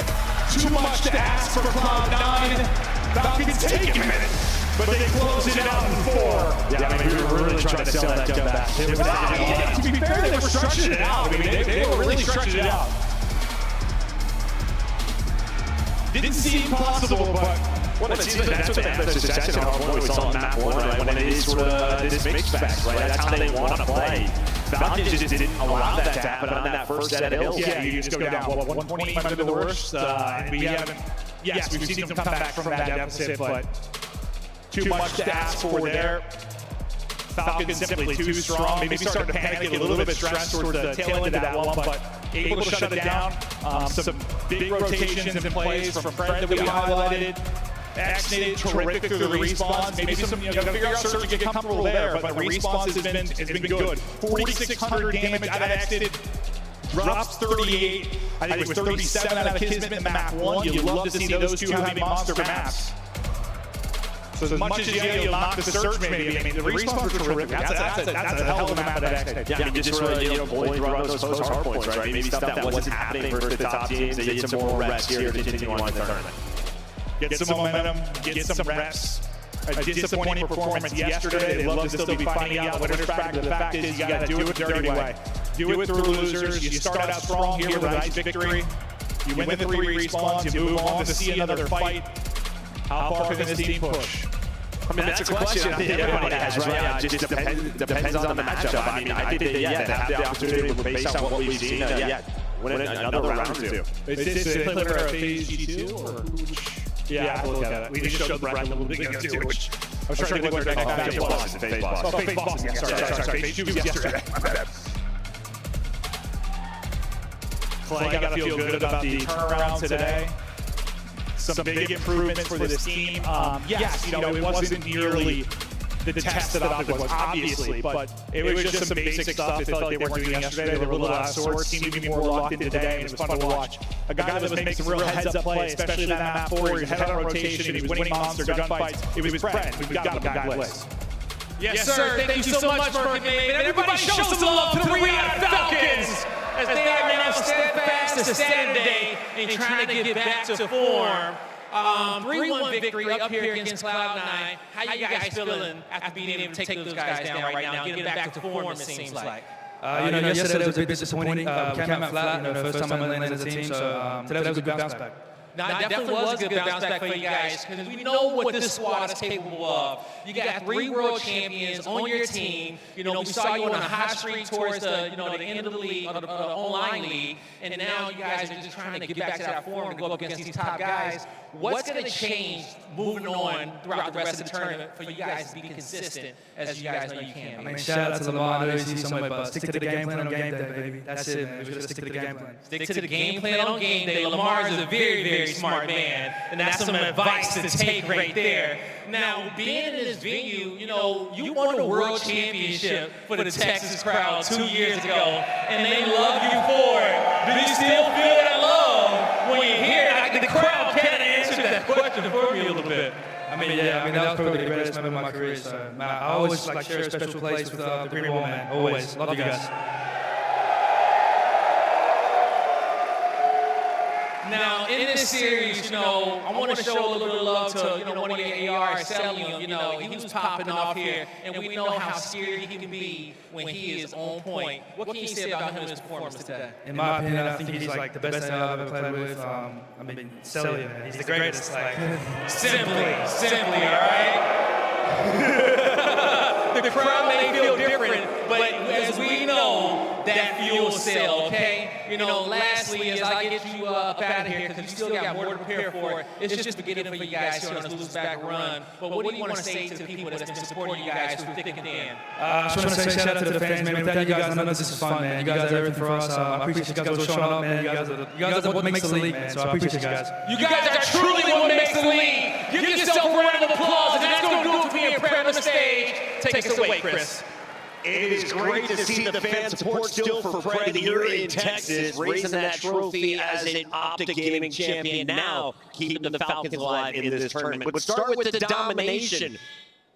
Too much to ask for Cloud9. Falcons take a minute, but they close it out in 4. Yeah, I mean, we were really trying to sell that jump back. To be fair, they were stretching it out. I mean, they were really stretching it out. Didn't seem possible, but it seems like that's what the success in what we saw in map 1, right? When it is sort of this mixed bag, right? That's how they want to play. Falcons just didn't allow that to happen on that first set of hills. Yeah, you just go down. 120 might have been the worst. We haven't. Yes, we've seen them come back from that deficit, but too much to ask for there. Falcons simply too strong. Maybe starting to panic, get a little bit stressed towards the tail end of that one, but able to shut it down. Some big rotations in plays from Fred that we highlighted. Accident, terrific through the respawns. Maybe some, you got to figure out Surge to get comfortable there, but the respawns has been good. 4,600 damage out of Accident. Drops 38. I think it was 37 out of Kismet in map 1. You'd love to see those two having monster maps. So as much as you'll knock the search maybe, I mean, the respawns were terrific. That's a hell of a map at X. Yeah, I mean, just really, going around those post hard points, right? Maybe stuff that wasn't happening versus the top teams. They get some more reps here to continue on the tournament. Get some momentum, get some reps. A disappointing performance yesterday. They'd love to still be finding out the winner's bracket. The fact is, you got to do it the dirty way. Do it through losers. You start out strong here with a nice victory. You win the 3 respawns. You move on to see another fight. How far can this team push? I mean, that's a question I think everybody has, right? It just depends on the matchup. I mean, I think they have the opportunity based on what we've seen. Win another round or two. Is this a player of phase G2 or? Yeah, I look at it. We just showed the bracket a little bit ago too. I was trying to think what their next matchup was. Phase boss. Oh, phase boss. Yeah, sorry. Phase 2 was yesterday. My bad. Clay got to feel good about the turnaround today. Some big improvements for this team. Yes, it wasn't nearly the test that Optic was, obviously, but it was just some basic stuff. It felt like they weren't doing yesterday. They were a little out of sorts, seemed to be more locked in today, and it was fun to watch. A guy that was making some real heads-up play, especially in that map 4, he was head on rotation, he was winning monster gunfights. It was Fred. We've got him, guy plays. Yes, sir. Thank you so much, Merkin. And everybody show some love to the Riyadh Falcons as they are now steadfast to Saturday and trying to get back to form. 3-1 victory up here against Cloud9. How you guys feeling after being able to take those guys down right now, getting back to form, it seems like? Yesterday was a bit disappointing. Came out flat, first time I landed as a team, so today was a good bounce back. Now, it definitely was a good bounce back for you guys because we know what this squad is capable of. You got 3 world champions on your team. We saw you on a hot streak towards the end of the league, or the online league, and now you guys are just trying to get back to that form and go up against these top guys. What's going to change moving on throughout the rest of the tournament for you guys to be consistent as you guys know you can? I mean, shout out to Lamar. I know you see somebody, but stick to the game plan on game day, baby. That's it, man. We just stick to the game plan. Stick to the game plan on game day. Lamar is a very, very smart man, and that's some advice to take right there. Now, being in this venue, you won a world championship for the Texas crowd 2 years ago, and they love you for it. Do you still feel that love when you hear it? The crowd kind of answered that question for me a little bit. I mean, that was probably the greatest moment of my career. So, man, I always share a special place with the Green Wall, man. Always. Love you guys. Now, in this series, I want to show a little bit of love to, one of your AR, Celium. He was popping off here, and we know how scary he can be when he is on point. What can you say about him and his performance today? In my opinion, I think he's like the best I've ever played with. Celium, man. He's the greatest. Simply, all right? The crowd may feel different, but as we know, that fuel cell, okay? Lastly, as I get you up out of here, because you still got more to prepare for, it's just beginning for you guys here on this Lose Back run. But what do you want to say to the people that's been supporting you guys through thick and thin? I just want to say shout out to the fans, man. Without you guys, I know this is fun, man. You guys are everything for us. I appreciate you guys showing up, man. You guys are what makes the league, man. So I appreciate you guys. You guys are truly what makes the league. Give yourself a round of applause, and that's going to do it for being proud on the stage. Take us away, Chris. It is great to see the fan support still for Fred here in Texas, raising that trophy as an Optic Gaming champion, now keeping the Falcons alive in this tournament. But start with the domination.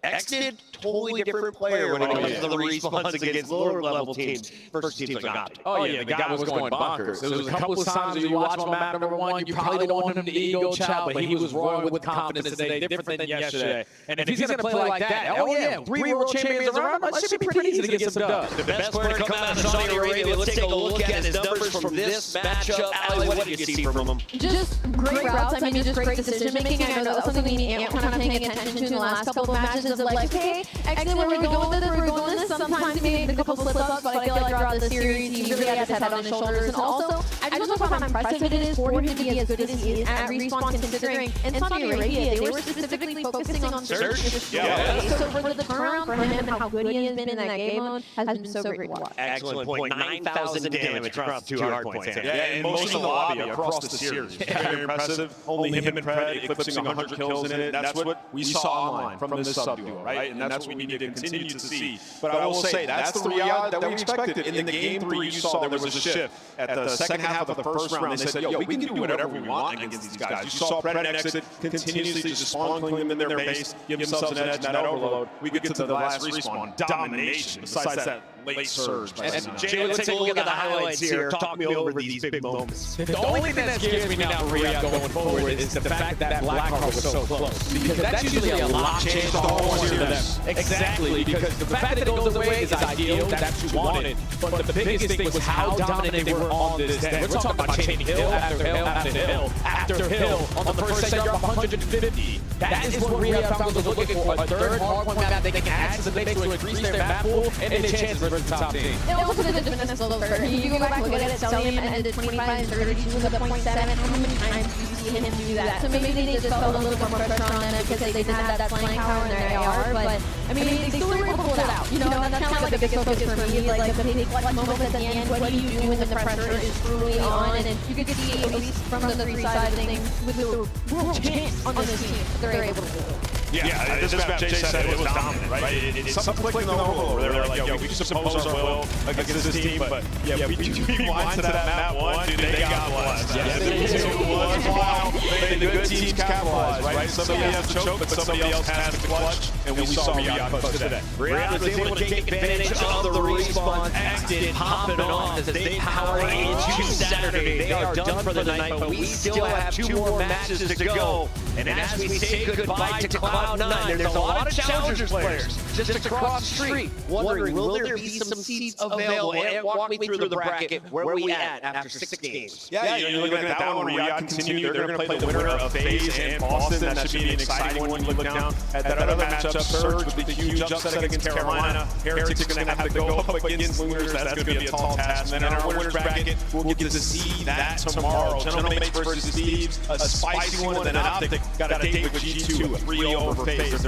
Exted, totally different player when it comes to the respawns against lower level teams versus teams like Optic. Oh yeah, the guy was going bonkers. There was a couple of times that you watch him on map number 1, you probably don't want him to ego chow, but he was rolling with confidence today, different than yesterday. And if he's going to play like that, 3 world champions around, it should be pretty easy to get some dubs. The best player to come out of Saudi Arabia, let's take a look at his numbers from this matchup. Allie, what did you see from him? Just great routes, just great decision making. I know that was something we need kind of paying attention to in the last couple of matches. Of like, okay, actually where we're going with this, we're going this. Sometimes he made a couple slip-ups, but I feel like throughout the series, he really had his head on his shoulders. And also, I just want to talk about how impressive it is for him to be as good as he is at Respawn, considering in Saudi Arabia, they were specifically focusing on search. So for the turnaround for him and how good he has been in that game mode has been so great to watch. Excellent point. 9,000 damage across 2 hard points. Yeah, and most of the lobby across the series. Very impressive. Only him and Fred eclipsing 100 kills in it. And that's what we saw online from this sub-duo, right? And that's what we need to continue to see. But I will say, that's the Riyadh that we expected. In the game 3, you saw there was a shift. At the second half of the the first round, they said, yo, we can do whatever we want against these guys. You saw Pred and Exit continuously just spawn clean them in their base, give themselves an edge in that overload. We get to the last respawn, domination, besides that late surge. And Jay, let's take a look at the highlights here. Talk me over these big moments. The only thing that scares me now for Riyadh going forward is the fact that Blackheart was so close. Because that's usually a lot chance to hold to them. Exactly, because the fact that it goes away is ideal. That's what you wanted. But the biggest thing was how dominant they were on this day. We're talking about chaining hill after hill after hill after hill. On the first set, you're up 150. That is what Riyadh Founders was looking for. A third hardpoint map they can add to the mix to increase their map pool and their chances versus the top team. It also could have been a slow burn. You go back and look at it, Cellium ended 25 and 32 with a .7. How many times do you see him do that? So maybe they just felt a little more pressure on them because they didn't have that flying power in their AR. But I mean, they still were able to pull it out. You know, and that's kind of like the biggest focus for me, is like the big clutch moments at the end. What do you do when the pressure is truly on? And you could see, at least from the three sides of things, with the real chance on this team, they're able to do it. Yeah, this map, Jay said it was dominant, right? It's something clicking the overload where they're like, yo, we just impose our will against this team, but yeah, we rewind to that map one, dude, they got blessed. It was wild. The good teams capitalized, right? Somebody has to choke, but somebody else has to clutch, and we saw Riyadh clutch today. Riyadh was able to take advantage of the respawn. Exit hopping on as they power into Saturday. They are done for the night, but we still have 2 more matches to go. And as we say goodbye to Cloud9, there's a lot of Challengers players just across the street wondering, will there be some seats available? And walk me through the bracket. Where are we at after 6 games? Yeah, you're looking at that one. Riyadh continue. They're going to play the winner of FaZe and Boston. That should be an exciting one. You look down at that other matchup, Surge with the huge upset against Carolina. Heretics going to have to go up against Lunars. That's going to be a tall task. And then our winners bracket, we'll get to see that tomorrow. Gentlemen versus Steve's, a spicy one, and then Optic got a date with G2, a 3-0 FaZe.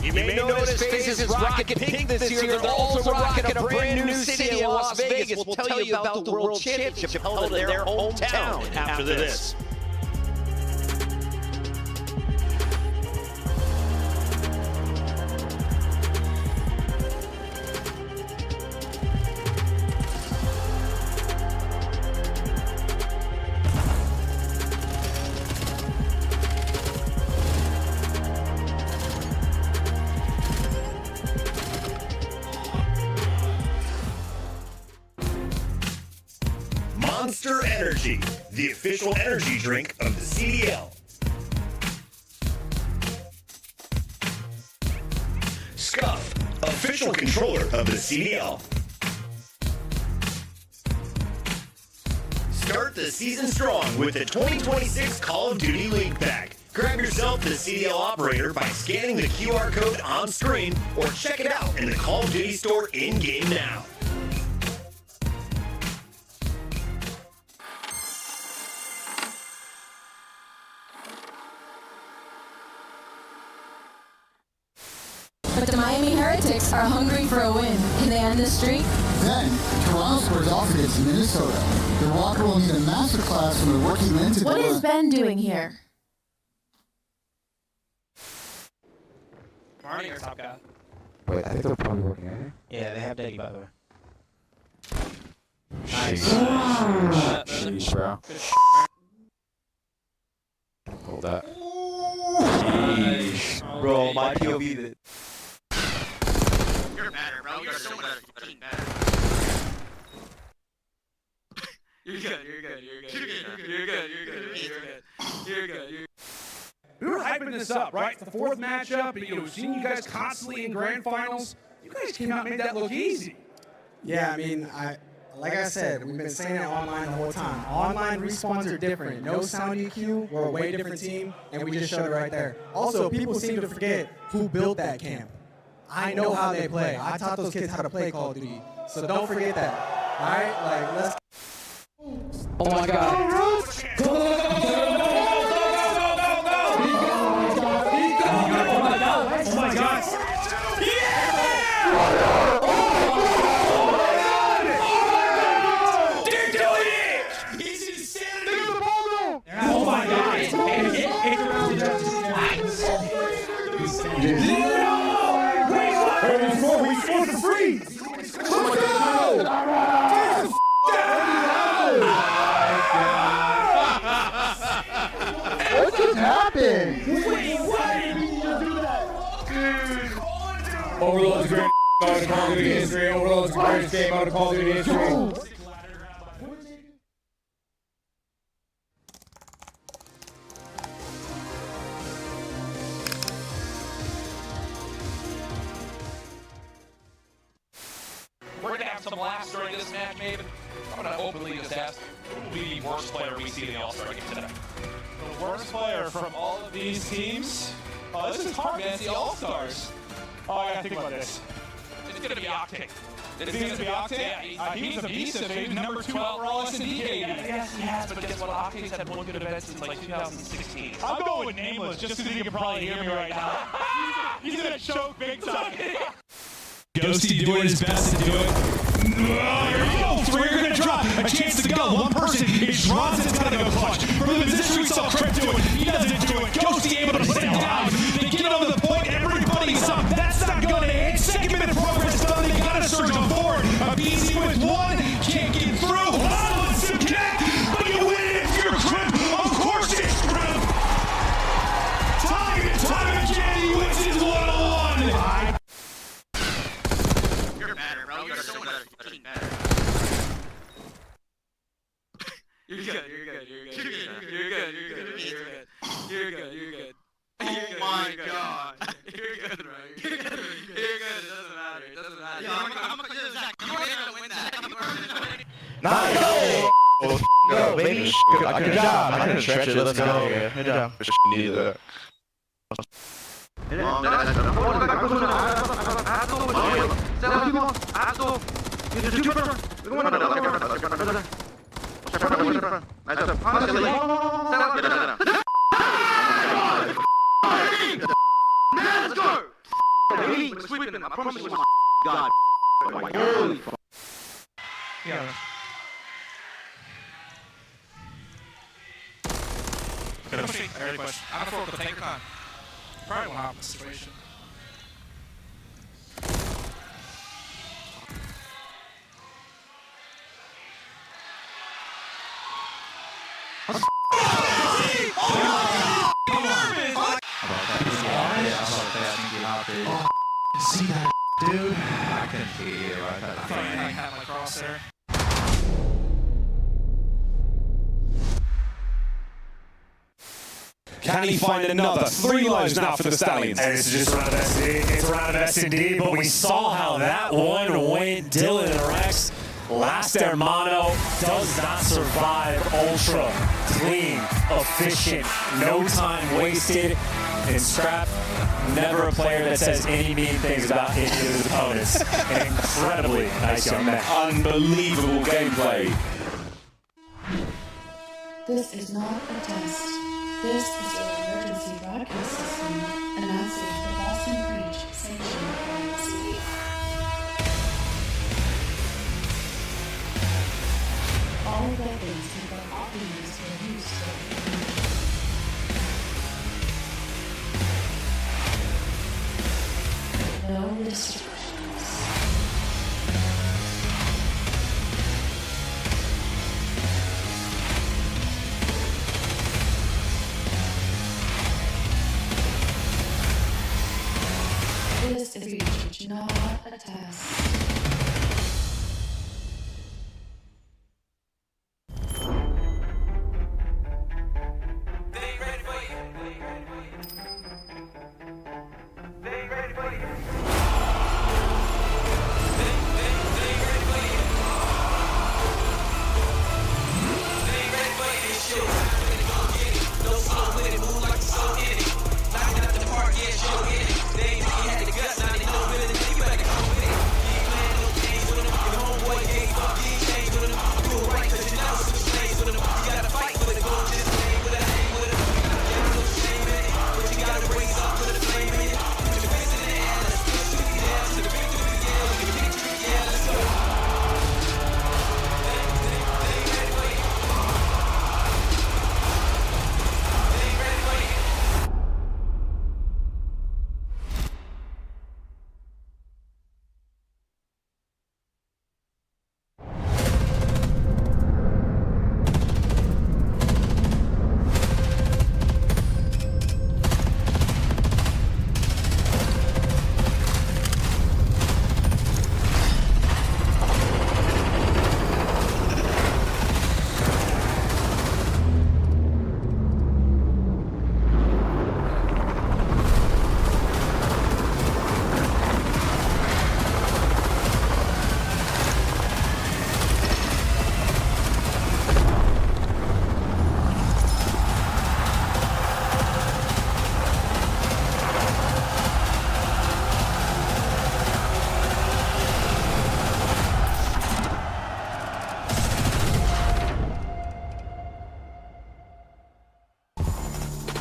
You may notice FaZe is rocking pink this year. They're also rocking a brand new city in Las Vegas. We'll tell you about the World Championship held in their hometown after this. Monster Energy, the official energy drink of the CDL. Scuff, official controller of the CDL. Start the season strong with the 2026 Call of Duty League Pack. Grab yourself the CDL operator by scanning the QR code on screen or check it out in the Call of Duty store in-game now. But the Miami Heretics are hungry for a win. Can they end this streak? Then, Toronto scores off against Minnesota. The Walker will need a masterclass from the rookie Linton. What is Ben doing here? Marnie or top guy? Wait, I think they're probably working on it. Yeah, they have Deggy, by the way. Sheesh, bro. Hold that. Sheesh. Bro, my POV that. You're better, bro. You're so better. You're good. We were hyping this up, right? It's the 4th matchup, and seeing you guys constantly in grand finals, you guys came out and made that look easy. Yeah, I mean, like I said, we've been saying it online the whole time. Online respawns are different. No sound EQ, we're a way different team, and we just showed it right there. Also, people seem to forget who built that camp. I know how they play. I taught those kids how to play Call of Duty, so don't forget that. All right, like let's. Oh my God! Oh my God! They're doing it! It's insanity! Oh my God! We scored for free! Let's go! happened? Wait, why did you just do that? Dude. Overload's a great mode of Call of Duty history. Overload's the greatest game mode of Call of Duty history. We're gonna have some laughs during this match, Maven. I'm gonna openly just ask, who will be the worst player we see in the All-Star game today? The worst player from all of these teams? Oh, this is hard, man. It's the All-Stars. Oh, I gotta think about this. It's gonna be Octane. Is he gonna be Octane? He was a beast of it. He was number 2 overall S&D. Yes, he has, but guess what? Octane's had one good event since like 2016. I'm going with Nameless just because he can probably hear me right now. He's gonna choke big time. Ghosty doing his best to do it. Here we go. 3 are going to drop. A chance to go. One person. It's Ronson's got to go clutch. From the position we saw Crip do it. He doesn't do it. Ghosty able to put it down. They get over the point. Everybody's up. That's not going to hit. 2nd minute progress done. They got to surge on forward. A BC with 1. Can't get through. Oh, it's a connect. But you win it if you're Crip. Of course it's Crip. Time and time again, he wins his 1-on-1. You're better, bro. You're so much fucking better. You're good. You're good. You're good. You're good. You're good. You're good. You're good. You're good. Oh my god. You're good, bro. You're good. You're good. It doesn't matter. It doesn't matter. Yeah, I'm gonna clear this back. You're gonna win that. Nice. Go, baby. Good job. I couldn't stretch it. Let's go. Good job. Needed that. Let's go! We're sweeping them. I promise you. God. Holy fuck. Yeah. Early question. I don't know if we'll take on. Probably won't happen in this situation. See that, dude? I couldn't see you. I thought I had my crosshair. Can he find another? 3 lives now for the Stallions. And this is just a round of S&D. It's a round of S&D, but we saw how that one went. Dylan and Rex, last Hermano, does not survive. Ultra, clean, efficient, no time wasted. And Scrap, never a player that says any mean things about any of his opponents. An incredibly nice young man. Unbelievable gameplay. This is not a test. This is your emergency broadcast system announcing the Boston Breach sanctioned pregnancy. All weapons have been authorized for use for no restrictions. This is Breach, not a test.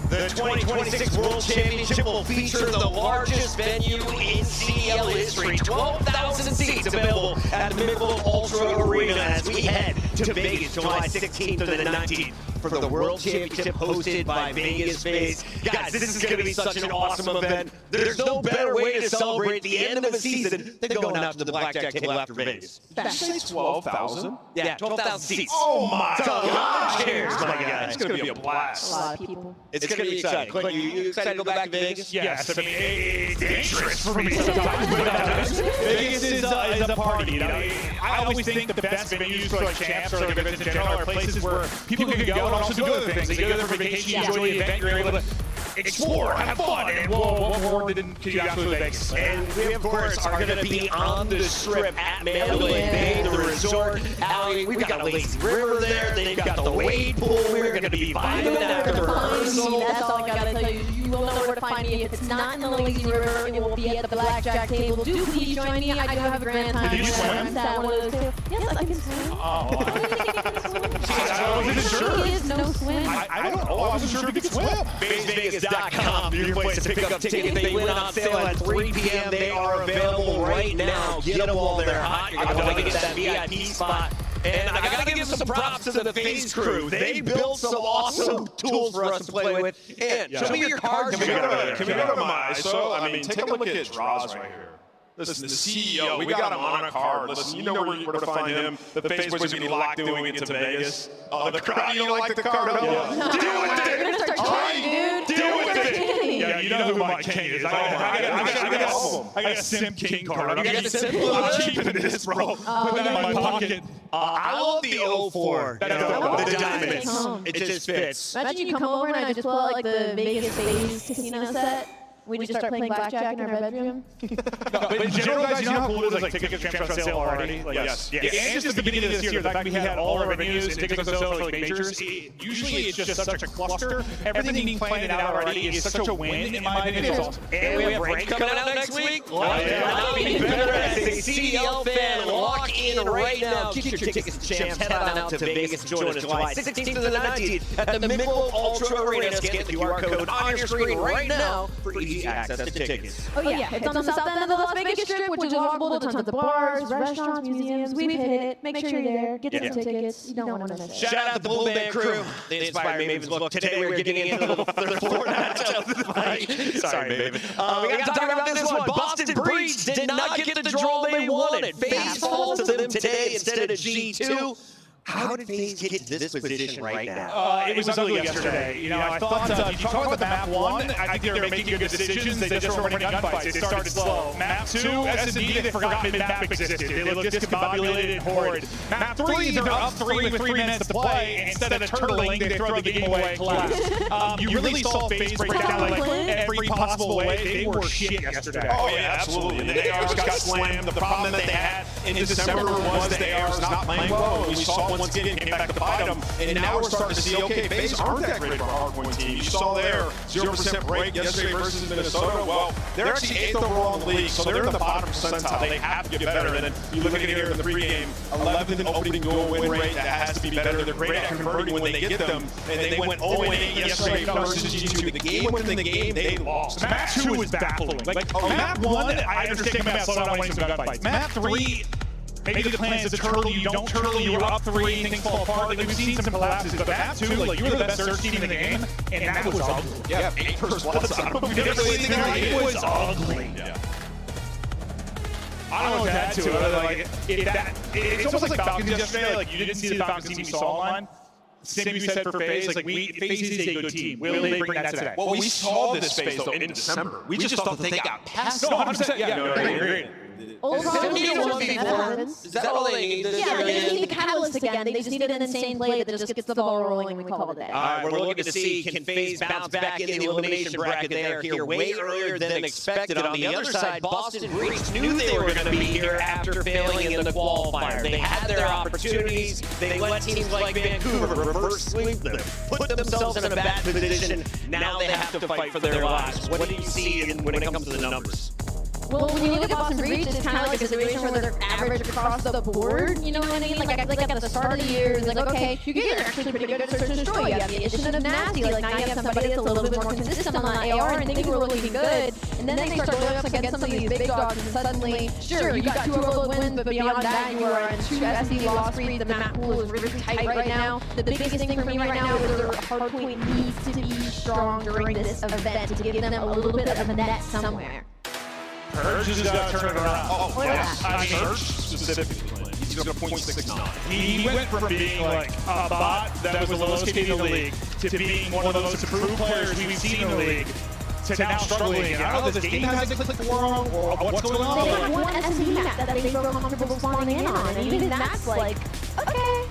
The 2026 World Championship will feature the largest venue in CDL history. 12,000 seats available at the Michelob Ultra Arena as we head to Vegas July 16th to the 19th for the World Championship hosted by Vegas FaZe. Guys, this is going to be such an awesome event. There's no better way to celebrate the end of a season than going out to the blackjack table after Vegas. Did you say 12,000? Yeah, 12,000 seats. Oh my God. Cheers, my guy. It's going to be a blast. A lot of people. It's going to be exciting. Clint, you excited to go back to Vegas? Yes, I mean, it's dangerous for me sometimes, but Vegas is a party. You know? I always think the best venues for like champs or like events in general are places where people can go and also do other things. They go there for vacation, you enjoy the event, you're able to explore, have fun, and what more than could you absolutely Vegas? And we, of course, are going to be on the strip at Mandalay Bay, the resort alley. We've got a lazy river there. They've got the wade pool. We're going to be vibing after the rehearsal. That's all I gotta tell you. You will know where to find me. If it's not in the lazy river, it will be at the blackjack table. Do please join me. I do have a grand time. Did you swim? At one of those tables. Yes, I can swim. I wasn't sure. There is no swim. I don't know. I wasn't sure if you could swim. FazeVegas.com, your place to pick up tickets. They went on sale at 3 p.m. They are available right now. Get them while they're hot. You're going to get that VIP spot. And I gotta give some props to the FaZe crew. They built some awesome tools for us to play with. And show me your cards. Can we go to my ISO? I mean, take a look at Draws right here. Listen, the CEO, we got him on a card. Listen, you know where to find him. The FaZe boys are going to be locked doing it to Vegas. The crowd, you don't like the card at all? No. Deal with You're gonna start trying, dude. Deal with it. Yeah, you know who my king is. I got a Sim King card. You got the Sim? I'm keeping this, bro. Put that in my pocket. I love the 04. The diamonds. It just fits. Imagine you come over and I just pull out like the Vegas FaZe casino set. We just start playing blackjack in our bedroom. But in general, guys, you know how cool it is? Like tickets are on sale already. Like, Yes. Yeah, and just the beginning of this year, the fact we had all our venues and tickets on sale for like majors. Usually, it's just such a cluster. Everything being planned out already is such a win. In my opinion, it's awesome. And we have rank coming out next week. Not be better as a CDL fan. Lock in right now. Get your tickets to champs. Head on out to Vegas and join us July 16th to the 19th at the Michelob Ultra Arena. Scan the QR code on your screen right now for easy access to tickets. Oh yeah, it's on the south end of the Las Vegas Strip, which is walkable to tons of bars, restaurants, museums. We've hit it. Make sure you're there. Get some tickets. You don't want to miss it. Shout out to the Blue Band crew. The Inspired Mavens look. Today we're getting into the floor matchup. Sorry, Maven. We got to talk about this one. Boston Breach did not get the draw they wanted. FaZe falls to them today instead of G2. How did FaZe get to this position right now? It was ugly yesterday. You know, I thought, you talk about the map 1, I think they were making good decisions. They just were winning gunfights. They started slow. Map 2, S&D, they forgot mid-map existed. They looked discombobulated and horrid. Map 3, they're up 3 with 3 minutes to play. And instead of turtling, they throw the game away and collapse. You really saw FaZe break down like every possible way. They were shit yesterday. Oh, yeah, absolutely. The ARs got slammed. The problem that they had in December was the ARs not playing well. And we saw once again came back to bite them, and now we're starting to see, okay, FaZe aren't that great for a hardpoint team. You saw their 0% break yesterday versus Minnesota. Well, they're actually 8th overall in the league, so they're in the bottom percentile. They have to get better. And then you look at it here in the pregame, 11th opening goal win rate, that has to be better. They're great at converting when they get them, and they went 0-8 yesterday versus G2. The game within the game, they lost. Map 2 is baffling. Like, map 1, I understand map slow down winning some gunfights. Map 3, maybe the plan is to turtle, you don't turtle, you're up 3, things fall apart. Like, we've seen some collapses, but map 2, like, you were the best search team in the game, and that was ugly. Yeah, 8 first bloods on them. It was ugly. Yeah. I don't know what to add to it. It's almost like Falcons yesterday. Like, you didn't see the Falcons team you saw online. Same we said for FaZe, like FaZe is a good team. Will they bring that today? Well, we saw this FaZe though in December. We just thought that they got past. No, 100%. Yeah, no, agreed. Old problems happens. Is that all they need? Yeah, they just need the catalyst again. They just need an insane play that just gets the ball rolling and we call it a day. All right, we're looking to see, can FaZe bounce back in the elimination bracket? They are here way earlier than expected. On the other side, Boston Breach knew they were going to be here after failing in the qualifier. They had their opportunities. They let teams like Vancouver reverse sweep them, put themselves in a bad position. Now they have to fight for their lives. What do you see when it comes to the numbers? Well, when you look at Boston Breach, it's kind of like a situation where they're average across the board. You know what I mean? Like I feel like at the start of the year, it's like, okay, you guys are actually pretty good at search and destroy. You have the addition of Nasty. Like now you have somebody that's a little bit more consistent on the AR, and things were looking good. And then they start going up against some of these big dogs, and suddenly, sure, you got 2 overload wins, but beyond that, you are on 2 SD loss streaks. The map pool is really tight right now. The biggest thing for me right now is their hardpoint needs to be strong during this event to give them a little bit of a net somewhere. Purge has got to turn it around. Oh, yeah. I mean, Purge specifically. He's got a .69. He went from being like a bot that was the lowest KD in the league to being one of the most improved players we've seen in the league to now struggling. I don't know if this game hasn't clicked for him or what's going on. They have one SD map that they feel comfortable spawning in on, and even that's like, okay.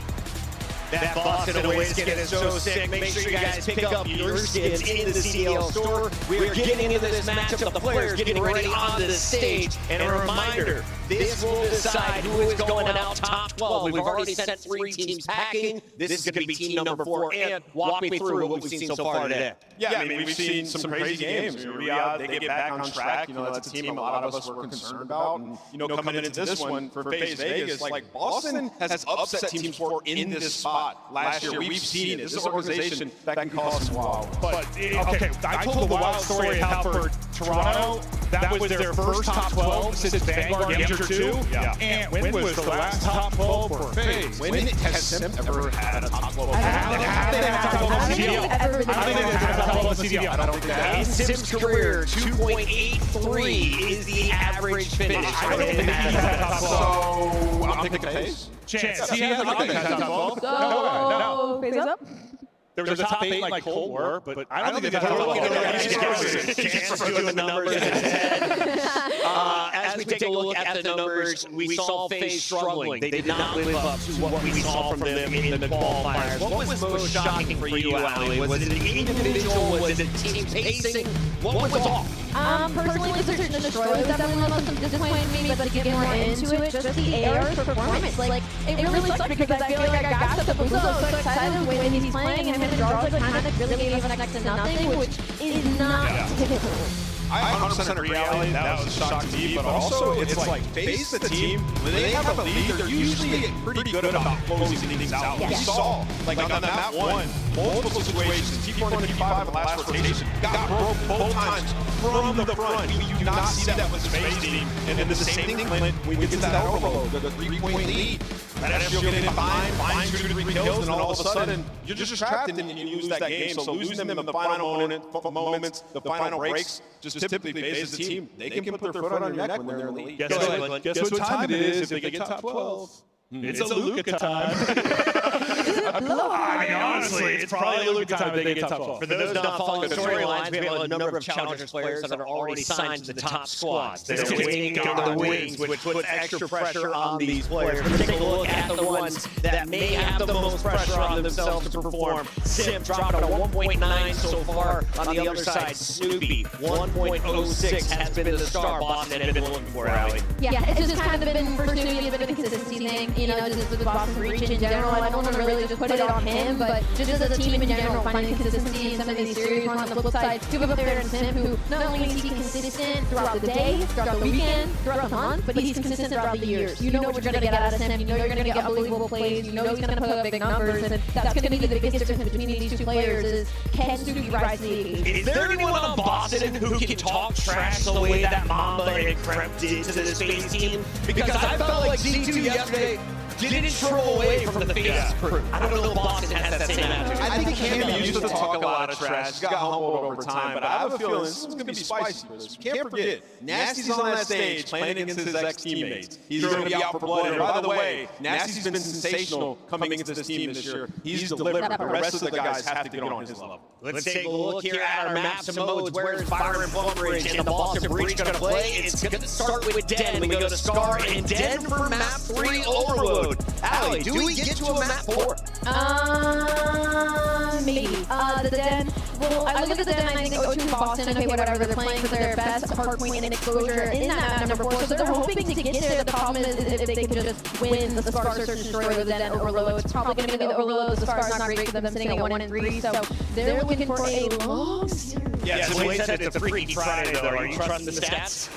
That Boston away skin is so sick. Make sure you guys pick up your skins in the CDL store. We're getting into this matchup. The players getting ready on the stage. And a reminder, this will decide who is going out top 12. We've already sent 3 teams packing. This is going to be team number 4. And walk me through what we've seen so far today. Yeah, I mean, we've seen some crazy games. Riyadh, they get back on track. You know, that's a team a lot of us were concerned about. And, you know, coming into this one for FaZe Vegas, like, Boston has upset teams before in this spot. Last year, we've seen it. This is an organization that can cost a while. But, okay, I told the wild story of how for Toronto, that was their first top 12 since Vanguard Year 2. Yeah. And when was the last top 12 for FaZe? When has Simp ever had a top 12? How did they have top 12 on CDL? How did they have top 12 on CDL? I don't think they have. In Sim's career, 2.83 is the average finish. I don't think they have top 12. So, I'm thinking FaZe. Chance. He has like top 12. No. FaZe up? There was a top 8 like Cold War, but I don't think they've top 12. Chance for doing the numbers. As we take a look at the numbers, we saw FaZe struggling. They did not live up to what we saw from them in the qualifiers. What was most shocking for you, Ali? Was it individual? Was it team pacing? What was off? Personally, the search and destroy was definitely the most disappointing me, but to get more into it, just the AR's performance. Like, it really sucked because I feel like I got the Buzo so excited the way he's playing, and his draws like kind of really gave us next to nothing, which is not typical. I 100% reality. That was a shock to me, but also it's like FaZe the team. When they have a lead, they're usually pretty good about closing things out. We saw, like on that map 1, multiple situations. T4 and T5 in the last rotation got broke both times from the front. We do not see that with the FaZe team. And then the same thing when we get to that overload, the 3-point lead. That SGO getting in behind 2 to 3 kills, and then all of a sudden you're just trapped and you lose that game. So losing them in the final moments, the final breaks, just typically FaZe the team. They can put their foot on your neck when they're in the lead. Guess what time it is if they get top 12? It's a Luka time. I mean, honestly, it's probably a Luka time if they get top 12. For those not following the storylines, we have a number of Challengers players that are already signed to the top squads. They're waiting in the wings, which puts extra pressure on these players. Let's take a look at the ones that may have the most pressure on themselves to perform. Simp dropping a 1.9 so far. On the other side, Snoopy, 1.06 has been the star Boston had been looking for, Ali. Yeah, it's just kind of been for Snoopy a bit of a consistency thing. You know, just with Boston Breach in general. I don't want to really just put it on him, but just as a team in general, finding consistency in some of these series. On the flip side, you have a player in Simp who not only is he consistent throughout the day, throughout the weekend, throughout the month, but he's consistent throughout the years. You know what you're going to get out of Simp. You know you're going to get unbelievable plays. You know he's going to put up big numbers, and that's going to be the biggest difference between these 2 players is can Snoopy rise to the occasion. Is there anyone on Boston who can talk trash the way that Mamba and Kremp did to this FaZe team? Because I felt like Z2 yesterday didn't troll away from the FaZe crew. I don't know if Boston has that same attitude. I think Cam used to talk a lot of trash. He got humbled over time, but I have a feeling this is going to be spicy for us. You can't forget, Nasty's on that stage playing against his ex-teammates. He's going to be out for blood. And by the way, Nasty's been sensational coming into this team this year. He's delivered. The rest of the guys have to get on his level. Let's take a look here at our maps and modes. Where is Byron Plumridge and the Boston Breach going to play? It's going to start with Den. We go to Scar and Den for map 3 Overload. Ali, do we get to a map 4? Maybe. The Den. Well, I look at the Den and I think O2 and Boston, okay, whatever, they're playing for their best hardpoint and exposure in that map number 4. So they're hoping to get there. The problem is if they can just win the Scar Search and Destroy or the Den Overload. It's probably going to be the Overload. The Scar's not great for them sitting at 1 and 3. So they're looking for a long series. Yeah, so Wade said it's a Freaky Friday, though. Are you trusting the stats?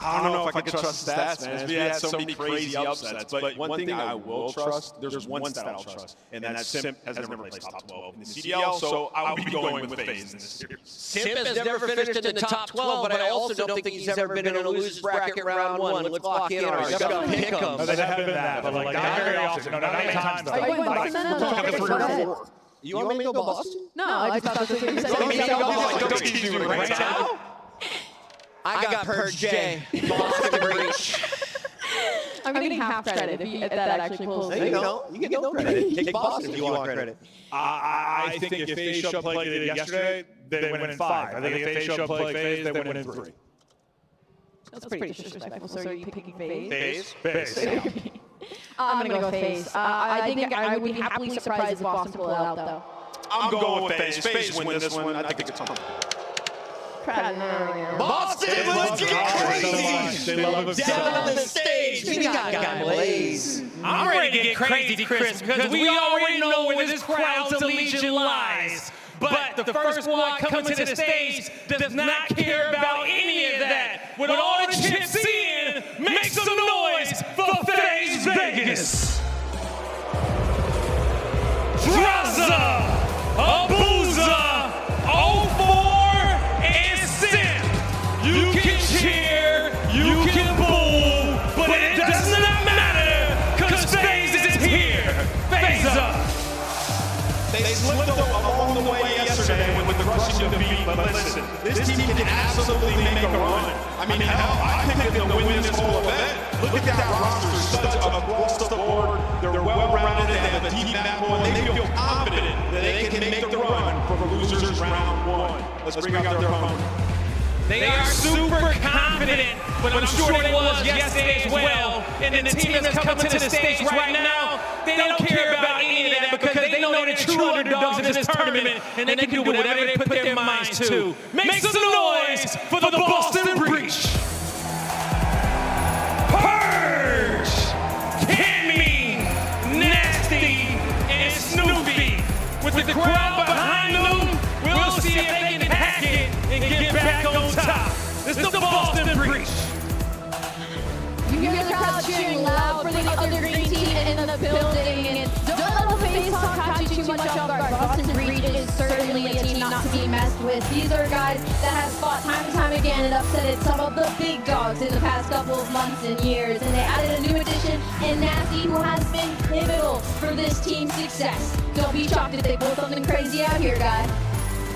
I don't know if I can trust the stats, man. We had so many crazy upsets. But one thing I will trust, there's one stat I'll trust, and that's Simp has never placed top 12 in the CDL, so I'll be going with FaZe in this series. Simp has never finished in the top 12, but I also don't think he's ever been in a loser's bracket round 1. Let's lock in our gut pick'ems. No, they have been that, but like not very often. No, not many times though. Are you going Boston then? We're talking 3 or 4. You want me to go Boston? No, I thought that's what you said. Don't tease me right now. I got Purge J. Boston Breach. I'm getting half credit if that actually pulls. You know, you get no credit. Take Boston if you want credit. I think if they showed up like they did yesterday, they win in 5. I think if they showed up like FaZe, they win in 3. That's pretty disrespectful. So are you picking FaZe? FaZe. I'm going to go FaZe. I think I would be happily surprised if Boston pulled it out, though. I'm going with FaZe. FaZe win this one. I think it's on. Boston, let's get crazy! Down on the stage, we got Blaze. I'm ready to get crazy, Chris, because we already know where this crowd's allegiance lies. But the first one coming to the stage does not care about any of that. With all the chips in, make some noise for FaZe Vegas. Draza, Abuza, 04, and Simp. You can cheer, you can boo, but it does not matter, because FaZe is here. FaZe up. They slipped along the way yesterday with the rushing defeat, but listen, this team can absolutely make a run. I mean, hell, I picked them to win this whole event. Look at that roster, studs across the board. They're well-rounded, they have a deep backbone, they feel confident that they can make the run for losers round 1. Let's bring out their opponent. They are super confident, but I'm sure they was yesterday as well. And the team that's coming to the stage right now, they don't care about any of that because they know they're the true underdogs in this tournament, and they can do whatever they put their minds to. Make some noise for the Boston Breach. Purge, Cammy, Nasty, and Snoopy. With the crowd behind them, we'll see if they can hack it and get back on top. This is the Boston Breach. You hear the crowd cheering loud for the other green team in the building. And don't let the FaZe talk catch you too much off guard. Boston Breach is certainly a team not to be messed with. These are guys that have fought time and time again and upsetted some of the big dogs in the past couple of months and years. And they added a new addition in Nasty, who has been pivotal for this team's success. Don't be shocked if they pull something crazy out here, guys.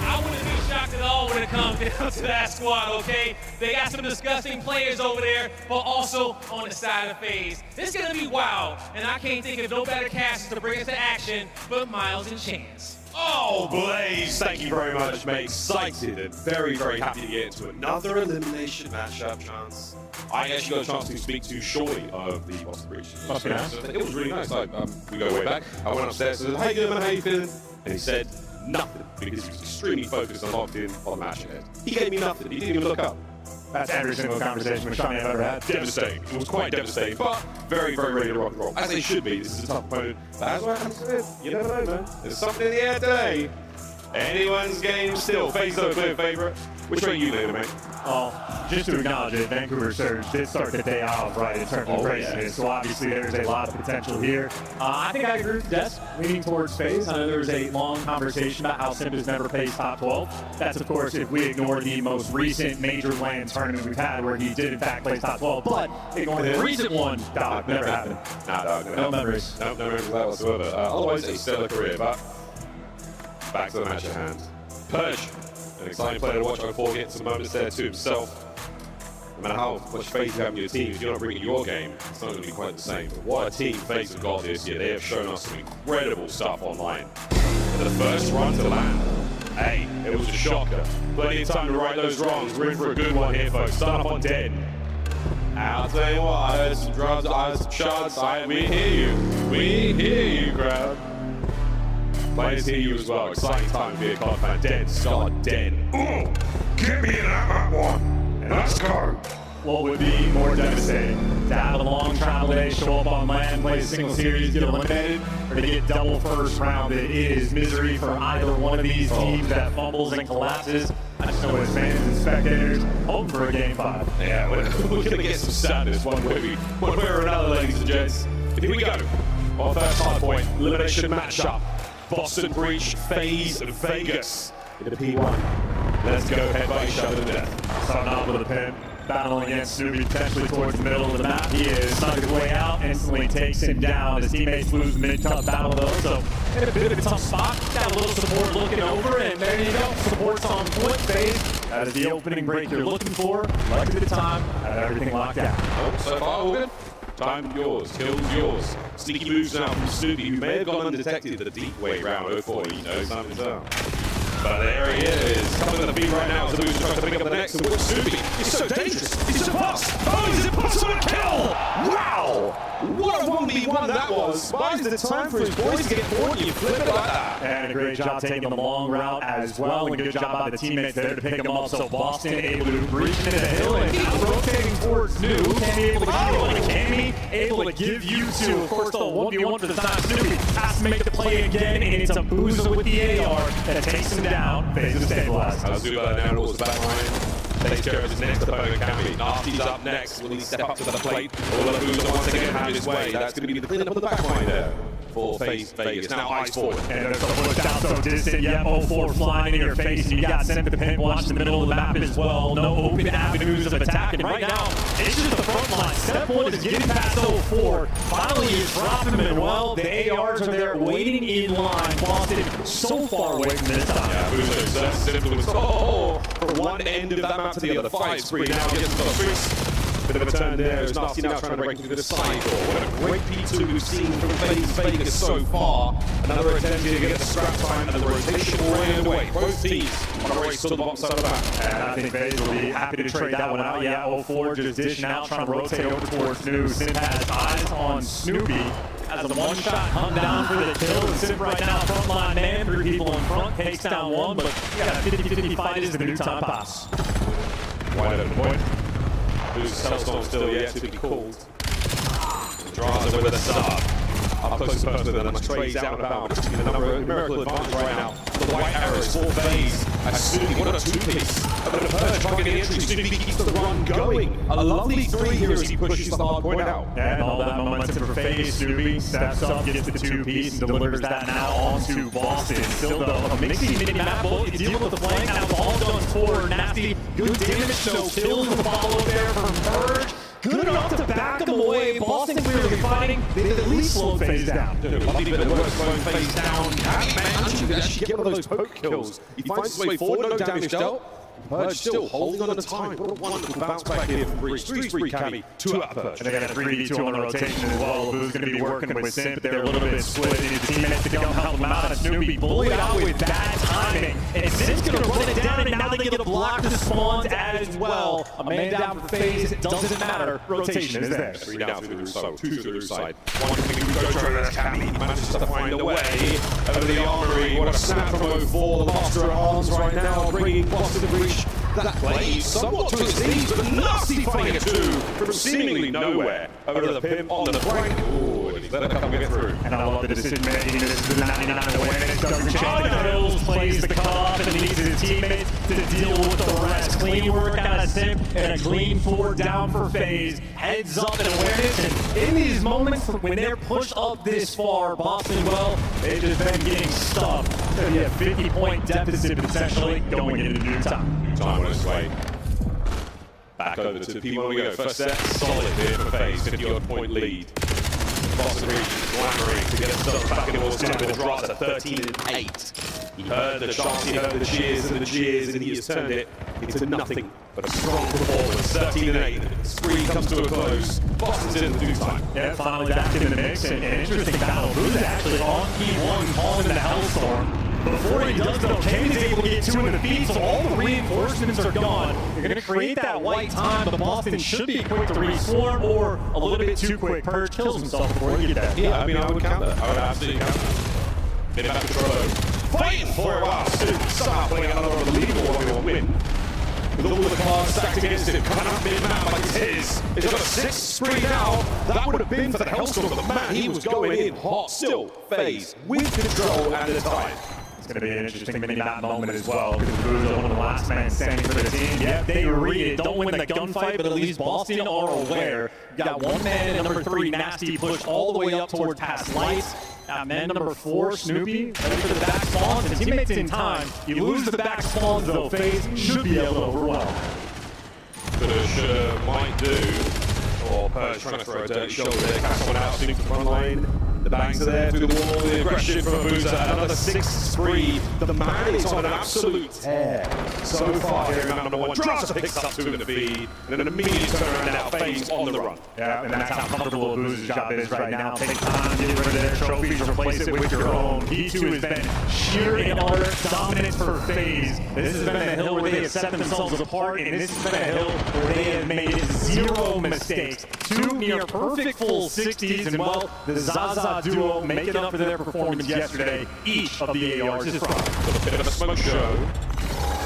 I wouldn't be shocked at all when it comes down to that squad, okay? They got some disgusting players over there, but also on the side of FaZe. It's gonna be wild, and I can't think of no better casters to bring us to action but Miles and Chance. Oh, Blaze, thank you very much, mate. Excited and very, very happy to get into another elimination matchup, Chance. I actually got a chance to speak to Shorty of the Boston Breach. It was really nice. We go way back. I went upstairs and said, "Hey, good man, how you feeling?" And he said nothing, because he was extremely focused and locked in on the match ahead. He gave me nothing. He didn't even look up. That's every single conversation with Sean I've ever had. Devastating. It was quite devastating, but very, very ready to rock and roll. As they should be. This is a tough opponent. But as I said, you never know, man. There's something in the air today. Anyone's game still. FaZe though, clear favorite. Which way are you leaning, mate? Oh, just to acknowledge it, Vancouver Surge did start the day off right in terms of craziness, so obviously there's a lot of potential here. I think I agree with Des, leaning towards FaZe. I know there was a long conversation about how Simp has never placed top 12. That's, of course, if we ignore the most recent major land tournament we've had where he did, in fact, place top 12. But ignoring the recent one, dog, never happened. Nah, dog, no memories. No memories of that whatsoever. Otherwise, a stellar career, but back to the match at hand. Purge. An exciting player to watch. I look forward to getting some moments there to himself. No matter how much faith you have in your team, if you're not bringing your game, it's not going to be quite the same. But what a team FaZe have got this year. They have shown us some incredible stuff online. The first run to land, hey, it was a shocker. Plenty of time to right those wrongs. We're in for a good one here, folks. Start up on dead. I'll tell you what, I heard some drums, I heard some shots. We hear you. We hear you, crowd. Players hear you as well. Exciting time to be a COD fan. Dead, Scott, dead. Ooh, get me in that one, and let's go. What would be more devastating? To have a long travel day, show up on land, play a single series, get eliminated, or to get double first round? It is misery for either one of these teams that fumbles and collapses. I just know as fans and spectators hoping for a Game 5. Yeah, we're going to get some sadness one way or another, ladies and gents. But here we go. Our first hard point, elimination matchup. Boston Breach, FaZe, Vegas in the P1. Let's go headbutt each other to death. Starting off with a pimp, battling against Snoopy potentially towards the middle of the map. He is snuck his way out, instantly takes him down. His teammates lose mid-tough battle though, so in a bit of a tough spot. Got a little support looking over, and there you go. Support's on point. FaZe, that is the opening break you're looking for. Like at the time, have everything locked out. Oh, so far all good. Time yours, kills yours. Sneaky moves now from Snoopy, who may have gone undetected the deep way round 04. He knows something's up. But there he is, coming to the feed right now as the Boozer tries to pick up the next. And with Snoopy, he's so dangerous. He's so fast. Oh, he's impossible to kill! Wow! What a 1v1 that was. Buys the time for his boys to get forward. You flip it like that. And a great job taking the long route as well. And good job by the teammates there to pick him up. So Boston able to breach into the hill and now rotating towards New. Can be able to heal and can be able to give you two. Of course, the 1v1 for the time. Snoopy has to make the play again, and it's a Boozer with the AR that takes him down. FaZe is stabilized. I'll do that now towards the back line. Takes care of his next opponent, Cammy. Nasty's up next. Will he step up to the plate? Or will the Boozer once again have his way? That's going to be the cleanup of the back line there for FaZe Vegas. Now eyes forward. And there's the push down so distant. Yeah, 04 flying in your face. And you got sent to the pin. Watch the middle of the map as well. No open avenues of attack. And right now, it's just the front line. Step 1 is getting past 04. Finally, is dropping him. And well, the ARs are there waiting in line. Boston so far away from this time. Yeah, Boozer just simply was from one end of that map to the other. 5 spree now gets to the streets. Bit of a turn there as Nasty now trying to break into the side door. What a great P2 we've seen from FaZe Vegas so far. Another attempt here to get the scrap time and the rotation all round away. Both teams on a race to the bottom side of the map. And I think FaZe will be happy to trade that one out. Yeah, 04 just dishing out, trying to rotate over towards New. Simp has eyes on Snoopy. As a one-shot hunt down for the kill. And Simp right now, front line man, 3 people in front, takes down 1, but you got a 50-50 fight is the new time pass. Wide open point. Whose cell still yet to be called. Draws it with a sub. Up close and personal, and trades out and about. Just the numerical advantage right now. The white arrows for FaZe. As Snoopy, what a 2-piece. A bit of Purge trying to get the entry. Snoopy keeps the run going. A lovely 3 here as he pushes the hard point out. And all that momentum for FaZe. Snoopy steps up, gets the 2-piece, and delivers that now onto Boston. Still though, a mixy mini-map bullet to deal with the flank. Now the ball done for Nasty. Good damage, no kills to follow there from Purge. Good enough to back them away. Boston clearly fighting. They at least slowed FaZe down. Lovely bit of work slowing FaZe down. Can manage to actually get one of those poke kills. He finds his way forward, no damage dealt. Purge still holding on to time. What a wonderful bounce back here from Breach. 3 spree Cammy, 2 out Purge. And they got a 3v2 on the rotation as well. Boo's going to be working with Simp. They're a little bit split. They need the teammates to come help them out. And Snoopy bullied out with bad timing. And Simp's going to run it down, and now they get a block to spawns as well. A man down for FaZe. Doesn't matter. Rotation is there. 3 down through the side, 2 through the side. 1 coming to go try that Cammy. Manages to find a way over the armory. What a snap from 04. The master at arms right now, bringing Boston to Breach. That play somewhat to its knees, but a nasty finding a 2 from seemingly nowhere. Over to the pimp on the flank. Ooh, and he's let a couple get through. And I love the decision making. This is the 99 awareness. Doesn't change. Hills plays the cutoff and leaves his teammates to deal with the rest. Clean work out of Simp and a clean 4 down for FaZe. Heads up and awareness. And in these moments when they're pushed up this far, Boston, well, they've just been getting stuffed. So you have 50-point deficit potentially going into new time. Time on its way. Back over to P1 we go. First set, solid here for FaZe, 50-odd point lead. Boston Breach clamoring to get themselves back in the war with a drop to 13-8. He heard the chants, he heard the cheers, and he has turned it into nothing but a strong performance. 13-8. Spree comes to a close. Boston's in the new time. Yeah, finally back in the mix. And an interesting battle. Boo's actually on P1 calling the Hellstorm. Before he does though, Kane is able to get 2 in the feed, so all the reinforcements are gone. You're going to create that white time, but Boston should be quick to reswarm, or a little bit too quick. Purge kills himself before he gets that. Yeah, I mean, I would count that. I would absolutely count that. Bit back control. Fighting for a while. Somehow playing another unbelievable 1v1 win. With all the cards stacked against him, coming up mid-map like it's his. He's got a 6 spree now. That would have been for the Hellstorm, but man, he was going in hot. Still, FaZe with control and the time. It's going to be an interesting mini-map moment as well, because Booze are one of the last men standing for the team. Yep, they read it. Don't win the gunfight, but at least Boston are aware. You got one man in number 3, Nasty, pushed all the way up towards past lights. Man number 4, Snoopy, ready for the back spawns, and teammates in time. You lose the back spawns, though, FaZe should be able to overwhelm. Coulda, might do. Or Purge trying to throw a dirty shoulder there, cast one out, sneaks the front line. The bangs are there through the wall, the aggression from Boozer, another 6 spree. The man is on an absolute tear so far here in map number 1. Drasa picks up 2 in the feed, and an immediate turnaround now, FaZe on the run. Yeah, and that's how comfortable Boozer's job is right now. Take time, get rid of their trophies, replace it with your own. P2 has been sheer and utter dominance for FaZe. This has been a hill where they have set themselves apart, and this has been a hill where they have made 0 mistakes. 2 near perfect full 60s, and well, the Zaza duo making up for their performance yesterday. Each of the ARs is from. A bit of a smoke show.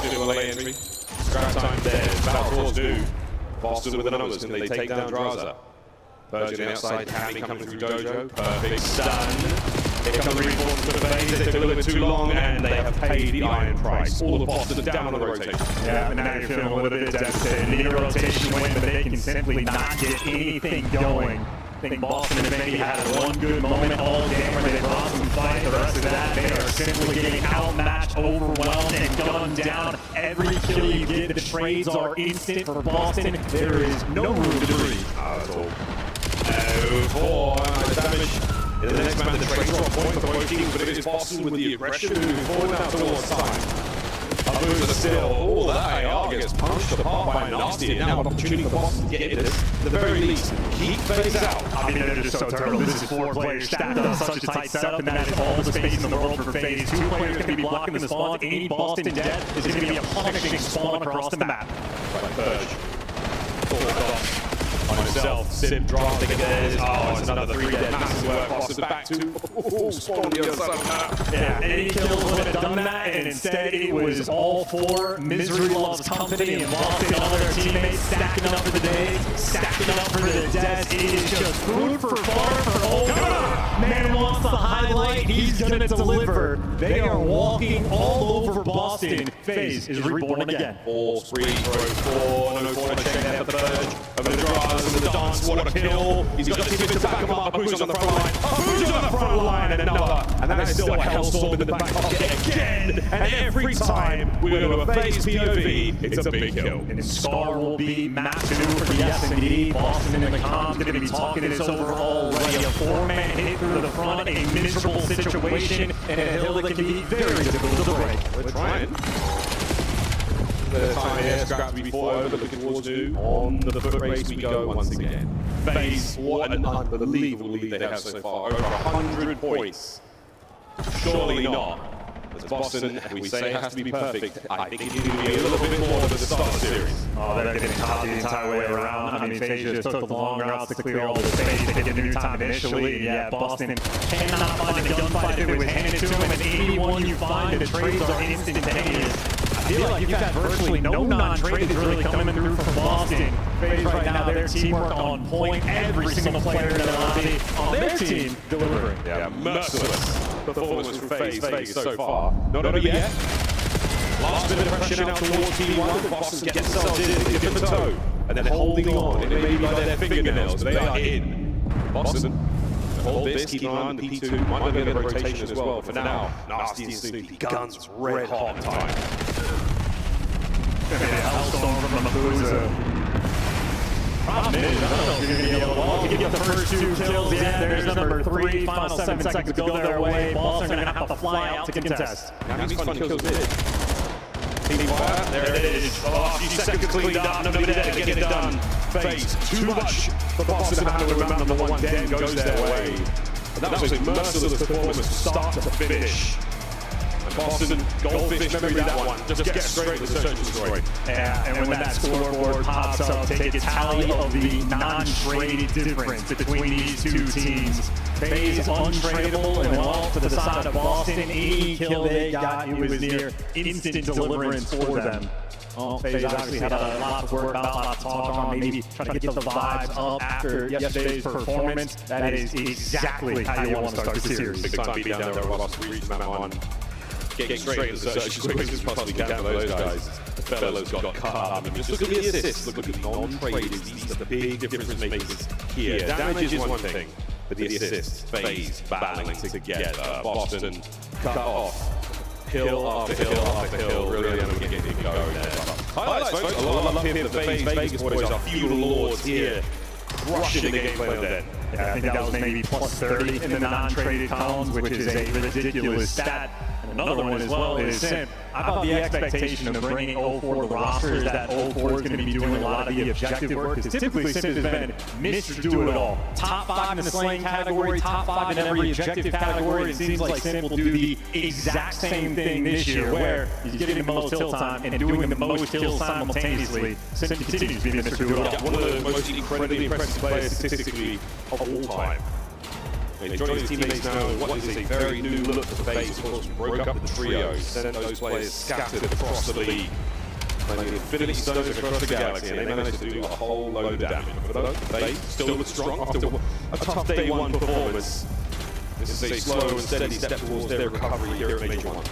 Still a late entry. Scrap time there. Battle Force do. Boston with the numbers. Can they take down Draza? Purge on the outside. Cammy coming through Dojo. Perfect stun. Here come the reinforcements for FaZe. They took a little bit too long, and they have paid the iron price. All the Boston down on the rotation. Yeah, and now you're feeling a little bit devastated. Need a rotation win, but they can simply not get anything going. I think Boston and maybe had one good moment all game where they brought some fight. The rest of that, they are simply getting outmatched, overwhelmed, and gunned down. Every kill you get, the trades are instant for Boston. There is no room to breathe. Not at all. 4 damage. In the next man, the trades are on point for both teams, but it is Boston with the aggression moving forward now towards time. Boozer still, all that AR gets punched apart by Nasty, and now an opportunity for Boston to get into this. At the very least, keep FaZe out. I mean, they're just so terrible. This is 4 players stacked up, such a tight setup, and that is all the space in the world for FaZe. 2 players going to be blocking the spawns. Any Boston death is going to be a punishing spawn across the map. By Purge. On himself, Sim draws the guys. Oh, it's another 3 dead. Massive work. Boston back to spawn on the other side of the map. Yeah, any kills would have done that, and instead it was all 4 Misery Loves Company and Boston and other teammates stacking up for the days, stacking up for the deaths. It is just food for thought for Olga. Man wants the highlight, he's gonna deliver. They are walking all over Boston. FaZe is reborn again. 4 spree, throws 4, no corner check there for the Purge. Over the Draws and the dance, what a kill. He's got the team to back him up. Who's on the front line? Who's on the front line? And another. And that is still a hellstorm in the back pocket again. And every time we go to a FaZe POV, it's a big kill. And Scar will be map 2 for the S&D. Boston in the comms going to be talking this over already. A 4-man hit through the front, a miserable situation, and a hill that can be very difficult to break. We're trying. The time here, scrap to be fought over, looking towards 2. On the foot race we go once again. FaZe, what an unbelievable lead they have so far. Over 100 points. Surely not. As Boston, we say it has to be perfect. I think it needs to be a little bit more than the start of the series. Oh, they're getting caught the entire way around. I mean, FaZe just took the long routes to clear all the space to get a new time initially. Yeah, Boston cannot find a gunfight if it was handed to them, and anyone you find, the trades are instantaneous. I feel like you've had virtually no non-trades really coming through from Boston. FaZe right now, their teamwork on point. Every single player in the lobby on their team delivering. Yeah, merciless performance from FaZe so far. Not over yet. Last bit of pressure out towards T1. Boston get themselves in, give them a toe. And then holding on. It may be by their fingernails, but they are in. Boston. Hold this, keep an eye on the P2. Might be a bit of rotation as well. For now, Nasty and Snoopy. Guns red hot time. Gonna be a hellstorm from Boozer. Problem is, I don't know if you're going to be able to walk to get the first 2 kills. Yeah, there's number 3. Final 7 seconds to go their way. Boston are going to have to fly out to contest. Now he's fun kills it. Team fire, there it is. Oh, a few seconds cleaned up, nobody there to get it done. FaZe, too much for Boston to handle with number 1. Den goes their way. But that was a merciless performance from start to finish. Boston, goldfish memory that one. Just get straight with the search and destroy. Yeah, and when that scoreboard pops up, take a tally of the non-traded difference between these 2 teams. FaZe untradeable, and well, for the side of Boston, any kill they got, it was near instant deliverance for them. Well, FaZe obviously had a lot to work about, a lot to talk on, maybe try to get the vibes up after yesterday's performance. That is exactly how you want to start the series. Big time beat down there, lost 3 from that one. getting straight into the search as quick as possibly can for those guys. Fellows got cut. I mean, just look at the assists, look at the non-traded. These are the big difference makers here. Damage is one thing, but the assists, FaZe battling together. Boston cut off. Hill after hill after hill, really getting it going there. Highlights, folks. A lot of love here for the FaZe Vegas boys, our feudal lords here, crushing the gameplay then. Yeah, I think that was maybe plus 30 in the non-traded columns, which is a ridiculous stat. And another one as well is Simp. I thought the expectation of bringing 04 to the roster is that 04 is going to be doing a lot of the objective work, because typically Simp has been Mr. Do-It-All. Top 5 in the slaying category, top 5 in every objective category. It seems like Simp will do the exact same thing this year, where he's getting the most kill time and doing the most kills simultaneously. Simp continues to be Mr. Do-It-All. One of the most incredibly impressive players statistically of all time. Joining his teammates now in what is a very new look for FaZe. Of course, we broke up the trio, sent those players scattered across the league, playing Infinity Stones across the galaxy, and they managed to do a whole load of damage. But for those, FaZe still look strong after a tough day one performance. This is a slow and steady step towards their recovery here at Major 1.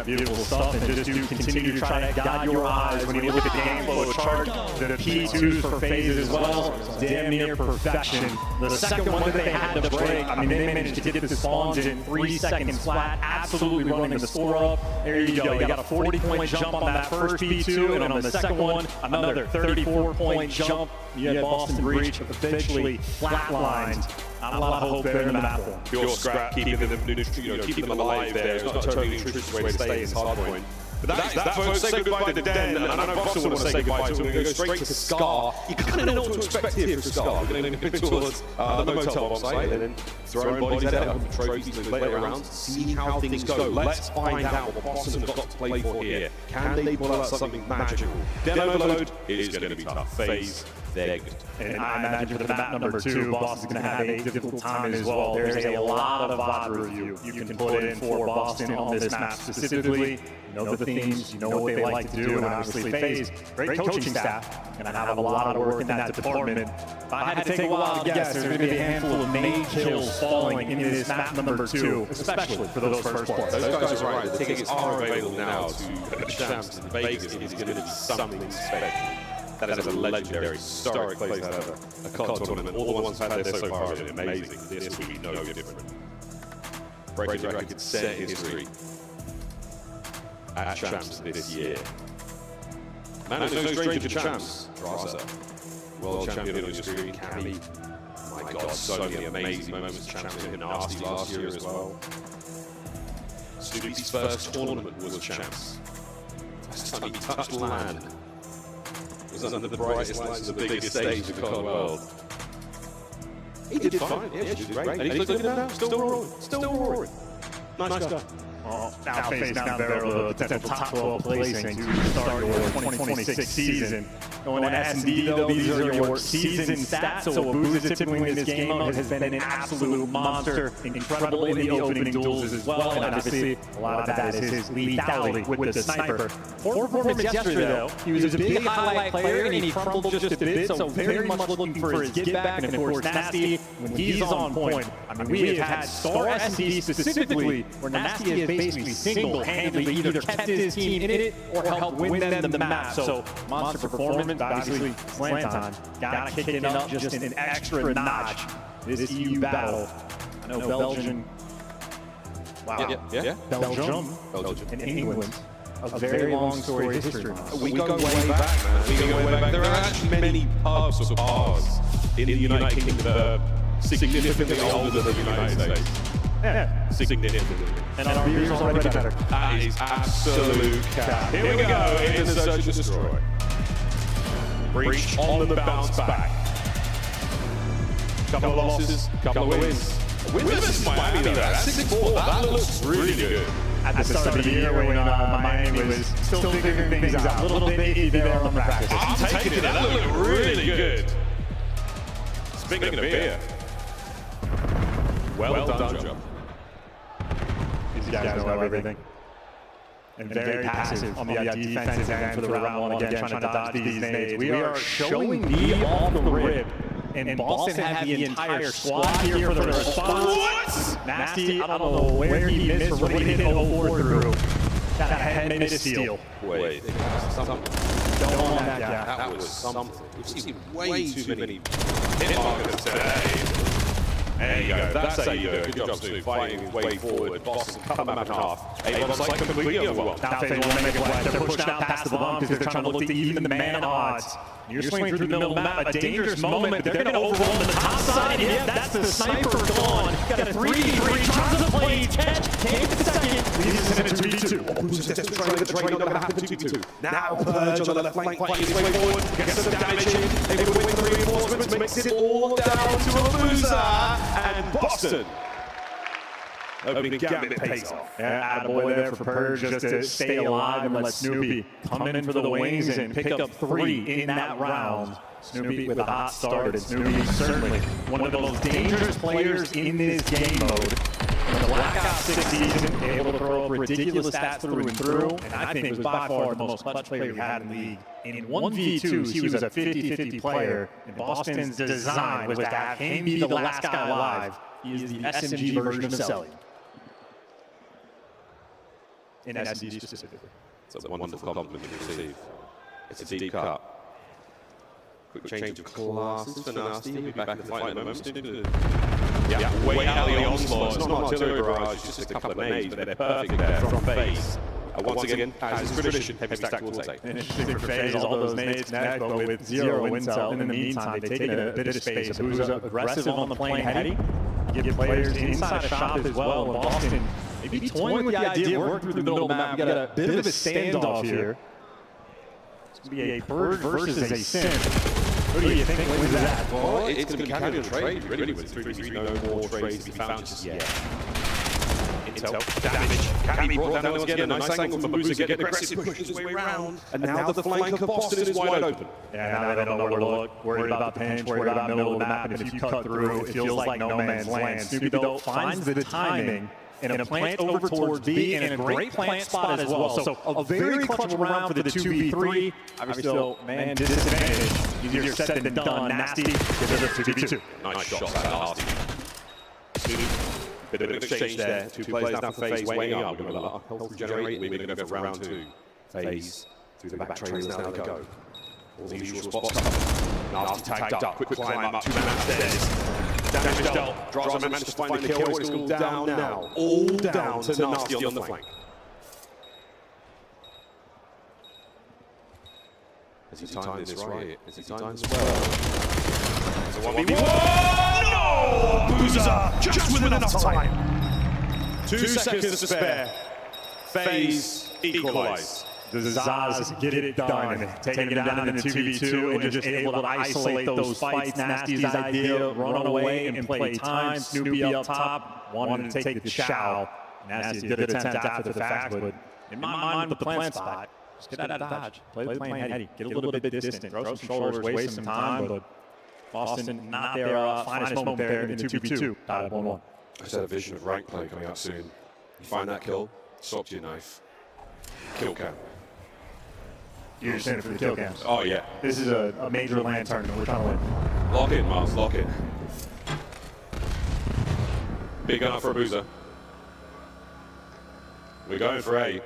Beautiful stuff, and just to continue to try to guide your eyes when you look at the game flow chart. The P2s for FaZe as well, damn near perfection. The second one that they had to break, I mean, they managed to get the spawns in 3 seconds flat, absolutely running the score up. There you go, you got a 40-point jump on that first P2, and on the second one, another 34-point jump. You had Boston Breach eventually flatlined. Not a lot of hope there in the map one. Pure scrap, keeping them alive there. It's not a totally nutritious way to stay in hard point. But that folks, say goodbye to Den, and I know Boston want to say goodbye to him. We're going to go straight to Scar. You kind of know what to expect here from Scar. We're going to go towards the motel bomb site, and then throwing bodies at it, trophies to play around, see how things go. Let's find out what Boston have got to play for here. Can they pull out something magical? Den Overload is going to be tough. FaZe, they're good. And I imagine for the map number 2, Boston's going to have a difficult time as well. There's a lot of VOD review you can put in for Boston on this map specifically. You know the themes, you know what they like to do, and obviously FaZe, great coaching staff, going to have a lot of work in that department. If I had to take a wild guess, there's going to be a handful of main kills falling in this map number 2, especially for those first parts. Those guys are right. The tickets are available now to Champs in Vegas. It is going to be something special. That is a legendary, historic place to have a COD tournament. All the ones I've had there so far have been amazing. This will be no different. Breaking records, set history at Champs this year. Man, it's no stranger to Champs. Raza, world champion on your screen, Cammy. My God, so many amazing moments. Champion in Nasty last year as well. Snoopy's first tournament was Champs. First time he touched land. Was under the brightest lights of the biggest stage in the COD world. He did fine. Yeah, he did great. And he's looking at him now, still roaring. Still roaring. Nice guy. Well, now FaZe down barrel the potential top 12 placing to start your 2026 season. Going to S&D though, these are your season stats. So Abuza typically in this game mode has been an absolute monster, incredible in the opening duels as well. And obviously, a lot of that is his lethality with the sniper. Poor performance yesterday though. He was a big highlight player and he crumbled just a bit. So very much looking for his get back. And of course, Nasty, when he's on point. I mean, we have had Star S&D specifically where Nasty has basically single-handedly either kept his team in it or helped win them the map. So monster performance, obviously slam time. Gotta kick it up just an extra notch. This EU battle. I know Belgium. Wow. Yeah. Belgium and England. A very long story history. We go way back, man. We go way back. There are actually many pubs or bars in the United Kingdom that are significantly older than the United States. Yeah, significantly. And our beers are already better. That is absolute cap. Here we go, in the search and destroy. Breach on the bounce back. Couple of losses, couple of wins. Win versus Miami though, that's 6-4. That looks really good. At the start of the year when Miami was still figuring things out. A little bit iffy there on the practice. I'm taking it, that looked really good. Speaking of beer. Well done, Joe. These guys know everything. And very passive on the defensive end for the round one again, trying to dodge these nades. We are showing B off the rip. And Boston had the entire squad here for the response. What? Nasty, I don't know where he missed or what he hit 04 through. That head made a steal. Wait, something. Don't want that gap. That was something. We've seen way too many hit markers today. There you go. That's how you do it. Good job, Snoop. Fighting his way forward. Boston cut the map in half. A-Rob's like completely overwhelmed. Now FaZe want to make a play. They're pushed out past the bomb because they're trying to look to even the man odds. You're swinging through the middle of the map. A dangerous moment. They're going to overwhelm the top side. Yep, that's the sniper gone. Got a 3v3. Tries to play 10. Take the second. Leaves him in 2v2. Who's just trying to trade? Not going to happen 2v2. Now Purge on the left flank fighting his way forward. Gets some damage in. Able to win the reinforcements. Makes it all down to Abusa. And Boston. Opening gambit pays off. Yeah, attaboy there for Purge just to stay alive and let Snoopy come in for the wings and pick up 3 in that round. Snoopy with a hot start, and Snoopy certainly one of the most dangerous players in this game mode. In the Black Ops 6 season, able to throw up ridiculous stats through and through, and I think was by far the most clutch player we had in the league. In 1v2s, he was a 50-50 player, and Boston's design was to have him be the last guy alive. He is the SMG version of Selly. In SMG specifically. It's a wonderful compliment to receive. It's a deep cut. Quick change of classes for Nasty. He'll be back in the fight in a moment. Yeah, way out of the onslaught. It's not artillery barrage, it's just a couple of nades, but they're perfect there from FaZe. Once again, as is tradition, heavy stack will take. Interesting for FaZe, all those nades connect, but with 0 intel. In the meantime, they've taken a bit of space. Who's aggressive on the plane heady? Give players inside a shop as well. And Boston maybe toying with the idea of working through the middle of the map. We got a bit of a standoff here. It's going to be a Purge versus a Sim. What do you think wins that? Well, it's going to be casual trade, really, with 3v3. No more trades to be found just yet. Intel, damage. Cammy brought down once again. A nice angle from Abusa, getting aggressive, pushing his way around. And now the flank of Boston is wide open. Yeah, now they don't know where to look. Worried about the pinch, worried about middle of the map. And if you cut through, it feels like no man's land. Snoopy, though, finds the timing and a plant over towards B, and a great plant spot as well. So a very clutch round for the 2v3. Obviously, still, man, disadvantage. Easier said than done. Nasty gives it a 2v2. Nice shots out of Nasty. Bit of an exchange there. Two players now for FaZe weighing up. We're going to let health regenerate. We're going to go for round 2. FaZe through the back trailers now they go. All the usual spots covered. Nasty tagged up. Quick climb up. 2-man upstairs. Damage dealt. Draza managed to find the kill. It's all down now. All down to Nasty on the flank. Has he timed this right? Has he timed this well? It's a 1v1. No! Boozer just with enough time. 2 seconds to spare. FaZe equalize. The Zaz get it done, taking it down in the 2v2 and just able to isolate those fights. Nasty's idea, run away and play time. Snoopy up top, wanted to take the chow. Nasty did attempt after the fact, but in my mind with the plant spot, just get out of dodge. Play the plane heady, get a little bit distant, throw some shoulders, waste some time, but Boston not their finest moment there in the 2v2. Tied up 1-1. I just had a vision of rank play coming up soon. You find that kill, swap to your knife. Kill cam. You're just in it for the kill cams. Oh, yeah. This is a major land tournament. We're trying to win. Lock in, Miles. Lock in. Big gun up for Abusa. We're going for A.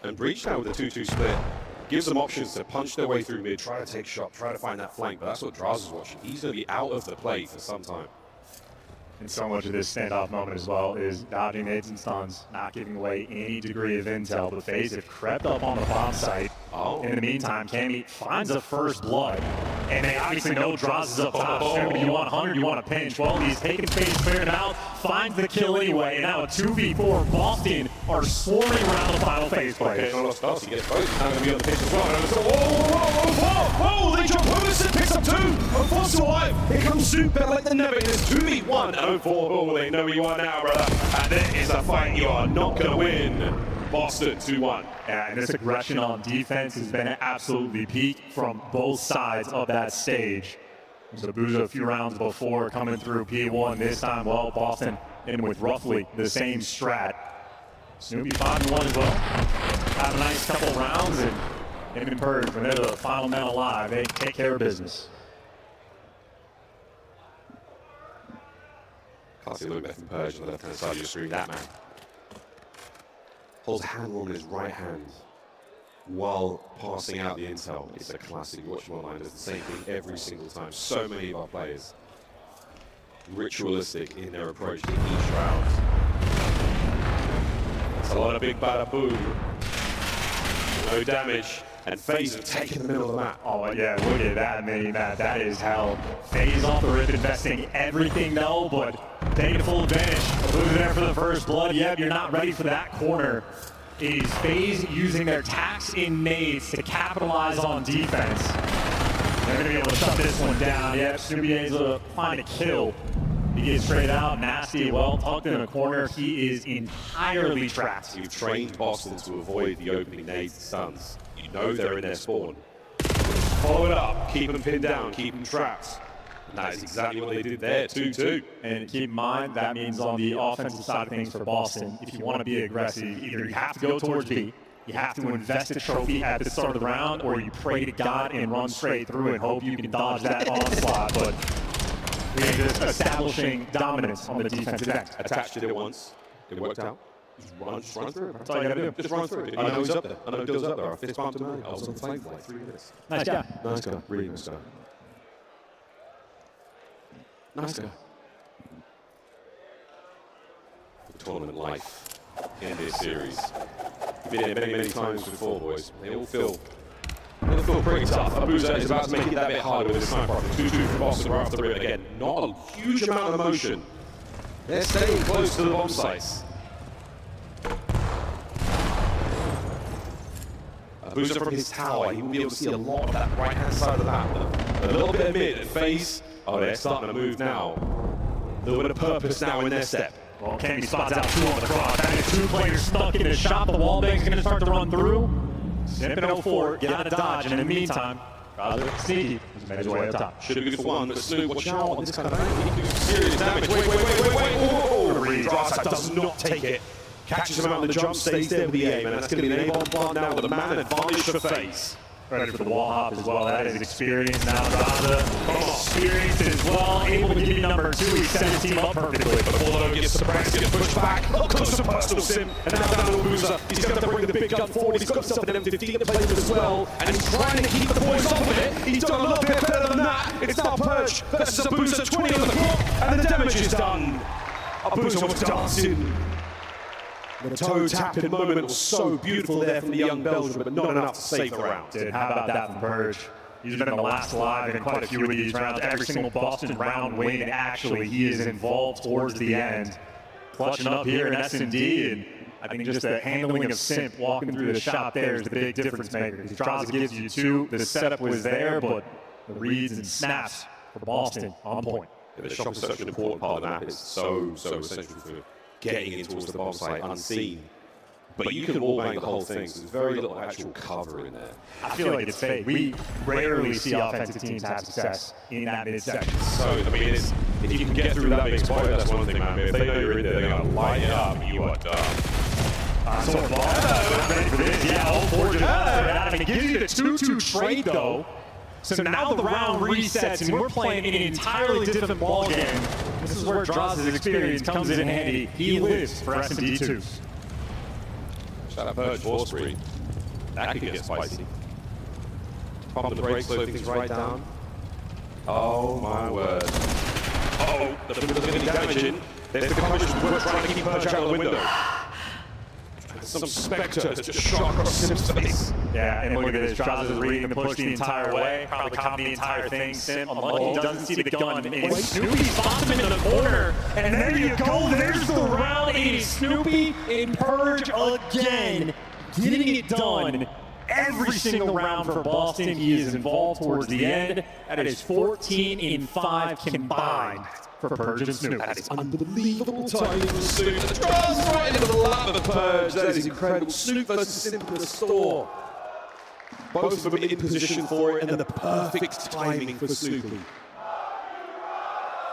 And Breach now with a 2-2 split gives them options to punch their way through mid, try to take shot, try to find that flank. But that's what Draza's watching. He's going to be out of the play for some time. And so much of this standoff moment as well is dodging nades and stuns, not giving away any degree of intel. But FaZe have crept up on the bomb site. In the meantime, Cammy finds a first blood. And they obviously know Draza is up top. Snoopy, you want 100, you want a pinch. Well, he's taking FaZe, clearing out, finds the kill anyway. And now a 2v4. Boston are swarming around the final FaZe players. He gets both. Now going to be on the pitch as well. Whoa! They jump over, Sim picks up 2. 04 still alive. Here comes Snoop, better like the never. It is 2v1 and 04. Oh, they know where you are now, brother. And it is a fight you are not going to win. Boston 2-1. Yeah, and this aggression on defense has been absolutely peak from both sides of that stage. Zabuza a few rounds before coming through P1. This time, well, Boston in with roughly the same strat. Snoopy 5-1 as well. Have a nice couple rounds, and him and Purge, when they're the final men alive, they take care of business. Can't see a little bit from Purge on the left-hand side of your screen. That man. holds a handle in his right hand while passing out the intel. It's a classic. Watch him online, does the same thing every single time. So many of our players ritualistic in their approach to each round. It's a lot of big bada boom. No damage. And FaZe have taken the middle of the map. Oh yeah, look at that mini map. That is hell. FaZe off the rip, investing everything though, but taking full advantage. Losing there for the first blood. Yep, you're not ready for that corner. Is FaZe using their tax in nades to capitalize on defense? They're going to be able to shut this one down. Yep, Snoopy able to find a kill. He gets straight out, nasty, well tucked in a corner. He is entirely trapped. You've trained Boston to avoid the opening nades and stuns. You know they're in their spawn. Follow it up, keep them pinned down, keep them trapped. And that is exactly what they did there, 2-2. And keep in mind, that means on the offensive side of things for Boston, if you want to be aggressive, either you have to go towards B, you have to invest a trophy at the start of the round, or you pray to God and run straight through and hope you can dodge that onslaught. But we're just establishing dominance on the defensive end. Attached it once, it worked out. Just run through it. That's all you gotta do. Just run through it. I know he's up there. I know Dill's up there. I fist bumped him earlier. I was on the flame for like 3 minutes. Nice guy. Nice guy. Really nice guy. Nice guy. The tournament life in this series. You've been here many, many times before, boys. They all feel pretty tough. Abuza is about to make it that bit harder with his sniper rifle. 2-2 for Boston right off the rip again. Not a huge amount of motion. They're staying close to the bomb sites. Abuza from his tower, he will be able to see a lot of that right-hand side of the map. A little bit of mid and FaZe. Oh, they're starting to move now. A little bit of purpose now in their step. Well, Cammy spots out 2 on the cross. That is 2 players stuck in his shot. The wallbang's going to start to run through. Snipping 04, get out of dodge, and in the meantime, rather sneaky, he's made his way up top. Should be good for one, but Snoop, watch out on this kind of angle. He can do serious damage. Wait. Whoa! Drasa does not take it. Catches him out on the jump, stays there with the aim, and that's going to be an A-bomb plant now with a man advantage for FaZe. Ready for the wall hop as well. That is experience now. Drasa experienced as well. Able to give you number 2. He set his team up perfectly. But Apollo gets suppressed, gets pushed back. Up close to personal sim. And now down to Abuza. He's going to bring the big gun forward. He's got himself an M15 to play with as well. And he's trying to keep the boys off of it. He's done a little bit better than that. It's now Purge versus Abuza. 20 on the clock. And the damage is done. Abuza was dancing. The toe tapping moment was so beautiful there from the young Belgian, but not enough to save the round. Dude, how about that from Purge? He's been the last alive in quite a few of these rounds. Every single Boston round win, actually, he is involved towards the end. Clutching up here in S&D, and I think just the handling of Simp walking through the shot there is the big difference maker. Because Drasa gives you 2, the setup was there, but the reads and snaps for Boston on point. Yeah, the shot is such an important part of the map. It's so essential for getting in towards the bomb site unseen. But you can wallbang the whole thing, so there's very little actual cover in there. I feel like it's fake. We rarely see offensive teams have success in that mid-section. So, I mean, if you can get through that big spot, that's one thing, man. But if they know you're in there, they're going to light it up, and you are done. So ready for this. Yeah, all 4 just and it gives you the 2-2 trade, though. So now the round resets, and we're playing in an entirely different ball game. This is where Drasa's experience comes in handy. He lives for S&D2s. Shout out Purge 4 spree. That could get spicy. Pump the brakes, slow things right down. Oh my word. Uh-oh, the Buddha's getting damage in. There's the coverage we're trying to keep Purge out of the window. Some Spectre just shot across Sim's face. Yeah, and look at this. Drasa's reading the push the entire way. Probably caught the entire thing. Sim, unlucky, he doesn't see the gun. And Snoopy spots him in the corner. And there you go. There's the round. It is Snoopy and Purge again. Getting it done. Every single round for Boston. He is involved towards the end. That is 14 in 5 combined for Purge and Snoop. That is unbelievable timing from Snoop. The draws right into the lap of Purge. That is incredible. Snoop versus Simp in the store. Both of them in position for it, and the perfect timing for Snoopy.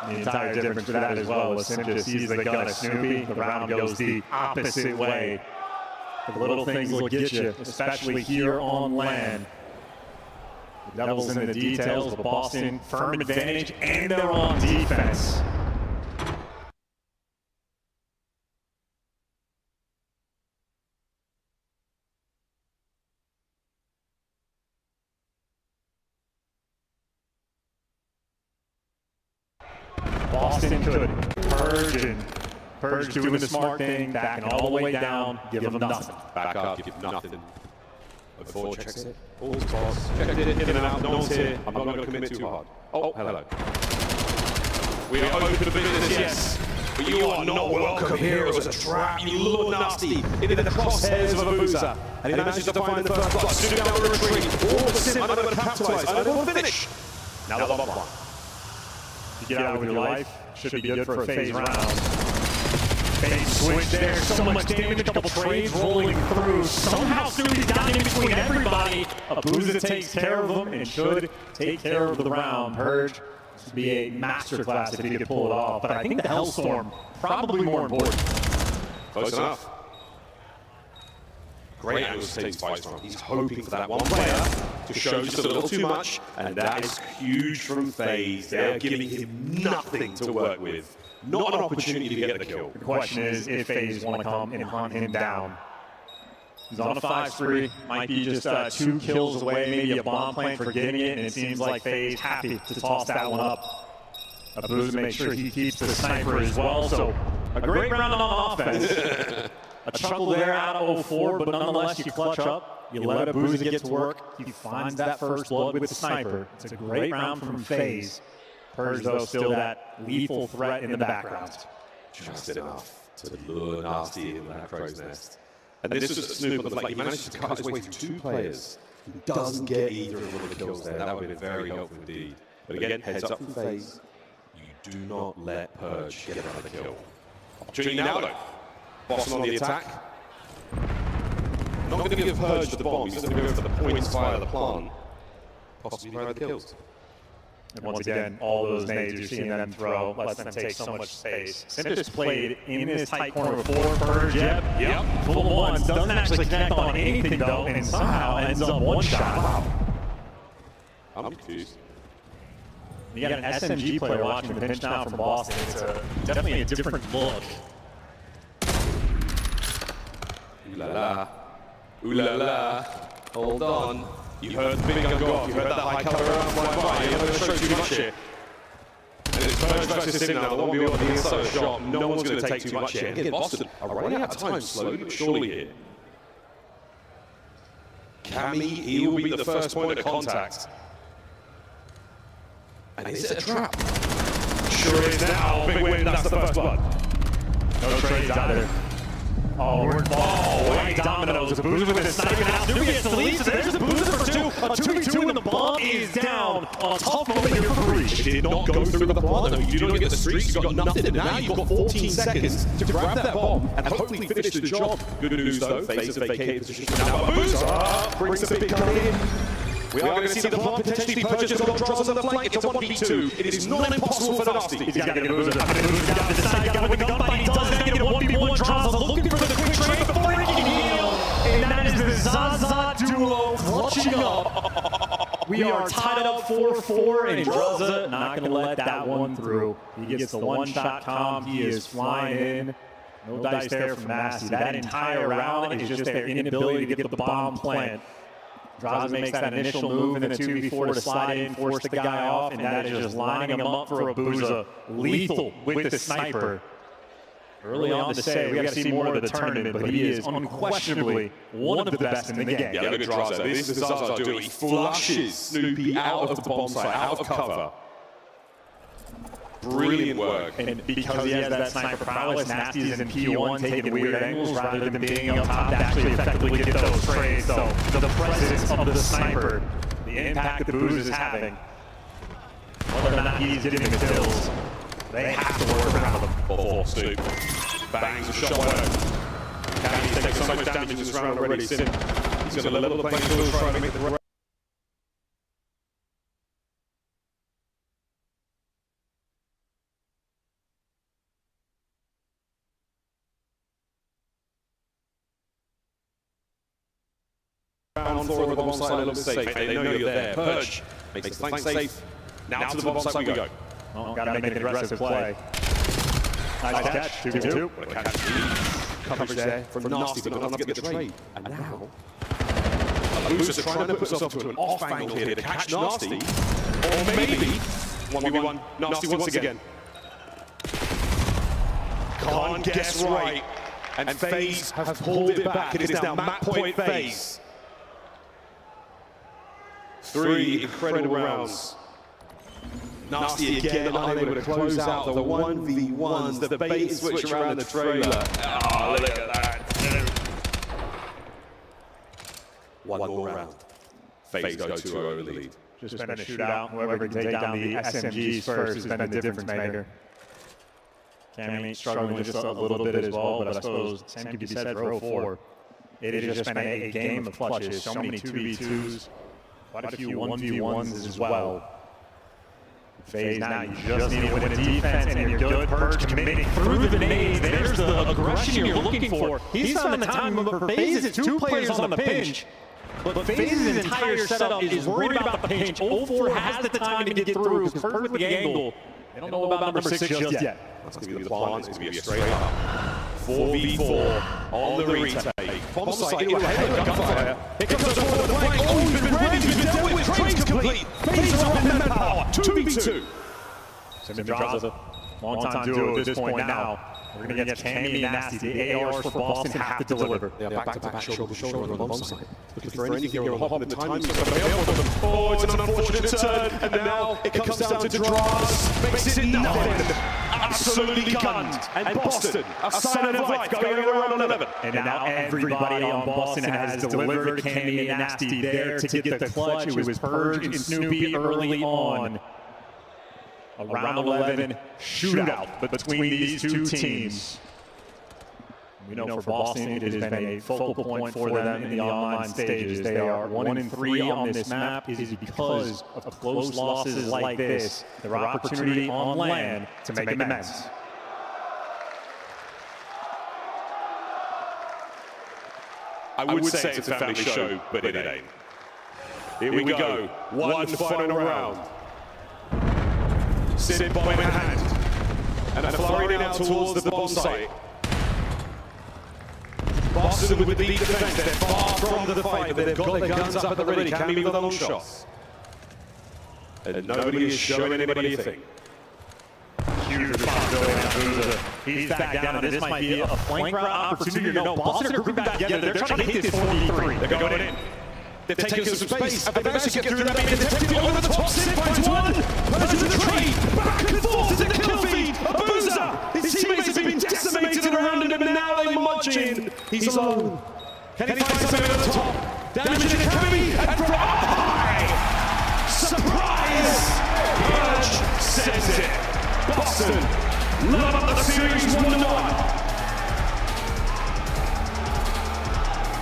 The entire difference for that as well was Simp just sees the gun of Snoopy. The round goes the opposite way. The little things will get you, especially here on land. The devil's in the details, but Boston firm advantage, and they're on defense. Boston could. Purge doing the smart thing, backing all the way down, give them nothing. Back up, give nothing. Before checks it. Pulls boss. Checked it, in and out, no one's here. I'm not going to commit too hard. Oh, hello. We are open for business, yes. But you are not welcome here as a trap. You look nasty. Into the crosshairs of a boozer. And he manages to find the first blood. Stood down the retreat. All the sim, unable to capitalize. Unable to finish. Now the bomb one. You get out with your life, should be good for a phase round. Phase switch there, so much damage, a couple trades rolling through. Somehow Snoopy's got in between everybody. Abuza takes care of him and should take care of the round. Purge, this would be a masterclass if he could pull it off. But I think the Hellstorm, probably more important. Close enough. Great angles to take fights from. He's hoping for that one player to show just a little too much, and that is huge from FaZe. They're giving him nothing to work with. Not an opportunity to get the kill. The question is if FaZe want to come and hunt him down. He's on a 5-3, might be just 2 kills away, maybe a bomb plant for getting it, and it seems like FaZe happy to toss that one up. Abuza makes sure he keeps the sniper as well, so a great round on offense. A chuckle there out of 04, but nonetheless you clutch up, you let Abuza get to work, he finds that first blood with the sniper. It's a great round from FaZe. Purge, though, still that lethal threat in the background. Just enough to lure Nasty in that crow's nest. And this was Snoop on the flank. He managed to cut his way through 2 players. He doesn't get either of one of the kills there. That would have been very helpful indeed. But again, heads up from FaZe. You do not let Purge get another kill. Opportunity now, though. Boston on the attack. Not going to give Purge the bomb. He's going to go for the points via the plant. Possibly via the kills. And once again, all those nades you're seeing them throw lets them take so much space. Simpus played in this tight corner before. Purge, yep, full of ones. Doesn't actually connect on anything, though, and somehow ends up one shot. Wow. I'm confused. You got an SMG player watching the pinch now from Boston. It's definitely a different look. Ooh la la. Ooh la la. Hold on. You heard the big gun go off. You heard that high cover around fly by. You're not going to show too much here. And it's Purge versus Sim now. The 1v1 on the inside shot. No one's going to take too much here. Again, Boston are running out of time slowly but surely here. Cammy, he will be the first point of contact. And is it a trap? Sure is now. Big win, that's the first blood. No trades either. Oh, we're white dominoes. Abuza with a sniper now. Snoopy gets the lead, so there's Abuza for 2. A 2v2 and the bomb is down. A tough moment here for Breach. It did not go through the plant, though. You do not get the streaks, you've got nothing. And now you've got 14 seconds to grab that bomb and hopefully finish the job. Good news, though. FaZe have vacated the position. Now Abuza brings the big gun in. We are going to see the plant potentially purchase gold draws on the flank. It's a 1v2. It is not impossible for Nasty. He's got to get Abuza. Abuza's got to decide, got with the gunfight. He does that, get a 1v1 draws. Looking for the quick trade before he can heal. And that is the Zaza duo clutching up. We are tied up 4-4, and Draza not going to let that one through. He gets the one-shot comp. He is flying in. No dice there from Nasty. That entire round is just their inability to get the bomb plant. Draza makes that initial move in the 2v4 to slide in, force the guy off, and that is just lining him up for Abuza. Lethal with the sniper. Early on to say, we got to see more of the tournament, but he is unquestionably one of the best in the game. Yeah, look at Draza. This is Zaza doing. He flushes Snoopy out of the bomb site, out of cover. Brilliant work. And because he has that sniper prowess, Nasty is in P1 taking weird angles rather than being up top to actually effectively get those trades. So the presence of the sniper, the impact that Booz is having, whether or not he's getting the kills, they have to work around him. Oh, Snoop. Bangs the shot well. Cammy's taking so much damage in this round already. He's going to level the playing field, try to make the floor of the bomb site looks safe. They know you're there. Purge makes the flank safe. Now to the bomb site we go. Oh, gotta make an aggressive play. Nice catch, 2v2. What a catch. Coverage there from Nasty, but not enough to get the trade. And now, Abuza trying to put himself into an off angle here to catch Nasty. Or maybe 1v1, Nasty once again. can't guess right. And FaZe have pulled it back. It is now map point FaZe. 3 incredible rounds. Nasty again, unable to close out the 1v1s, the bait and switch around the trailer. Oh, look at that. One more round. FaZe go 2-0 over the lead. Just been a shootout. Whoever can take down the SMGs first has been a difference maker. Cammy struggling just a little bit as well, but I suppose same could be said for 04. It has just been a game of clutches. So many 2v2s, quite a few 1v1s as well. FaZe now, you just need to win a defense, and you're good. Purge committing through the grenades. There's the aggression you're looking for. He's found the time, but for FaZe, it's 2 players on the pinch. But FaZe's entire setup is worried about the pinch. 04 has the time to get through because Purge with the angle. They don't know about number 6 just yet. That's going to be the plan. It's going to be a straight up 4v4 on the retake. Bomb site into a halo gunfire. Here comes the forward flank. Oh, he's been ready. He's been dealt with. Train's complete. FaZe are up in manpower. 2v2. Simon long time duo at this point now. We're going to get Cammy and Nasty. The ARs for Boston have to deliver. They are back-to-back, shoulder to shoulder on the bomb site. Looking for anything here on the hop, and the timing's going to fail for them. Oh, it's an unfortunate turn, and now it comes down to draws. Makes it nothing. Absolutely gunned. And Boston, a sign of life going around 11. And now everybody on Boston has delivered Cammy and Nasty there to get the clutch. It was Purge and Snoopy early on. Around 11 shootout between these 2 teams. We know for Boston it has been a focal point for them in the online stages. They are 1-3 on this map. It is because of close losses like this, their opportunity on land to make amends. I would say it's a family show, but it ain't. Here we go. One final round. Sid bomb in hand. And a flurry now towards the bomb site. Boston with the deep defense. They're far from the fight, but they've got their guns up at the ready. Cammy with the long shots. And nobody is showing anybody anything. Huge responsibility on Booza. He's back down, and this might be a flank route opportunity. No, Boston are grouping back together. They're trying to hit this 4v3. They're going in. They've taken some space. Have they managed to get through that? They've taken it over the top. Sid finds one. Purges the trade. Back and forth to the kill feed. Abuza. His teammates have been decimated around him, and now they march in. He's alone. Can he find something at the top? Damage to the Cammy, and from up high. Surprise! Purge sends it. Boston love up the series 1-1.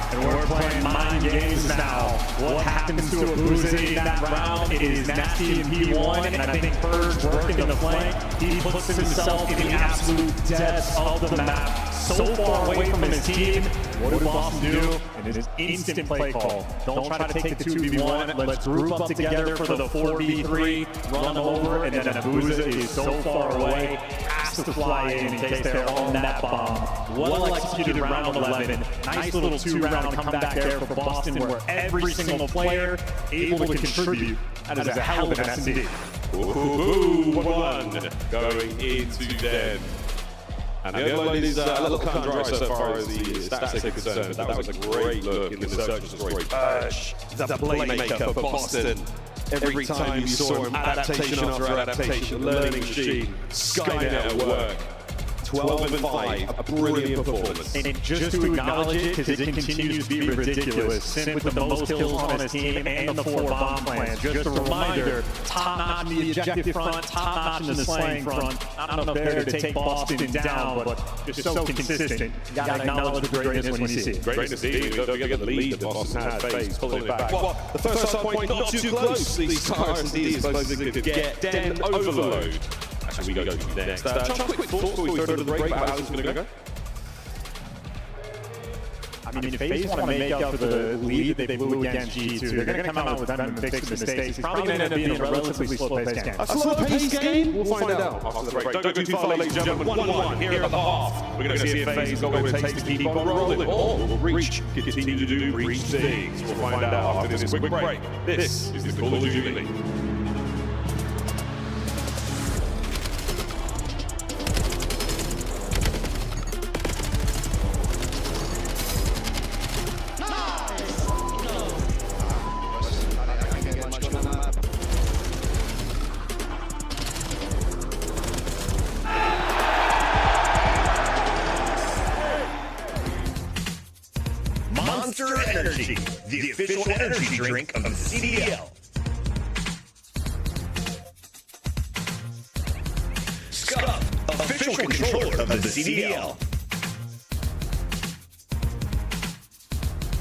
And we're playing mind games now. What happens to Abuza in that round? It is Nasty and P1, and I think Purge working the flank. He puts himself in the absolute depths of the map. So far away from his team. What do Boston do? And it is instant play call. Don't try to take the 2v1. Let's group up together for the 4v3. Run over, and then Abuza is so far away. Has to fly in case they're on that bomb. Well executed round 11. Nice little 2-round comeback there for Boston, where every single player able to contribute. That is a hell of an S&D. Ooh, 1-1 going into them. And the other one is a little cut and dry so far as the stats are concerned, but that was a great look in the search and destroy. Purge, the playmaker for Boston. Every time you saw him, adaptation after adaptation, learning machine, Skynet at work. 12-5, a brilliant performance. And just to acknowledge it, because it continues to be ridiculous. Sim with the most kills on his team and the 4 bomb plans. Just a reminder, top-notch in the objective front, top-notch in the slaying front. Not enough there to take Boston down, but just so consistent. You gotta acknowledge the greatness when you see it. Greatness indeed. Don't forget the lead that Boston had. FaZe pulling it back. Well, the first hard point not too close. These stars indeed as close as they could get. Den overload. As we go to next. Quick thoughts before we go to the break about how this is going to go. I mean, if FaZe want to make up for the lead that they blew against G2, they're going to come out with them and fix the mistakes. It's probably going to end up being a relatively slow-paced game. A slow-paced game? We'll find out after the break. Don't go too far, ladies and gentlemen. 1-1 here at the half. We're going to see if FaZe got what it takes to keep on rolling, or will Reach continue to do Reach things. We'll find out after this quick break. This is the Call of Duty League. the official energy drink of the CDL. Scuff, official controller of the CDL.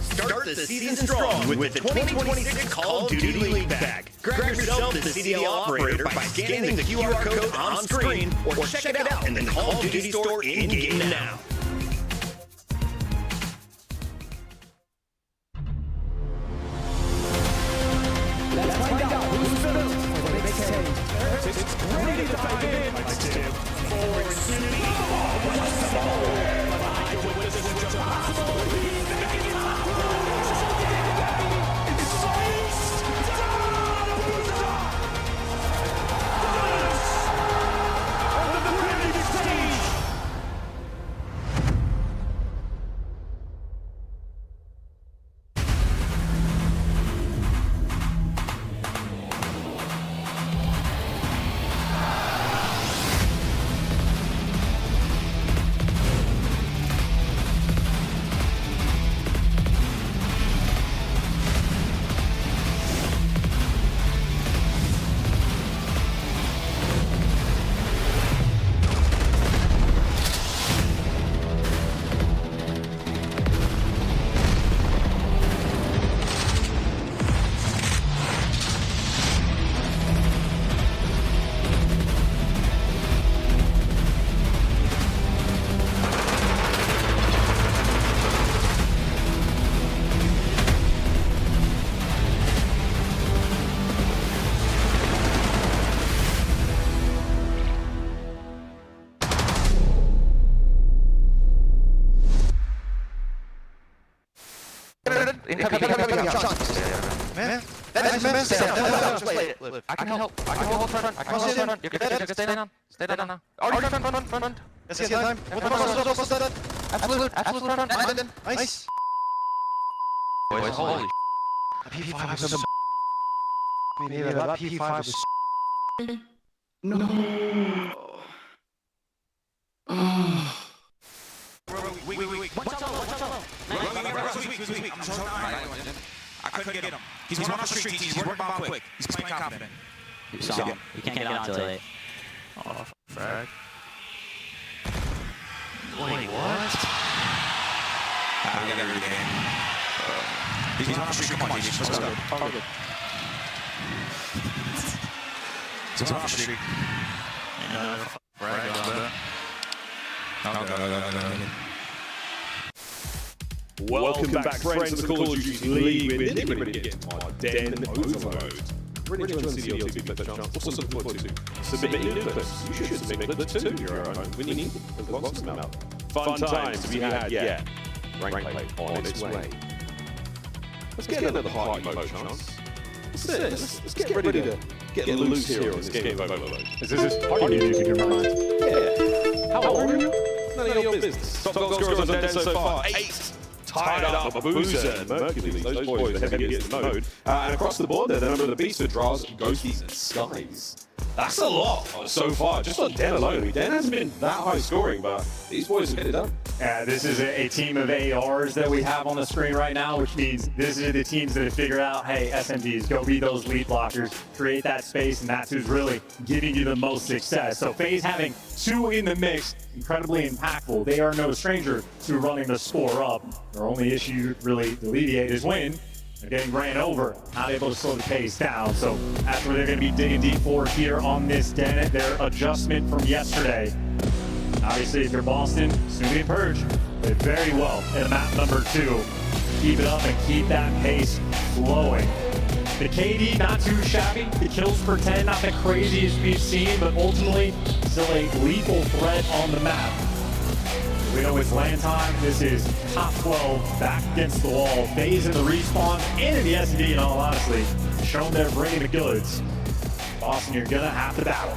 Start the season strong with the 2026 Call of Duty League Bag. Grab yourself the CDL operator by scanning the QR code on screen or check it out in the Call of Duty store in-game now. Let's find out who's built for the big stage. It's ready to dive in. Forward City. What's the ball? Behind with the switch of possible. He's making it up. It's science. Down. On the big stage. I can help. I can hold front. I can hold front. You can stay down. Stay down now. Already front. Let's get time. Absolute front. Nice. Boys, holy P5 was so maybe that P5 was No. Wait. Watch out. I couldn't get him. He's one on the street. He's working bomb quick. He's playing confident. You saw him. You can't get on till late. Oh, frag. Wait, what? We gotta regain. He's on the street. Come on, Gigi. Let's go. All good. He's on the street. Frag on that. Welcome back, friends, to the Call of Duty League. We're nearly ready to get our Den overload. Really enjoying the CDL to get the chance. What's looking forward to? Submitting new clips. You should submit clips too. Your own. We need them. There's lots of them out. Fun times we had yet. Rank play on its way. Let's get another party mode chance. Let's get ready to get loose here on this game of overload. Is this party music in your mind? Yeah. How old are you? None of your business. Top goal scorers on Den so far. 8. Tied up Boozer and Mercury. Those boys are heavy hitters in the mode. And across the board there, the number of the beasts are Draws, Ghosties, and Skies. That's a lot so far, just on Den alone. I mean, Den hasn't been that high scoring, but these boys have get it done. This is a team of ARs that we have on the screen right now, which means this is the teams that have figured out, hey, SMGs, go be those lead blockers, create that space, and that's who's really giving you the most success. So FaZe having 2 in the mix, incredibly impactful. They are no stranger to running the score up. Their only issue really to alleviate is when they're getting ran over, not able to slow the pace down. So that's where they're going to be digging deep for here on this Den. Their adjustment from yesterday. Obviously, if you're Boston, soon be purged. Did very well at map number 2. Keep it up and keep that pace flowing. The KD, not too shabby. The kills per 10, not the craziest we've seen, but ultimately still a lethal threat on the map. We know it's land time. This is top 12 back against the wall. FaZe in the respawn and in the S&D, in all honesty. Shown they're bringing the goods. Boston, you're going to have to battle.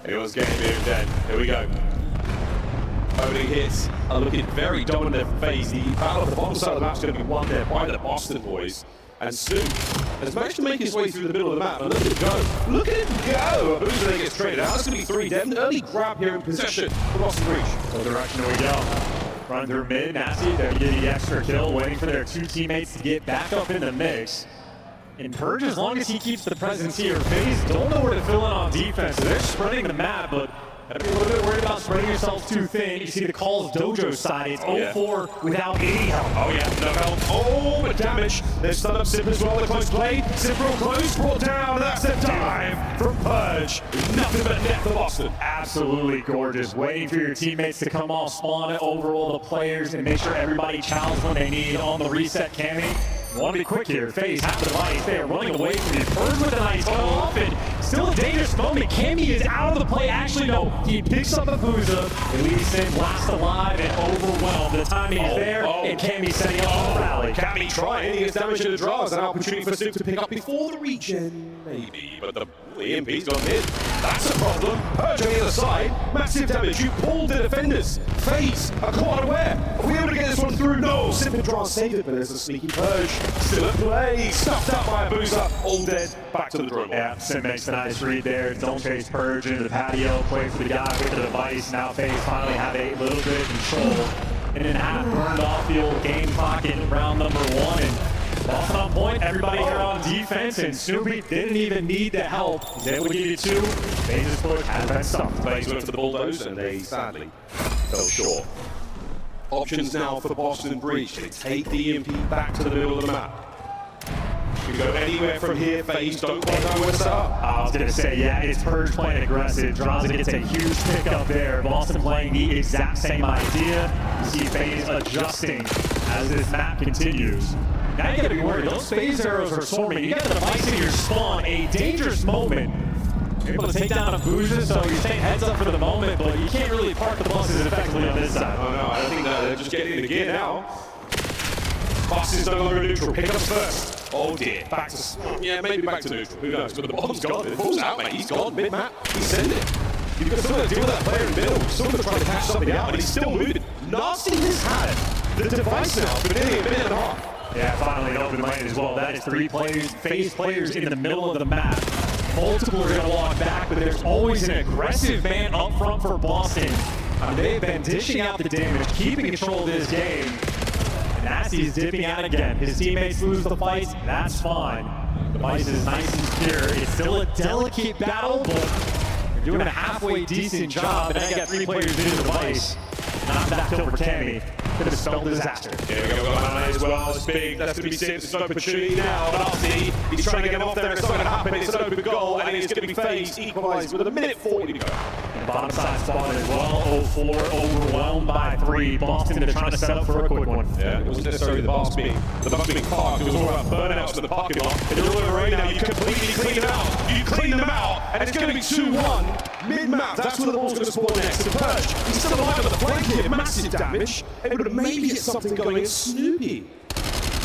It was game being Den. Here we go. Opening hits are looking very dominant for FaZe. The battle at the bottom side of the map is going to be won there by the Boston boys. And Stu has managed to make his way through the middle of the map. And look at it go. Look at it go. Boozer then gets traded out. That's going to be 3 Den. Early grab here in possession for Boston Breach. What direction do we go? Run through mid, Nasty, they're getting the extra kill, waiting for their two teammates to get back up in the mix. And Purge, as long as he keeps the presence here, FaZe don't know where to fill in on defense. So they're spreading the map, but gotta be a little bit worried about spreading yourselves too thin. You see the Calls Dojo side, it's 0-4 without any help. Oh yeah, no help. Oh, but damage. They've stunned up Sip as well, the close play. Sip real close, brought down, and that's the dive from Purge. Nothing but net for Boston. Absolutely gorgeous. Waiting for your teammates to come off spawn, overroll the players, and make sure everybody chows when they need on the reset Cammy. Want to be quick here. FaZe have the device. They are running away from you. Purge with a nice off, and still a dangerous moment. Cammy is out of the play. Actually, no. He picks up a Booza. It leaves him last alive and overwhelmed. The timing is there, and Cammy setting up the rally. Cammy trying. He gets damage to the draws. An opportunity for Snoop to pick up before the regen, maybe. But the EMP's gone mid. That's a problem. Purge on the other side. Massive damage. You pulled the defenders. FaZe are quite aware. Are we able to get this one through? No. Sip and draw saved it, but there's a sneaky Purge. Still at play. Stuffed up by a Boozer. All dead. Back to the drawing board. Yeah, Sim makes a nice read there. Don't chase Purge into the patio. Wait for the guy with the device. Now FaZe finally have a little bit of control. And then half burned off the old game clock in round number 1. And Boston on point. Everybody here on defense. And Snoopy didn't even need the help. He's able to give you 2. FaZe's push has been stopped. FaZe went for the bulldoze, and they sadly fell short. Options now for Boston Breach. They take the EMP back to the middle of the map. You can go anywhere from here. FaZe don't quite know where to start. I was going to say, yeah, it's Purge playing aggressive. Draza gets a huge pickup there. Boston playing the exact same idea. You see FaZe adjusting as this map continues. Now you got to be worried. Those FaZe arrows are swarming. You got the device in your spawn. A dangerous moment. You're able to take down a Booza, so you're staying heads up for the moment, but you can't really park the buses effectively on this side. Oh no, I don't think that they're just getting into gear now. Bus is no longer neutral. Pickups first. Oh dear. Back to yeah, maybe back to neutral. Who knows? But the bomb's gone. It falls out, mate. He's gone mid map. He's sending it. You've got to deal with that player in the middle. Still going to try to catch something out, but he's still moving. Nasty has had the device now for nearly a minute and a half. Yeah, finally an open lane as well. That is 3 players, FaZe players in the middle of the map. Multiple are going to walk back, but there's always an aggressive man up front for Boston. They've been dishing out the damage, keeping control of this game. And Nasty's dipping out again. His teammates lose the fights. That's fine. The device is nice and secure. It's still a delicate battle, but you're doing a halfway decent job. And I got 3 players in the device. Not that kill for Cammy. Could have spelled disaster. Here we go, as well. It's big. That's going to be Sims. It's an opportunity now. But Nasty, he's trying to get him off there. It's not going to happen. It's an open goal, and it's going to be FaZe equalised with a minute 40 to go. Bottom side spawn as well. 0-4, overwhelmed by 3. Boston, they're trying to set up for a quick one. Yeah, it wasn't necessarily the bus being parked. It was all about burnouts in the parking lot. And you're all right now. You completely clean them out. You clean them out, and it's going to be 2-1 mid-map. That's where the ball's going to spawn next. The Purge, he's still alive on the flank here. Massive damage. Able to maybe get something going. It's Snoopy.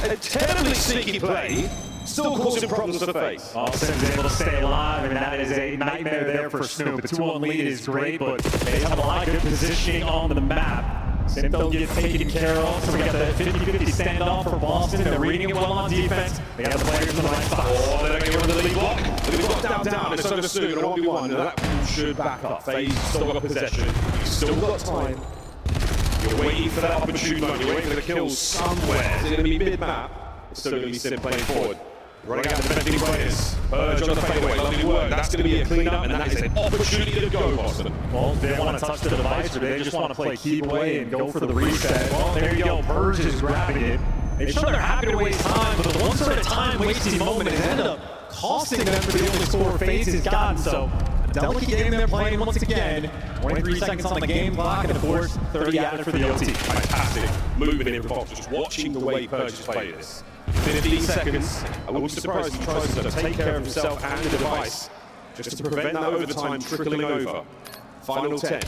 A terribly sneaky play. Still causing problems for FaZe. Sim's able to stay alive, and that is a nightmare there for Snoop. The 2-1 lead is great, but they have a lot of good positioning on the map. Sim don't get taken care of, so we got the 50-50 standoff for Boston. They're reading it well on defense. They got the players in the right spot. Oh, they're going to get rid of the lead block. The lead block down, and it's under Snoop. 1v1, and that should back up. FaZe still got possession. You've still got time. You're waiting for that opportunity moment. You're waiting for the kills somewhere. Is it going to be mid-map? It's still going to be Sim playing forward. Running out the defending players. Purge on the fadeaway. Lovely work. That's going to be a clean-up, and that is an opportunity to go, Boston. Well, they want to touch the device, or they just want to play keep away and go for the reset. Well, there you go. Purge is grabbing it. They've shown they're happy to waste time, but the one sort of time-wasting moment has ended up costing them for the only score FaZe has gotten. So, a delicate game they're playing once again. 23 seconds on the game clock, and of course, 30 added for the OT. Fantastic movement in from just watching the way Purge is playing this. 15 seconds. I wouldn't be surprised if he tries to take care of himself and the device just to prevent that overtime trickling over. Final 10.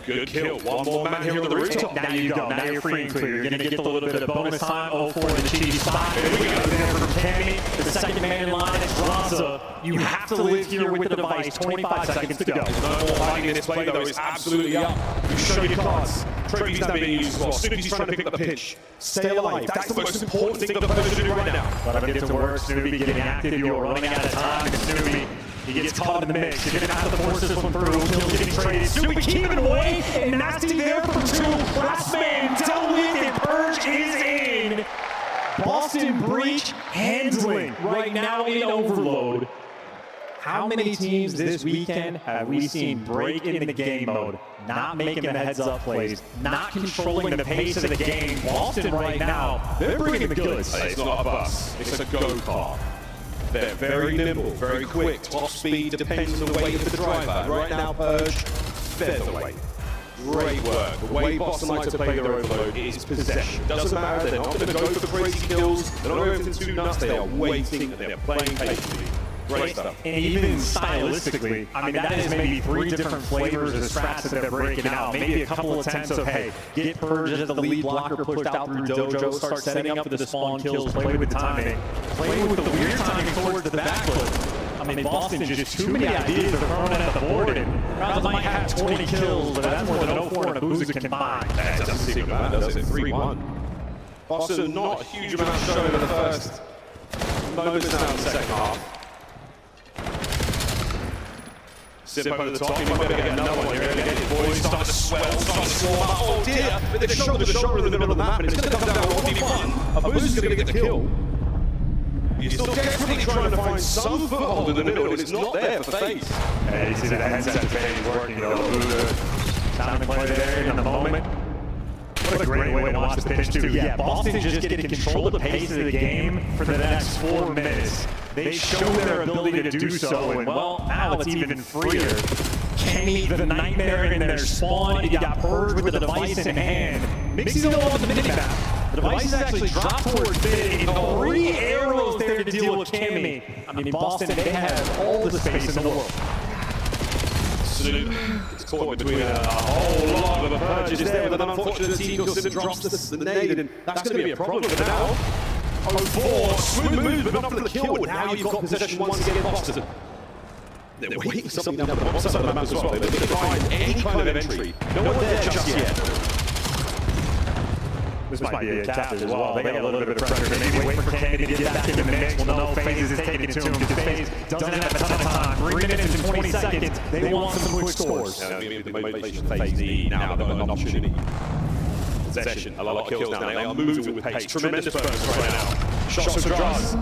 Good kill. One more man here on the rooftop. Now you go. Now you're free and clear. You're going to get the little bit of bonus time. 0-4 in the cheaty spot. Here we go. There from Cammy. The second man in line is Draza. You have to live here with the device. 25 seconds to go. There's no more fighting in this play, though. It's absolutely up. You show your cards. Trophy's now being used as well. Snoopy's trying to pick up the pinch. Stay alive. That's the most important thing that the person should do right now. Let him get to work. Snoopy getting active. You're running out of time. Snoopy He gets caught in the mix. You're gonna have to force this one through. Kills getting traded. Subi keeping away, and Nasty there for 2. Last man dealt with, and Purge is in. Boston Breach handling right now in overload. How many teams this weekend have we seen break in the game mode, not making the heads-up plays, not controlling the pace of the game? Boston right now, they're bringing the goods. It's not a bus, it's a go-kart. They're very nimble, very quick. Top speed depends on the weight of the driver. Right now, Purge, featherweight. Great work. The way Boston like to play their overload is possession. Doesn't matter, they're not going to go for crazy kills. They're not going too nuts, they are waiting and they're playing patiently. Great stuff. And even stylistically, I mean, that is maybe 3 different flavors of strats that they're breaking out. Maybe a couple attempts of, hey, get Purge as the lead blocker pushed out through Dojo, start setting up for the spawn kills, play with the timing, play with the weird timing forward to the backfoot. I mean, Boston just too many ideas are thrown at the board, and Crowds might have 20 kills, but that's more than 04 and a Boozer combined. That doesn't seem bad, does it? 3-1. Boston, not a huge amount shown in the first moments now in the second half. Sip over the top, you better get another one. You're going to get it, boys. Start to swell, start to swarm up. Oh dear, but they're shoulder to shoulder in the middle of the map, and it's going to come down to 1v1. A Boozer's going to get the kill. You're still desperately trying to find some foothold in the middle, and it's not there for FaZe. Yeah, you see that headset FaZe working, though. Timing play there in the moment. What a great way to watch the pitch, too. Yeah, Boston just getting to control the pace of the game for the next 4 minutes. They show their ability to do so, and well, now it's even freer. Kenny, the nightmare in their spawn. You got Purge with the device in hand. Mixing them off the minimap. The device is actually dropped towards mid, and 3 arrows there to deal with Cammy. I mean, Boston, they have all the space in the world. It's caught between a whole lot of Purges there with an unfortunate team because Sim drops the nade, and that's going to be a problem for now. 0-4, smooth move, but not for the kill, and now you've got possession once again, Boston. They're waiting for something down the bottom side of the map as well. They're going to find any kind of entry. No one there just yet. This might be a captive as well. They got a little bit of pressure. Maybe wait for Candy to get back in the mix. Well, no, FaZe is taking it to him because FaZe doesn't have a ton of time. 3 minutes and 20 seconds. They want some quick scores. The motivation FaZe need now. They've got an opportunity. Possession. A lot of kills now. They are moving with pace. Tremendous burst right now. Shots from Draws.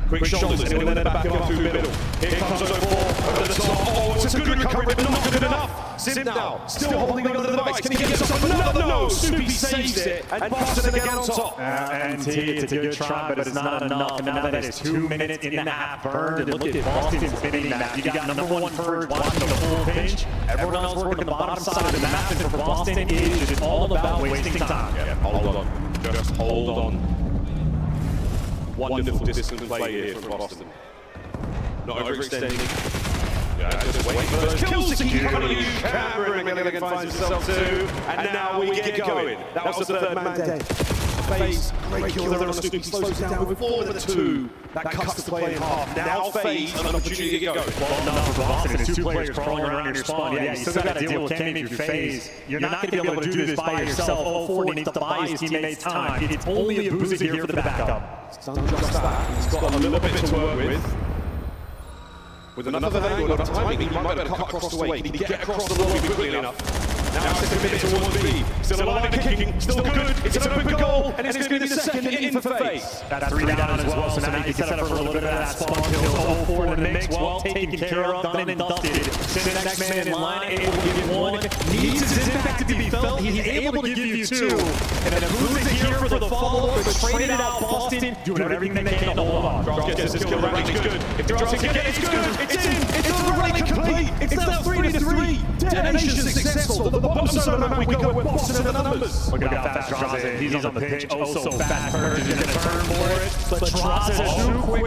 Quick shoulders. Anyone there back up through the middle. Here comes 0-4 over the top. Oh, it's a good recovery, but not good enough. Sim now, still holding onto the device. Can he get himself another? No, Snoopy saves it, and Boston again on top. And it's a good try, but it's not enough. And now that it's 2 minutes in the half burned, and look at Boston's spinning map. You got number 1 Purge watching the full pinch. Everyone else working the bottom side of the map, and for Boston, it is just all about wasting time. Yeah, hold on. Just hold on. Wonderful disciplined play here from Boston. Not overextending. Yeah, just wait for those kills to keep coming. Cameron again finds himself too. And now we get going. That was the third man dead. FaZe, great kill there on Snoopy, slows it down with 4 with a 2. That cuts the play in half. Now FaZe, an opportunity to get going. Well, no, for Boston, it's 2 players crawling around your spawn. Yeah, you still got to deal with Kenny if you're FaZe. You're not going to be able to do this by yourself. 04 needs to buy his teammates time. It's only a Boozer here for the backup. He's done just that. He's got a little bit to work with. With another angle, enough timing, he might be able to cut across the way. Can he get across the lobby quickly enough? Now it's a minute towards B. Still alive and kicking, still good. It's an open goal, and it's going to be the second in for FaZe. That's 3 down as well, so now you can set up for a little bit of that spawn kill. 04 in the mix, well taken care of, done and dusted. Send the next man in line, able to give 1. Needs his impact to be felt, he's able to give you 2. And then Boozer here for the follow-up, but traded out Boston, doing everything they can to hold on. Draws gets his kill range, it's good. If Draws can get it, it's good. It's in, it's already complete. It's now 3-3. Detonation successful. The bottom side of the map we go with Boston in the numbers. Look at how fast Draws is. He's on the pitch. Oh, so fast. Purge is going to turn for it. But Draws is too quick.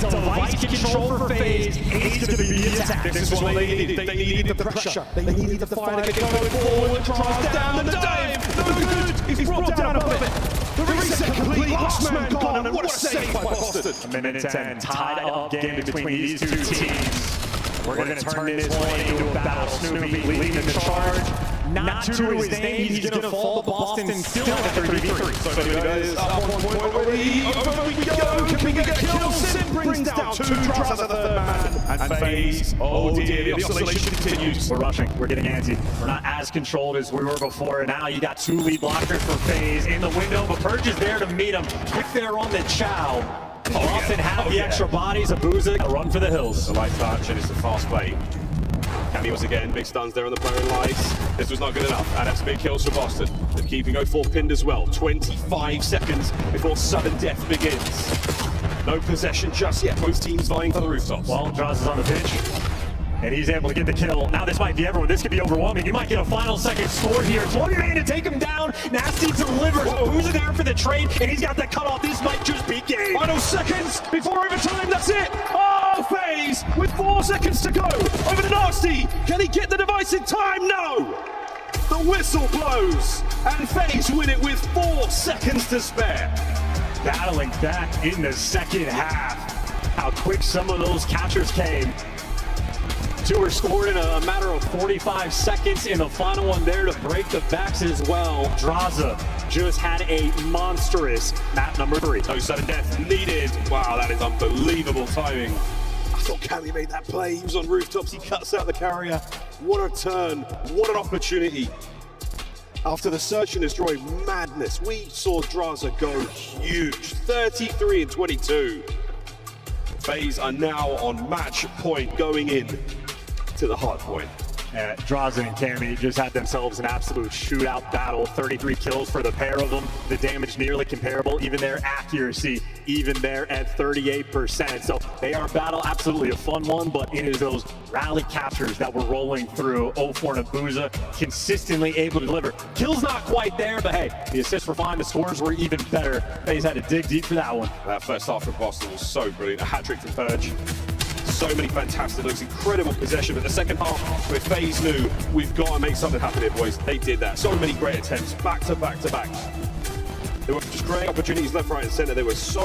Device control for FaZe. He's going to be the attack. This is what they needed. They needed the pressure. They needed the fire to get going forward. Draws down the dive. No good. He's brought down above it. The reset complete. Last man gone. And what a save by Boston. A minute 10. Tied up game between these 2 teams. We're going to turn this one into a battle. Snoopy leading the charge. Not to his name, he's going to fall, but Boston still at 3v3. So it is up 1 point already. Over we go. Can we get a kill? Sim brings down 2 drops as a third man. And FaZe, oh dear, the oscillation continues. We're rushing, we're getting antsy. We're not as controlled as we were before. Now you got 2 lead blockers for FaZe in the window, but Purge is there to meet him. If they're on the chow, Boston have the extra bodies. Abuza, run for the hills. The light touch, and it's a fast play. Cammy once again, big stuns there on the player in lights. This was not good enough, and that's big kills for Boston. They're keeping 04 pinned as well. 25 seconds before sudden death begins. No possession just yet. Both teams vying for the rooftops. Well, Draws is on the pitch, and he's able to get the kill. Now this might be everyone. This could be overwhelming. You might get a final second score here. 20 man to take him down. Nasty delivers. Who's there for the trade? And he's got the cutoff. This might just be game. Final seconds before overtime. That's it. Oh, FaZe with 4 seconds to go. Over to Nasty. Can he get the device in time? No. The whistle blows, and FaZe win it with 4 seconds to spare. Battling back in the second half. How quick some of those catchers came. 2 were scored in a matter of 45 seconds, in the final one there to break the backs as well. Draza just had a monstrous map number 3. No sudden death needed. Wow, that is unbelievable timing. I thought Cammy made that play. He was on rooftops. He cuts out the carrier. What a turn. What an opportunity. After the search and destroy madness, we saw Draza go huge. 33 and 22. FaZe are now on match point going in to the hard point. Drazen and Cammy just had themselves an absolute shootout battle. 33 kills for the pair of them. The damage nearly comparable. Even their accuracy, even there at 38%. So they are battle, absolutely a fun one, but it is those rally captures that were rolling through. 04 and Abuza consistently able to deliver. Kills not quite there, but hey, the assists were fine. The scores were even better. FaZe had to dig deep for that one. That first half from Boston was so brilliant. A hat-trick from Purge. So many fantastic looks, incredible possession, but the second half, where FaZe knew we've got to make something happen here, boys. They did that. So many great attempts, back to back to back. There were just great opportunities left, right, and center. They were so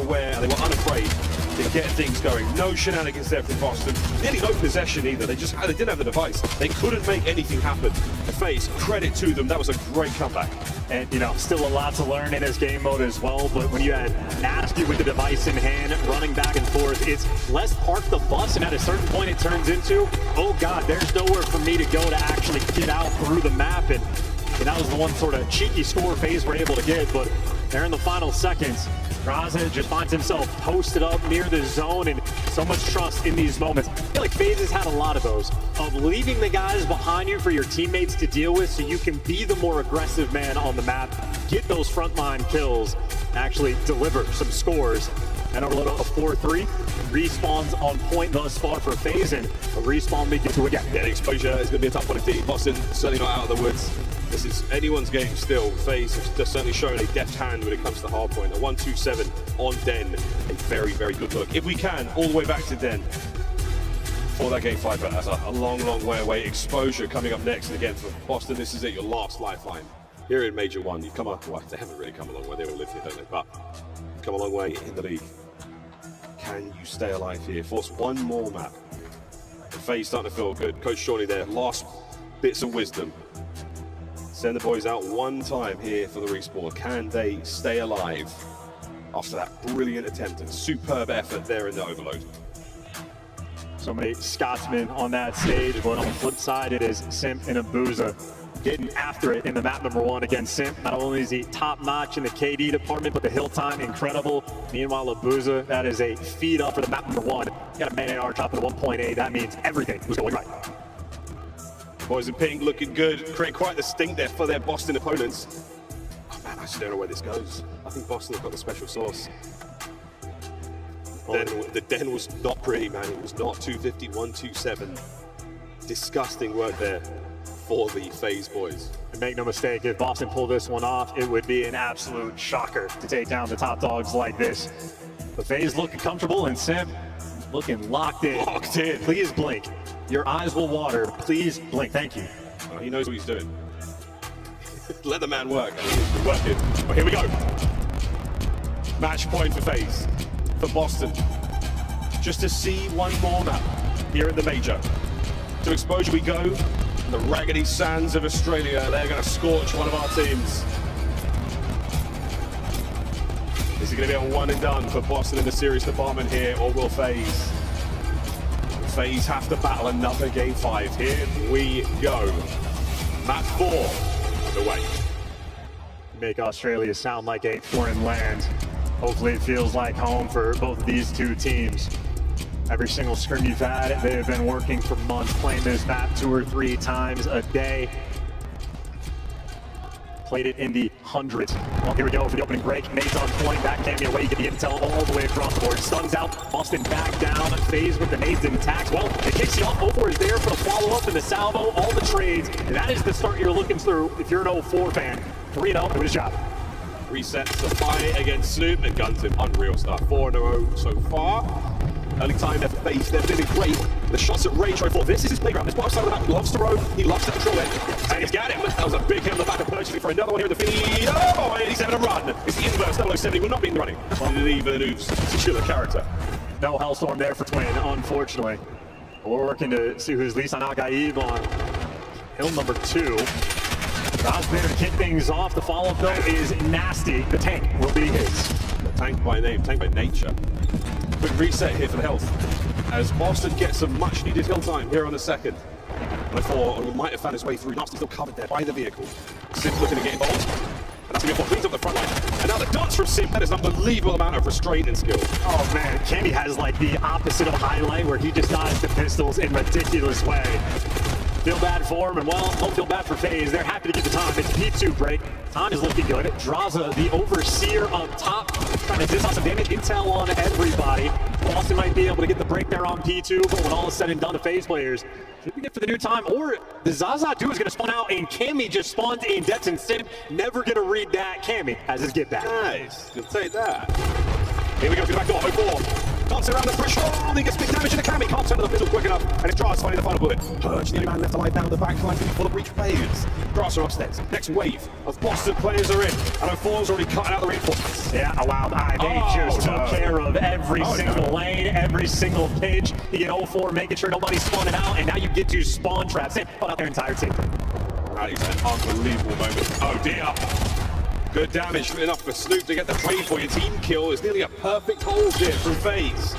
aware, and they were unafraid to get things going. No shenanigans there from Boston. Nearly no possession either. They didn't have the device. They couldn't make anything happen. FaZe, credit to them. That was a great comeback. And, you know, still a lot to learn in this game mode as well, but when you had Nasty with the device in hand, running back and forth, it's less park the bus, and at a certain point it turns into, oh God, there's nowhere for me to go to actually get out through the map, and that was the one sort of cheeky score FaZe were able to get, but there in the final seconds, Drazen just finds himself posted up near the zone, and so much trust in these moments. I feel like FaZe has had a lot of those, of leaving the guys behind you for your teammates to deal with so you can be the more aggressive man on the map, get those frontline kills, actually deliver some scores. And overload a 4-3. Respawns on point thus far for FaZe, and a respawn lead to again. Yeah, the exposure is going to be a tough one indeed. Boston certainly not out of the woods. This is anyone's game still. FaZe has just certainly shown a deft hand when it comes to hard point. A 1-2-7 on Den. A very, very good look. If we can, all the way back to Den for that game 5, but that's a long, long way away. Exposure coming up next. And again, for Boston, this is it, your last lifeline. Here in Major 1, you've come up, well, they haven't really come a long way. They all live here, don't they? But come a long way in the league. Can you stay alive here? Force one more map. The FaZe starting to feel good. Coach Shawnee there, last bits of wisdom. Send the boys out one time here for the respawn. Can they stay alive after that brilliant attempt and superb effort there in the overload? So many Scotsmen on that stage, but on the flip side, it is Simp and Abuza getting after it in the map number 1 against Simp. Not only is he top-notch in the KD department, but the hill time incredible. Meanwhile, Abuza, that is a feed up for the map number 1. Got a man AR top of 1.8. That means everything was going right. Boys in pink looking good. Create quite the stink there for their Boston opponents. Oh man, I just don't know where this goes. I think Boston have got the special sauce. The Den was not pretty, man. It was not 250, 127. Disgusting work there for the FaZe boys. And make no mistake, if Boston pulled this one off, it would be an absolute shocker to take down the top dogs like this. The FaZe looking comfortable, and Simp looking locked in. Locked in. Please blink. Your eyes will water. Please blink. Thank you. He knows what he's doing. Let the man work. He's working. Well, here we go. Match point for FaZe. For Boston. Just to see one more map here at the Major. To exposure we go. The raggedy sands of Australia. They're going to scorch one of our teams. This is going Gonna be a one and done for Boston in the series department here, or will FaZe? FaZe have to battle another game 5. Here we go. Map 4, the way. Make Australia sound like a foreign land. Hopefully it feels like home for both of these two teams. Every single scrim you've had, they have been working for months, playing this map 2 or 3 times a day. Played it in the hundreds. Well, here we go for the opening break. Nate's on point, back Cammy away, get the intel all the way across the board. Stuns out, Boston back down, FaZe with the nades intact. Well, it kicks you off. 04 is there for the follow-up and the salvo, all the trades. And that is the start you're looking through if you're an 04 fan. 3-0, doing his job. Resets the fight against Snoop and guns him. Unreal stuff. 4-0 so far. Early time they're FaZe, they're feeling great. The shots at Rage 04. This is his playground. This bottom side of the map loves to roam. He loves to control it. And he's got him. That was a big hit on the back of purchasing for another one here in the feed. Oh, 87 and run. It's the inverse. 007. He will not be in the running. Leave the noobs. Secure the character. No Hellstorm there for Twin, unfortunately. We're working to see who's Lisan Agaib on hill number 2. Roz there to kick things off. The follow-up, though, is nasty. The tank will be his. The tank by name, tank by nature. Quick reset here for the health. As Boston gets some much-needed hill time here on the second. Before, he might have found his way through. Nasty still covered there by the vehicle. Sim's looking to get involved. And that's going to be cleans up the front line. And now the dance from Sim. That is an unbelievable amount of restraint and skill. Oh, man. Cammy has, like, the opposite of highlight, where he just dodges the pistols in a ridiculous way. Feel bad for him, and well, don't feel bad for FaZe. They're happy to get the time. It's P2 break. Time is looking good. Draza, the overseer up top, trying to dish out some damage. Intel on everybody. Boston might be able to get the break there on P2, but when all is said and done, the FaZe players should be good for the new time. Or the Zaza duo is going to spawn out, and Cammy just spawned in Debts and Sim. Never going to read that. Cammy has his get back. Nice. You'll take that. Here we go to the back door. 04. Dancing around the threshold, he gets big damage in the Cammy, can't turn the pistol quick enough, and it's Dras finding the final bullet. Purge, the only man left alive down the back line before the breach fades. Dras are upstairs. Next wave of Boston players are in, and 04's already cutting out the reinforcements. Yeah, a wild eye. They just took care of every single lane, every single pitch. You get 04 making sure nobody's spawning out, and now you get to spawn traps. They put out their entire team. That is an unbelievable moment. Oh dear. Good damage, enough for Snoop to get the trade for your team kill. Is nearly a perfect hold here from FaZe.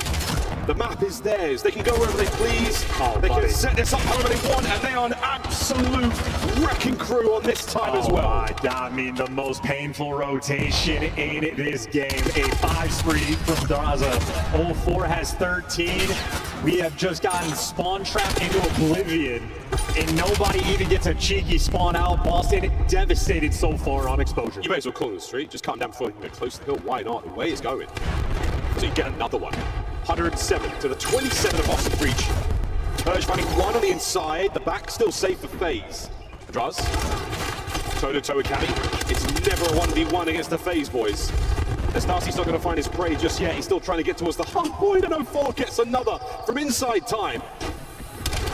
The map is theirs. They can go wherever they please. They can set this up however they want, and they are an absolute wrecking crew on this time as well. My God, I mean, the most painful rotation in this game. A 5 spree from Draza. 04 has 13. We have just gotten spawn trapped into oblivion, and nobody even gets a cheeky spawn out. Boston devastated so far on exposure. You may as well call it the street. Just cut them down before you get close to the hill. Why not? The way it's going. So you get another one. 107 to the 27 of Boston breach. Purge finding one on the inside. The back still safe for FaZe. Draz. Toe-to-toe with Cammy. It's never a 1v1 against the FaZe boys. Estaci's not going to find his prey just yet. He's still trying to get towards the hard point, and 04 gets another from inside time.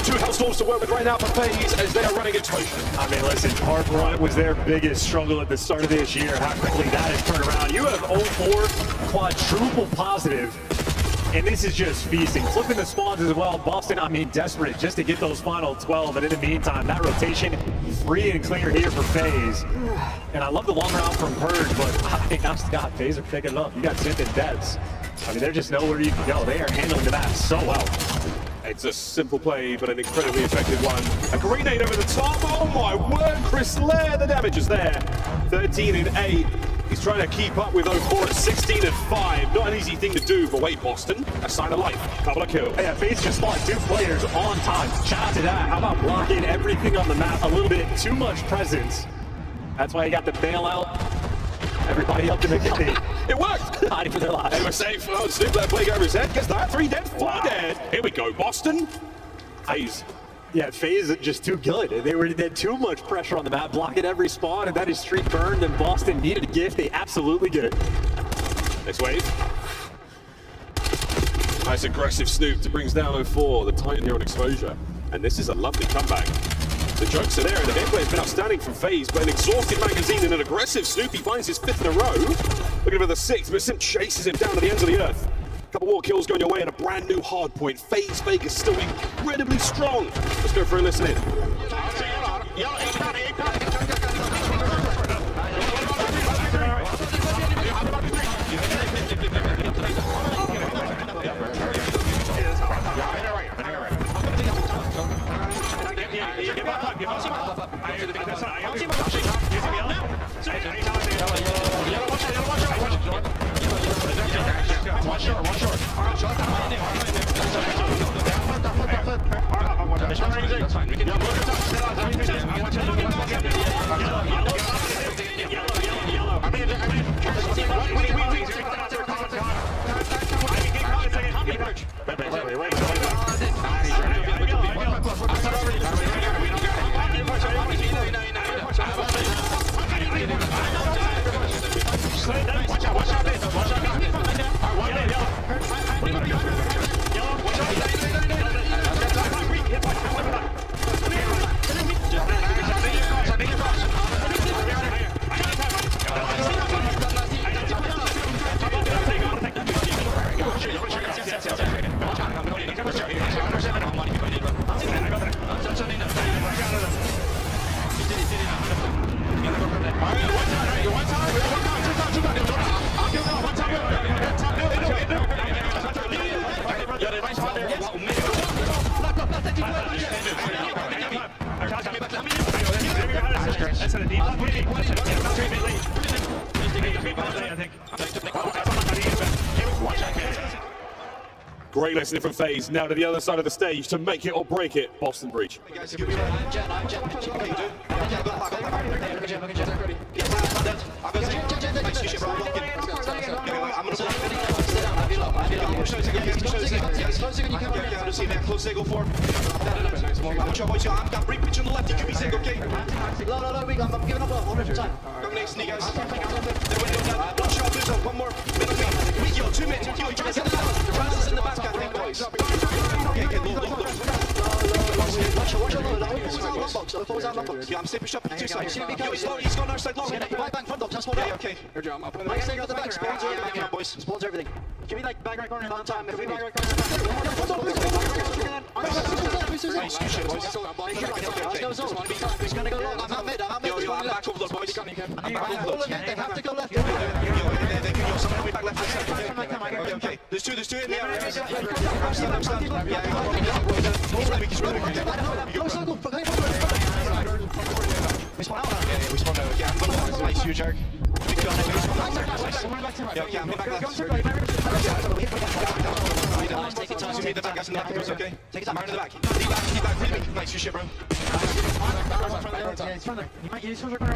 2 Hellstorms to work with right now for FaZe as they are running exposure. I mean, listen, Park Run was their biggest struggle at the start of this year. How quickly that has turned around. You have 04 quadruple positive, and this is just feasting. Flipping the spawns as well. Boston, I mean, desperate just to get those final 12. And in the meantime, that rotation free and clear here for FaZe. And I love the long route from Purge, but I think God, FaZe are picking it up. You got Synth and Debs. I mean, there's just nowhere you can go. They are handling the map so well. It's a simple play, but an incredibly effective one. A grenade over the top. Oh my word, Chris Lair, the damage is there. 13 and 8. He's trying to keep up with 04 at 16 and 5. Not an easy thing to do, but wait, Boston, a sign of life. Couple of kills. Yeah, FaZe just spawned 2 players on time. Shout out to that. How about blocking everything on the map? A little bit too much presence. That's why you got the bailout. Everybody up to the kill. It worked! Hiding for their lives. They were safe. Oh, Snoop Lair playing over his head. Gets that. 3 dead, 4 dead. Here we go, Boston. FaZe. Yeah, FaZe just too good. They had too much pressure on the map, blocking every spawn, and that is streak burned, and Boston needed a gift. They absolutely get it. Next wave. Nice aggressive Snoop that brings down 04, the Titan here on exposure. And this is a lovely comeback. The jokes are there, and the gameplay has been outstanding from FaZe, but an exhausted Magazine and an aggressive Snoop, he finds his 5th in a row. Looking for the 6th, but Sim chases him down to the ends of the earth. A couple more kills going your way and a brand new hard point. FaZe Vegas still incredibly strong. Let's go for a listen in. Great listening from FaZe. Now to the other side of the stage to make it or break it. Boston Breach. I'm stepping up to 2 sides. He's gone our side long. Right back front, just hold on. Okay. Airdrop. I'll put it back. The back. Spawns everything. Give me like back right corner long time. If we back right corner. He's gonna go long. I'm out mid. Yo, I'm back over those boys. They have to go left. Someone way back left. Okay. There's two in there. I'm standing. He's running. We spawn out. Yeah, we spawned out. Yeah, nice, huge arc. Yeah, okay, I'm back left. Take it time. You made the back, guys in the back. It was okay. Take it time. Martin in the back. Keep back. Really big. Nice, you shit, bro. Yeah, he's front there. He might use his record.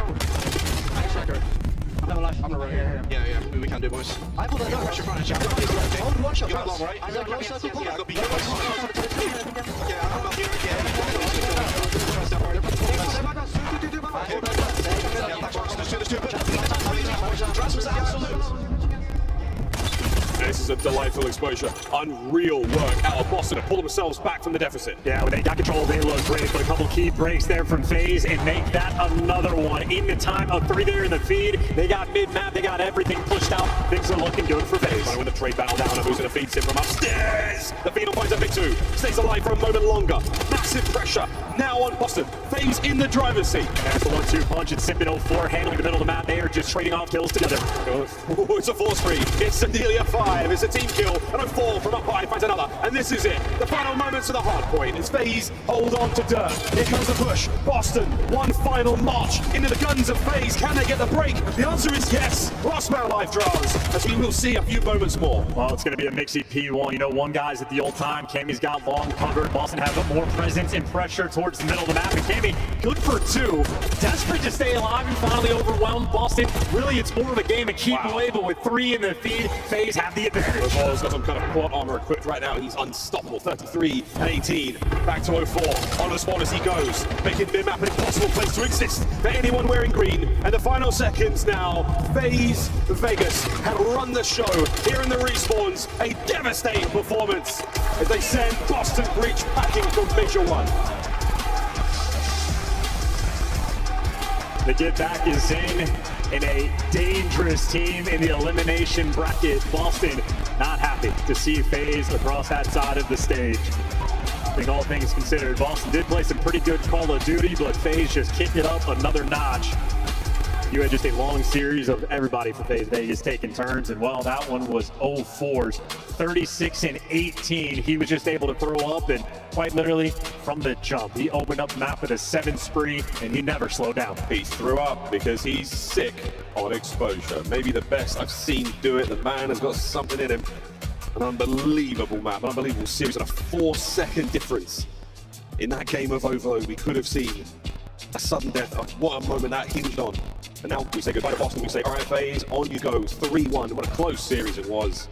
I'm right here. Yeah, we can do, boys. I pulled that door. Pressure front. Hold one shot. You have long, right? I got close. Yeah, I got beat. Yeah, I'm up here. This is a delightful exposure. Unreal work out of Boston to pull themselves back from the deficit. Yeah, when they got control, they look great, but a couple key breaks there from FaZe and make that another one. In the time of 3 there in the feed, they got mid-map, they got everything pushed out. Things are looking good for FaZe. Trying to win the trade battle down and losing a feed sim from upstairs. The Phenom finds a big 2. Stays alive for a moment longer. Massive pressure now on Boston. FaZe in the driver's seat. That's the 1-2 punch. It's Simpin 04 handling the middle of the map. They are just trading off kills together. Oh, it's a 4-3. It's nearly a 5. It's a team kill, and a 4 from up high finds another. And this is it. The final moments of the hard point. As FaZe hold on to dirt. Here comes the push. Boston, one final march into the guns of FaZe. Can they get the break? The answer is yes. Last man alive draws, as we will see a few moments more. Well, it's going to be a mixy P1. You know, one guy's at the old time. Cammy's got long covered. Boston has more presence and pressure towards the middle of the map. And Cammy, good for 2. Desperate to stay alive and finally overwhelmed Boston. Really, it's more of a game of keep away, but with 3 in the feed, FaZe have the advantage. Ball's got some kind of quad armor equipped right now. He's unstoppable. 33 and 18. Back to 04. On the spawn as he goes. Making mid-map an impossible place to exist for anyone wearing green. And the final seconds now. FaZe Vegas have run the show here in the respawns. A devastating performance as they send Boston Breach packing from Major 1. The get back is in a dangerous team in the elimination bracket. Boston not happy to see FaZe across that side of the stage. I think all things considered, Boston did play some pretty good Call of Duty, but FaZe just kicked it up another notch. You had just a long series of everybody for FaZe Vegas taking turns, and well, that one was 04's 36 and 18. He was just able to throw up, and quite literally from the jump, he opened up the map with a 7 spree, and he never slowed down. He threw up because he's sick on exposure. Maybe the best I've seen do it. The man has got something in him. An unbelievable map, an unbelievable series, and a 4-second difference in that game of Overload. We could have seen a sudden death. What a moment that hinged on. And now we say goodbye to Boston. We say, all right, FaZe, on you go. 3-1. What a close series it was.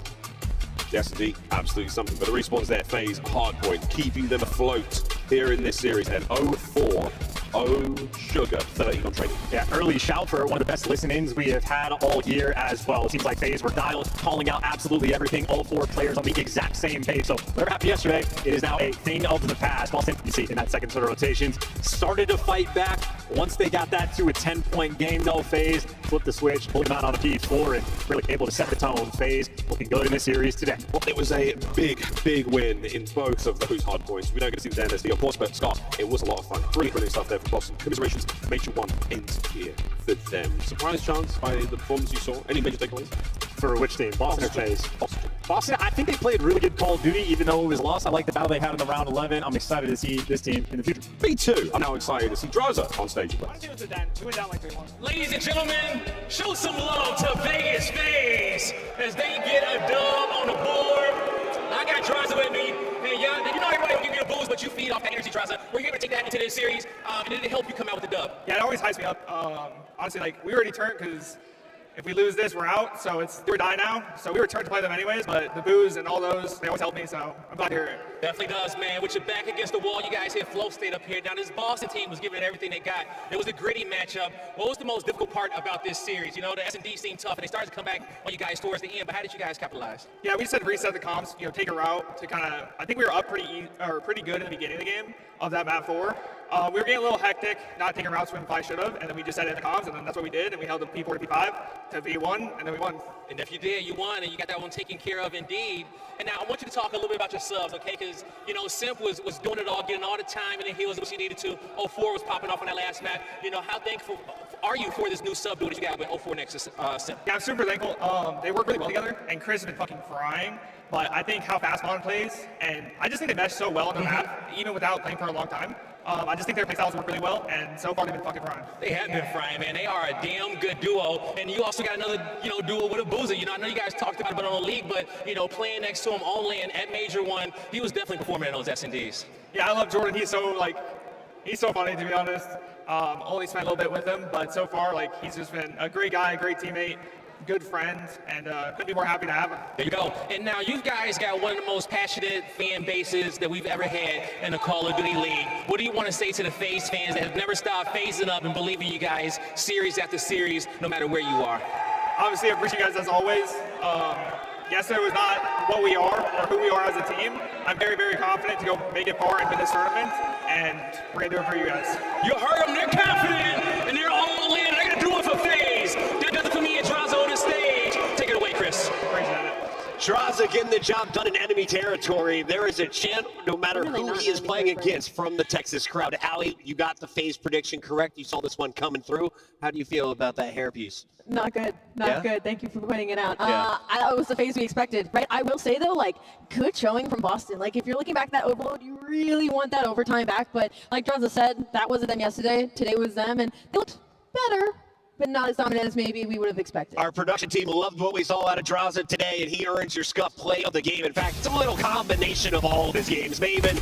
The S&D, absolutely something. But the respawns there, FaZe, hardpoint, keeping them afloat here in this series. And 0-4. Oh, sugar, 30 on trading. Yeah, early shout for one of the best listen-ins we have had all year as well. It seems like FaZe were dialed, calling out absolutely everything, all 4 players on the exact same page. So whatever happened yesterday, it is now a thing of the past. Boston, you see in that second sort of rotations, started to fight back. Once they got that to a 10-point game though, FaZe flipped the switch, pulled them out on a P4 and really able to set the tone. FaZe looking good in this series today. Well, it was a big win in both of those hard points. We don't get to see the NSD, of course, but Scott, it was a lot of fun. Brilliant stuff there for Boston. Commiserations, Major 1 ends here for them. Surprise chance by the performance you saw? Any major takeaways? For which team? Boston or FaZe? Boston, I think they played really good Call of Duty, even though it was lost. I like the battle they had in the round 11. I'm excited to see this team in the future. Me too. I'm now excited to see Draza on stage. Ladies and gentlemen, show some love to Vegas FaZe as they get a dub on the board. I got Draza with me. And you know everybody will give you a boost, but you feed off that energy, Draza. We're going to take that into this series, and it'll help you come out with the dub. Yeah, it always hypes me up. Honestly, like, we already turned because if we lose this, we're out. So it's do or die now. So we were turned to play them anyways, but the boos and all those, they always help me. So I'm glad to hear it. Definitely does, man. With your back against the wall, you guys hit flow state up here. Now, this Boston team was giving it everything they got. It was a gritty matchup. What was the most difficult part about this series? You know, the S&D seemed tough, and they started to come back on you guys towards the end. But how did you guys capitalize? Yeah, we said reset the comms, take a route to kind of, I think we were up pretty good in the beginning of the game of that map 4. We were getting a little hectic, not taking routes when we probably should have, and then we just set it in the comms, and then that's what we did, and we held the P4 to P5 to V1, and then we won. And if you did, you won, and you got that one taken care of indeed. And now I want you to talk a little bit about your subs, okay? Because, Simp was doing it all, getting all the time in the heels of what she needed to. 04 was popping off on that last map. How thankful are you for this new sub duo that you got with 04 next to Simp? Yeah, I'm super thankful. They work really well together, and Chris has been fucking frying. But I think how fast Mon plays, and I just think they mesh so well on the map, even without playing for a long time. I just think their playstyles work really well, and so far they've been fucking frying. They have been frying, man. They are a damn good duo, and you also got another, duo with a Boozer. I know you guys talked about it on the league, but playing next to him on land at Major 1, he was definitely performing in those S&Ds. Yeah, I love Jordan. He's so funny, to be honest. Only spent a little bit with him, but so far, he's just been a great guy, a great teammate, good friend, and couldn't be more happy to have him. There you go. And now you guys got one of the most passionate fan bases that we've ever had in the Call of Duty League. What do you want to say to the FaZe fans that have never stopped phasing up and believing you guys series after series, no matter where you are? Obviously, I appreciate you guys as always. Yesterday was not what we are or who we are as a team. I'm very, very confident to go make it far and win this tournament, and we're going to do it for you guys. You heard them. They're confident, and they're all in. They're going to do it for FaZe. They're doing it for me and Draza on the stage. Take it away, Chris. Draza getting the job done in enemy territory. There is a chant, no matter who he is playing against, from the Texas crowd. Allie, you got the FaZe prediction correct. You saw this one coming through. How do you feel about that hairpiece? Not good. Not good. Thank you for pointing it out. Yeah. It was the FaZe we expected, right? I will say, though, good showing from Boston. If you're looking back at that overload, you really want that overtime back. But like Draza said, that wasn't them yesterday. Today was them, and they looked better, but not as dominant as maybe we would have expected. Our production team loved what we saw out of Draza today, and he earns your Scuff play of the game. In fact, it's a little combination of all of his games. Maven,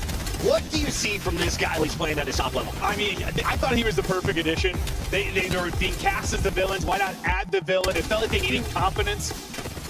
what do you see from this guy when he's playing at his top level? I mean, I thought he was the perfect addition. They were being cast as the villains. Why not add the villain? It felt like they needed confidence.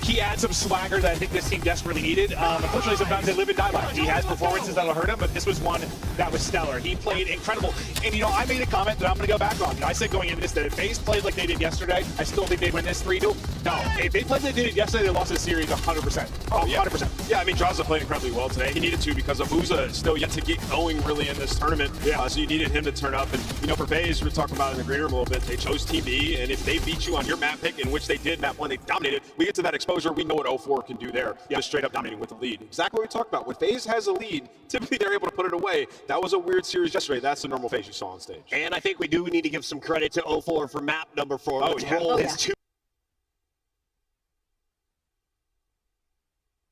He adds some swagger that I think this team desperately needed. Unfortunately, sometimes they live and die by it. He has performances that'll hurt him, but this was one that was stellar. He played incredible. And, I made a comment that I'm going to go back on. I said going into this that if FaZe played like they did yesterday, I still think they'd win this 3-2. No, if they played like they did yesterday, they lost this series 100%. Oh, yeah. 100%. Yeah, I mean, Draza played incredibly well today. He needed to because Abuza still yet to get going really in this tournament. Yeah. So you needed him to turn up. And, for FaZe, we're talking about in the green room a little bit, they chose Team B, and if they beat you on your map pick, in which they did, map 1, they dominated. We get to that exposure, we know what 04 can do there. Yeah, just straight up dominating with the lead. Exactly what we talked about. When FaZe has a lead, typically they're able to put it away. That was a weird series yesterday. That's the normal FaZe you saw on stage. And I think we do need to give some credit to 04 for map number 4. Let's roll his 2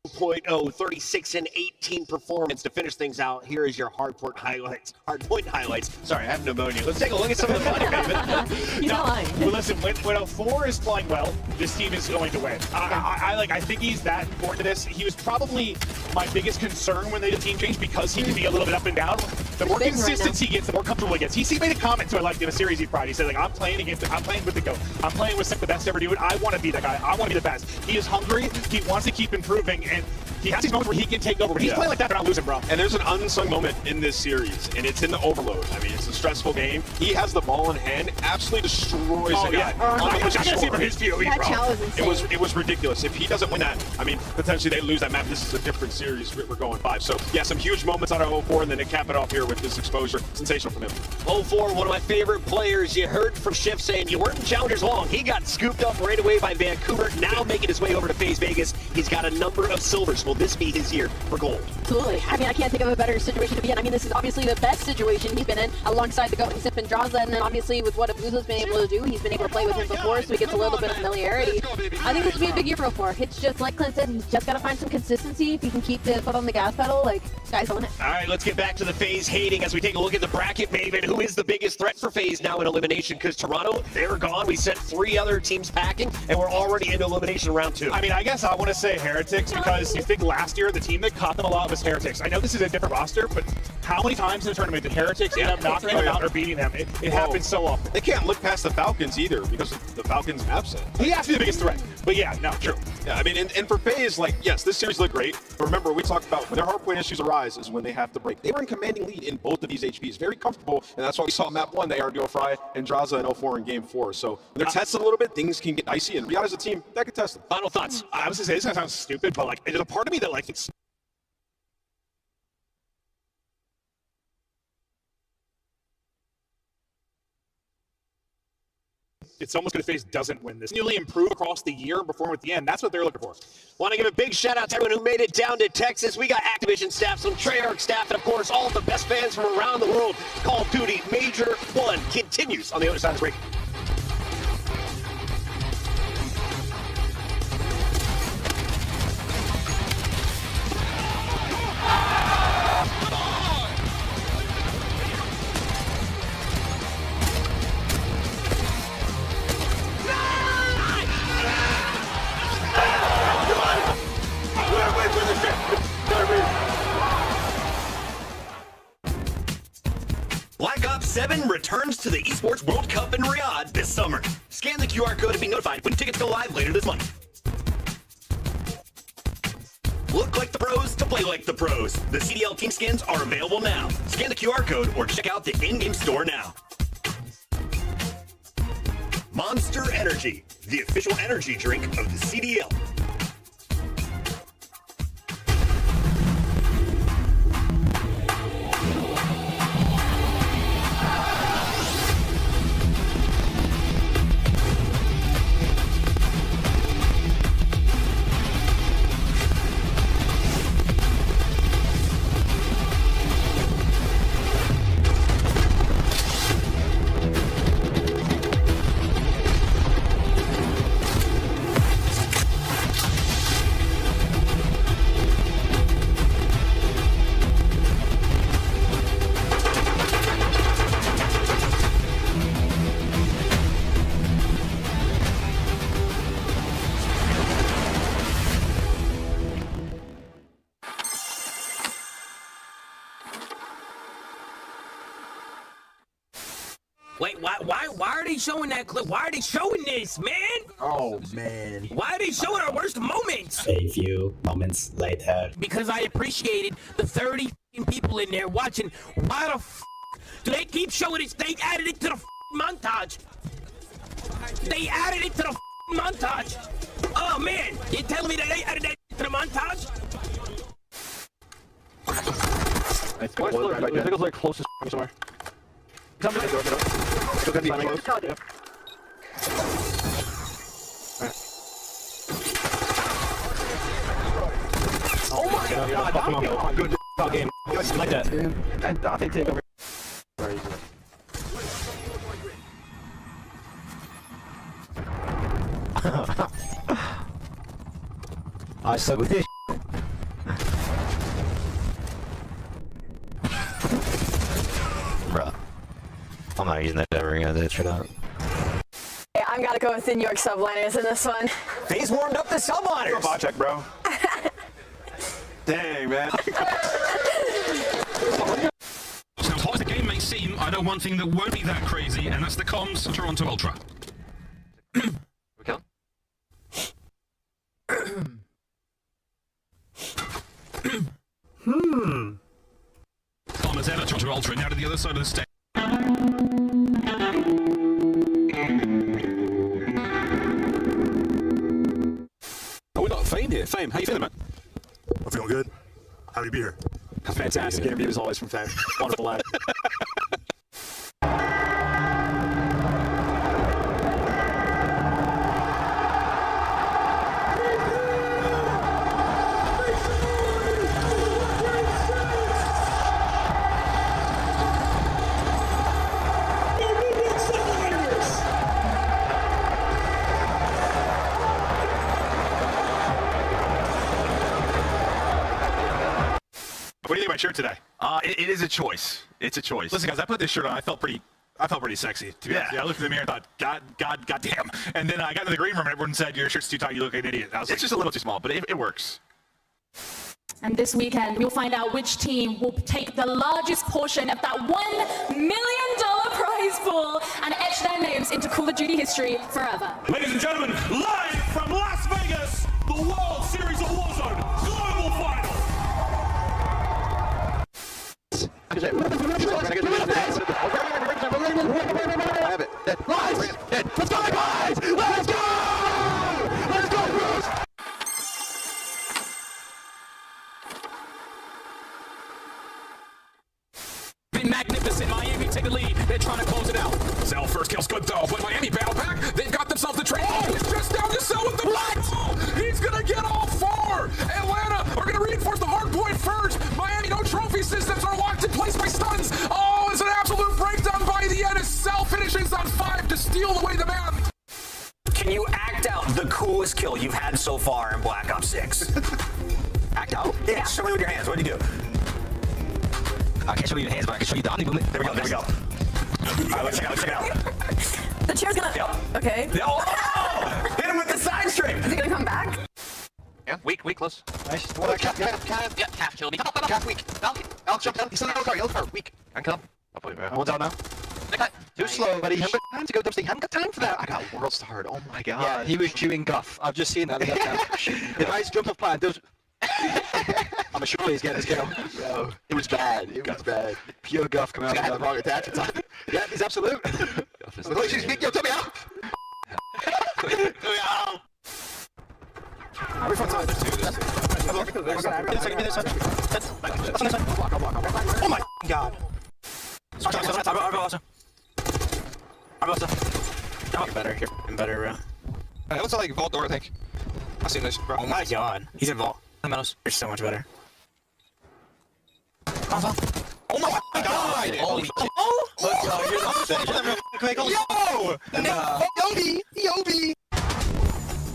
0.0, 36 and 18 performance to finish things out. Here is your hardpoint highlights. Sorry, I have pneumonia. Let's take a look at some of the fun here, David. He's not lying. Well, listen, when 04 is playing well, this team is going to win. I think he's that important to this. He was probably my biggest concern when they did team change because he can be a little bit up and down. The more consistency he gets, the more comfortable he gets. He made a comment to I liked in a series he tried. He said, like, I'm playing with the GOAT. I'm playing with the best to ever do it. I want to be that guy. I want to be the best. He is hungry. He wants to keep improving, and he has these moments where he can take over. When he's playing like that, they're not losing, bro. And there's an unsung moment in this series, and it's in the overload. I mean, it's a stressful game. He has the ball in hand, absolutely destroys the guy. I gotta see from his POV, bro. It was ridiculous. If he doesn't win that, I mean, potentially they lose that map. This is a different series. We're going 5. So, yeah, some huge moments out of 04, and then to cap it off here with this exposure. Sensational from him. 04, one of my favorite players. You heard from Schiff saying you weren't in Challengers long. He got scooped up right away by Vancouver, now making his way over to FaZe Vegas. He's got a number of silvers. Will this be his year for gold? Absolutely. I mean, I can't think of a better situation to be in. I mean, this is obviously the best situation he's been in alongside the GOAT and Sip and Draza, and then obviously with what Abuzo's been able to do, he's been able to play with him before, so he gets a little bit of familiarity. I think this would be a big year for 04. It's just, like Clint said, he's just got to find some consistency. If he can keep the foot on the gas pedal, like, sky's on it. All right, let's get back to the FaZe hating as we take a look at the bracket, Maven. Who is the biggest threat for FaZe now in elimination? Because Toronto, they're gone. We sent 3 other teams packing, and we're already into elimination round 2. I mean, I guess I want to say Heretics because you think last year the team that caught them a lot was Heretics. I know this is a different roster, but how many times in the tournament did Heretics end up knocking them out or beating them? It happens so often. They can't look past the Falcons either because the Falcons absent. He has to be the biggest threat. But yeah, no, true. Yeah, I mean, and for FaZe, like, yes, this series looked great. But remember, we talked about when their hardpoint issues arise is when they have to break. They were in commanding lead in both of these HPs. Very comfortable, and that's why we saw map 1, they are duo Fry and Draza in 04 in game 4. So when they're tested a little bit, things can get dicey, and Riyadh as a team, that could test them. Final thoughts. I was going to say, this sounds stupid, but like, there's a part of me that like it's almost going to FaZe doesn't win this. Nearly improve across the year and perform at the end. That's what they're looking for. Want to give a big shout out to everyone who made it down to Texas. We got Activision staff, some Treyarch staff, and of course all of the best fans from around the world. Call of Duty Major 1 continues on the other side of the break. Black Ops 7 returns to the Esports World Cup in Riyadh this summer. Scan the QR code to be notified when tickets go live later this month. Look like the pros to play like the pros. The CDL team skins are available now. Scan the QR code or check out the in-game store now. Monster Energy, the official energy drink of the CDL. Wait, why are they showing that clip? Why are they showing this, man? Oh, man. Why are they showing our worst moments? A few moments later. Because I appreciated the 30 people in there watching. Why the f do they keep showing it? They added it to the montage. They added it to the montage. Oh, man. You telling me that they added that to the montage? I think it was like close to somewhere. Come on, go. Still gonna be close. Yep. Oh my god, good game. Like that. And Dante take over. Very easy. I suck with this. not using that ever again. They straight up. I'm gotta go with the New York subliners in this one. He's warmed up the subliners. Bot check, bro. Dang, man. So as hot as the game may seem, I know one thing that won't be that crazy, and that's the comms Toronto Ultra. Calm as ever, Toronto Ultra, now to the other side of the stage. Oh, we got Fame here. Fame, how you feeling, man? I'm feeling good. Happy to be here. Fantastic interview as always from Fame. Wonderful lad. What do you think of my shirt today? It is a choice. It's a choice. Listen, guys, I put this shirt on. I felt pretty sexy, to be honest. Yeah, I looked in the mirror and thought, God damn. And then I got to the green room and everyone said, your shirt's too tight, you look like an idiot. I was like, it's just a little too small, but it works. And this weekend, we'll find out which team will take the largest portion of that $1 million prize pool and etch their names into Call of Duty history forever. Ladies and gentlemen, live from Las Vegas, the World Series of Warzone Global Final. I have it. Dead. Dead. Let's go, guys! Let's go! Let's go, Bruce! Been magnificent. Miami take the lead. They're trying to close it out. Cell first kill's good though, but Miami battle pack, they've got themselves the trade. Oh, he's just down to Cell with the black. He's gonna get all four. Atlanta are gonna reinforce the hard point first. Miami, no trophy systems are locked in place by stuns. Oh, it's an absolute breakdown by the end as Cell finishes on 5 to steal away the map. Can you act out the coolest kill you've had so far in Black Ops 6? Act out? Yeah, show me with your hands. What do you do? I can't show you your hands, but I can show you the omni movement. There we go, there we go. Alright, let's check it out. The chair's gonna. Yep. Okay. Oh! Hit him with the side straight! Is he gonna come back? Yeah, weak, close. Nice. Half kill me. Half weak. I'll jump down. He's on the yellow card. Weak. I can kill him. I'll put you back. One's out now. Too slow, buddy. Haven't got time to go dubstep. Haven't got time for that. I got world starred. Oh my god. Yeah, he was chewing guff. I've just seen that. If I jump off planet, those. I'm sure he's getting his kill. Yo, it was bad. It was bad. Pure guff coming out. I had the wrong attach at the time. Yeah, he's absolute. Look, she's big. Yo, tell me out. Every front side. Oh my god. I'm better here. I'm better, bro. It looks like Vault Door, I think. I've seen this, bro. Oh my god. He's in Vault. You're so much better. Oh my god! Holy shit. Oh! Yobi!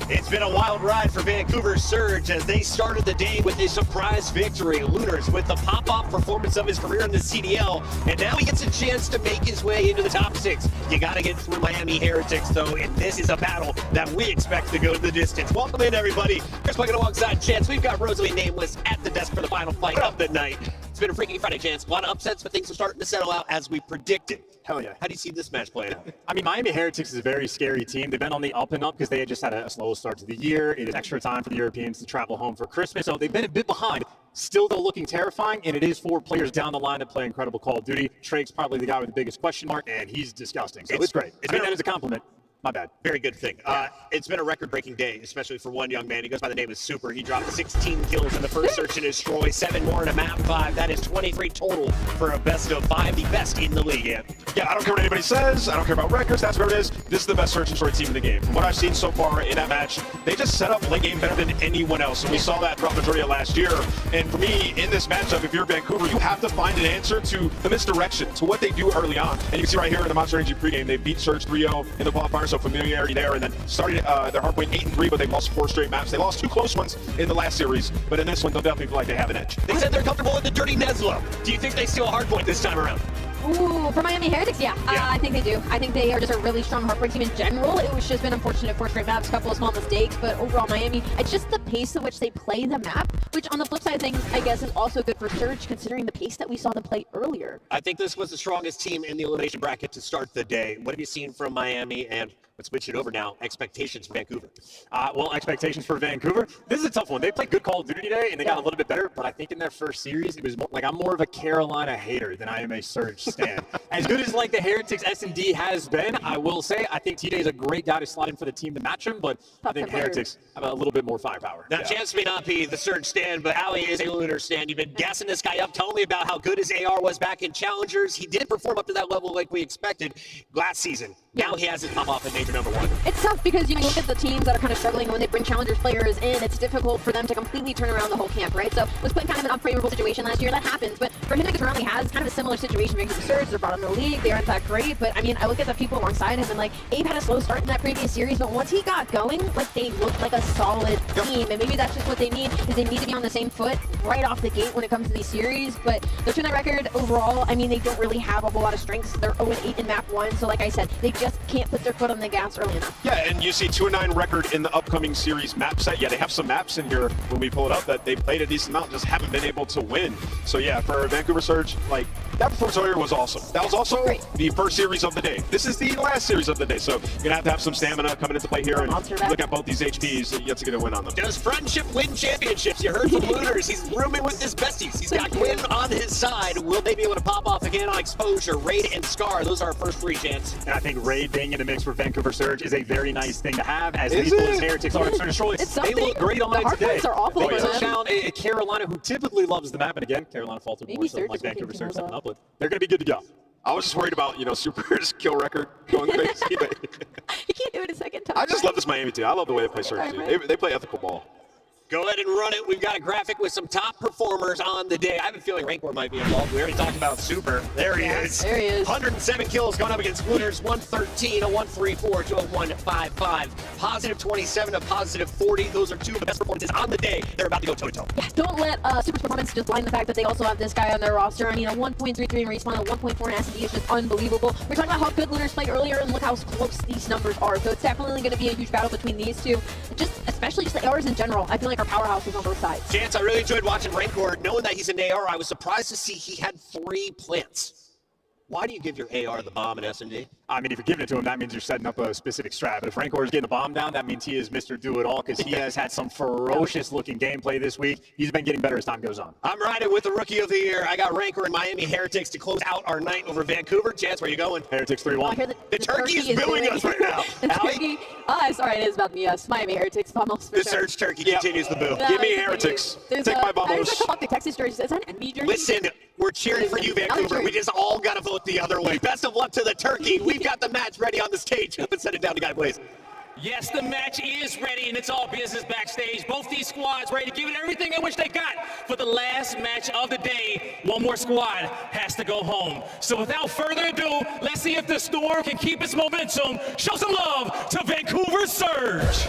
It's been a wild ride for Vancouver Surge as they started the day with a surprise victory. Lunars with the pop-off performance of his career in the CDL, and now he gets a chance to make his way into the top 6. You gotta get through Miami Heretics though, and this is a battle that we expect to go the distance. Welcome in everybody. Chris playing alongside Chance. We've got Rosalie Nameless at the desk for the final fight of the night. It's been a freaky Friday, Chance. A lot of upsets, but things are starting to settle out as we predicted. Hell yeah. How do you see this match playing out? I mean, Miami Heretics is a very scary team. They've been on the up and up because they had just had a slow start to the year. It is extra time for the Europeans to travel home for Christmas, so they've been a bit behind. Still, though, looking terrifying, and it is 4 players down the line that play incredible Call of Duty. Trake's probably the guy with the biggest question mark, and he's disgusting. So it's great. I mean that as a compliment. My bad. Very good thing. It's been a record-breaking day, especially for one young man. He goes by the name of Super. He dropped 16 kills in the first Search and Destroy, 7 more in a map 5. That is 23 total for a best of 5, the best in the league. Yeah, I don't care what anybody says. I don't care about records. That's where it is. This is the best Search and Destroy team in the game. From what I've seen so far in that match, they just set up late game better than anyone else. And we saw that throughout the majority of last year. And for me, in this matchup, if you're Vancouver, you have to find an answer to the misdirection, to what they do early on. And you can see right here in the Monster Energy pregame, they beat Surge 3-0 in the qualifier, so familiarity there. And then started their hardpoint 8-3, but they lost 4 straight maps. They lost 2 close ones in the last series, but in this one, they'll definitely feel like they have an edge. They said they're comfortable with the dirty Neslo. Do you think they steal a hardpoint this time around? Ooh, for Miami Heretics, yeah. I think they do. I think they are just a really strong Heartbreak team in general. It was just been unfortunate for straight maps, a couple of small mistakes, but overall Miami, it's just the pace at which they play the map, which on the flip side of things, I guess is also good for Surge considering the pace that we saw them play earlier. I think this was the strongest team in the elimination bracket to start the day. What have you seen from Miami? And let's switch it over now. Expectations for Vancouver. Well, expectations for Vancouver. This is a tough one. They played good Call of Duty today, and they got a little bit better. But I think in their first series, it was more, like I'm more of a Carolina hater than I am a Surge stan. As good as like the Heretics S&D has been, I will say I think TJ is a great guy to slot in for the team to match him. But I think Heretics have a little bit more firepower. Now, Chance may not be the Surge stand, but Ali is a Lunar stand. You've been gassing this guy up. Tell me about how good his AR was back in Challengers. He did perform up to that level like we expected last season. Now he has his pop off in major number 1. It's tough because you look at the teams that are kind of struggling when they bring Challengers players in, it's difficult for them to completely turn around the whole camp, right? So was put in kind of an unfavorable situation last year. That happens, but for him to turn around, he has kind of a similar situation because the Surge, they're bottom of the league, they aren't that great, but I mean, I look at the people alongside him and like, Abe had a slow start in that previous series, but once he got going, like they looked like a solid team, and maybe that's just what they need, is they need to be on the same foot right off the gate when it comes to these series, but their 2-9 record overall, I mean, they don't really have a whole lot of strengths. They're 0-8 in map 1, so like I said, they just can't put their foot on the gas early enough. Yeah, and you see 2-9 record in the upcoming series map set. Yeah, they have some maps in here when we pull it up that they played a decent amount, just haven't been able to win. So yeah, for Vancouver Surge, like that performance earlier was awesome. That was also the first series of the day. This is the last series of the day, so you're gonna have some stamina coming into play here and look at both these HPs. You have to get a win on them. Does friendship win championships? You heard from Lunars. He's rooming with his besties. He's got Quinn on his side. Will they be able to pop off again on Exposure? Raid and Scar, those are our first 3 chances. And I think Raid being in the mix for Vancouver Surge is a very nice thing to have, as lethal as Heretics are. They look great on night today. Are awful they took down a Carolina who typically loves the map, and again, Carolina faltered more so like Vancouver Surge stepping up, but they're going to be good to go. I was just worried about, Super's kill record going crazy. You can't do it a second time. I just love this Miami team. I love the way they play Surge. They play ethical ball. Go ahead and run it. We've got a graphic with some top performers on the day. I have a feeling Rancor might be involved. We already talked about Super. There he is. There he is. 107 kills going up against Lunars. 113, a 134 to a 155. Positive 27, a positive 40. Those are 2 of the best performances on the day. They're about to go toe-to-toe. Yeah, don't let Super's performance just blind the fact that they also have this guy on their roster. I mean, a 1.33 in respawn, a 1.4 in S&D is just unbelievable. We're talking about how good Lunars played earlier, and look how close these numbers are. So it's definitely going to be a huge battle between these two. Especially just the ARs in general. I feel like our powerhouses on both sides. Chance, I really enjoyed watching Rancor. Knowing that he's an AR, I was surprised to see he had 3 plants. Why do you give your AR the bomb in S&D? I mean, if you're giving it to him, that means you're setting up a specific strat. But if Rancor is getting the bomb down, that means he is Mr. Do-It-All, because he has had some ferocious-looking gameplay this week. He's been getting better as time goes on. I'm riding with the Rookie of the Year. I got Rancor and Miami Heretics to close out our night over Vancouver. Chance, where you going? Heretics 3-1. The turkey is booing us right now. Turkey. Sorry, it is about me. Yes, Miami Heretics. Vamos. The Surge Turkey continues the boo. Give me Heretics. Take my vamos. There's a couple of the Texas jerseys. Is that an envy jersey? Listen, we're cheering for you, Vancouver. We just all got to vote the other way. Best of luck to the Turkey. We've got the match ready on the stage. Up and send it down to Guy Blaze. Yes, the match is ready, and it's all business backstage. Both these squads ready to give it everything in which they got for the last match of the day. One more squad has to go home. So without further ado, let's see if the Storm can keep its momentum. Show some love to Vancouver Surge.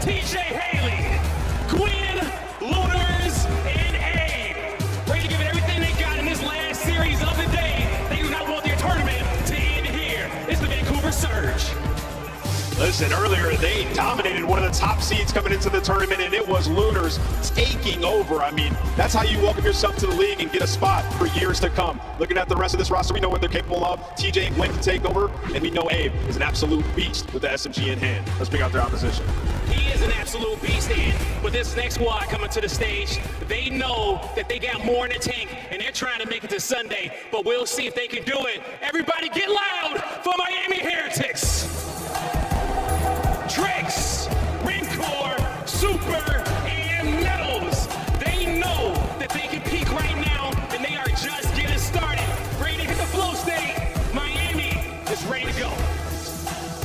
TJ Haley, Quinn, Lunars, and Abe. Ready to give it everything they got in this last series of the day. They do not want their tournament to end here. It's the Vancouver Surge. Listen, earlier they dominated one of the top seeds coming into the tournament, and it was Lunars taking over. I mean, that's how you welcome yourself to the league and get a spot for years to come. Looking at the rest of this roster, we know what they're capable of. TJ and Gwen can take over, and we know Abe is an absolute beast with the SMG in hand. Let's pick out their opposition. He is an absolute beast, and with this next squad coming to the stage, they know that they got more in the tank, and they're trying to make it to Sunday, but we'll see if they can do it. Everybody get loud for Miami Heretics. Tricks, Rancor, Super, and Metals. They know that they can peak right now, and they are just getting started. Ready to hit the flow state. Miami is ready to go.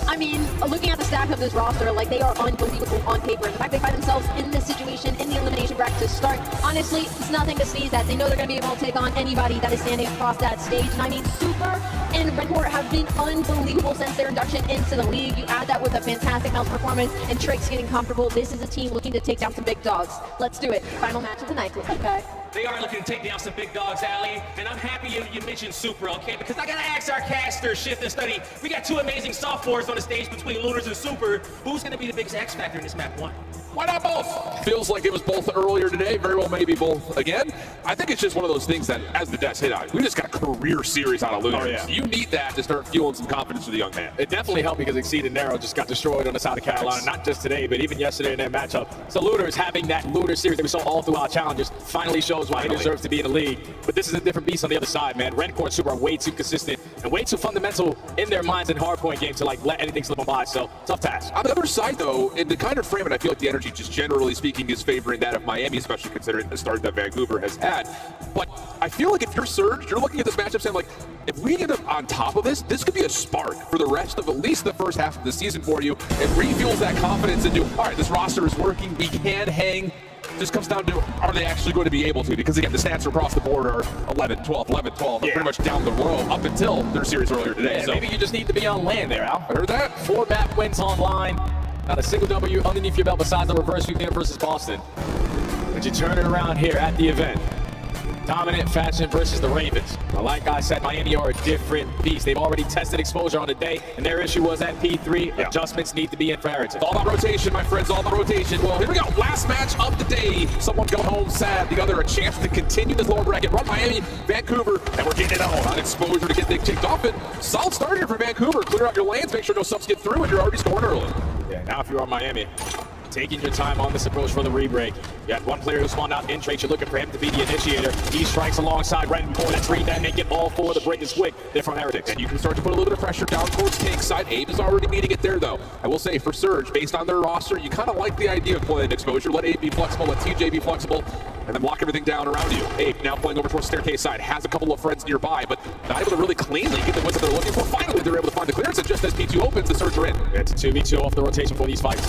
I mean, looking at the stack of this roster, like, they are unbelievable on paper. And the fact they find themselves in this situation, in the elimination bracket to start, honestly, it's nothing to sneeze at. They know they're going to be able to take on anybody that is standing across that stage. And I mean, Super and Rancor have been unbelievable since their induction into the league. You add that with a fantastic mouse performance and Tricks getting comfortable. This is a team looking to take down some big dogs. Let's do it. Final match of the night, okay? They are looking to take down some big dogs, Ali. And I'm happy you mentioned Super, okay? Because I gotta ask our casters, Shift and Study. We got two amazing sophomores on the stage between Lunars and Super. Who's gonna be the biggest X factor in this map 1? Why not both? Feels like it was both earlier today. Very well maybe both again. I think it's just one of those things that, as the Deaths hit on, we just got a career series out of Lunars. Oh, yeah. You need that to start fueling some confidence for the young man. It definitely helped because Exceed and Narrow just got destroyed on the side of Carolina, not just today, but even yesterday in that matchup. So Lunars having that Lunar series that we saw all through our challenges finally shows why he deserves to be in the league. But this is a different beast on the other side, man. Rencore and Super are way too consistent and way too fundamental in their minds in hardpoint games to like let anything slip them by. So tough task. On the other side, though, in the kind of frame, and I feel like the energy just generally speaking is favoring that of Miami, especially considering the start that Vancouver has had. But I feel like if you're Surge, you're looking at this matchup saying, like, if we get on top of this, this could be a spark for the rest of at least the first half of the season for you. It refuels that confidence into, all right, this roster is working, we can hang. Just comes down to, are they actually going to be able to? Because again, the stats across the board are 11, 12, 11, 12, pretty much down the row up until their series earlier today. Yeah, so maybe you just need to be on land there, Al. I heard that. 4 map wins online. Not a single W underneath your belt besides the reverse sweep there versus Boston. But you turn it around here at the event. Dominant fashion versus the Ravens. But like I said, Miami are a different beast. They've already tested exposure on the day, and their issue was at P3. Yeah. Adjustments need to be in Farrington. All about rotation, my friends, all about rotation. Well, here we go. Last match of the day. Someone going home sad. The other a chance to continue this lower bracket run. Miami, Vancouver, and we're getting it on exposure to get things kicked off. And solid start here for Vancouver. Clear out your lanes, make sure no subs get through, and you're already scoring early. Yeah, now if you're on Miami, taking your time on this approach for the re-break. You have one player who spawned out in trade. You're looking for him to be the initiator. He strikes alongside Rencore. That's read that, make it all 4. The break is quick. They're from Heretics. And you can start to put a little bit of pressure down towards Tank side. Abe is already meeting it there, though. I will say, for Surge, based on their roster, you kind of like the idea of playing exposure. Let Abe be flexible, let TJ be flexible, and then block everything down around you. Abe now playing over towards Staircase side, has a couple of friends nearby, but not able to really cleanly get the wins that they're looking for. Finally, they're able to find the clearance, and just as P2 opens, the Surge are in. It's a 2v2 off the rotation for these fights.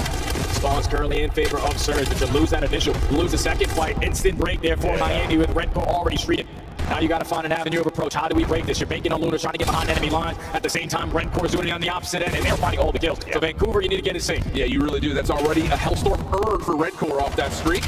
Spawn's currently in favor of Surge, but you lose that initial, lose the second fight. Instant break there for Miami with Rencore already streeted. Now you got to find an avenue of approach. How do we break this? You're banking on Lunars trying to get behind enemy lines. At the same time, Rencore's doing it on the opposite end, and they're finding all the kills. So Vancouver, you need to get in sync. Yeah, you really do. That's already a Hellstorm earned for Rencore off that streak.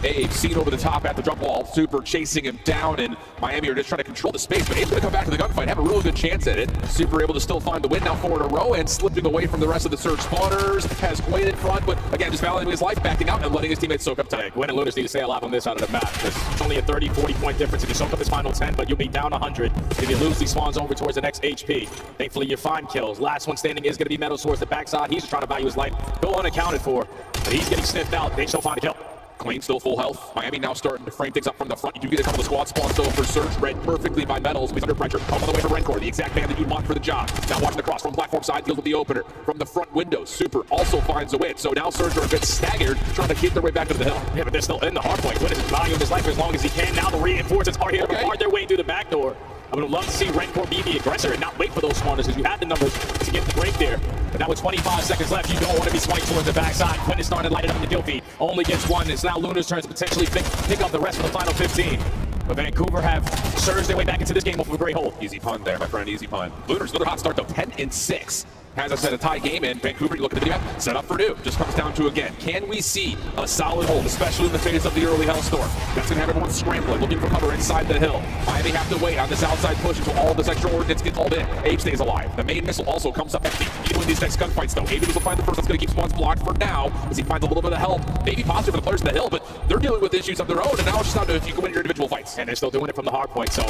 Abe seen over the top at the jump wall. Super chasing him down, and Miami are just trying to control the space. But Abe's going to come back to the gunfight, have a really good chance at it. Super able to still find the win now 4 in a row, and slipping away from the rest of the Surge spawners. Has Gwen in front, but again, just validating his life, backing out and letting his teammates soak up time. Gwen and Lunars need to stay alive on this side of the map. There's only a 30-40 point difference if you soak up this final 10, but you'll be down 100 if you lose these spawns over towards the next HP. Thankfully, you find kills. Last one standing is going to be Metal Source, the backside. He's just trying to value his life. Go unaccounted for, but he's getting sniffed out. They still find a kill. Clean, still full health. Miami now starting to frame things up from the front. You do get a couple of squad spawns though for Surge. Read perfectly by Metals. He's under pressure. All the way for Rencore, the exact man that you'd want for the job. Now watching the cross from platform side, deals with the opener. From the front window, Super also finds a win. So now Surge are a bit staggered, trying to keep their way back into the hill. Yeah, but they're still in the hard point. Gwen is valuing his life as long as he can. Now the reinforcements are here to guard their way through the back door. I would love to see Rencore be the aggressor and not wait for those spawners because you had the numbers to get the break there. But now with 25 seconds left, you don't want to be swiped towards the backside. Quinn is starting to light it up in the kill feed. Only gets one. It's now Lunar's turn to potentially pick up the rest of the final 15. But Vancouver have surged their way back into this game off of a great hold. Easy pun there, my friend, easy pun. Lunar's another hot start though, 10-6. As I said, a tie game in. Vancouver, you look at the map, set up for new. Just comes down to, again, can we see a solid hold, especially in the face of the early Hellstorm? That's going to have everyone scrambling, looking for cover inside the hill. Miami have to wait on this outside push until all this extra ordnance gets hauled in. Abe stays alive. The main missile also comes up empty. Even in these next gunfights, though, Abe will find the first that's going to keep spawns blocked for now, as he finds a little bit of help. Maybe positive for the players in the hill, but they're dealing with issues of their own, and now it's just not if you can win your individual fights. And they're still doing it from the hard point, so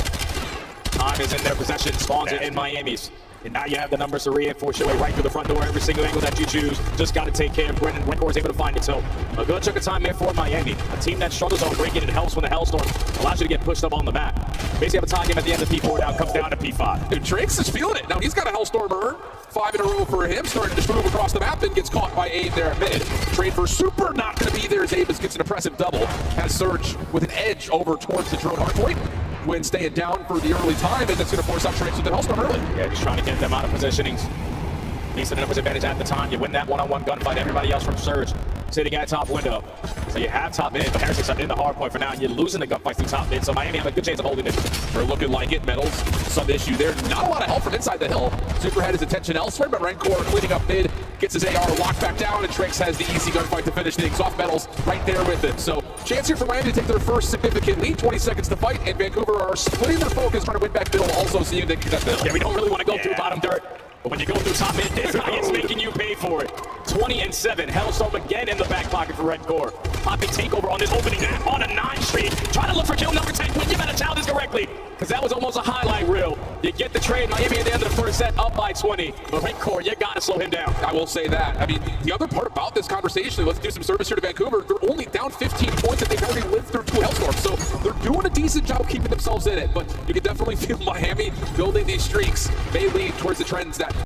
time is in their possession. Spawns are in Miami's. And now you have the numbers to reinforce your way right through the front door. Every single angle that you choose, just got to take care of Gwen, and Rencore is able to find it. So a good chunk of time there for Miami. A team that struggles on breaking, it helps when the Hellstorm allows you to get pushed up on the map. Basically have a tie game at the end of P4, now comes down to P5. Dude, Drakes is feeling it. Now he's got a Hellstorm earn. 5 in a row for him, starting to just move across the map and gets caught by Abe there at mid. Trade for Super, not going to be there as Abe gets an impressive double. Has Surge with an edge over towards the drone hardpoint. Gwen staying down for the early time, and that's going to force out trades with the Hellstorm early. Yeah, just trying to get them out of positionings. Decent numbers advantage at the time. You win that one-on-one gunfight. Everybody else from Surge sitting at top window. So you have top mid, but Heretics are in the hard point for now. You're losing the gunfight through top mid, so Miami have a good chance of holding it. They're looking like it. Metals, some issue there. Not a lot of help from inside the hill. Super had his attention elsewhere, but Rencore cleaning up mid gets his AR locked back down, and Trix has the easy gunfight to finish things off. Metals right there with him. So chance here for Miami to take their first significant lead. 20 seconds to fight, and Vancouver are splitting their focus, trying to win back middle. Also seeing they can get middle. Yeah, we don't really want to go through bottom dirt. But when you go through top mid, this guy is making you pay for it. 20-7. Hellstorm again in the back pocket for Red Core. Poppy takeover on this opening map on a 9 streak. Trying to look for kill number 10. Quinn, you better tell this correctly, because that was almost a highlight reel. You get the trade. Miami at the end of the first set up by 20. But Red Core, you got to slow him down. I will say that. I mean, the other part about this conversation, let's do some service here to Vancouver. They're only down 15 points, and they've already lived through 2 Hellstorms. So they're doing a decent job keeping themselves in it. But you can definitely feel Miami building these streaks. They lead towards the trends that